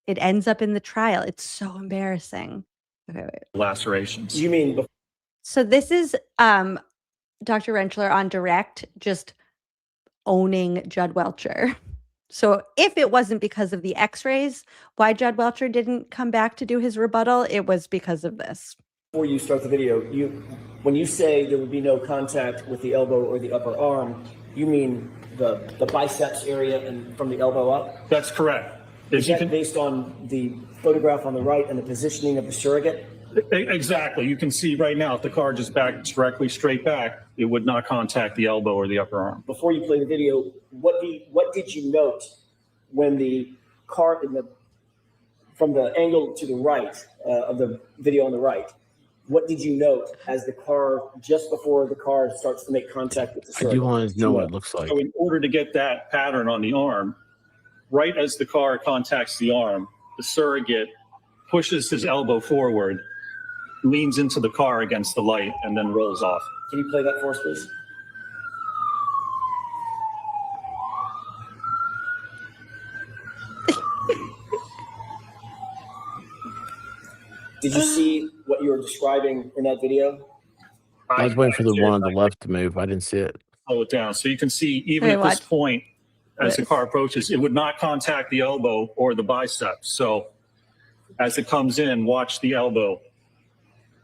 it ends up in the trial. It's so embarrassing. Okay, wait. Lacerations. You mean So this is Dr. Rentschler on direct just owning Judd Welcher. So if it wasn't because of the x-rays, why Judd Welcher didn't come back to do his rebuttal, it was because of this. before you start the video, when you say there would be no contact with the elbow or the upper arm, you mean the biceps area and from the elbow up? That's correct. Is that based on the photograph on the right and the positioning of the surrogate? Exactly. You can see right now, if the car just backed directly straight back, it would not contact the elbow or the upper arm. Before you play the video, what did you note when the car from the angle to the right of the video on the right? What did you note as the car, just before the car starts to make contact with the surrogate? I do want to know what it looks like. So in order to get that pattern on the arm, right as the car contacts the arm, the surrogate pushes his elbow forward, leans into the car against the light, and then rolls off. Can you play that for us, please? Did you see what you were describing in that video? I was waiting for the one on the left to move. I didn't see it. Slow it down. So you can see, even Hey, at this watch. point, as the This. car approaches, it would not contact the elbow or the biceps. So as it comes in, watch the elbow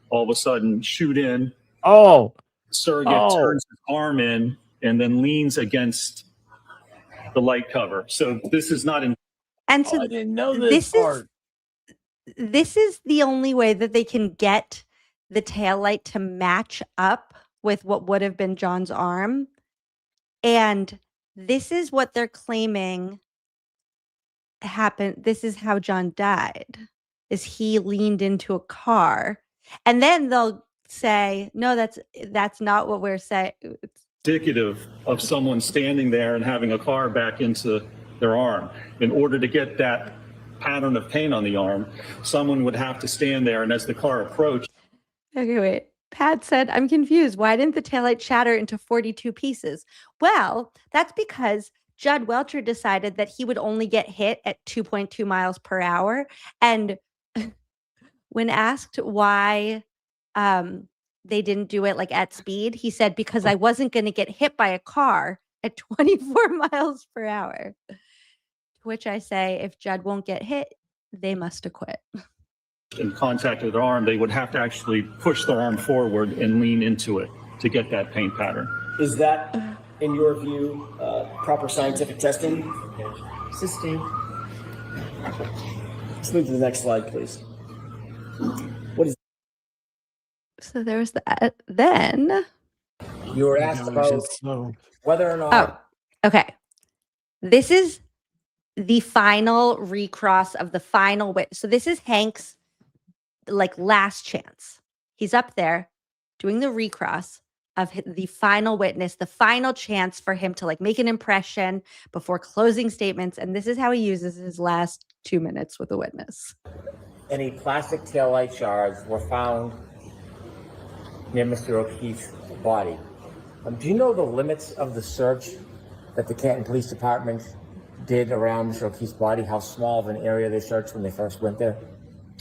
all of a sudden shoot in. Oh, Surrogate turns his arm in and then leans against the light cover. So this is not in. And so I didn't know this part. This is the only way that they can get the taillight to match up with what would have been John's arm. And this is what they're claiming happened. This is how John died, is he leaned into a car. And then they'll say, no, that's not what we're saying. Indicative of someone standing there and having a car back into their arm. In order to get that pattern of pain on the arm, someone would have to stand there, and as the car approached. Okay, wait. Pat said, I'm confused. Why didn't the taillight shatter into 42 pieces? Well, that's because Judd Welcher decided that he would only get hit at 2.2 miles per hour. And when asked why they didn't do it like at speed, he said, because I wasn't going to get hit by a car at 24 miles per hour. To which I say, if Judd won't get hit, they must acquit. In contact with their arm, they would have to actually push their arm forward and lean into it. to get that paint pattern. Is that, in your view, proper scientific testing? Sustained. Let's move to the next slide, please. What is So there was that. Then, You were asked about whether or not. okay. This is the final recross of the final witness. So this is Hank's like last chance. He's up there doing the recross of the final witness, the final chance for him to like make an impression before closing statements. And this is how he uses his last 2 minutes with a witness. Any plastic taillight shards were found near Mr. O'Keefe's body. Do you know the limits of the search that the Canton Police Department did around Mr. O'Keefe's body? How small of an area they searched when they first went there?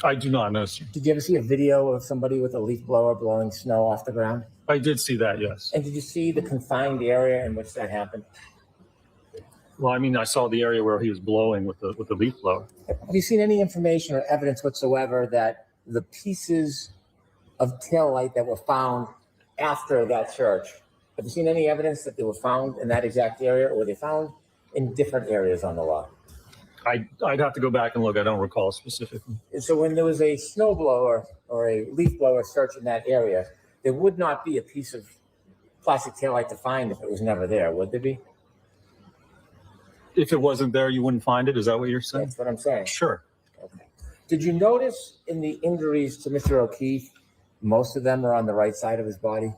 I do not know, sir. Did you ever see a video of somebody with a leaf blower blowing snow off the ground? I did see that, yes. And did you see the confined area in which that happened? Well, I mean, I saw the area where he was blowing with the leaf blower. Have you seen any information or evidence whatsoever that the pieces of taillight that were found after that search, have you seen any evidence that they were found in that exact area, or were they found in different areas on the lot? I'd have to go back and look. I don't recall specifically. So when there was a snow blower or a leaf blower search in that area, there would not be a piece of plastic taillight to find if it was never there, would there be? If it wasn't there, you wouldn't find it? Is that what you're saying? That's what I'm saying. Sure. Okay. Did you notice in the injuries to Mr. O'Keefe, most of them are on the right side of his body?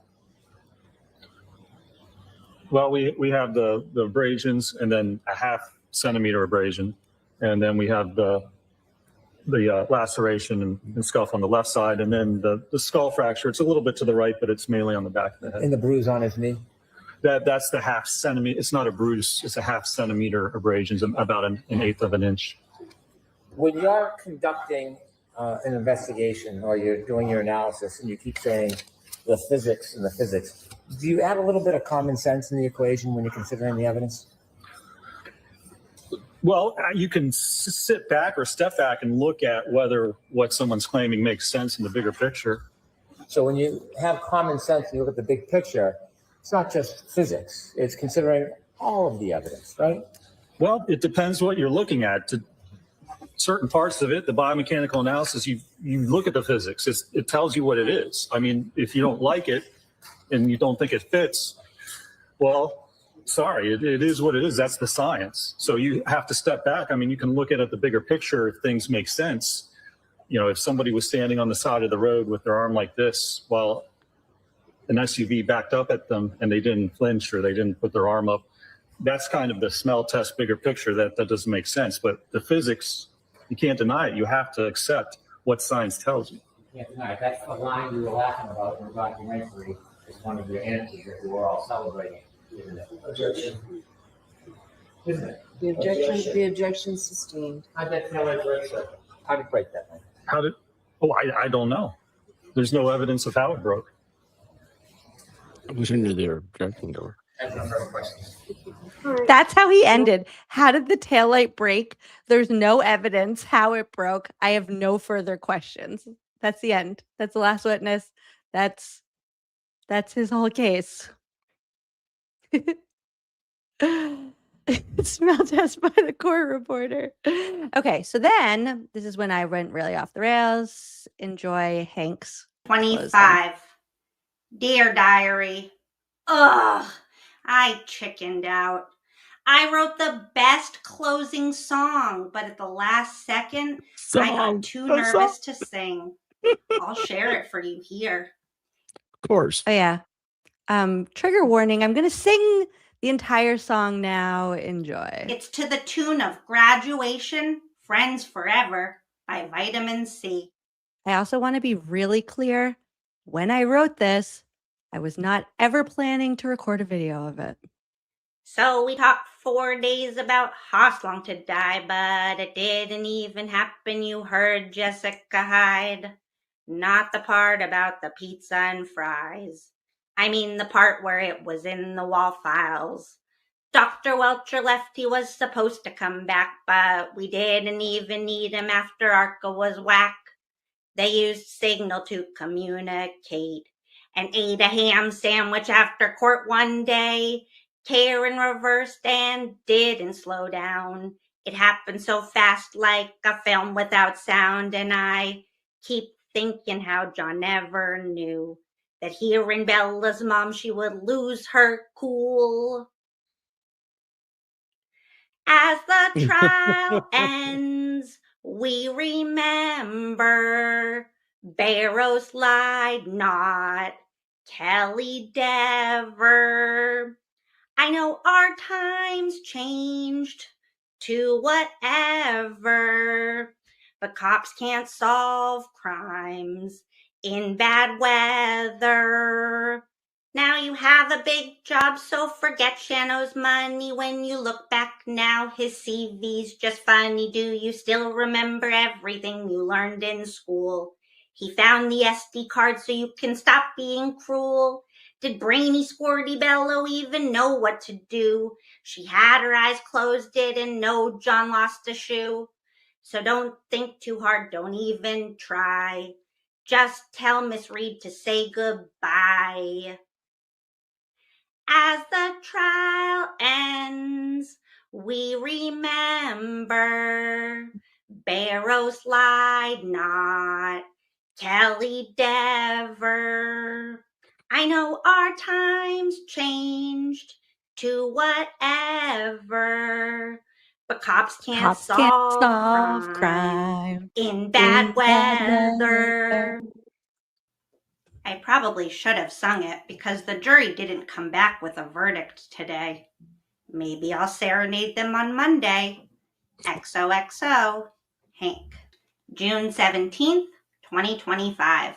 Well, we have the abrasions and then a 0.5 centimeter abrasion. And then we have the laceration and scuff on the left side. And then the skull fracture, it's a little bit to the right, but it's mainly on the back of the head. And the bruise on his knee? That's the 0.5 centimeter. It's not a bruise. It's a 0.5 centimeter abrasions, about an 1/8 of an inch. When you're conducting an investigation or you're doing your analysis and you keep saying the physics, do you add a little bit of common sense in the equation when you're considering the evidence? Well, you can sit back or step back and look at whether what someone's claiming makes sense in the bigger picture. So when you have common sense and you look at the big picture, it's not just physics. It's considering all of the evidence, right? Well, it depends what you're looking at. To certain parts of it, the biomechanical analysis, you look at the physics. It tells you what it is. I mean, if you don't like it and you don't think it fits, well, sorry, it is what it is. That's the science. So you have to step back. I mean, you can look at it the bigger picture if things make sense. You know, if somebody was standing on the side of the road with their arm like this while an SUV backed up at them and they didn't flinch or they didn't put their arm up, that's kind of the smell test bigger picture that doesn't make sense. But the physics, you can't deny it. You have to accept what science tells you. Yeah, tonight. That's the line we were laughing about in the documentary. It's one of your answers that we were all celebrating, isn't it? Objection. Isn't it? The objection sustained. How'd that taillight break, sir? How'd it break that way? I don't know. There's no evidence of how it broke. I was into their objection door. That's how he ended. How did the taillight break? There's no evidence how it broke. I have no further questions. That's the end. That's the last witness. That's his whole case. Smell test by the court reporter. Okay, so then this is when I went really off the rails. Enjoy Hank's 25. Dear Diary. Ugh, I chickened out. I wrote the best closing song, but at the last second, I got too nervous to sing. I'll share it for you here. Of course. Oh yeah. Trigger warning. I'm going to sing the entire song now. Enjoy. It's to the tune of Graduation, Friends Forever by Vitamin C. I also want to be really clear. When I wrote this, I was not ever planning to record a video of it. So we talked 4 days about how long to die, but it didn't even happen. You heard Jessica Hyde. Not the part about the pizza and fries. I mean the part where it was in the wall files. Dr. Welcher left. He was supposed to come back, but we didn't even need him after ARCA was whack. They used Signal to communicate. and ate a ham sandwich after court one day. Karen reversed and didn't slow down. It happened so fast like a film without sound, and I keep thinking how John never knew that hearing Bella's mom, she would lose her cool. As the trial ends, we remember Barrows lied not, Kelly Dever. I know our times changed to whatever, but cops can't solve crimes in bad weather. Now you have a big job, so forget Shano's money. When you look back now, his CV's just funny. Do you still remember everything you learned in school? He found the SD card so you can stop being cruel. Did brainy Squirty Bello even know what to do? She had her eyes closed, didn't know John lost a shoe. So don't think too hard, don't even try. Just tell Miss Reed to say goodbye. As the trial ends, we remember Barrows lied not, Kelly Dever. I know our times changed to whatever, but cops can't solve crime in bad weather. I probably should have sung it because the jury didn't come back with a verdict today. Maybe I'll serenade them on Monday. XOXO, Hank. June 17th, 2025.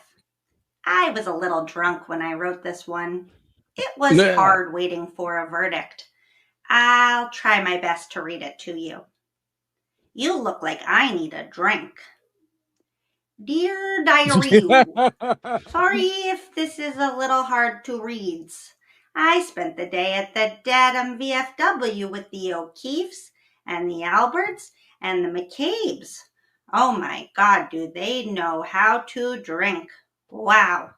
I was a little drunk when I wrote this one. It was hard waiting for a verdict. I'll try my best to read it to you. You look like I need a drink. Dear Diary, sorry if this is a little hard to read. I spent the day at the Dedham VFW with the O'Keefes and the Alberts and the McCabe's. Oh my God, do they know how to drink? Wow.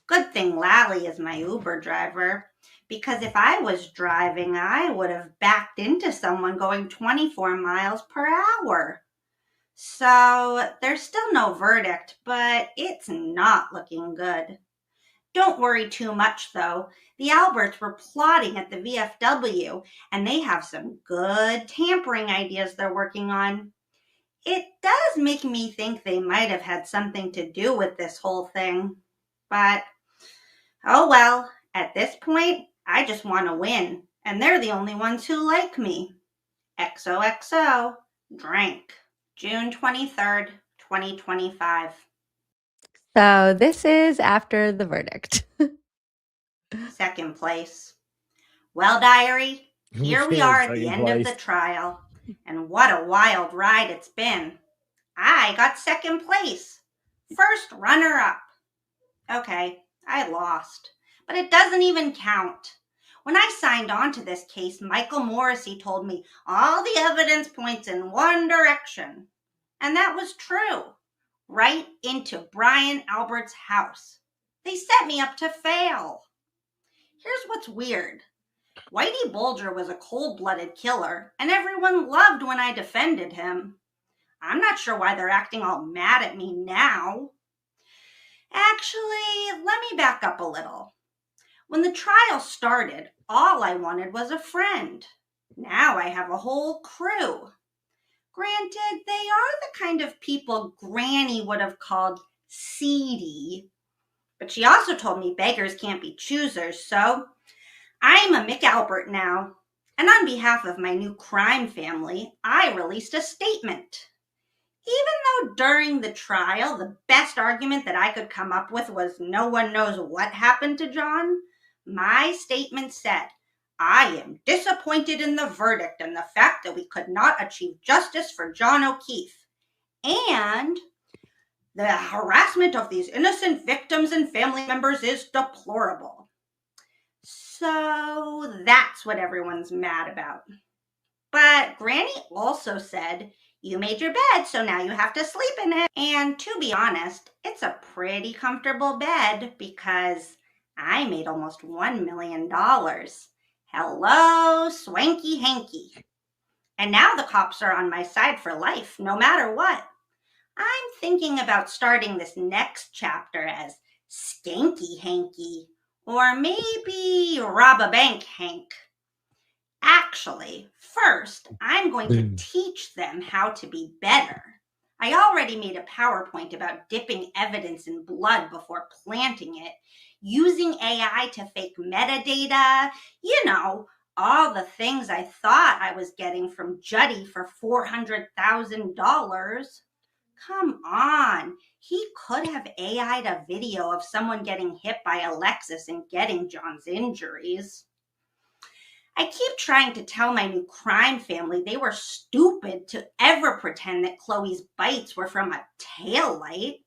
Good thing Lally is my Uber driver, because if I was driving, I would have backed into someone going 24 miles per hour. So there's still no verdict, but it's not looking good. Don't worry too much, though. The Alberts were plotting at the VFW, and they have some good tampering ideas they're working on. It does make me think they might have had something to do with this whole thing. But, oh well, at this point, I just want to win, and they're the only ones who like me. XOXO, drink. June 23rd, 2025. So this is after the verdict. Second place. Well, Diary, here we are at the end of the trial, and what a wild ride it's been. I got second place. First runner-up. Okay, I lost, but it doesn't even count. When I signed on to this case, Michael Morrissey told me all the evidence points in one direction. And that was true. Right into Brian Albert's house. They set me up to fail. Here's what's weird. Whitey Bulger was a cold-blooded killer, and everyone loved when I defended him. I'm not sure why they're acting all mad at me now. Actually, let me back up a little. When the trial started, all I wanted was a friend. Now I have a whole crew. Granted, they are the kind of people Granny would have called seedy. But she also told me beggars can't be choosers, so I'm a McAlbert now. And on behalf of my new crime family, I released a statement. Even though during the trial, the best argument that I could come up with was no one knows what happened to John, my statement said, I am disappointed in the verdict and the fact that we could not achieve justice for John O'Keefe. And the harassment of these innocent victims and family members is deplorable. So that's what everyone's mad about. But Granny also said, you made your bed, so now you have to sleep in it. And to be honest, it's a pretty comfortable bed because I made almost $1 million. Hello, swanky hanky. And now the cops are on my side for life, no matter what. I'm thinking about starting this next chapter as Skanky Hanky, or maybe Rob a Bank Hank. Actually, first, I'm going to teach them how to be better. I already made a PowerPoint about dipping evidence in blood before planting it, using AI to fake metadata, all the things I thought I was getting from Juddy for $400,000. Come on, he could have AI'd a video of someone getting hit by a Lexus and getting John's injuries. I keep trying to tell my new crime family they were stupid to ever pretend that Chloe's bites were from a taillight.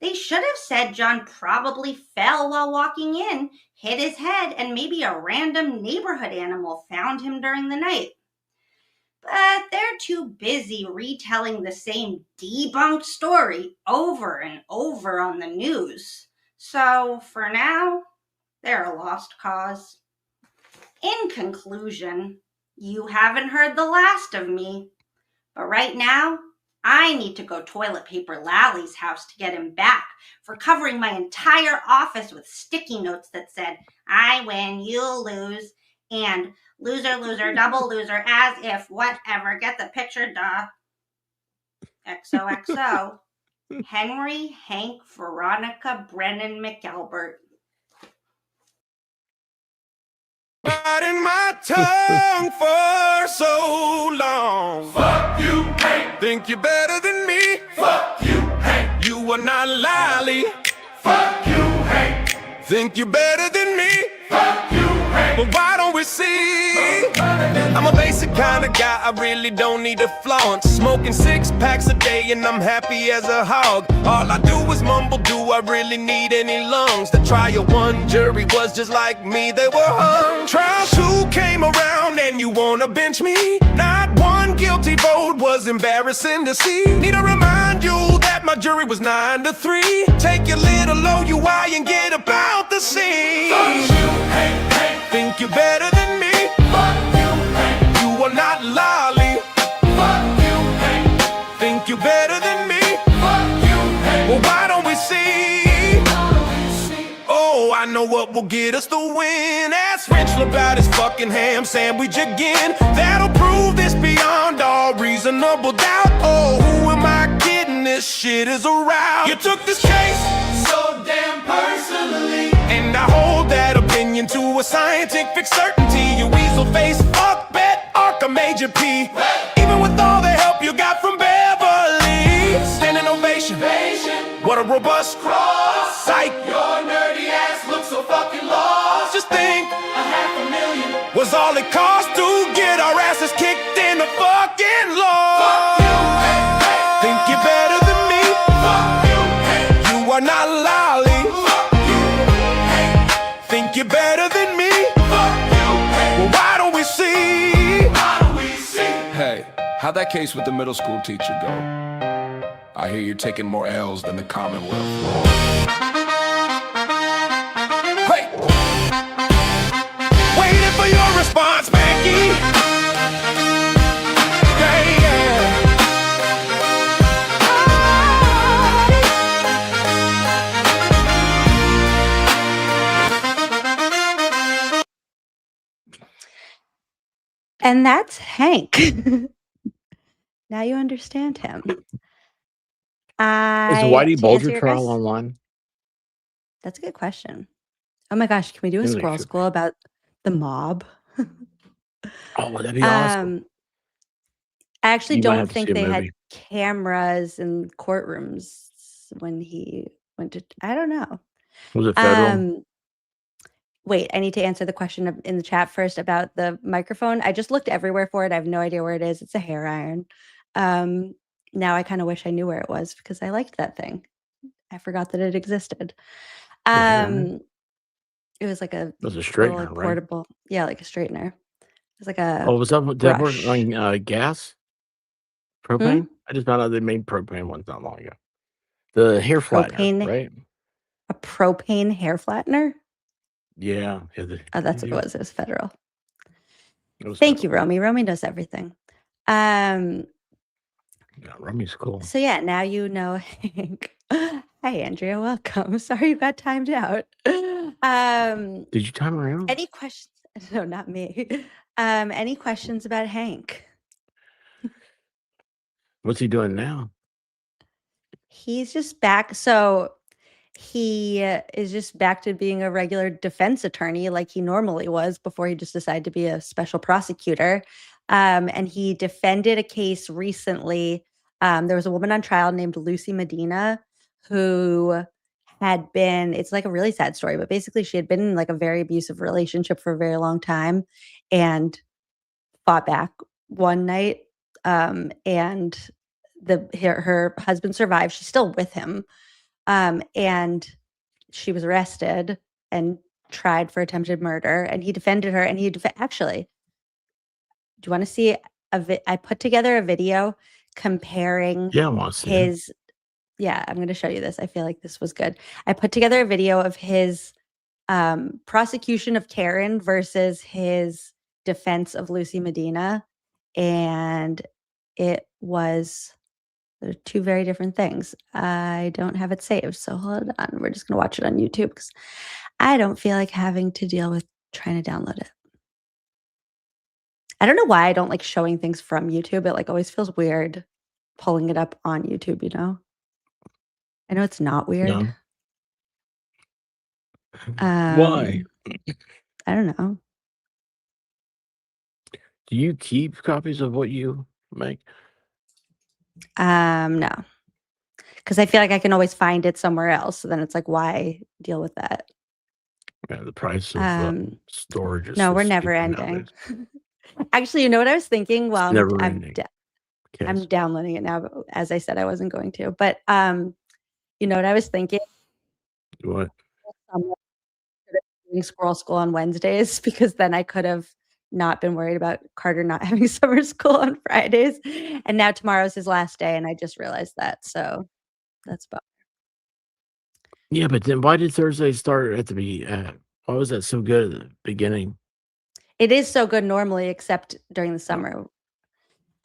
They should have said John probably fell while walking in, hit his head, and maybe a random neighborhood animal found him during the night. But they're too busy retelling the same debunked story over and over on the news. So, for now, they're a lost cause. In conclusion, you haven't heard the last of me. But right now, I need to go toilet paper Lally's house to get him back for covering my entire office with sticky notes that said, I win, you lose, and loser, loser, double loser, as if, whatever, get the picture, duh. XOXO. Henry, Hank, Veronica, Brennan, McAlbert. Biting my tongue for so long. Fuck you, Hank. Think you're better than me. Fuck you, Hank. You are not Lally. Fuck you, Hank. Think you're better than me. Fuck you, Hank. But why don't we see? I'm a basic kind of guy, I really don't need a flaunt. Smoking 6 packs a day and I'm happy as a hog. All I do is mumble, do I really need any lungs? The trial 1 jury was just like me, they were hung. Trial 2 came around and you wanna bench me? Not 1 guilty vote was embarrassing to see. Need to remind you that my jury was 9-3. Take your little OUI and get about the scene. Fuck you, Hank, Hank. Think you're better than me? Fuck you, Hank. You are not Lolly. Fuck you, Hank. Think you're better than me? Fuck you, Hank. Well, why don't we see? Oh, I know what will get us the win. Ask Retrial about his fucking ham sandwich again. That'll prove this beyond all reasonable doubt. Oh, who am I kidding? This shit is a rout. You took this case so damn personally, and I hold that opinion to a scientific certainty. You weasel face, fuck bet, Arca Major P. Even with all the help you got from Beverly, standing ovation. What a robust cross. Psych. Your nerdy ass looks so fucking lost. Just think, $500,000 was all it cost to get our asses kicked in the fucking law. Fuck you, hey, hey. Think you're better than me? Fuck you, hey. You are not Lolly. Fuck you, hey. Think you're better than me? Fuck you, hey. Well, why don't we see? Why don't we see? Hey, how'd that case with the middle school teacher go? I hear you're taking more L's than the Commonwealth. Hey! Waiting for your response, Becky. Yeah, yeah. And that's Hank. Now you understand him. Is the I Whitey to answer Bulger your trial guys- online? That's a good question. Oh my gosh, can we do a Seems like squirrel it should school about the mob? Oh, that'd be awesome. I actually You might don't have to think see a they had movie. cameras in courtrooms when he went to. I don't know. Was it federal? Wait, I need to answer the question in the chat first about the microphone. I just looked everywhere for it. I have no idea where it is. It's a hair iron. Now I kind of wish I knew where it was because I liked that thing. I forgot that it existed. It was like a It was a little, straightener, like, right? portable, yeah, like a straightener. It was like a Oh, was that that brush. work on gas? Propane? I just found out they made propane ones not long ago. The hair flattener, Propane, right? a propane hair flattener. Yeah. Oh, that's what it was. It was federal. It was Thank you, Romy. Romy knows everything. Yeah, Romy's cool. So yeah, now you know Hank. Hi, Andrea. Welcome. Sorry you got timed out. Did you time her out? Any questions? No, not me. Any questions about Hank? What's he doing now? He's just back. So he is just back to being a regular defense attorney like he normally was before he just decided to be a special prosecutor. And he defended a case recently. There was a woman on trial named Lucy Medina who had been, it's like a really sad story, but basically she had been in like a very abusive relationship for a very long time and fought back one night. And her husband survived. She's still with him. And she was arrested and tried for attempted murder, and he defended her. And actually, do you want to see I put together a video comparing Yeah, I want to see it. his. Yeah, I'm going to show you this. I feel like this was good. I put together a video of his prosecution of Karen versus his defense of Lucy Medina, and it was. They're two very different things. I don't have it saved, so hold on. We're just going to watch it on YouTube because I don't feel like having to deal with trying to download it. I don't know why I don't like showing things from YouTube. It like always feels weird pulling it up on YouTube, you know? I know it's not weird. No. Why? I don't know. Do you keep copies of what you make? No. Because I feel like I can always find it somewhere else. So then it's like, why deal with that? Yeah, the price of storage is No, so we're never stupid ending. nowadays. Actually, you know what I was thinking? Well, never I'm ending. I'm downloading it now, but as I said, I wasn't going to. But you know what I was thinking? What? Doing Squirrel School on Wednesdays, because then I could have not been worried about Carter not having summer school on Fridays. And now tomorrow's his last day, and I just realized that. So that's about. Yeah, but then why did Thursday start at the why was that so good at the beginning? It is so good normally, except during the summer.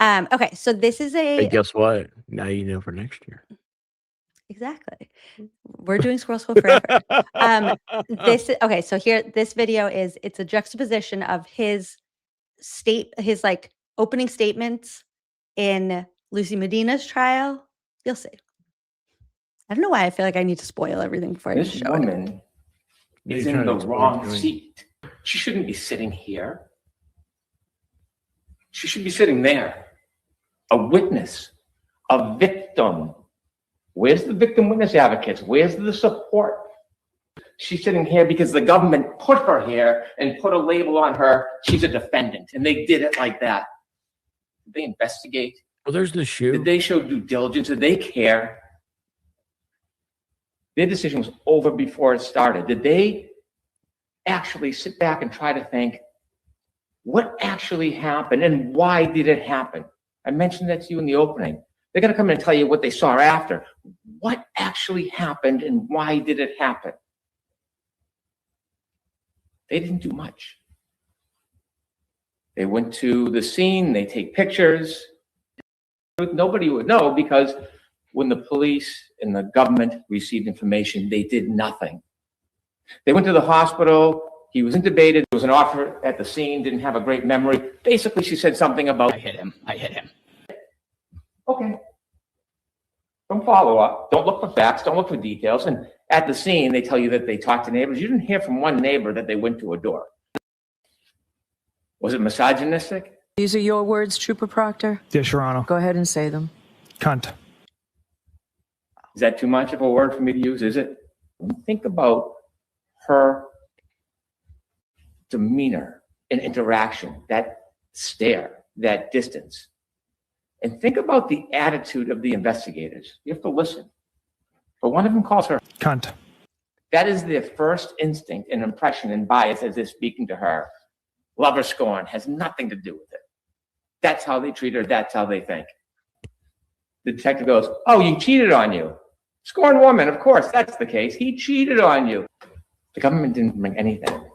Okay, so this is Hey, guess what? Now you know for next year. Exactly. We're doing Squirrel School forever. Okay, so here, this video it's a juxtaposition of his like opening statements in Lucy Medina's trial. You'll see. I don't know why I feel like I need to spoil everything before I This show it. woman is in the wrong seat. She shouldn't be sitting here. She should be sitting there. A witness, a victim. Where's the victim witness advocates? Where's the support? She's sitting here because the government put her here and put a label on her. She's a defendant, and they did it like that. Did they investigate? Well, there's the shoe. Did they show due diligence? Did they care? Their decision was over before it started. Did they actually sit back and try to think, what actually happened and why did it happen? I mentioned that to you in the opening. They're going to come in and tell you what they saw after. What actually happened and why did it happen? They didn't do much. They went to the scene, they take pictures. Nobody would know, because when the police and the government received information, they did nothing. They went to the hospital. He was intubated. There was an officer at the scene, didn't have a great memory. Basically, she said something about, I hit him. Okay. Don't follow up. Don't look for facts. Don't look for details. And at the scene, they tell you that they talked to neighbors. You didn't hear from one neighbor that they went to a door. Was it misogynistic? These are your words, Trooper Proctor? Yes, Your Honor. Go ahead and say them. Cunt. Is that too much of a word for me to use? Is it? Think about her demeanor and interaction, that stare, that distance. And think about the attitude of the investigators. You have to listen. But one of them calls her cunt. That is their first instinct and impression and bias as they're speaking to her. Love or scorn has nothing to do with it. That's how they treat her. That's how they think. The detective goes, oh, you cheated on you. Scorned woman, of course, that's the case. He cheated on you. The government didn't bring anything.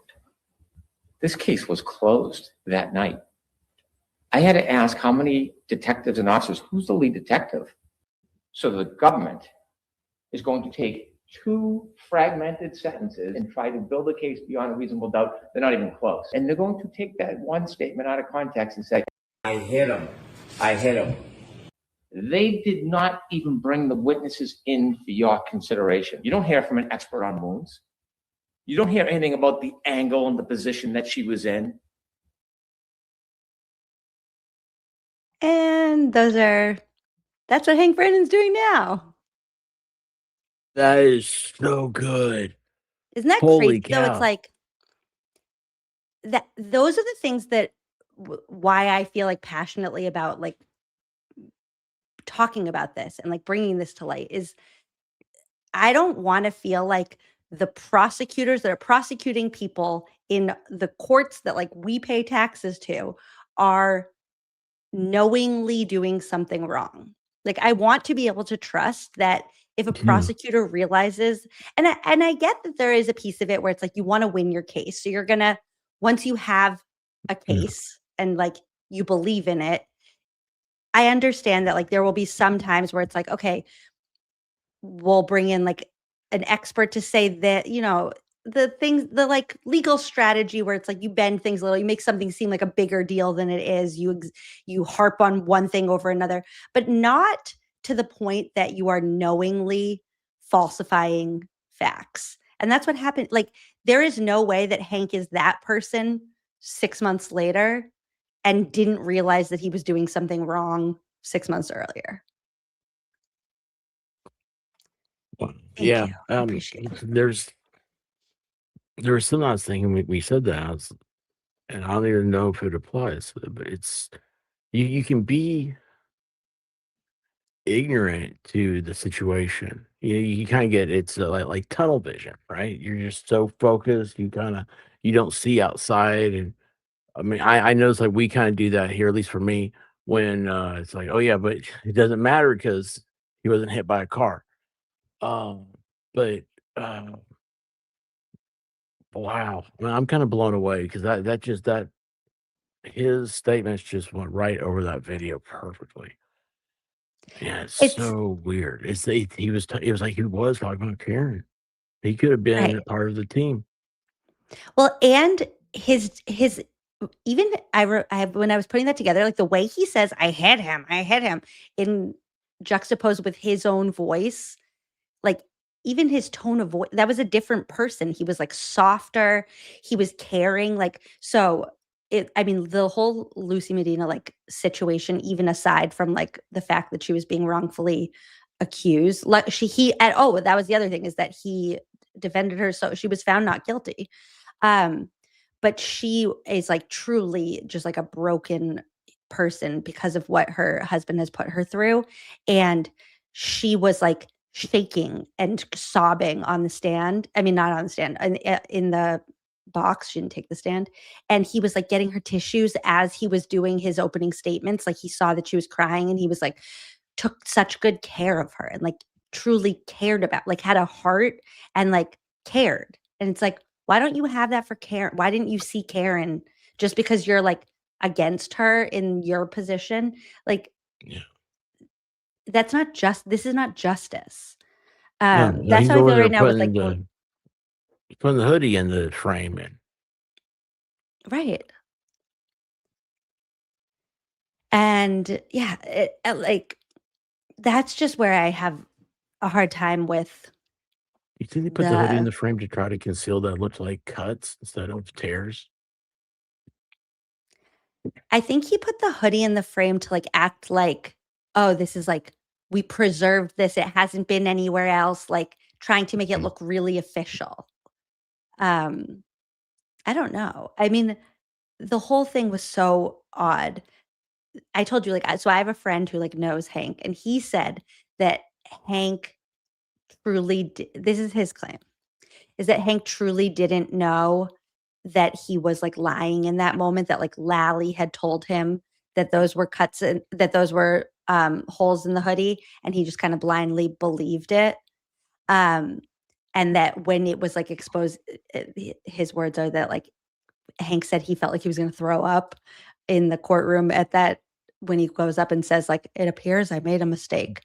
This case was closed that night. I had to ask how many detectives and officers, who's the lead detective? So the government is going to take 2 fragmented sentences and try to build a case beyond a reasonable doubt. They're not even close. And they're going to take that one statement out of context and say, I hit him. I hit him. They did not even bring the witnesses in for your consideration. You don't hear from an expert on wounds. You don't hear anything about the angle and the position that she was in. And that's what Hank Brandon's doing now. That is so good. Isn't that Holy crazy though? It's cow. like those are the things that why I feel like passionately about like talking about this and like bringing this to light is I don't want to feel like the prosecutors that are prosecuting people in the courts that like we pay taxes to are knowingly doing something wrong. Like I want to be able to trust that if a prosecutor realizes, and I get that there is a piece of it where it's like you want to win your case. So you're gonna, once you have a case and like you believe in it, I understand that like there will be some times where it's like, okay, we'll bring in like an expert to say that, you know, the things, the like legal strategy where it's like you bend things a little, you make something seem like a bigger deal than it is. You harp on one thing over another, but not to the point that you are knowingly falsifying facts. And that's what happened. Like there is no way that Hank is that person 6 months later and didn't realize that he was doing something wrong 6 months earlier. Yeah. you. I appreciate it. There was something I was thinking we said that, and I don't even know if it applies, but it's you can be ignorant to the situation. You kind of get it's like tunnel vision, right? You're just so focused, you don't see outside. And I mean, I notice like we kind of do that here, at least for me, when it's like, oh yeah, but it doesn't matter because he wasn't hit by a car. But wow, I mean, I'm kind of blown away because that his statements just went right over that video perfectly. Yeah, it's so weird. It was like he was talking about Karen. He could have been a part of the team. Well, and his even when I was putting that together, like the way he says, I hit him in juxtaposed with his own voice, like even his tone of voice, that was a different person. He was like softer, he was caring, like so I mean, the whole Lucy Medina like situation, even aside from like the fact that she was being wrongfully accused, like that was the other thing is that he defended her, so she was found not guilty. But she is like truly just like a broken person because of what her husband has put her through. And she was like shaking and sobbing on the stand. I mean, not on the stand, in the box. She didn't take the stand. And he was like getting her tissues as he was doing his opening statements. Like he saw that she was crying and he was like, took such good care of her and like truly cared about, like had a heart and like cared. And it's like, why don't you have that for Karen? Why didn't you see Karen just because you're like against her in your position? Like, this is not justice. No, That's he's how I over feel there right now with like, putting the hoodie in the frame in. right. And yeah, like that's just where I have a hard time with. You think they put the hoodie in the frame to try to conceal that looks like cuts instead of tears? I think he put the hoodie in the frame to like act like, oh, this is like we preserved this. It hasn't been anywhere else. Like trying to make it look really official. I don't know. I mean, the whole thing was so odd. I told you, like, so I have a friend who like knows Hank, and he said that Hank truly. This is his claim, is that Hank truly didn't know that he was like lying in that moment. That like Lally had told him that those were cuts and that those were holes in the hoodie, and he just kind of blindly believed it. And that when it was like exposed, his words are that like Hank said he felt like he was going to throw up in the courtroom at that when he goes up and says like, it appears I made a mistake.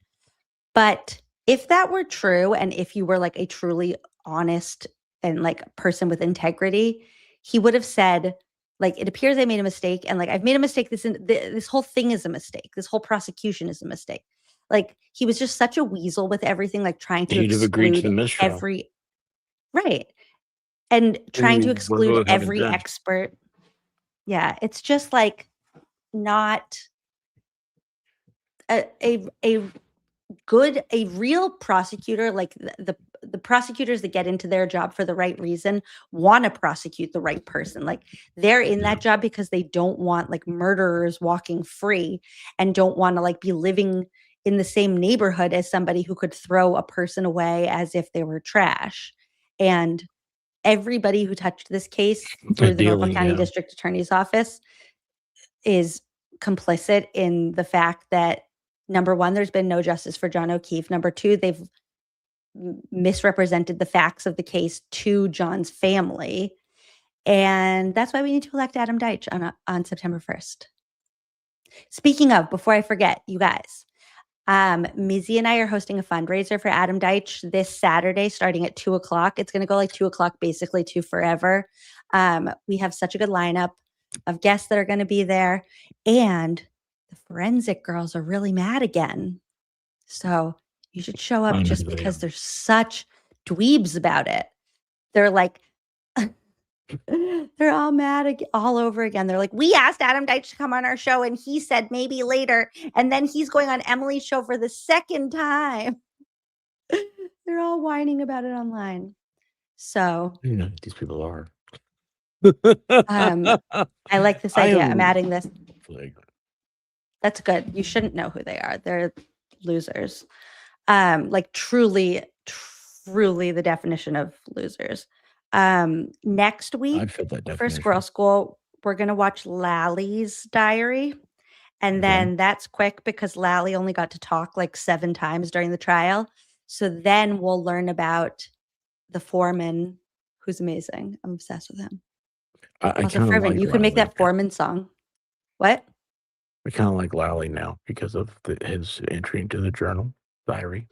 But if that were true, and if you were like a truly honest and like person with integrity, he would have said like, it appears I made a mistake, and like I've made a mistake. This whole thing is a mistake. This whole prosecution is a mistake. Like he was just such a weasel with everything, like trying to He'd have agreed to the exclude mistrial. every right and trying to What exclude would have happened every then? expert. Yeah, it's just like not a good, a real prosecutor, like the prosecutors that get into their job for the right reason want to prosecute the right person. Like they're in that job because they don't want like murderers walking free and don't want to like be living in the same neighborhood as somebody who could throw a person away as if they were trash. And everybody who touched this case through the Norfolk Ideally, County yeah. District Attorney's Office is complicit in the fact that number one, there's been no justice for John O'Keefe. Number two, they've misrepresented the facts of the case to John's family. And that's why we need to elect Adam Deitch on September 1st. Speaking of, before I forget, you guys, Mizzy and I are hosting a fundraiser for Adam Deitch this Saturday starting at 2:00. It's going to go like 2:00 basically to forever. We have such a good lineup of guests that are going to be there. And the forensic girls are really mad again. So you should show up just because they're such dweebs about it. They're like, they're all mad all over again. They're like, we asked Adam Deitch to come on our show and he said maybe later. And then he's going on Emily's show for the second time. They're all whining about it online. So You know, these people are. I like this idea. I'm am adding this. flagrant. That's good. You shouldn't know who they are. They're losers. Like truly the definition of losers. Next week I'd fit that for definition. Squirrel School, we're going to watch Lally's diary. And then that's quick because Lally only got to talk like 7 times during the trial. So then we'll learn about the foreman, who's amazing. I'm obsessed with him. I Also, kind of Fervent, like you could make Lally. that foreman song. What? I kind of like Lally now because of his entry into the journal diary.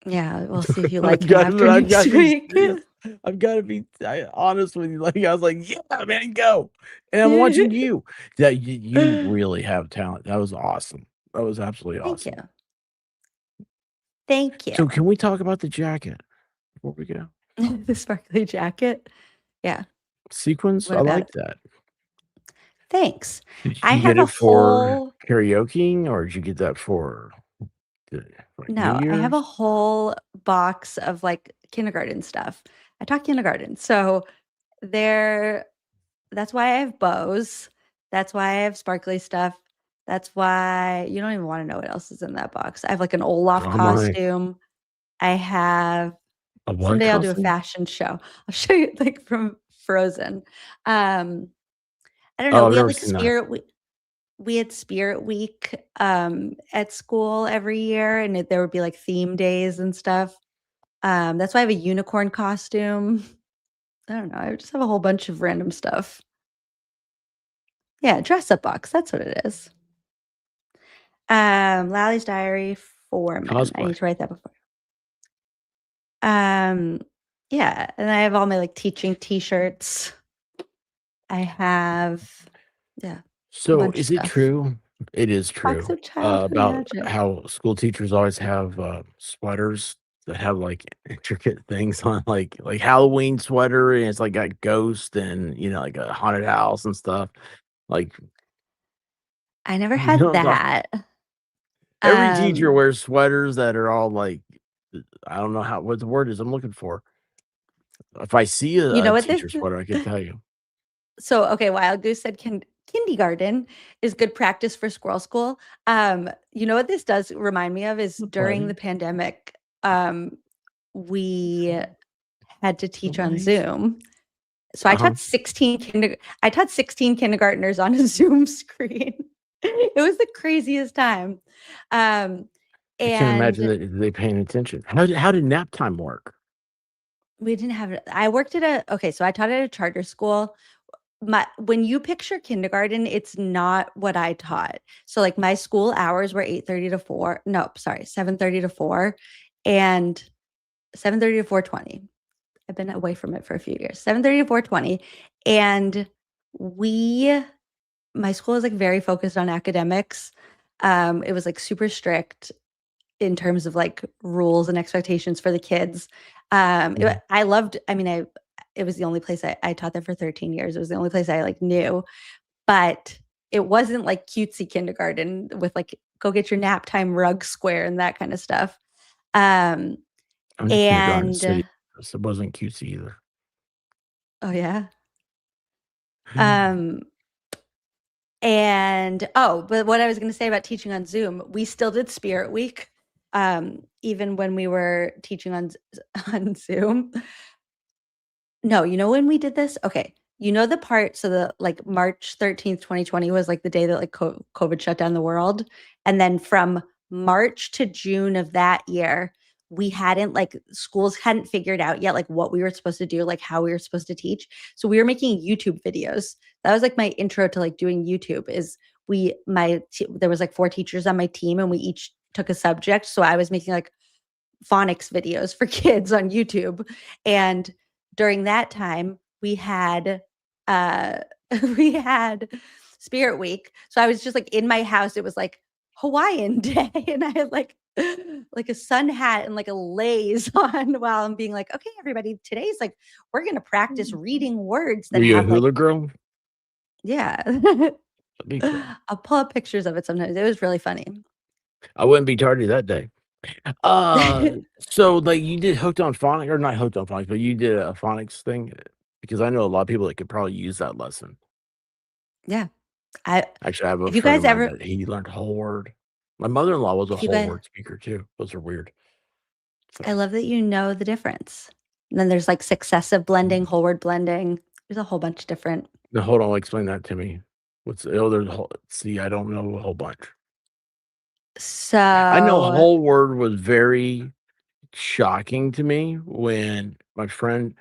Yeah, we'll see if you I've like him got after to next be week. serious. I've got to be honest with you. Like I was like, yeah, man, go. And I'm watching you. That you really have talent. That was awesome. That was absolutely awesome. Thank you. Thank you. So can we talk about the jacket before we go? The sparkly jacket. Yeah. Sequins? What I about like it? that. Thanks. Did I you have get a it for whole karaoke or did you get that for like no, New I have a Year's? whole box of like kindergarten stuff. I taught kindergarten. So that's why I have bows. That's why I have sparkly stuff. That's why you don't even want to know what else is in that box. I have like an Olaf Oh my. costume. I have A what someday I'll do a costume? fashion show. I'll show you like from Frozen. I don't know. Oh, I've We had never like seen that. Spirit Week. We had Spirit Week at school every year, and there would be like theme days and stuff. That's why I have a unicorn costume. I don't know. I just have a whole bunch of random stuff. Yeah, dress up box. That's what it is. Lally's diary foreman. I Cosplay. need to write that before. Yeah, and I have all my like teaching T-shirts. I have a So bunch of is it stuff. true? It is Box true of childhood about magic. how school teachers always have sweaters that have like intricate things on, like Halloween sweater, and it's like got ghost and like a haunted house and stuff. Like I never you had know what I'm talking- that. every teacher Um, wears sweaters that are all like I don't know what the word is I'm looking for. If I see you a know what teacher sweater, I can tell you. So, okay, Wild Goose said kindergarten is good practice for Squirrel School. You know what this does remind me of is during the pandemic, we had to teach on Zoom. So I taught 16 kindergartners on a Zoom screen. It was the craziest time. I can't imagine that they paying attention. How did nap time work? We didn't have it. I worked at so I taught at a charter school. When you picture kindergarten, it's not what I taught. So like my school hours were 8:30 to 4. No, sorry, 7:30 to 4 and 7:30 to 4:20. I've been away from it for a few years. 7:30 to 4:20. And my school is like very focused on academics. It was like super strict in terms of like rules and expectations for the kids. It was the only place I taught there for 13 years. It was the only place I like knew, but it wasn't like cutesy kindergarten with like go get your nap time rug square and that kind of stuff. I'm in kindergarten And city, so it wasn't cutesy either. oh yeah. But what I was going to say about teaching on Zoom, we still did Spirit Week, even when we were teaching on Zoom. No, you know when we did this? Okay, you know the part. So the like March 13th, 2020 was like the day that like COVID shut down the world, and then from March to June of that year, schools hadn't figured out yet like what we were supposed to do, like how we were supposed to teach. So we were making YouTube videos. That was like my intro to like doing YouTube. There was like 4 teachers on my team, and we each took a subject. So I was making like phonics videos for kids on YouTube, and during that time we had we had Spirit Week. So I was just like in my house. It was like Hawaiian Day, and I had like a sun hat and like a lays on while I'm being like, okay, everybody, today's like we're gonna practice reading words that Were you a have like hula girl? yeah. That'd be cool. I'll pull up pictures of it sometimes. It was really funny. I wouldn't be tardy that day. So like you did hooked on phonics, or not hooked on phonics, but you did a phonics thing because I know a lot of people that could probably use that lesson. Yeah. Actually, I have a If you friend guys of mine ever that he learned whole word. My mother-in-law was a if you whole guys word speaker too. Those are weird. I love that you know the difference. And then there's like successive blending, whole word blending. There's a whole bunch of different. Now, hold on, explain that to me. There's a whole, see, I don't know a whole bunch. I know So whole word was very shocking to me when my friend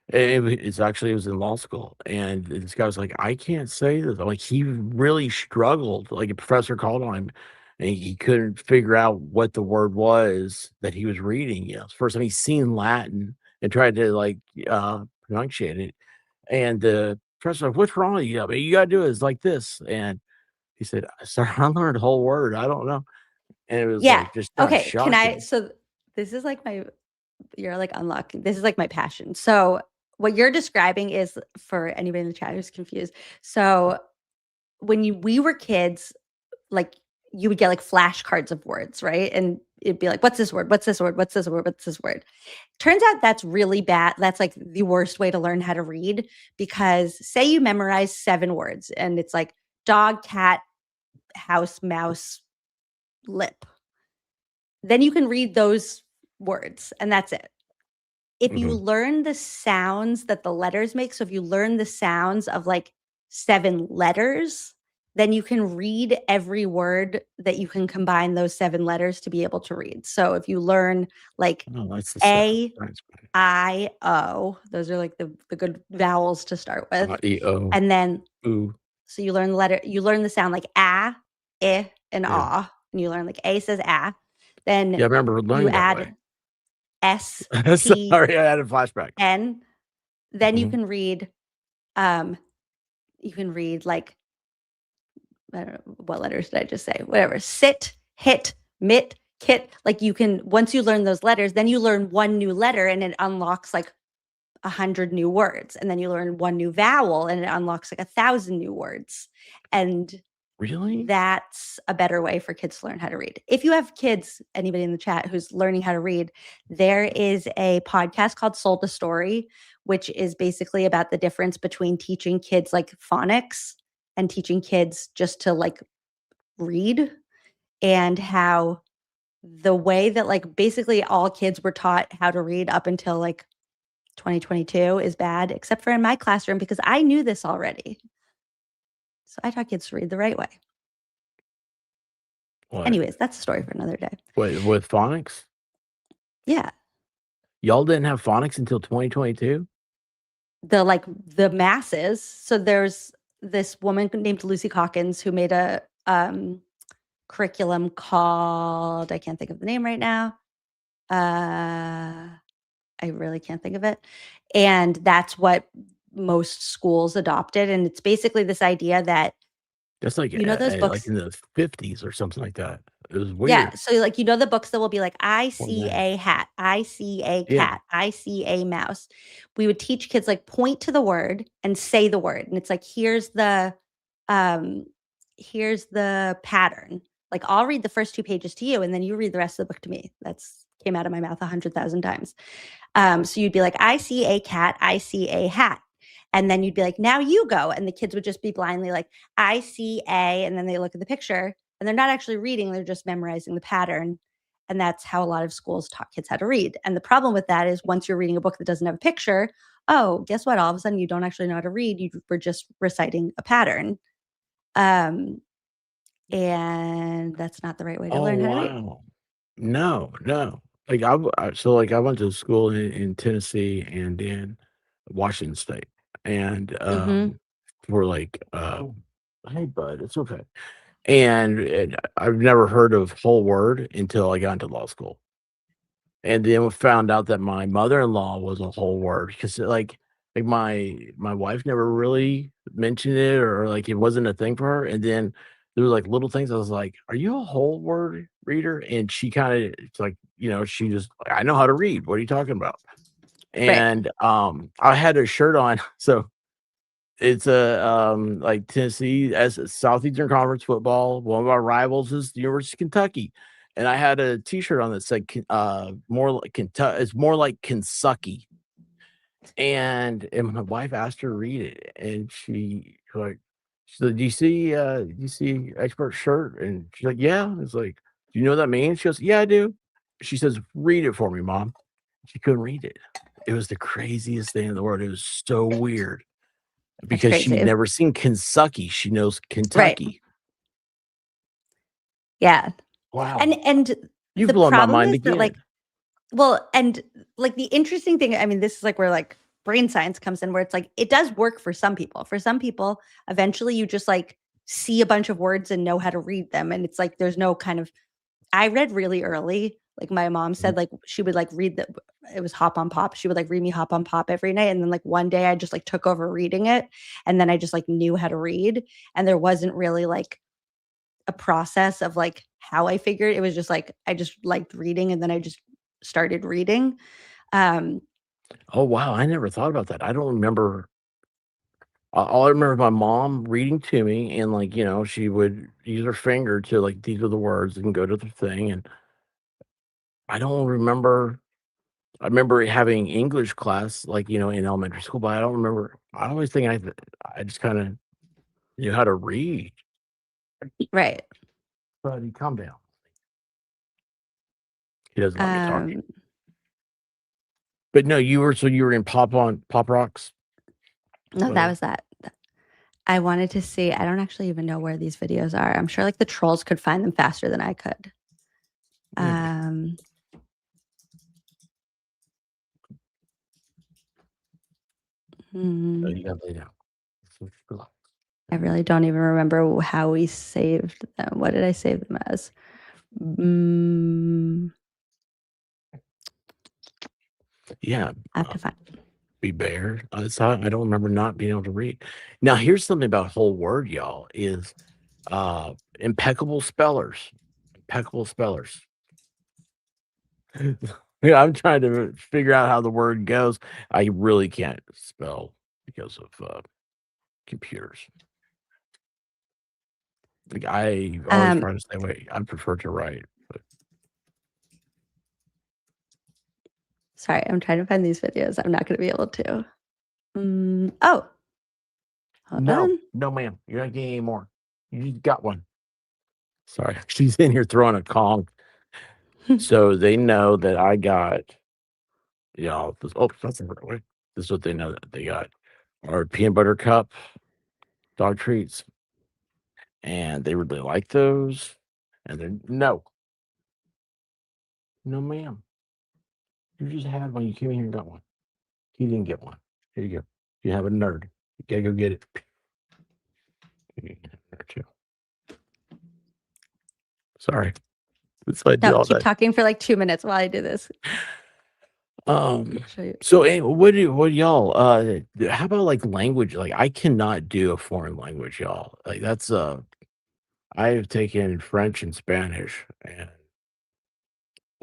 it was in law school, and this guy was like, I can't say this. Like he really struggled. Like a professor called on him and he couldn't figure out what the word was that he was reading. You know, it's the first time he's seen Latin and tried to like pronunciate it. And the professor like, what's wrong with you? I mean, you gotta do it. It's like this. And he said, Sir, I learned whole word. I don't know. And it was yeah. like just not Okay. shocking. So this is like you're like unlocking. This is like my passion. So what you're describing is for anybody in the chat who's confused. So when we were kids, like you would get like flashcards of words, right? And it'd be like, what's this word? What's this word? What's this word? What's this word? Turns out that's really bad. That's like the worst way to learn how to read, because say you memorize 7 words and it's like dog, cat, house, mouse, lip. Then you can read those words and that's it. If you learn the sounds that the letters make, so if you learn the sounds of like 7 letters, then you can read every word that you can combine those 7 letters to be able to read. So if you learn like That's the A, science. I, O, those are like the good vowels to start with. E-O. And then Ooh. so you learn the sound like A, I, and Yeah. ah, and you learn like A says A. Then Yeah, I remember you learning that way. add S, T, Sorry, I had a flashback. N. Then you Mhm. can read like, I don't know, what letters did I just say? Whatever. Sit, hit, mit, kit. Like you can, once you learn those letters, then you learn one new letter and it unlocks like 100 new words. And then you learn one new vowel and it unlocks like 1,000 new words. And really, that's a better way for kids to learn how to read. If you have kids, anybody in the chat who's learning how to read, there is a podcast called Soul to Story, which is basically about the difference between teaching kids like phonics and teaching kids just to like read, and how the way that like basically all kids were taught how to read up until like 2022 is bad, except for in my classroom, because I knew this already. So I taught kids to read the right way. What? Anyways, that's a story for another day. Wait, with phonics? Yeah. Y'all didn't have phonics until 2022? The masses. So there's this woman named Lucy Calkins who made a curriculum called, I can't think of the name right now. I really can't think of it. And that's what most schools adopted. And it's basically this idea that, That's like, you know, those like books. in the 50s or something like that. It was Yeah. weird. So like, you know, the books that will be like, I Well, see yeah. a hat, I see a Yeah. cat, I see a mouse. We would teach kids like point to the word and say the word. And it's like, here's the pattern. Like I'll read the first 2 pages to you and then you read the rest of the book to me. That's came out of my mouth 100,000 times. So you'd be like, I see a cat, I see a hat. And then you'd be like, now you go. And the kids would just be blindly like, I see a, and then they look at the picture and they're not actually reading, they're just memorizing the pattern. And that's how a lot of schools taught kids how to read. And the problem with that is once you're reading a book that doesn't have a picture, oh, guess what? All of a sudden you don't actually know how to read. You were just reciting a pattern. And that's not the right way to Oh, learn how to read. wow. No. Like I went to school in Tennessee and in Washington State. And for like hey bud, it's okay. And I've never heard of whole word until I got into law school. And then we found out that my mother-in-law was a whole word because like my wife never really mentioned it or like it wasn't a thing for her. And then there were like little things I was like, "Are you a whole word reader?" And she kind of it's like, she just I know how to read. What are you talking about? Right. And I had a shirt on, so it's a like Tennessee as a Southeastern Conference football. One of our rivals is the University of Kentucky, and I had a T-shirt on that said more like Kentucky. It's more like Kentucky. And my wife asked her to read it, and she said, "Do you see expert shirt?" And she's like, "Yeah." It's like, "Do you know what that means?" She goes, "Yeah, I do." She says, "Read it for me, Mom." She couldn't read it. It was the craziest thing in the world. It was so weird That's because crazy. she'd never seen Kentucky. She knows Right. Kentucky. Yeah. Wow. And You've the blown my problem mind is that again. the interesting thing, I mean, this is like where like brain science comes in, where it's like it does work for some people. For some people, eventually you just like see a bunch of words and know how to read them. And it's like there's no kind of I read really early. Like my mom said, like she would like read it was Hop on Pop. She would like read me Hop on Pop every night. And then like one day I just like took over reading it. And then I just like knew how to read. And there wasn't really like a process of like how I figured. It was just like I just liked reading and then I just started reading. Um Oh wow, I never thought about that. I don't remember. All I remember is my mom reading to me, and like she would use her finger to like these are the words and go to the thing. And I don't remember. I remember having English class like in elementary school, but I don't remember. I always think I just kind of knew how to read. right. Buddy, calm down. He doesn't let me talk. But no, you were in Pop Rocks. No, that was that. I wanted to see. I don't actually even know where these videos are. I'm sure like the trolls could find them faster than I could. You gotta lay down. I really don't even remember how we saved them. What did I save them as? Yeah. I have to find. Be Bear. I don't remember not being able to read. Now, here's something about whole word, y'all, is impeccable spellers. Impeccable spellers. Yeah, I'm trying to figure out how the word goes. I really can't spell because of computers. Like I always try to stay away. I prefer to write. But Sorry, I'm trying to find these videos. I'm not going to be able to. Hold on. no, ma'am. You're not getting any more. You just got one. Sorry, she's in here throwing a Kong. So they know that I got, that's a way. This is what they know that they got. Our peanut butter cup dog treats. And they really like those. And then, no, ma'am. You just had one. You came in here and got one. He didn't get one. Here you go. You have a nerd. You gotta go get it. Nerd too. Sorry. That's what I do No, all keep day. talking for like 2 minutes while I do this. Show you. So what y'all how about like language? Like I cannot do a foreign language, y'all. Like that's I've taken French and Spanish and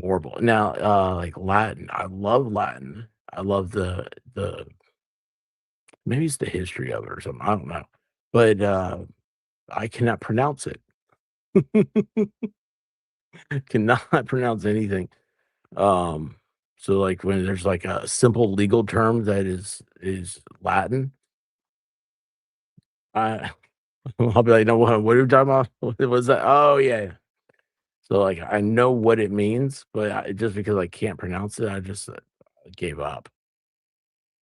horrible. Now like Latin. I love Latin. I love the maybe it's the history of it or something. I don't know. But I cannot pronounce it. Cannot pronounce anything. So like when there's like a simple legal term that is Latin, I I'll be like, no, what are you talking about? What was that? Oh yeah. So like I know what it means, but just because I can't pronounce it, I just gave up.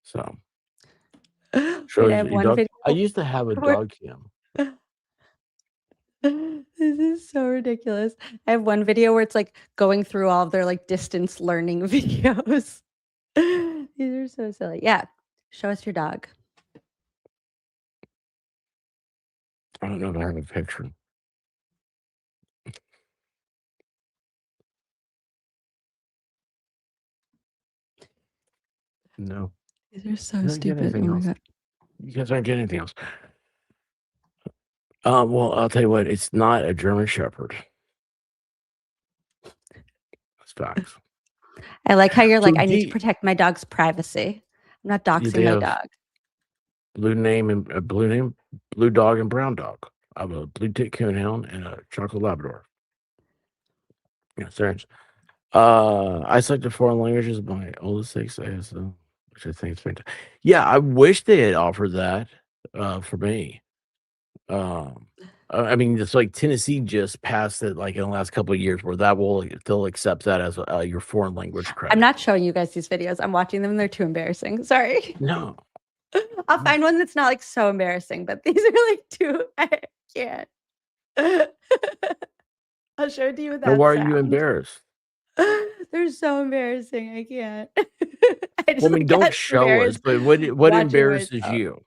So Wait, shows I have your one dog. video I used to have a where dog cam. this is so ridiculous. I have one video where it's like going through all of their like distance learning videos. These are so silly. Yeah. Show us your dog. I don't know if I have a picture. No. These are so You don't get stupid. Oh anything my else. god. You guys aren't getting anything else. Well, I'll tell you what, it's not a German Shepherd. That's facts. I like how you're So like, I do need to you, protect my dog's privacy. I'm not doxing they my have dog. blue dog and brown dog. I have a blue tick coonhound and a chocolate Labrador. Yeah, serious. I selected foreign languages. My oldest 6 ASL, which I think is fantastic. Yeah, I wish they had offered that for me. I mean, it's like Tennessee just passed it like in the last couple of years where they'll accept that as your foreign language I'm credit. not showing you guys these videos. I'm watching them. They're too embarrassing. Sorry. No. I'll find one that's not like so embarrassing, but these are like too. I can't. I'll show it to you Now, without why are you sound. embarrassed? They're so embarrassing. I can't. I just Well, I mean, like, don't get show us, embarrassed but what watching embarrasses myself. you?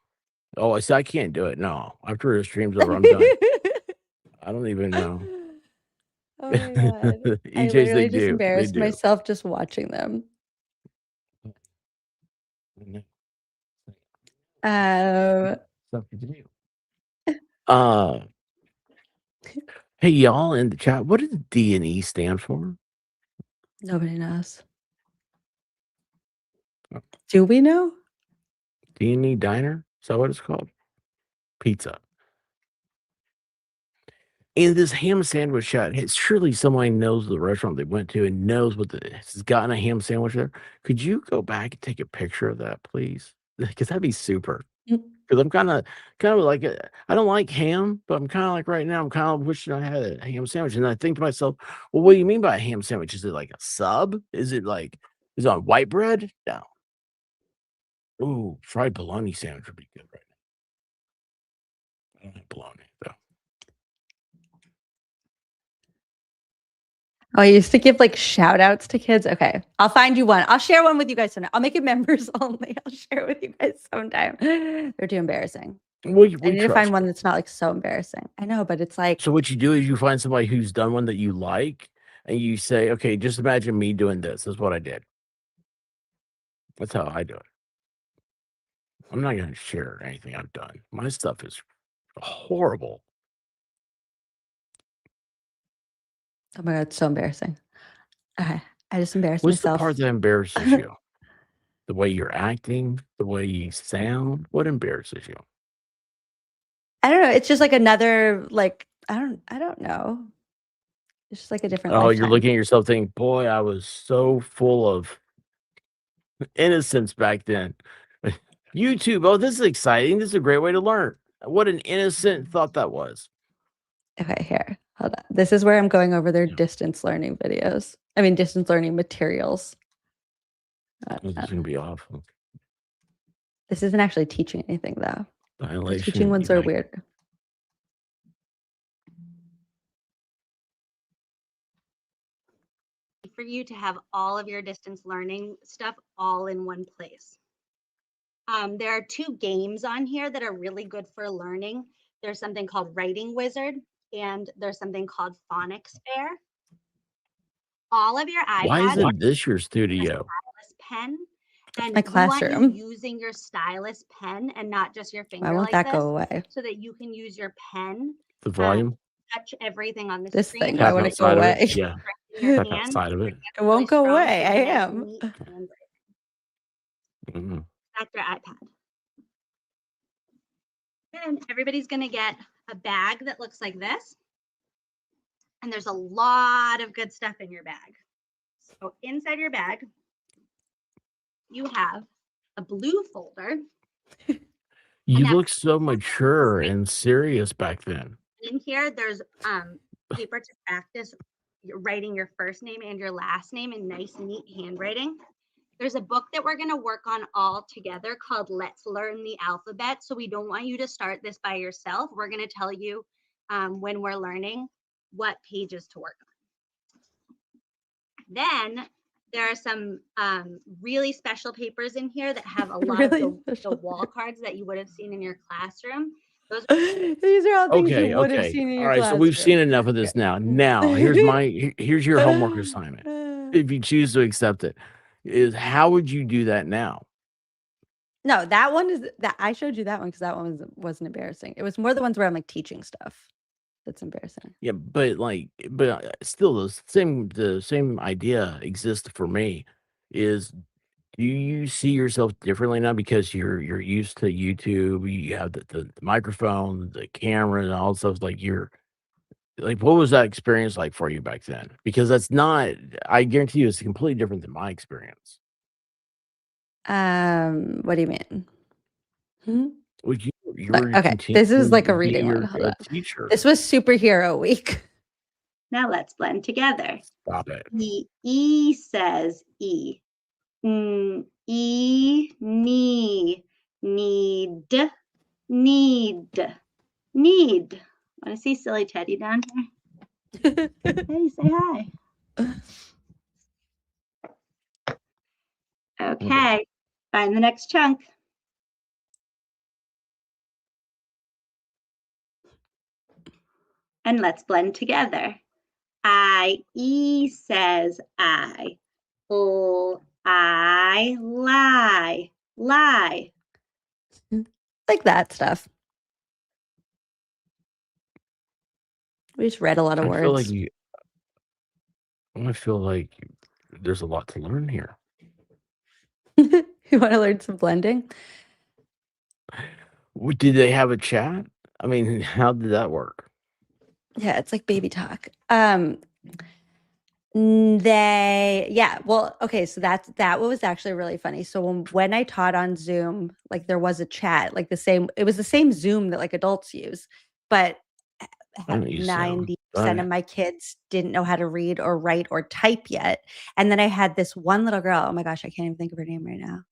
Oh, I see. I can't do it. No, after the stream's over, I'm done. I don't even know. Oh my god. I EJs, they literally just do. They embarrassed do. myself just watching them. Stuff to do. Hey, y'all in the chat, what does D&E stand for? Nobody knows. Do we know? D&E Diner? Is that what it's called? Pizza. In this ham sandwich shot, surely somebody knows the restaurant they went to and knows what has gotten a ham sandwich there. Could you go back and take a picture of that, please? Because that'd be super. Because I'm kind of like I don't like ham, but I'm kind of like right now I'm kind of wishing I had a ham sandwich, and I think to myself, well, what do you mean by a ham sandwich? Is it like a sub? Is it on white bread? No. Ooh, fried bologna sandwich would be good right now. I don't like bologna though. Oh, I used to give like shout outs to kids. Okay. I'll find you one. I'll share one with you guys sometime. I'll make it members only. I'll share it with you guys sometime. They're too embarrassing. I need to find one that's not like so embarrassing. I know, but it's like, So what you do is you find somebody who's done one that you like, and you say, okay, just imagine me doing this. This is what I did. That's how I do it. I'm not going to share anything I've done. My stuff is horrible. oh my God, it's so embarrassing. Okay. I just embarrassed What's myself. the part that embarrasses you? The way you're acting, the way you sound. What embarrasses you? I don't know. It's just like another, like, I don't know. It's just like a different Oh, you're lifetime. looking at yourself thinking, boy, I was so full of innocence back then. YouTube, oh, this is exciting. This is a great way to learn. What an innocent thought that was. Okay, here. Hold on. This is where I'm going over their distance learning videos. I mean, distance learning materials. This is going to be awful. This isn't actually teaching anything, though. The Violation. teaching ones are weird. for you to have all of your distance learning stuff all in one place. There are 2 games on here that are really good for learning. There's something called Writing Wizard, and there's something called Phonics Fair. All of your Why iPads isn't this your studio? stylus pen, and we we want want you you using your stylus pen and not just your Why finger won't like that go this, away? so that you can use your pen, The volume? touch everything on the This screen. thing, why Tap won't it go outside of it? away? Yeah. In your Tap hand, outside of it. it's It won't go strong, away. so I you nice am. and neat handwriting. Mhm. That's your iPad. Then everybody's gonna get a bag that looks like this. And there's a lot of good stuff in your bag. So inside your bag, you have a blue folder. You look so mature and serious back then. In here, there's paper to practice writing your first name and your last name in nice, neat handwriting. There's a book that we're going to work on all together called Let's Learn the Alphabet. So we don't want you to start this by yourself. We're going to tell you when we're learning what pages to work on. Then there are some really special papers in here that have a lot of the wall cards that you would have seen in your classroom. Those These are all things you Okay, would have okay. seen in All your right, so we've seen classroom. enough of this now. Now, here's your homework assignment. If you choose to accept it, is how would you do that now? No, that one is that I showed you that one because that one wasn't embarrassing. It was more the ones where I'm like teaching stuff. That's embarrassing. Yeah, but still the same idea exists for me. Is do you see yourself differently now because you're used to YouTube, you have the microphone, the camera, and all stuff like what was that experience like for you back then? Because that's not I guarantee you it's completely different than my experience. What do you mean? Hmm? Well, you were Okay, this is continuing like to a be reading one. Hold a on. teacher. This was superhero week. Now let's blend together. Stop it. The E says E. E, need, need. Want to see silly Teddy down here? Hey, say hi. Okay, find the next chunk. And let's blend together. E says I. O, I, lie. Like that stuff. We just read a lot of I feel like words. I feel like there's a lot to learn here. You want to learn some blending? Did they have a chat? I mean, how did that work? Yeah, it's like baby talk. Well, okay, so that was actually really funny. So when I taught on Zoom, like there was a chat, like it was the same Zoom that like adults use, but I don't use Zoom. 90% of my kids didn't know how to read or write or type yet. And then I had this one little girl, oh my gosh, I can't even think of her name right now.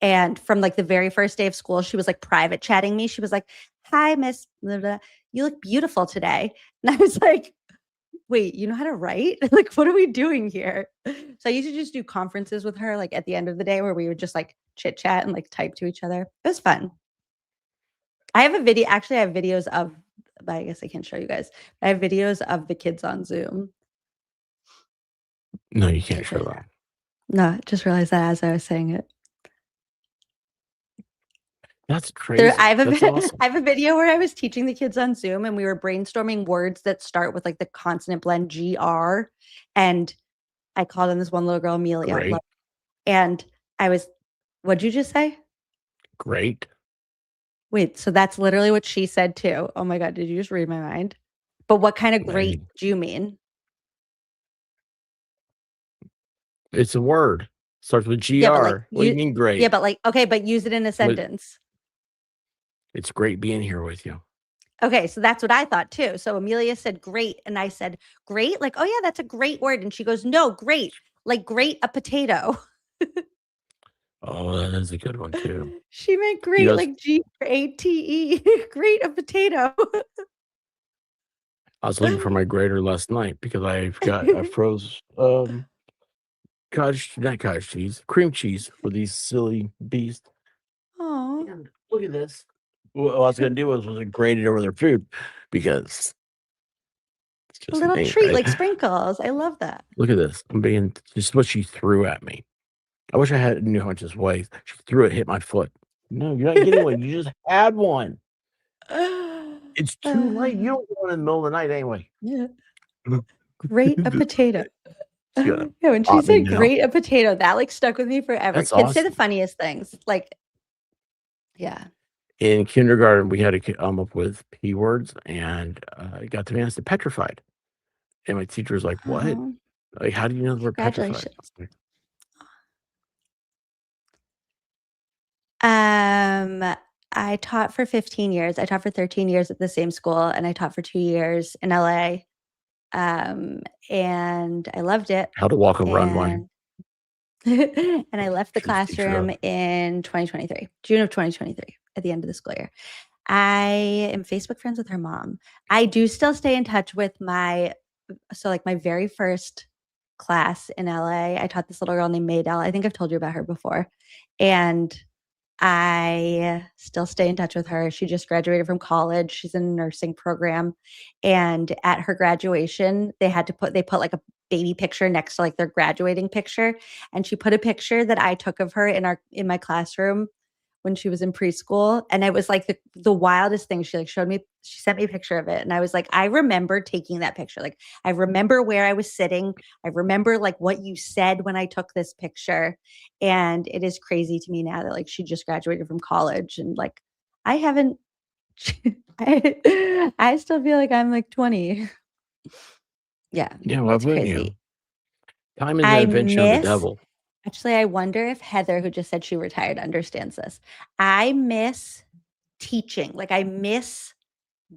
And from like the very first day of school, she was like private chatting me. She was like, "Hi, Miss, blah, blah, you look beautiful today." And I was like, wait, you know how to write? Like, what are we doing here? So I used to just do conferences with her, like at the end of the day, where we would just like chit chat and like type to each other. It was fun. I have videos of, but I guess I can't show you guys. I have videos of the kids on Zoom. No, you can't show that. No, just realized that as I was saying it. That's crazy. That's awesome. I have a video where I was teaching the kids on Zoom and we were brainstorming words that start with like the consonant blend GR. And I called in this one little girl, Amelia. Great. And what'd you just say? Great. Wait, so that's literally what she said too. Oh my God, did you just read my mind? But what kind of great do you mean? It's a word. Starts with GR. Yeah, but like, what do you mean great? Yeah, but like, okay, but use it in a sentence. It's great being here with you. Okay, so that's what I thought too. So Amelia said great, and I said great, like, oh yeah, that's a great word. And she goes, no, great, like grate a potato. Oh, that is a good one too. She meant great, like GRATE, grate a potato. I was looking for my grater last night because I froze not cottage cheese, cream cheese for these silly beasts. Oh, And look at this. What I was gonna do was grate it over their food because it's a just little me. treat like sprinkles. I love that. Look at this. I'm being just what she threw at me. I wish I knew how much this weighs. She threw it, hit my foot. No, you're not getting one. You just had one. It's too late. You don't want it in the middle of the night anyway. Yeah. Grate a potato. Yeah, Yeah, when she said grate a potato, that like stuck with me forever. That's Kids say the awesome. funniest things. Like, yeah. In kindergarten, we had to come up with P words, and it got to me. I said petrified, and my teacher was like, "What? Oh, Like, how do you know the word petrified?" congratulations. I taught for 15 years. I taught for 13 years at the same school, and I taught for 2 years in LA. And I loved it. How to walk a runway. And I left the She was teacher classroom in 2023, June of 2023, at the end of the school year. I am Facebook friends with her mom. I do still stay in touch with my very first class in LA. I taught this little girl named Maydell. I think I've told you about her before. And I still stay in touch with her. She just graduated from college. She's in a nursing program. And at her graduation, they put like a baby picture next to like their graduating picture. And she put a picture that I took of her in my classroom when she was in preschool. And it was like the wildest thing. She sent me a picture of it. And I was like, I remember taking that picture. Like, I remember where I was sitting. I remember like what you said when I took this picture. And it is crazy to me now that like she just graduated from college and like I haven't, I still feel like I'm like 20. Yeah. Yeah, why It's wouldn't you? crazy. Time is an invention of the devil. Actually, I wonder if Heather, who just said she retired, understands this. I miss teaching. Like, I miss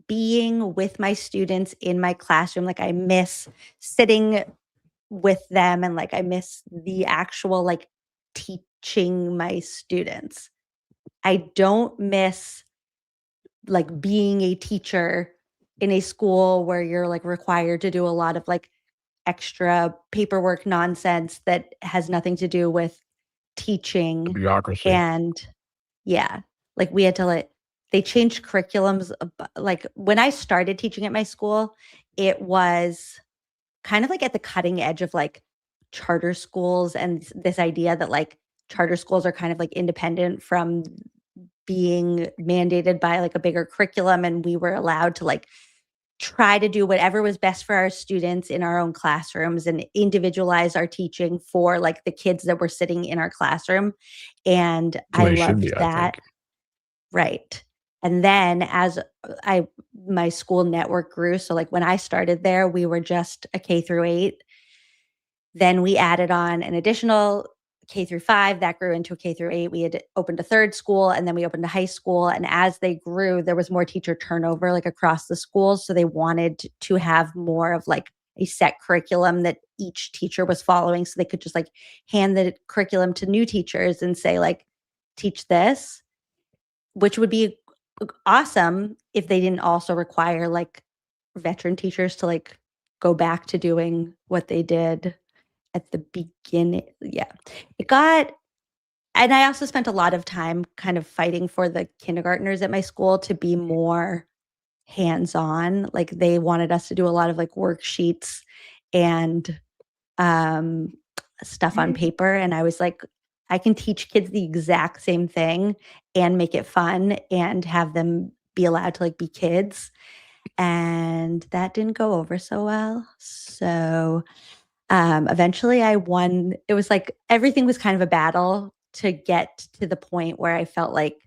being with my students in my classroom. Like, I miss sitting with them and like I miss the actual like teaching my students. I don't miss like being a teacher in a school where you're like required to do a lot of like extra paperwork nonsense that has nothing to do with teaching. Bureaucracy. And yeah, like we had to they changed curriculums. Like when I started teaching at my school, it was kind of like at the cutting edge of like charter schools and this idea that like charter schools are kind of like independent from being mandated by like a bigger curriculum, and we were allowed to like try to do whatever was best for our students in our own classrooms and individualize our teaching for like the kids that were sitting in our classroom. And I loved that. Right. And then as my school network grew, so like when I started there, we were just a K through 8. Then we added on an additional K through 5 that grew into a K through 8. We had opened a third school and then we opened a high school. And as they grew, there was more teacher turnover like across the schools. So they wanted to have more of like a set curriculum that each teacher was following. So they could just like hand the curriculum to new teachers and say like, teach this, which would be awesome if they didn't also require like veteran teachers to like go back to doing what they did at the beginning. Yeah. And I also spent a lot of time kind of fighting for the kindergartners at my school to be more hands-on. Like they wanted us to do a lot of like worksheets and stuff on paper. And I was like, I can teach kids the exact same thing and make it fun and have them be allowed to like be kids. And that didn't go over so well. So eventually I won. It was like everything was kind of a battle to get to the point where I felt like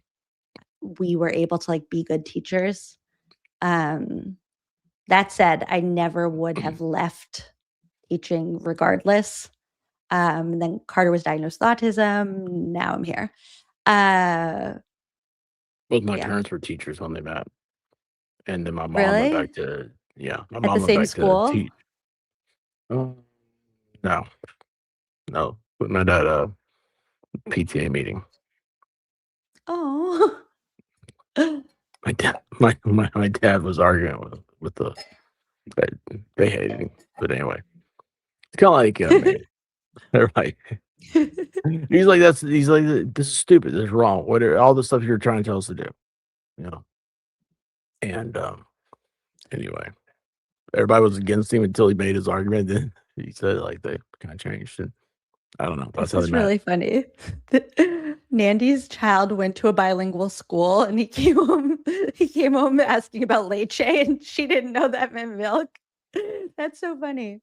we were able to like be good teachers. That said, I never would have left teaching regardless. Then Carter was diagnosed with autism. Now I'm here. Both my parents were teachers when they met. And then my mom Really? went back to, my At mom the went same back school? to teach. No. We met at a PTA meeting. Oh. My dad was arguing with the But they hated him. But anyway, it's kind of like me. They're like, he's like, this is stupid. This is wrong. What are all the stuff you're trying to tell us to do? You know. And anyway, everybody was against him until he made his argument. Then he said like they kind of changed, and I don't know. That's This how they is met. really funny. Nandy's child went to a bilingual school, and he came home. He came home asking about leche, and she didn't know that meant milk. That's so funny.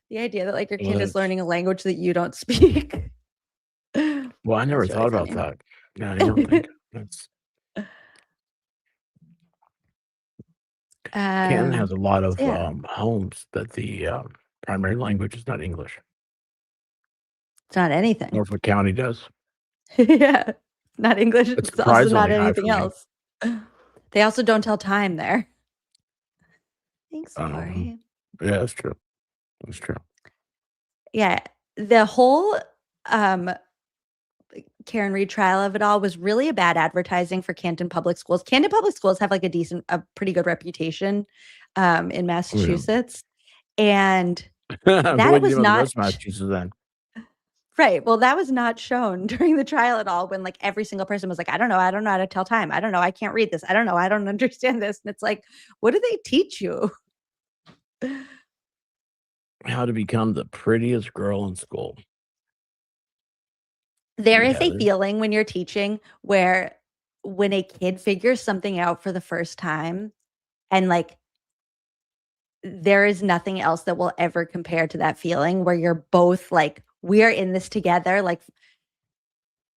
The idea that like your kid is learning a language that you don't speak. Well, I never That's thought really about funny. that. Yeah, I don't think that's. Canton has a lot of Yeah, homes that the primary language is not English. it's not anything. Norfolk County does. Yeah, not English. It's It's also not surprisingly high anything for me. else. They also don't tell time there. Thanks, Corey. Yeah, that's true. That's true. Yeah, the whole Karen Reed trial of it all was really a bad advertising for Canton Public Schools. Canton Public Schools have like a pretty good reputation in Massachusetts, and That that was the not rest of Massachusetts then. right. Well, that was not shown during the trial at all. When like every single person was like, I don't know how to tell time. I don't know, I can't read this. I don't know, I don't understand this. And it's like, what do they teach you? How to become the prettiest girl in school. There is Yeah, a feeling when you're teaching where when a kid figures something out for the first time and like there is nothing else that will ever compare to that feeling where you're both like, we are in this together. Like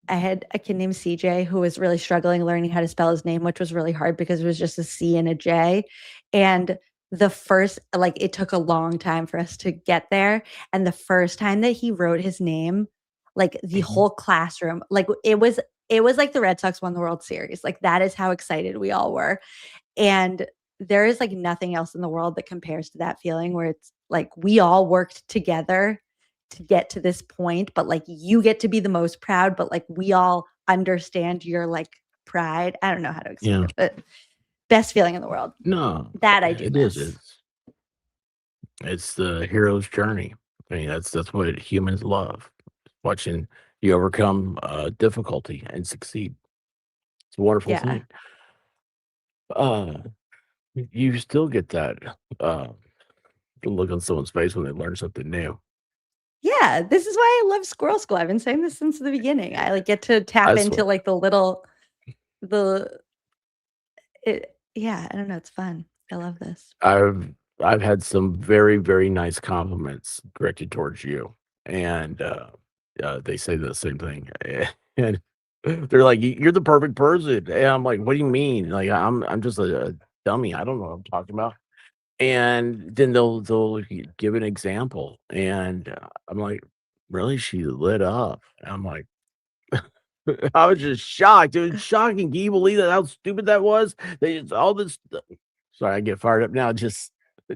I had a kid named CJ who was really struggling learning how to spell his name, which was really hard because it was just a C and a J. And the first, like it took a long time for us to get there. And the first time that he wrote his name, like the whole classroom, like it was like the Red Sox won the World Series. Like that is how excited we all were. And there is like nothing else in the world that compares to that feeling where it's like we all worked together to get to this point, but like you get to be the most proud, but like we all understand your like pride. I don't know how to explain it, but best feeling in the world. No, That I do it miss. is. It's the hero's journey. I mean, that's what humans love. Watching you overcome difficulty and succeed. It's a wonderful Yeah. thing. You still get that look on someone's face when they learn something new. Yeah, this is why I love Squirrel School. I've been saying this since the beginning. I like get to tap That's into what- like yeah, I don't know. It's fun. I love this. I've had some very, very nice compliments directed towards you, and they say the same thing, and they're like, "You're the perfect person," and I'm like, "What do you mean? Like I'm just a dummy. I don't know what I'm talking about." And then they'll give an example, and I'm like, "Really?" She lit up. And I'm like, I was just shocked. It was shocking. Can you believe that? How stupid that was? They just all this. Sorry, I get fired up now just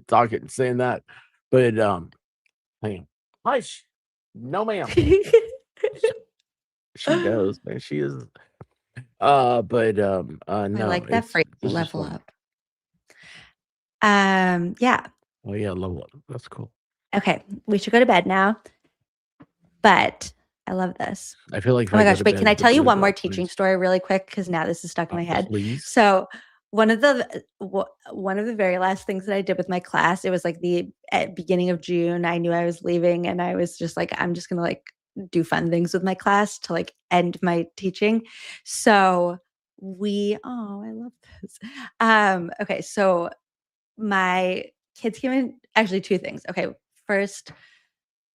talking and saying that. But hang on. Hush. No, ma'am. She knows, man. She is. But no. I like that it's- phrase. this is Level fun. up. Yeah. Oh yeah, level up. That's cool. Okay, we should go to bed now. But I love this. I feel like if Oh my I go gosh, to wait, bed can I with tell you blue one more belt, teaching please. story really quick? Because now this is stuck in my head. Please. So one of the very last things that I did with my class, it was like at beginning of June. I knew I was leaving and I was just like, I'm just gonna like do fun things with my class to like end my teaching. So I love this. Okay, so my kids came in, actually two things. Okay, first,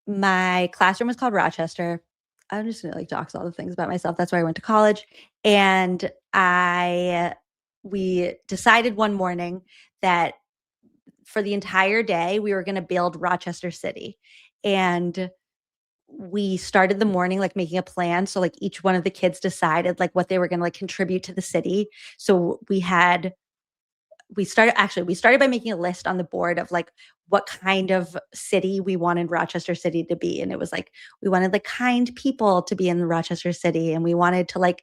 my classroom was called Rochester. I'm just gonna like dox all the things about myself. That's where I went to college. And we decided one morning that for the entire day we were gonna build Rochester City. And we started the morning like making a plan. So like each one of the kids decided like what they were gonna like contribute to the city. So we started by making a list on the board of like what kind of city we wanted Rochester City to be. And it was like, we wanted like kind people to be in Rochester City. And we wanted to like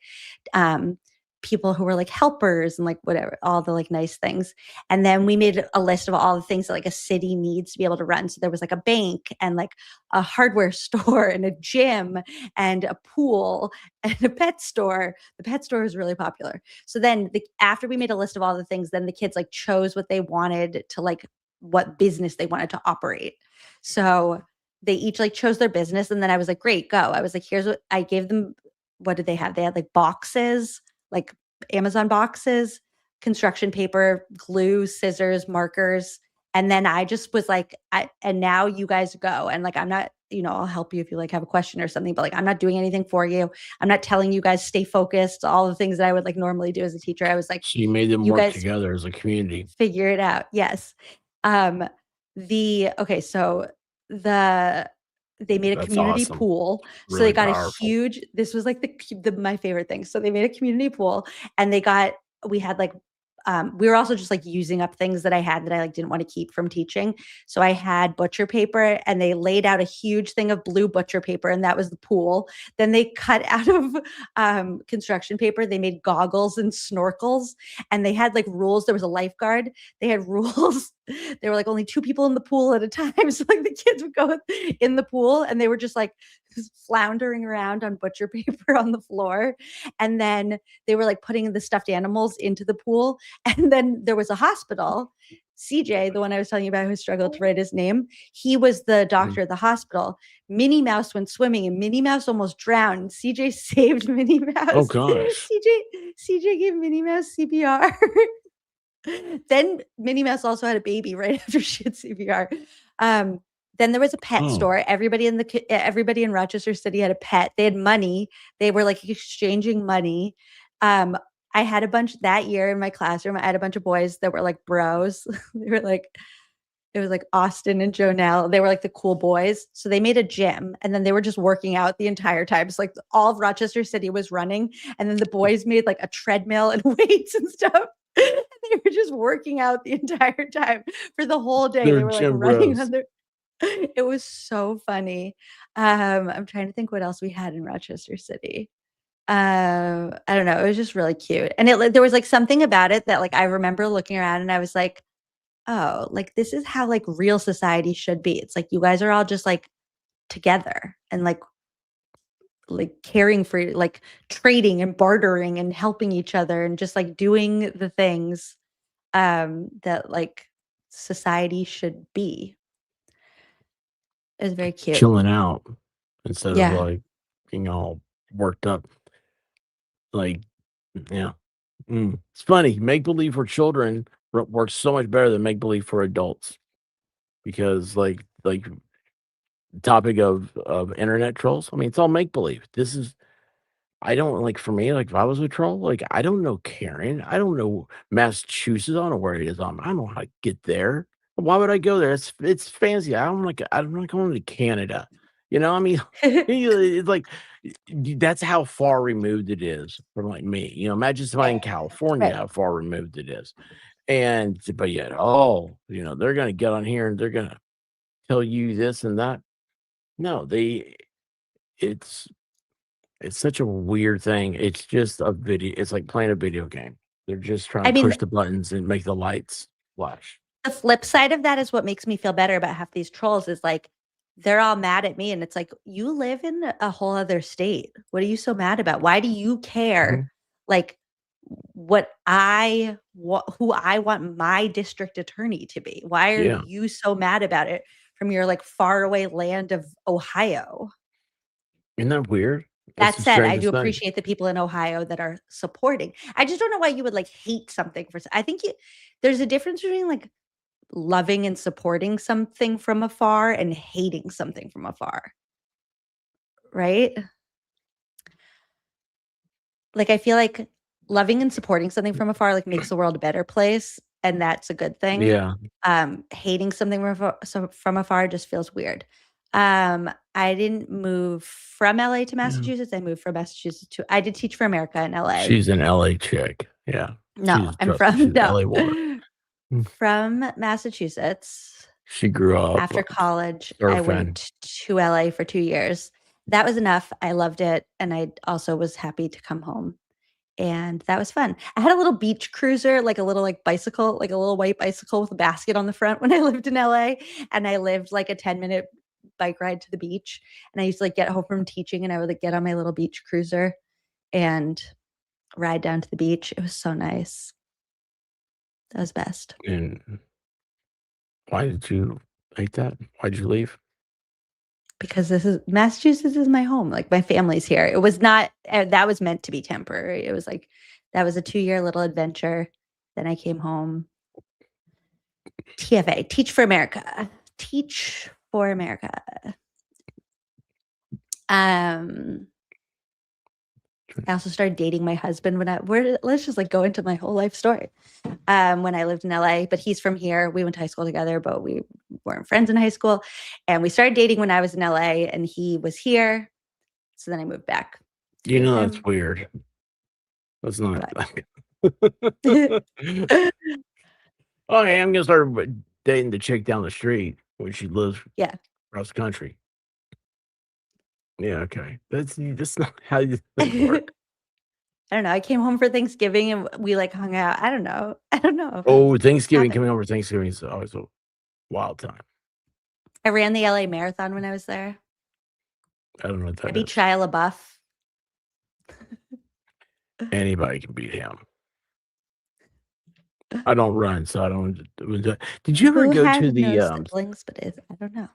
people who were like helpers and like whatever, all the like nice things. And then we made a list of all the things that like a city needs to be able to run. So there was like a bank and like a hardware store and a gym and a pool and a pet store. The pet store is really popular. So then after we made a list of all the things, then the kids like chose what they wanted to like what business they wanted to operate. So they each like chose their business. And then I was like, great, go. I was like, here's what I gave them. What did they have? They had like boxes, like Amazon boxes, construction paper, glue, scissors, markers. And then I just was like, and now you guys go. And like, I'm not, I'll help you if you like have a question or something, but like, I'm not doing anything for you. I'm not telling you guys stay focused, all the things that I would like normally do as a teacher. I was like, So you made them you work guys together as a community. figure it out. Yes. They made a That's community awesome. pool. So Really they got powerful. a huge, this was like my favorite thing. So they made a community pool and we had like, we were also just like using up things that I had that I like didn't want to keep from teaching. So I had butcher paper and they laid out a huge thing of blue butcher paper and that was the pool. Then they cut out of construction paper. They made goggles and snorkels and they had like rules. There was a lifeguard. They had rules. There were like only 2 people in the pool at a time. So like the kids would go in the pool and they were just like floundering around on butcher paper on the floor. And then they were like putting the stuffed animals into the pool. And then there was a hospital. CJ, the one I was telling you about who struggled to write his name, he was the doctor at the hospital. Minnie Mouse went swimming and Minnie Mouse almost drowned. CJ saved Minnie Mouse. Oh gosh. CJ gave Minnie Mouse CPR. Then Minnie Mouse also had a baby right after she had CPR. Then there was a pet store. Everybody in Rochester City had a pet. They had money. They were like exchanging money. I had a bunch that year in my classroom. I had a bunch of boys that were like bros. They were like, it was like Austin and Jonelle. They were like the cool boys. So they made a gym and then they were just working out the entire time. It's like all of Rochester City was running. And then the boys made like a treadmill and weights and stuff. And they were just working out the entire time for the whole day. They were like running on their. It was so funny. I'm trying to think what else we had in Rochester City. I don't know. It was just really cute. And there was like something about it that like I remember looking around and I was like, oh, like this is how like real society should be. It's like you guys are all just like together and like caring for like trading and bartering and helping each other and just like doing the things that like society should be. It was very cute. Chilling out instead Yeah. of like being all worked up. Like, yeah. It's funny. Make believe for children works so much better than make believe for adults. Because like the topic of internet trolls, I mean, it's all make believe. This is I don't like for me, like if I was a troll, like I don't know Karen. I don't know Massachusetts. I don't know where it is. I don't know how to get there. Why would I go there? It's fancy. I'm not going to Canada. I mean, it's like that's how far removed it is from like me. Imagine somebody in California how far removed it is. But yet, they're gonna get on here and they're gonna tell you this and that. No, it's such a weird thing. It's just a video. It's like playing a video game. They're just trying to push the buttons and make the lights flash. The flip side of that is what makes me feel better about half these trolls is like they're all mad at me and it's like you live in a whole other state. What are you so mad about? Why do you care like who I want my district attorney to be? Why are you so mad about it from your like faraway land of Ohio? Isn't that weird? That said, I do appreciate the people in Ohio that are supporting. I just don't know why you would like hate something I think there's a difference between like loving and supporting something from afar and hating something from afar. Right? Like I feel like loving and supporting something from afar like makes the world a better place and that's a good thing. Yeah. Hating something from afar just feels weird. I didn't move from LA to Massachusetts. I moved from Massachusetts I did Teach for America in LA. She's an LA chick. Yeah. No, I'm from LA woman. From Massachusetts. She grew up after college. surfing. I went to LA for 2 years. That was enough. I loved it. And I also was happy to come home. And that was fun. I had a little beach cruiser, like a little like bicycle, like a little white bicycle with a basket on the front when I lived in LA. And I lived like a 10-minute bike ride to the beach. And I used to like get home from teaching and I would like get on my little beach cruiser and ride down to the beach. It was so nice. That was best. And why did you hate that? Why'd you leave? Because Massachusetts is my home. Like my family's here. It was not, that was meant to be temporary. It was like, that was a 2-year little adventure. Then I came home. TFA, Teach for America. Teach for America. I also started dating my husband let's just like go into my whole life story. When I lived in LA, but he's from here. We went to high school together, but we weren't friends in high school. And we started dating when I was in LA and he was here. So then I moved back. You know, that's weird. That's not. Okay, I'm gonna start dating the chick down the street when she lives across the country. Yeah, okay. That's not how things work. I don't know. I came home for Thanksgiving and we like hung out. I don't know. Oh, Thanksgiving, coming over Thanksgiving is always a wild time. I ran the LA Marathon when I was there. I don't know what that I beat is. Shia LaBeouf. Anybody can beat him. I don't run, so I don't. Did you ever Who go has to the no siblings, but I don't know.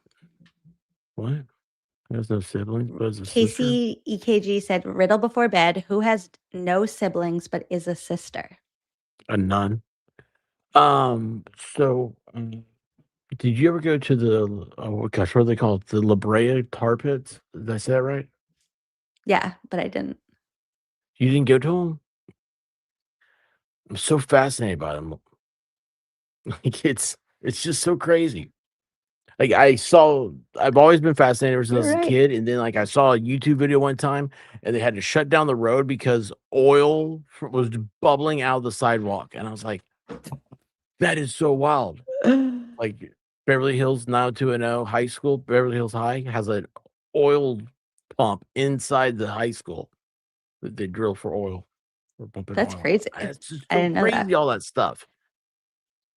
what? There's no siblings, but is a sister? Casey EKG said, riddle before bed. Who has no siblings but is a sister? A nun. So, did you ever go to the gosh, what are they called? The La Brea tar pits? Did I say that right? Yeah, but I didn't. You didn't go to them? I'm so fascinated by them. Like it's just so crazy. Like I've always been fascinated ever since I was a kid, and then like I saw a YouTube video one time, and they had to shut down the road because oil was bubbling out of the sidewalk, and I was like, that is so wild. Like Beverly Hills 90210 High School, Beverly Hills High has an oil pump inside the high school that they drill for oil. Or pumping That's oil. crazy. It's just I so didn't know that. crazy, all that stuff.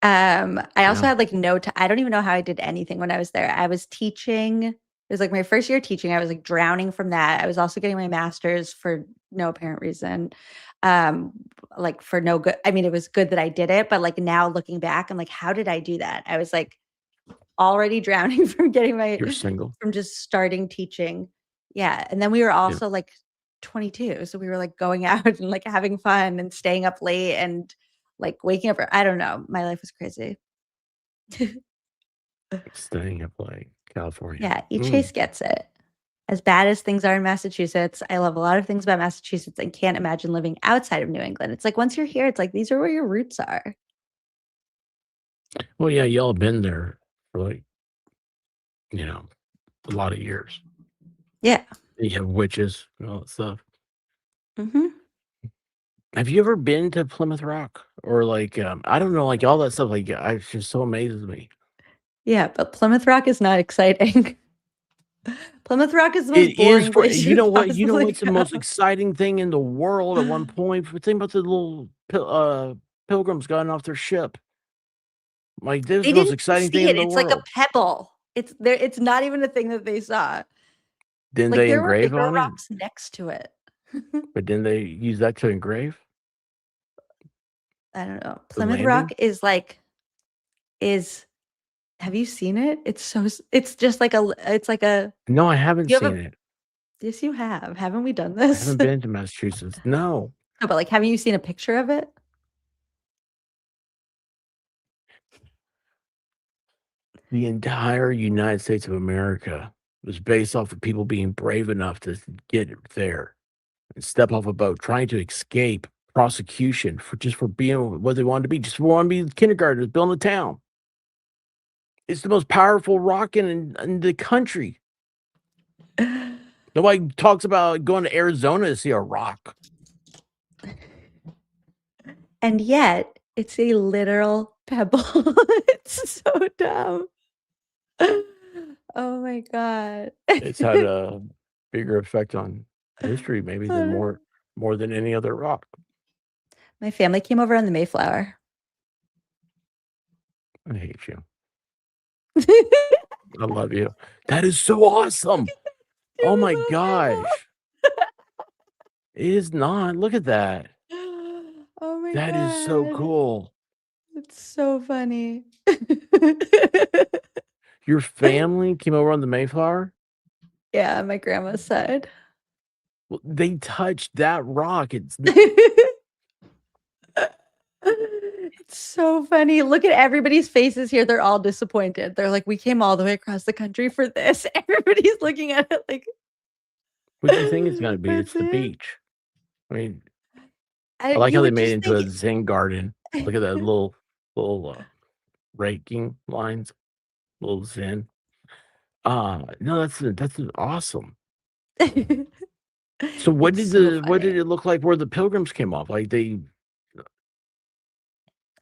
I also Yeah. had like I don't even know how I did anything when I was there. I was teaching. It was like my first year teaching. I was like drowning from that. I was also getting my master's for no apparent reason. Like for no good. I mean, it was good that I did it, but like now looking back, I'm like, how did I do that? I was like already drowning from getting You're single. from just starting teaching. Yeah. And then we were also like 22. So we were like going out and like having fun and staying up late and like waking up. I don't know. My life was crazy. Staying up late, California. Yeah. Chase gets it. As bad as things are in Massachusetts, I love a lot of things about Massachusetts and can't imagine living outside of New England. It's like once you're here, it's like these are where your roots are. Well, yeah, y'all have been there for like, a lot of years. Yeah. You have witches and all that stuff. Mm-hmm. Have you ever been to Plymouth Rock or like I don't know, like all that stuff? Like it just so amazes me. Yeah, but Plymouth Rock is not exciting. Plymouth Rock is the most It is boring for place you know what possibly what's the most exciting thing in the world at one point. Think about the little pilgrims going off their ship. Like this is They the most didn't exciting see thing in it. the It's like a world. pebble. It's there. It's not even a thing that they saw. Didn't Like they there were engrave bigger on it? rocks next to it. But didn't they use that to engrave? I don't know. The Plymouth landing? Rock is. Have you seen it? It's just like it's like a. No, I haven't You have seen it. Yes, you have. Haven't we done I this? haven't been to Massachusetts. No. No, but like, haven't you seen a picture of it? The entire United States of America was based off of people being brave enough to get there and step off a boat, trying to escape prosecution for being what they wanted to be, just want to be kindergartners building a town. It's the most powerful rock in the country. Nobody talks about going to Arizona to see a rock. And yet, it's a literal pebble. It's so dumb. Oh my god. It's had a bigger effect on history maybe than more than any other rock. My family came over on the Mayflower. I hate you. I love you. That is so awesome. Oh my gosh. It is not. Look at that. Oh my That is so God. cool. It's so funny. Your family came over on the Mayflower? Yeah, my grandma's side. Well, they touched that rock. It's It's so funny. Look at everybody's faces here. They're all disappointed. They're like, we came all the way across the country for this. Everybody's looking at it like, what do you think it's gonna be? It's that's the it. beach. I mean, I like You how they would made it just into a think Zen garden. Look at that little raking lines, little Zen. No, that's awesome. So what It's did so what did funny. it look like where the pilgrims came off? Like they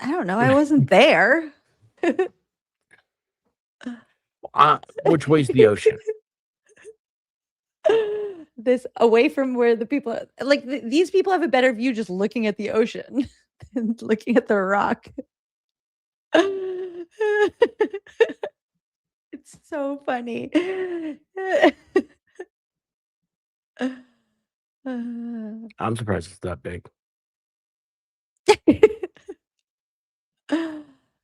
I don't know. I wasn't there. which way's the ocean? This away from where the people are, like these people have a better view just looking at the ocean than looking at the rock. It's so funny. I'm surprised it's that big.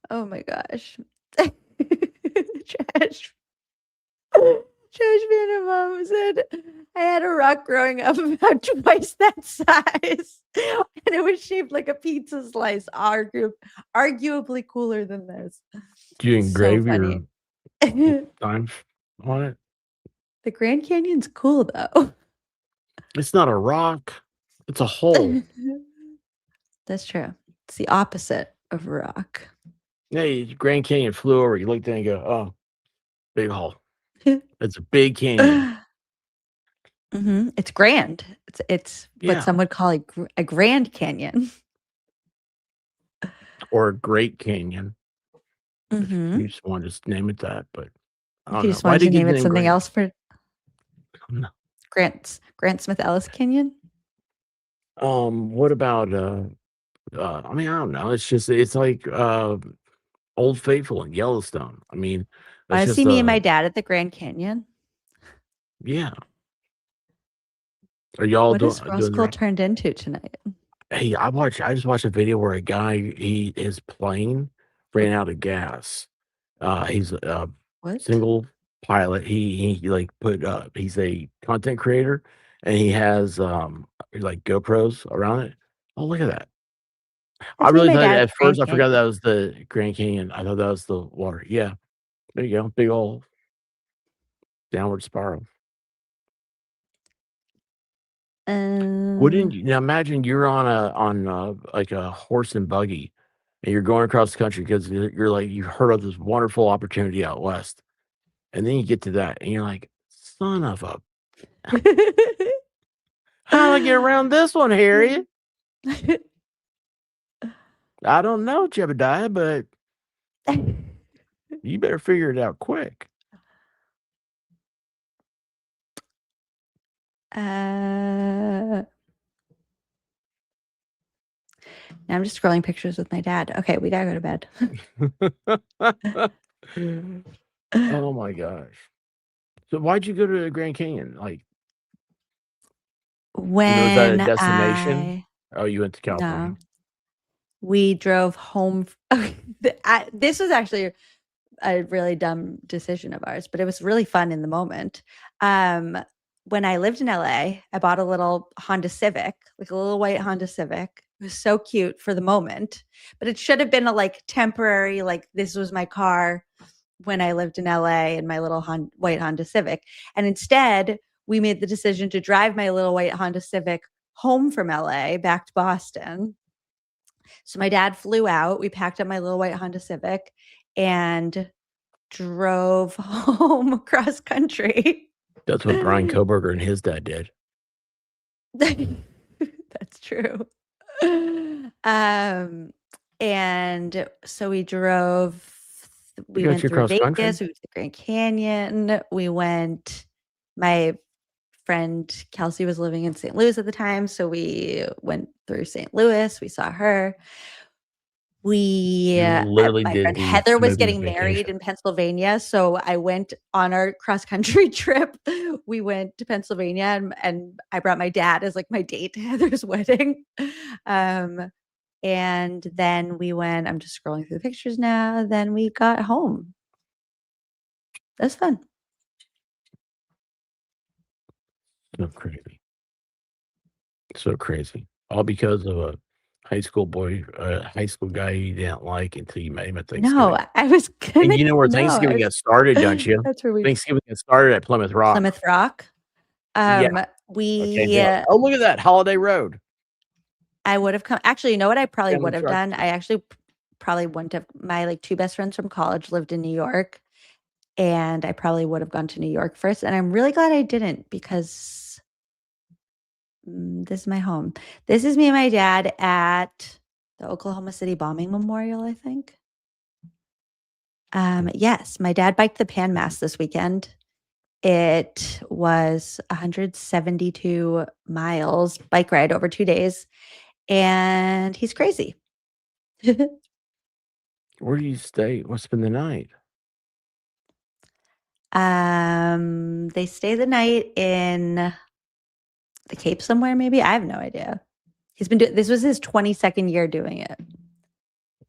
Oh my gosh. Trash. Trash Panda Mom said, I had a rock growing up about twice that size. And it was shaped like a pizza slice, arguably cooler than this. Do you So engrave funny. your times on it? The Grand Canyon's cool though. It's not a rock. It's a hole. That's true. It's the opposite of a rock. Hey, Grand Canyon flew over. You look there and go, oh, big hole. It's a big canyon. It's grand. It's Yeah. what some would call a Grand Canyon. Or a Great Canyon. Mm-hmm. You just want to just name it that, but I don't You know. just Why wanted did to it get name the it name something Grand? else for No. Grant Smith Ellis Canyon? What about I mean, I don't know. It's like Old Faithful in Yellowstone. I mean, Want that's to see just me and my dad at the Grand Canyon? yeah. Are y'all What has doing Squirrel doing the School right? turned into tonight? Hey, I just watched a video where a guy his plane ran out of gas. He's a What? single pilot. He like put he's a content creator and he has like GoPros around it. Oh, look at that. I That's me and really my thought dad at at the first Grand I forgot Canyon. that was the Grand Canyon. I thought that was the water. Yeah. There you go. Big old downward spiral. Wouldn't you now imagine you're on like a horse and buggy and you're going across the country because you're like you heard of this wonderful opportunity out west. And then you get to that and you're like, son of a how do I get around this one, Harriet? I don't know, Jebediah, but you better figure it out quick. Now I'm just scrolling pictures with my dad. Okay, we gotta go to bed. Oh my gosh. So why'd you go to the Grand Canyon? Like, was that a When destination? Oh, you went to California. no, we drove home. This was actually a really dumb decision of ours, but it was really fun in the moment. When I lived in LA, I bought a little Honda Civic, like a little white Honda Civic. It was so cute for the moment, but it should have been a like temporary, like this was my car when I lived in LA in my little white Honda Civic. And instead, we made the decision to drive my little white Honda Civic home from LA back to Boston. So my dad flew out. We packed up my little white Honda Civic and drove home across country. That's what Brian Koberger and his dad did. That's true. And so we drove. We got went you through across Vegas. country? We went to the Grand Canyon. We went. My friend Kelsey was living in St. Louis at the time, so we went through St. Louis. We saw her. You literally My did friend the Heather was movie getting married Vacation. in Pennsylvania, so I went on our cross country trip. We went to Pennsylvania, and I brought my dad as like my date to Heather's wedding. And then we went. I'm just scrolling through the pictures now. Then we got home. That was fun. So crazy. So crazy. All because of a high school guy you didn't like until you met him at Thanksgiving. No, I was And gonna. you know where No, I Thanksgiving was- got started, don't you? That's where we. Thanksgiving got started at Plymouth Rock. Plymouth Rock. Yeah. We. Okay. Oh, look at that Holiday Road. I would have come. Actually, you know what I probably Family would have truck. done? I actually probably wouldn't have. My like two best friends from college lived in New York, and I probably would have gone to New York first. And I'm really glad I didn't because this is my home. This is me and my dad at the Oklahoma City bombing memorial, I think. Yes, my dad biked the Pan Mass this weekend. It was 172 miles bike ride over 2 days, and he's crazy. Where do you stay? What's been the night? They stay the night in the Cape somewhere, maybe. I have no idea. He's been this was his 22nd year doing it.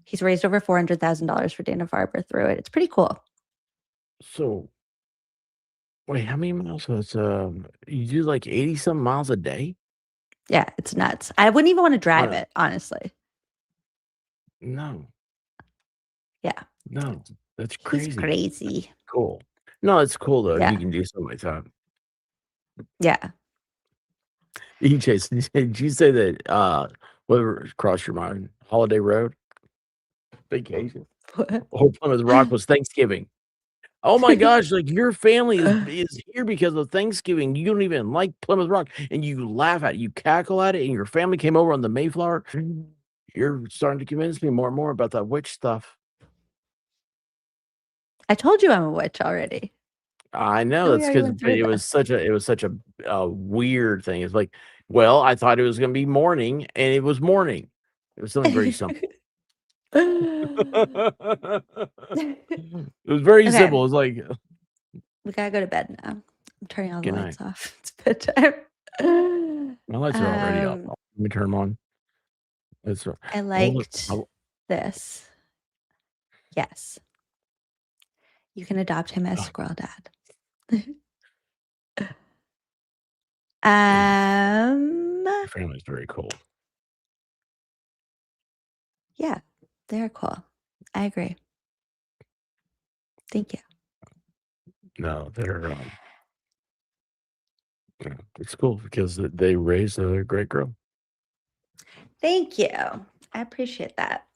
He's raised over $400,000 for Dana-Farber through it. It's pretty cool. So, wait, how many miles was you do like 80 some miles a day? Yeah, it's nuts. I wouldn't even want to drive Wow. it, honestly. No. Yeah. No. That's crazy. He's crazy. Cool. No, it's cool though. Yeah. You can do something like that. Yeah. Chase, did you say that whatever crossed your mind? Holiday Road? Vacation. Or Plymouth Rock was Thanksgiving. Oh my gosh, like your family is here because of Thanksgiving. You don't even like Plymouth Rock and you laugh at it, you cackle at it, and your family came over on the Mayflower. You're starting to convince me more and more about that witch stuff. I told you I'm a witch already. I know We that's already because went through it was such a weird thing. It's like, well, I thought it was going to be morning, and it was morning. It was something very simple. It was very Okay. simple. It was like, We gotta go to bed now. I'm turning all the Good lights off. It's bedtime. my lights are already up. Um, Let me turn them on. That's right. I liked this. Yes. You can adopt him as Squirrel Dad. Your family's very cool. Yeah, they're cool. I agree. Thank you. No, they're yeah, it's cool because they raised a great girl. Thank you. I appreciate that.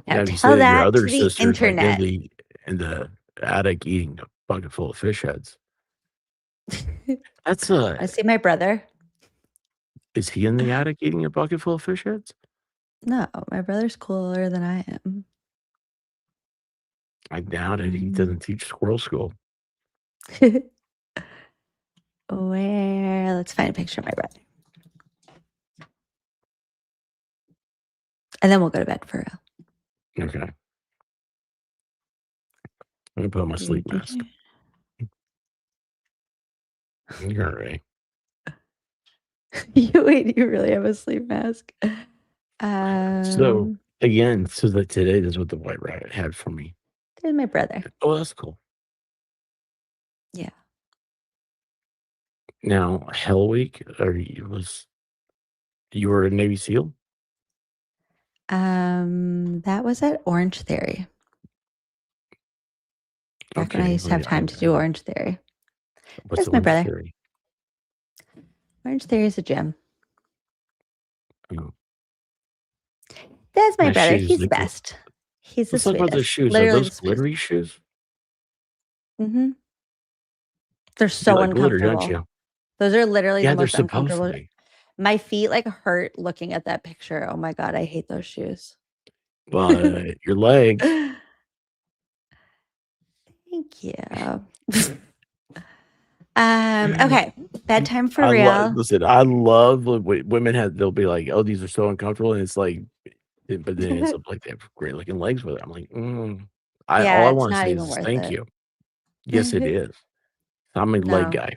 Now Yeah, you tell say that your that to other the sister's internet. like in the attic eating a bucket full of fish heads. That's I see my brother. is he in the attic eating a bucket full of fish heads? No, my brother's cooler than I am. I doubt it. He doesn't teach squirrel school. Where? Let's find a picture of my brother. And then we'll go to bed for real. Okay. I'm gonna put on my sleep mask. You're all right. You really have a sleep mask. So again, so that today this is what the white rabbit had for me. There's my brother. Oh, that's cool. Yeah. Now, Hell Week, you were a Navy SEAL? That was at Orange Theory. Back when I used to have wait, time to do Orange Theory. What's That's my Orange brother. Theory? Orange Theory is a gym. Oh. That's my My brother. shoes, He's the look at- best. He's the Let's talk about those sweetest. shoes. Are Literally those the sweetest. glittery shoes? Mm-hmm. They're so You like glitter, uncomfortable. don't you? Those are literally Yeah, the they're most supposed to uncomfortable. be. My feet like hurt looking at that picture. Oh my god, I hate those shoes. But your legs. Thank you. Okay. Bedtime for I real. listen, I love when women they'll be like, "Oh, these are so uncomfortable," and it's like, but then it's like they have great looking legs with it. I'm like, all Yeah, I it's want to not say even is worth thank it. you. Yes, it is. I'm a leg No. guy.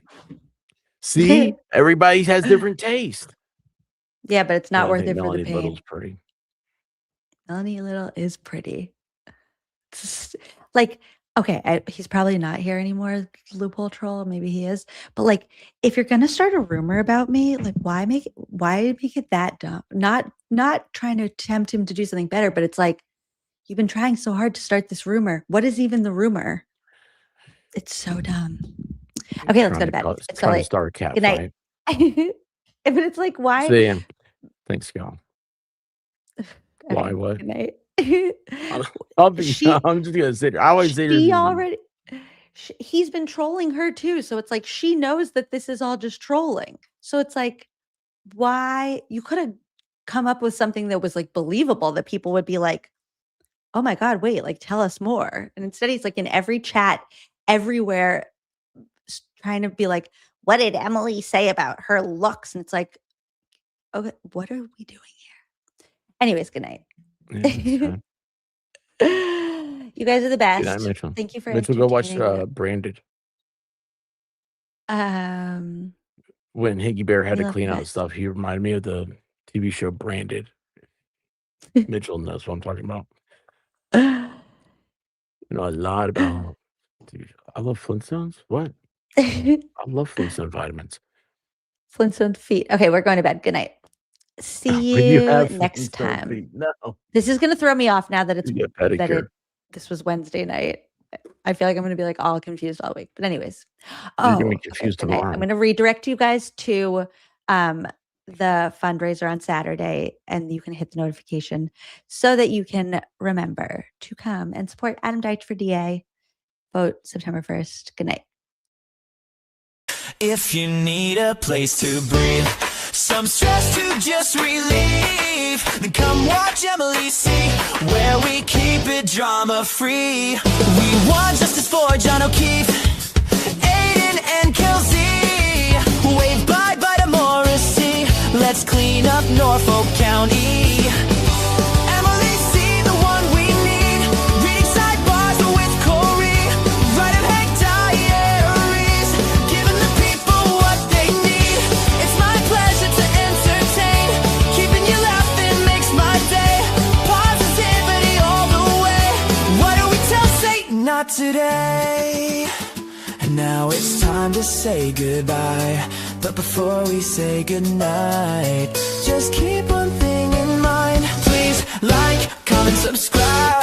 See, everybody has different taste. Yeah, but it's not I worth think it for the Melanie Little's pain. pretty. Melanie Little is pretty. It's just, like, okay, he's probably not here anymore, loophole troll. Maybe he is. But like, if you're gonna start a rumor about me, like, why make it that dumb? Not trying to tempt him to do something better, but it's like, you've been trying so hard to start this rumor. What is even the rumor? It's so dumb. Okay, let's go to bed. It's so trying to late. start a cat Good night. fight. But it's like, why? Sam, thanks, y'all. Why? Okay, What? good night. I'm just gonna sit here. I always say He this. already he's been trolling her too, so it's like she knows that this is all just trolling. So it's like, why you could have come up with something that was like believable, that people would be like, oh my God, wait, like tell us more. And instead he's like in every chat everywhere trying to be like, what did Emily say about her looks? And it's like, okay, what are we doing here? Anyways, good night. Yeah, You guys are the good night, best. Mitchell. Thank you for Mitchell, go watch entertaining me. Branded. Um, When Higgy Bear had you to love clean the out best. stuff, he reminded me of the TV show Branded. Mitchell knows what I'm talking about. You know a lot about. Dude, I love Flintstones. What? I love Flintstone vitamins. Flintstone feet. Okay, we're going to bed. Good night. See When you you have next Flintstone time. feet, no. This is gonna throw me off now that You get pedicure. this was Wednesday night. I feel like I'm gonna be like all confused all week. But anyways. You're gonna be Okay, confused good night. I'm tomorrow. gonna redirect you guys to the fundraiser on Saturday, and you can hit the notification so that you can remember to come and support Adam Deitch for DA. Vote September 1st. Good night. If you need a place to breathe, some stress to just relieve, then come watch Emily see, where we keep it drama free. We want justice for John O'Keefe, Aiden and Kelsey, waved bye-bye to Morrissey. Let's clean up Norfolk County. Emily C, the one we need, reading sidebars with Corey, writing Hank diaries, giving the people what they need. It's my pleasure to entertain, keeping you laughing makes my day. Positivity all the way. Why don't we tell Satan not today? And now it's time to say goodbye. But before we say goodnight, just keep one thing in mind. Please like, comment, subscribe.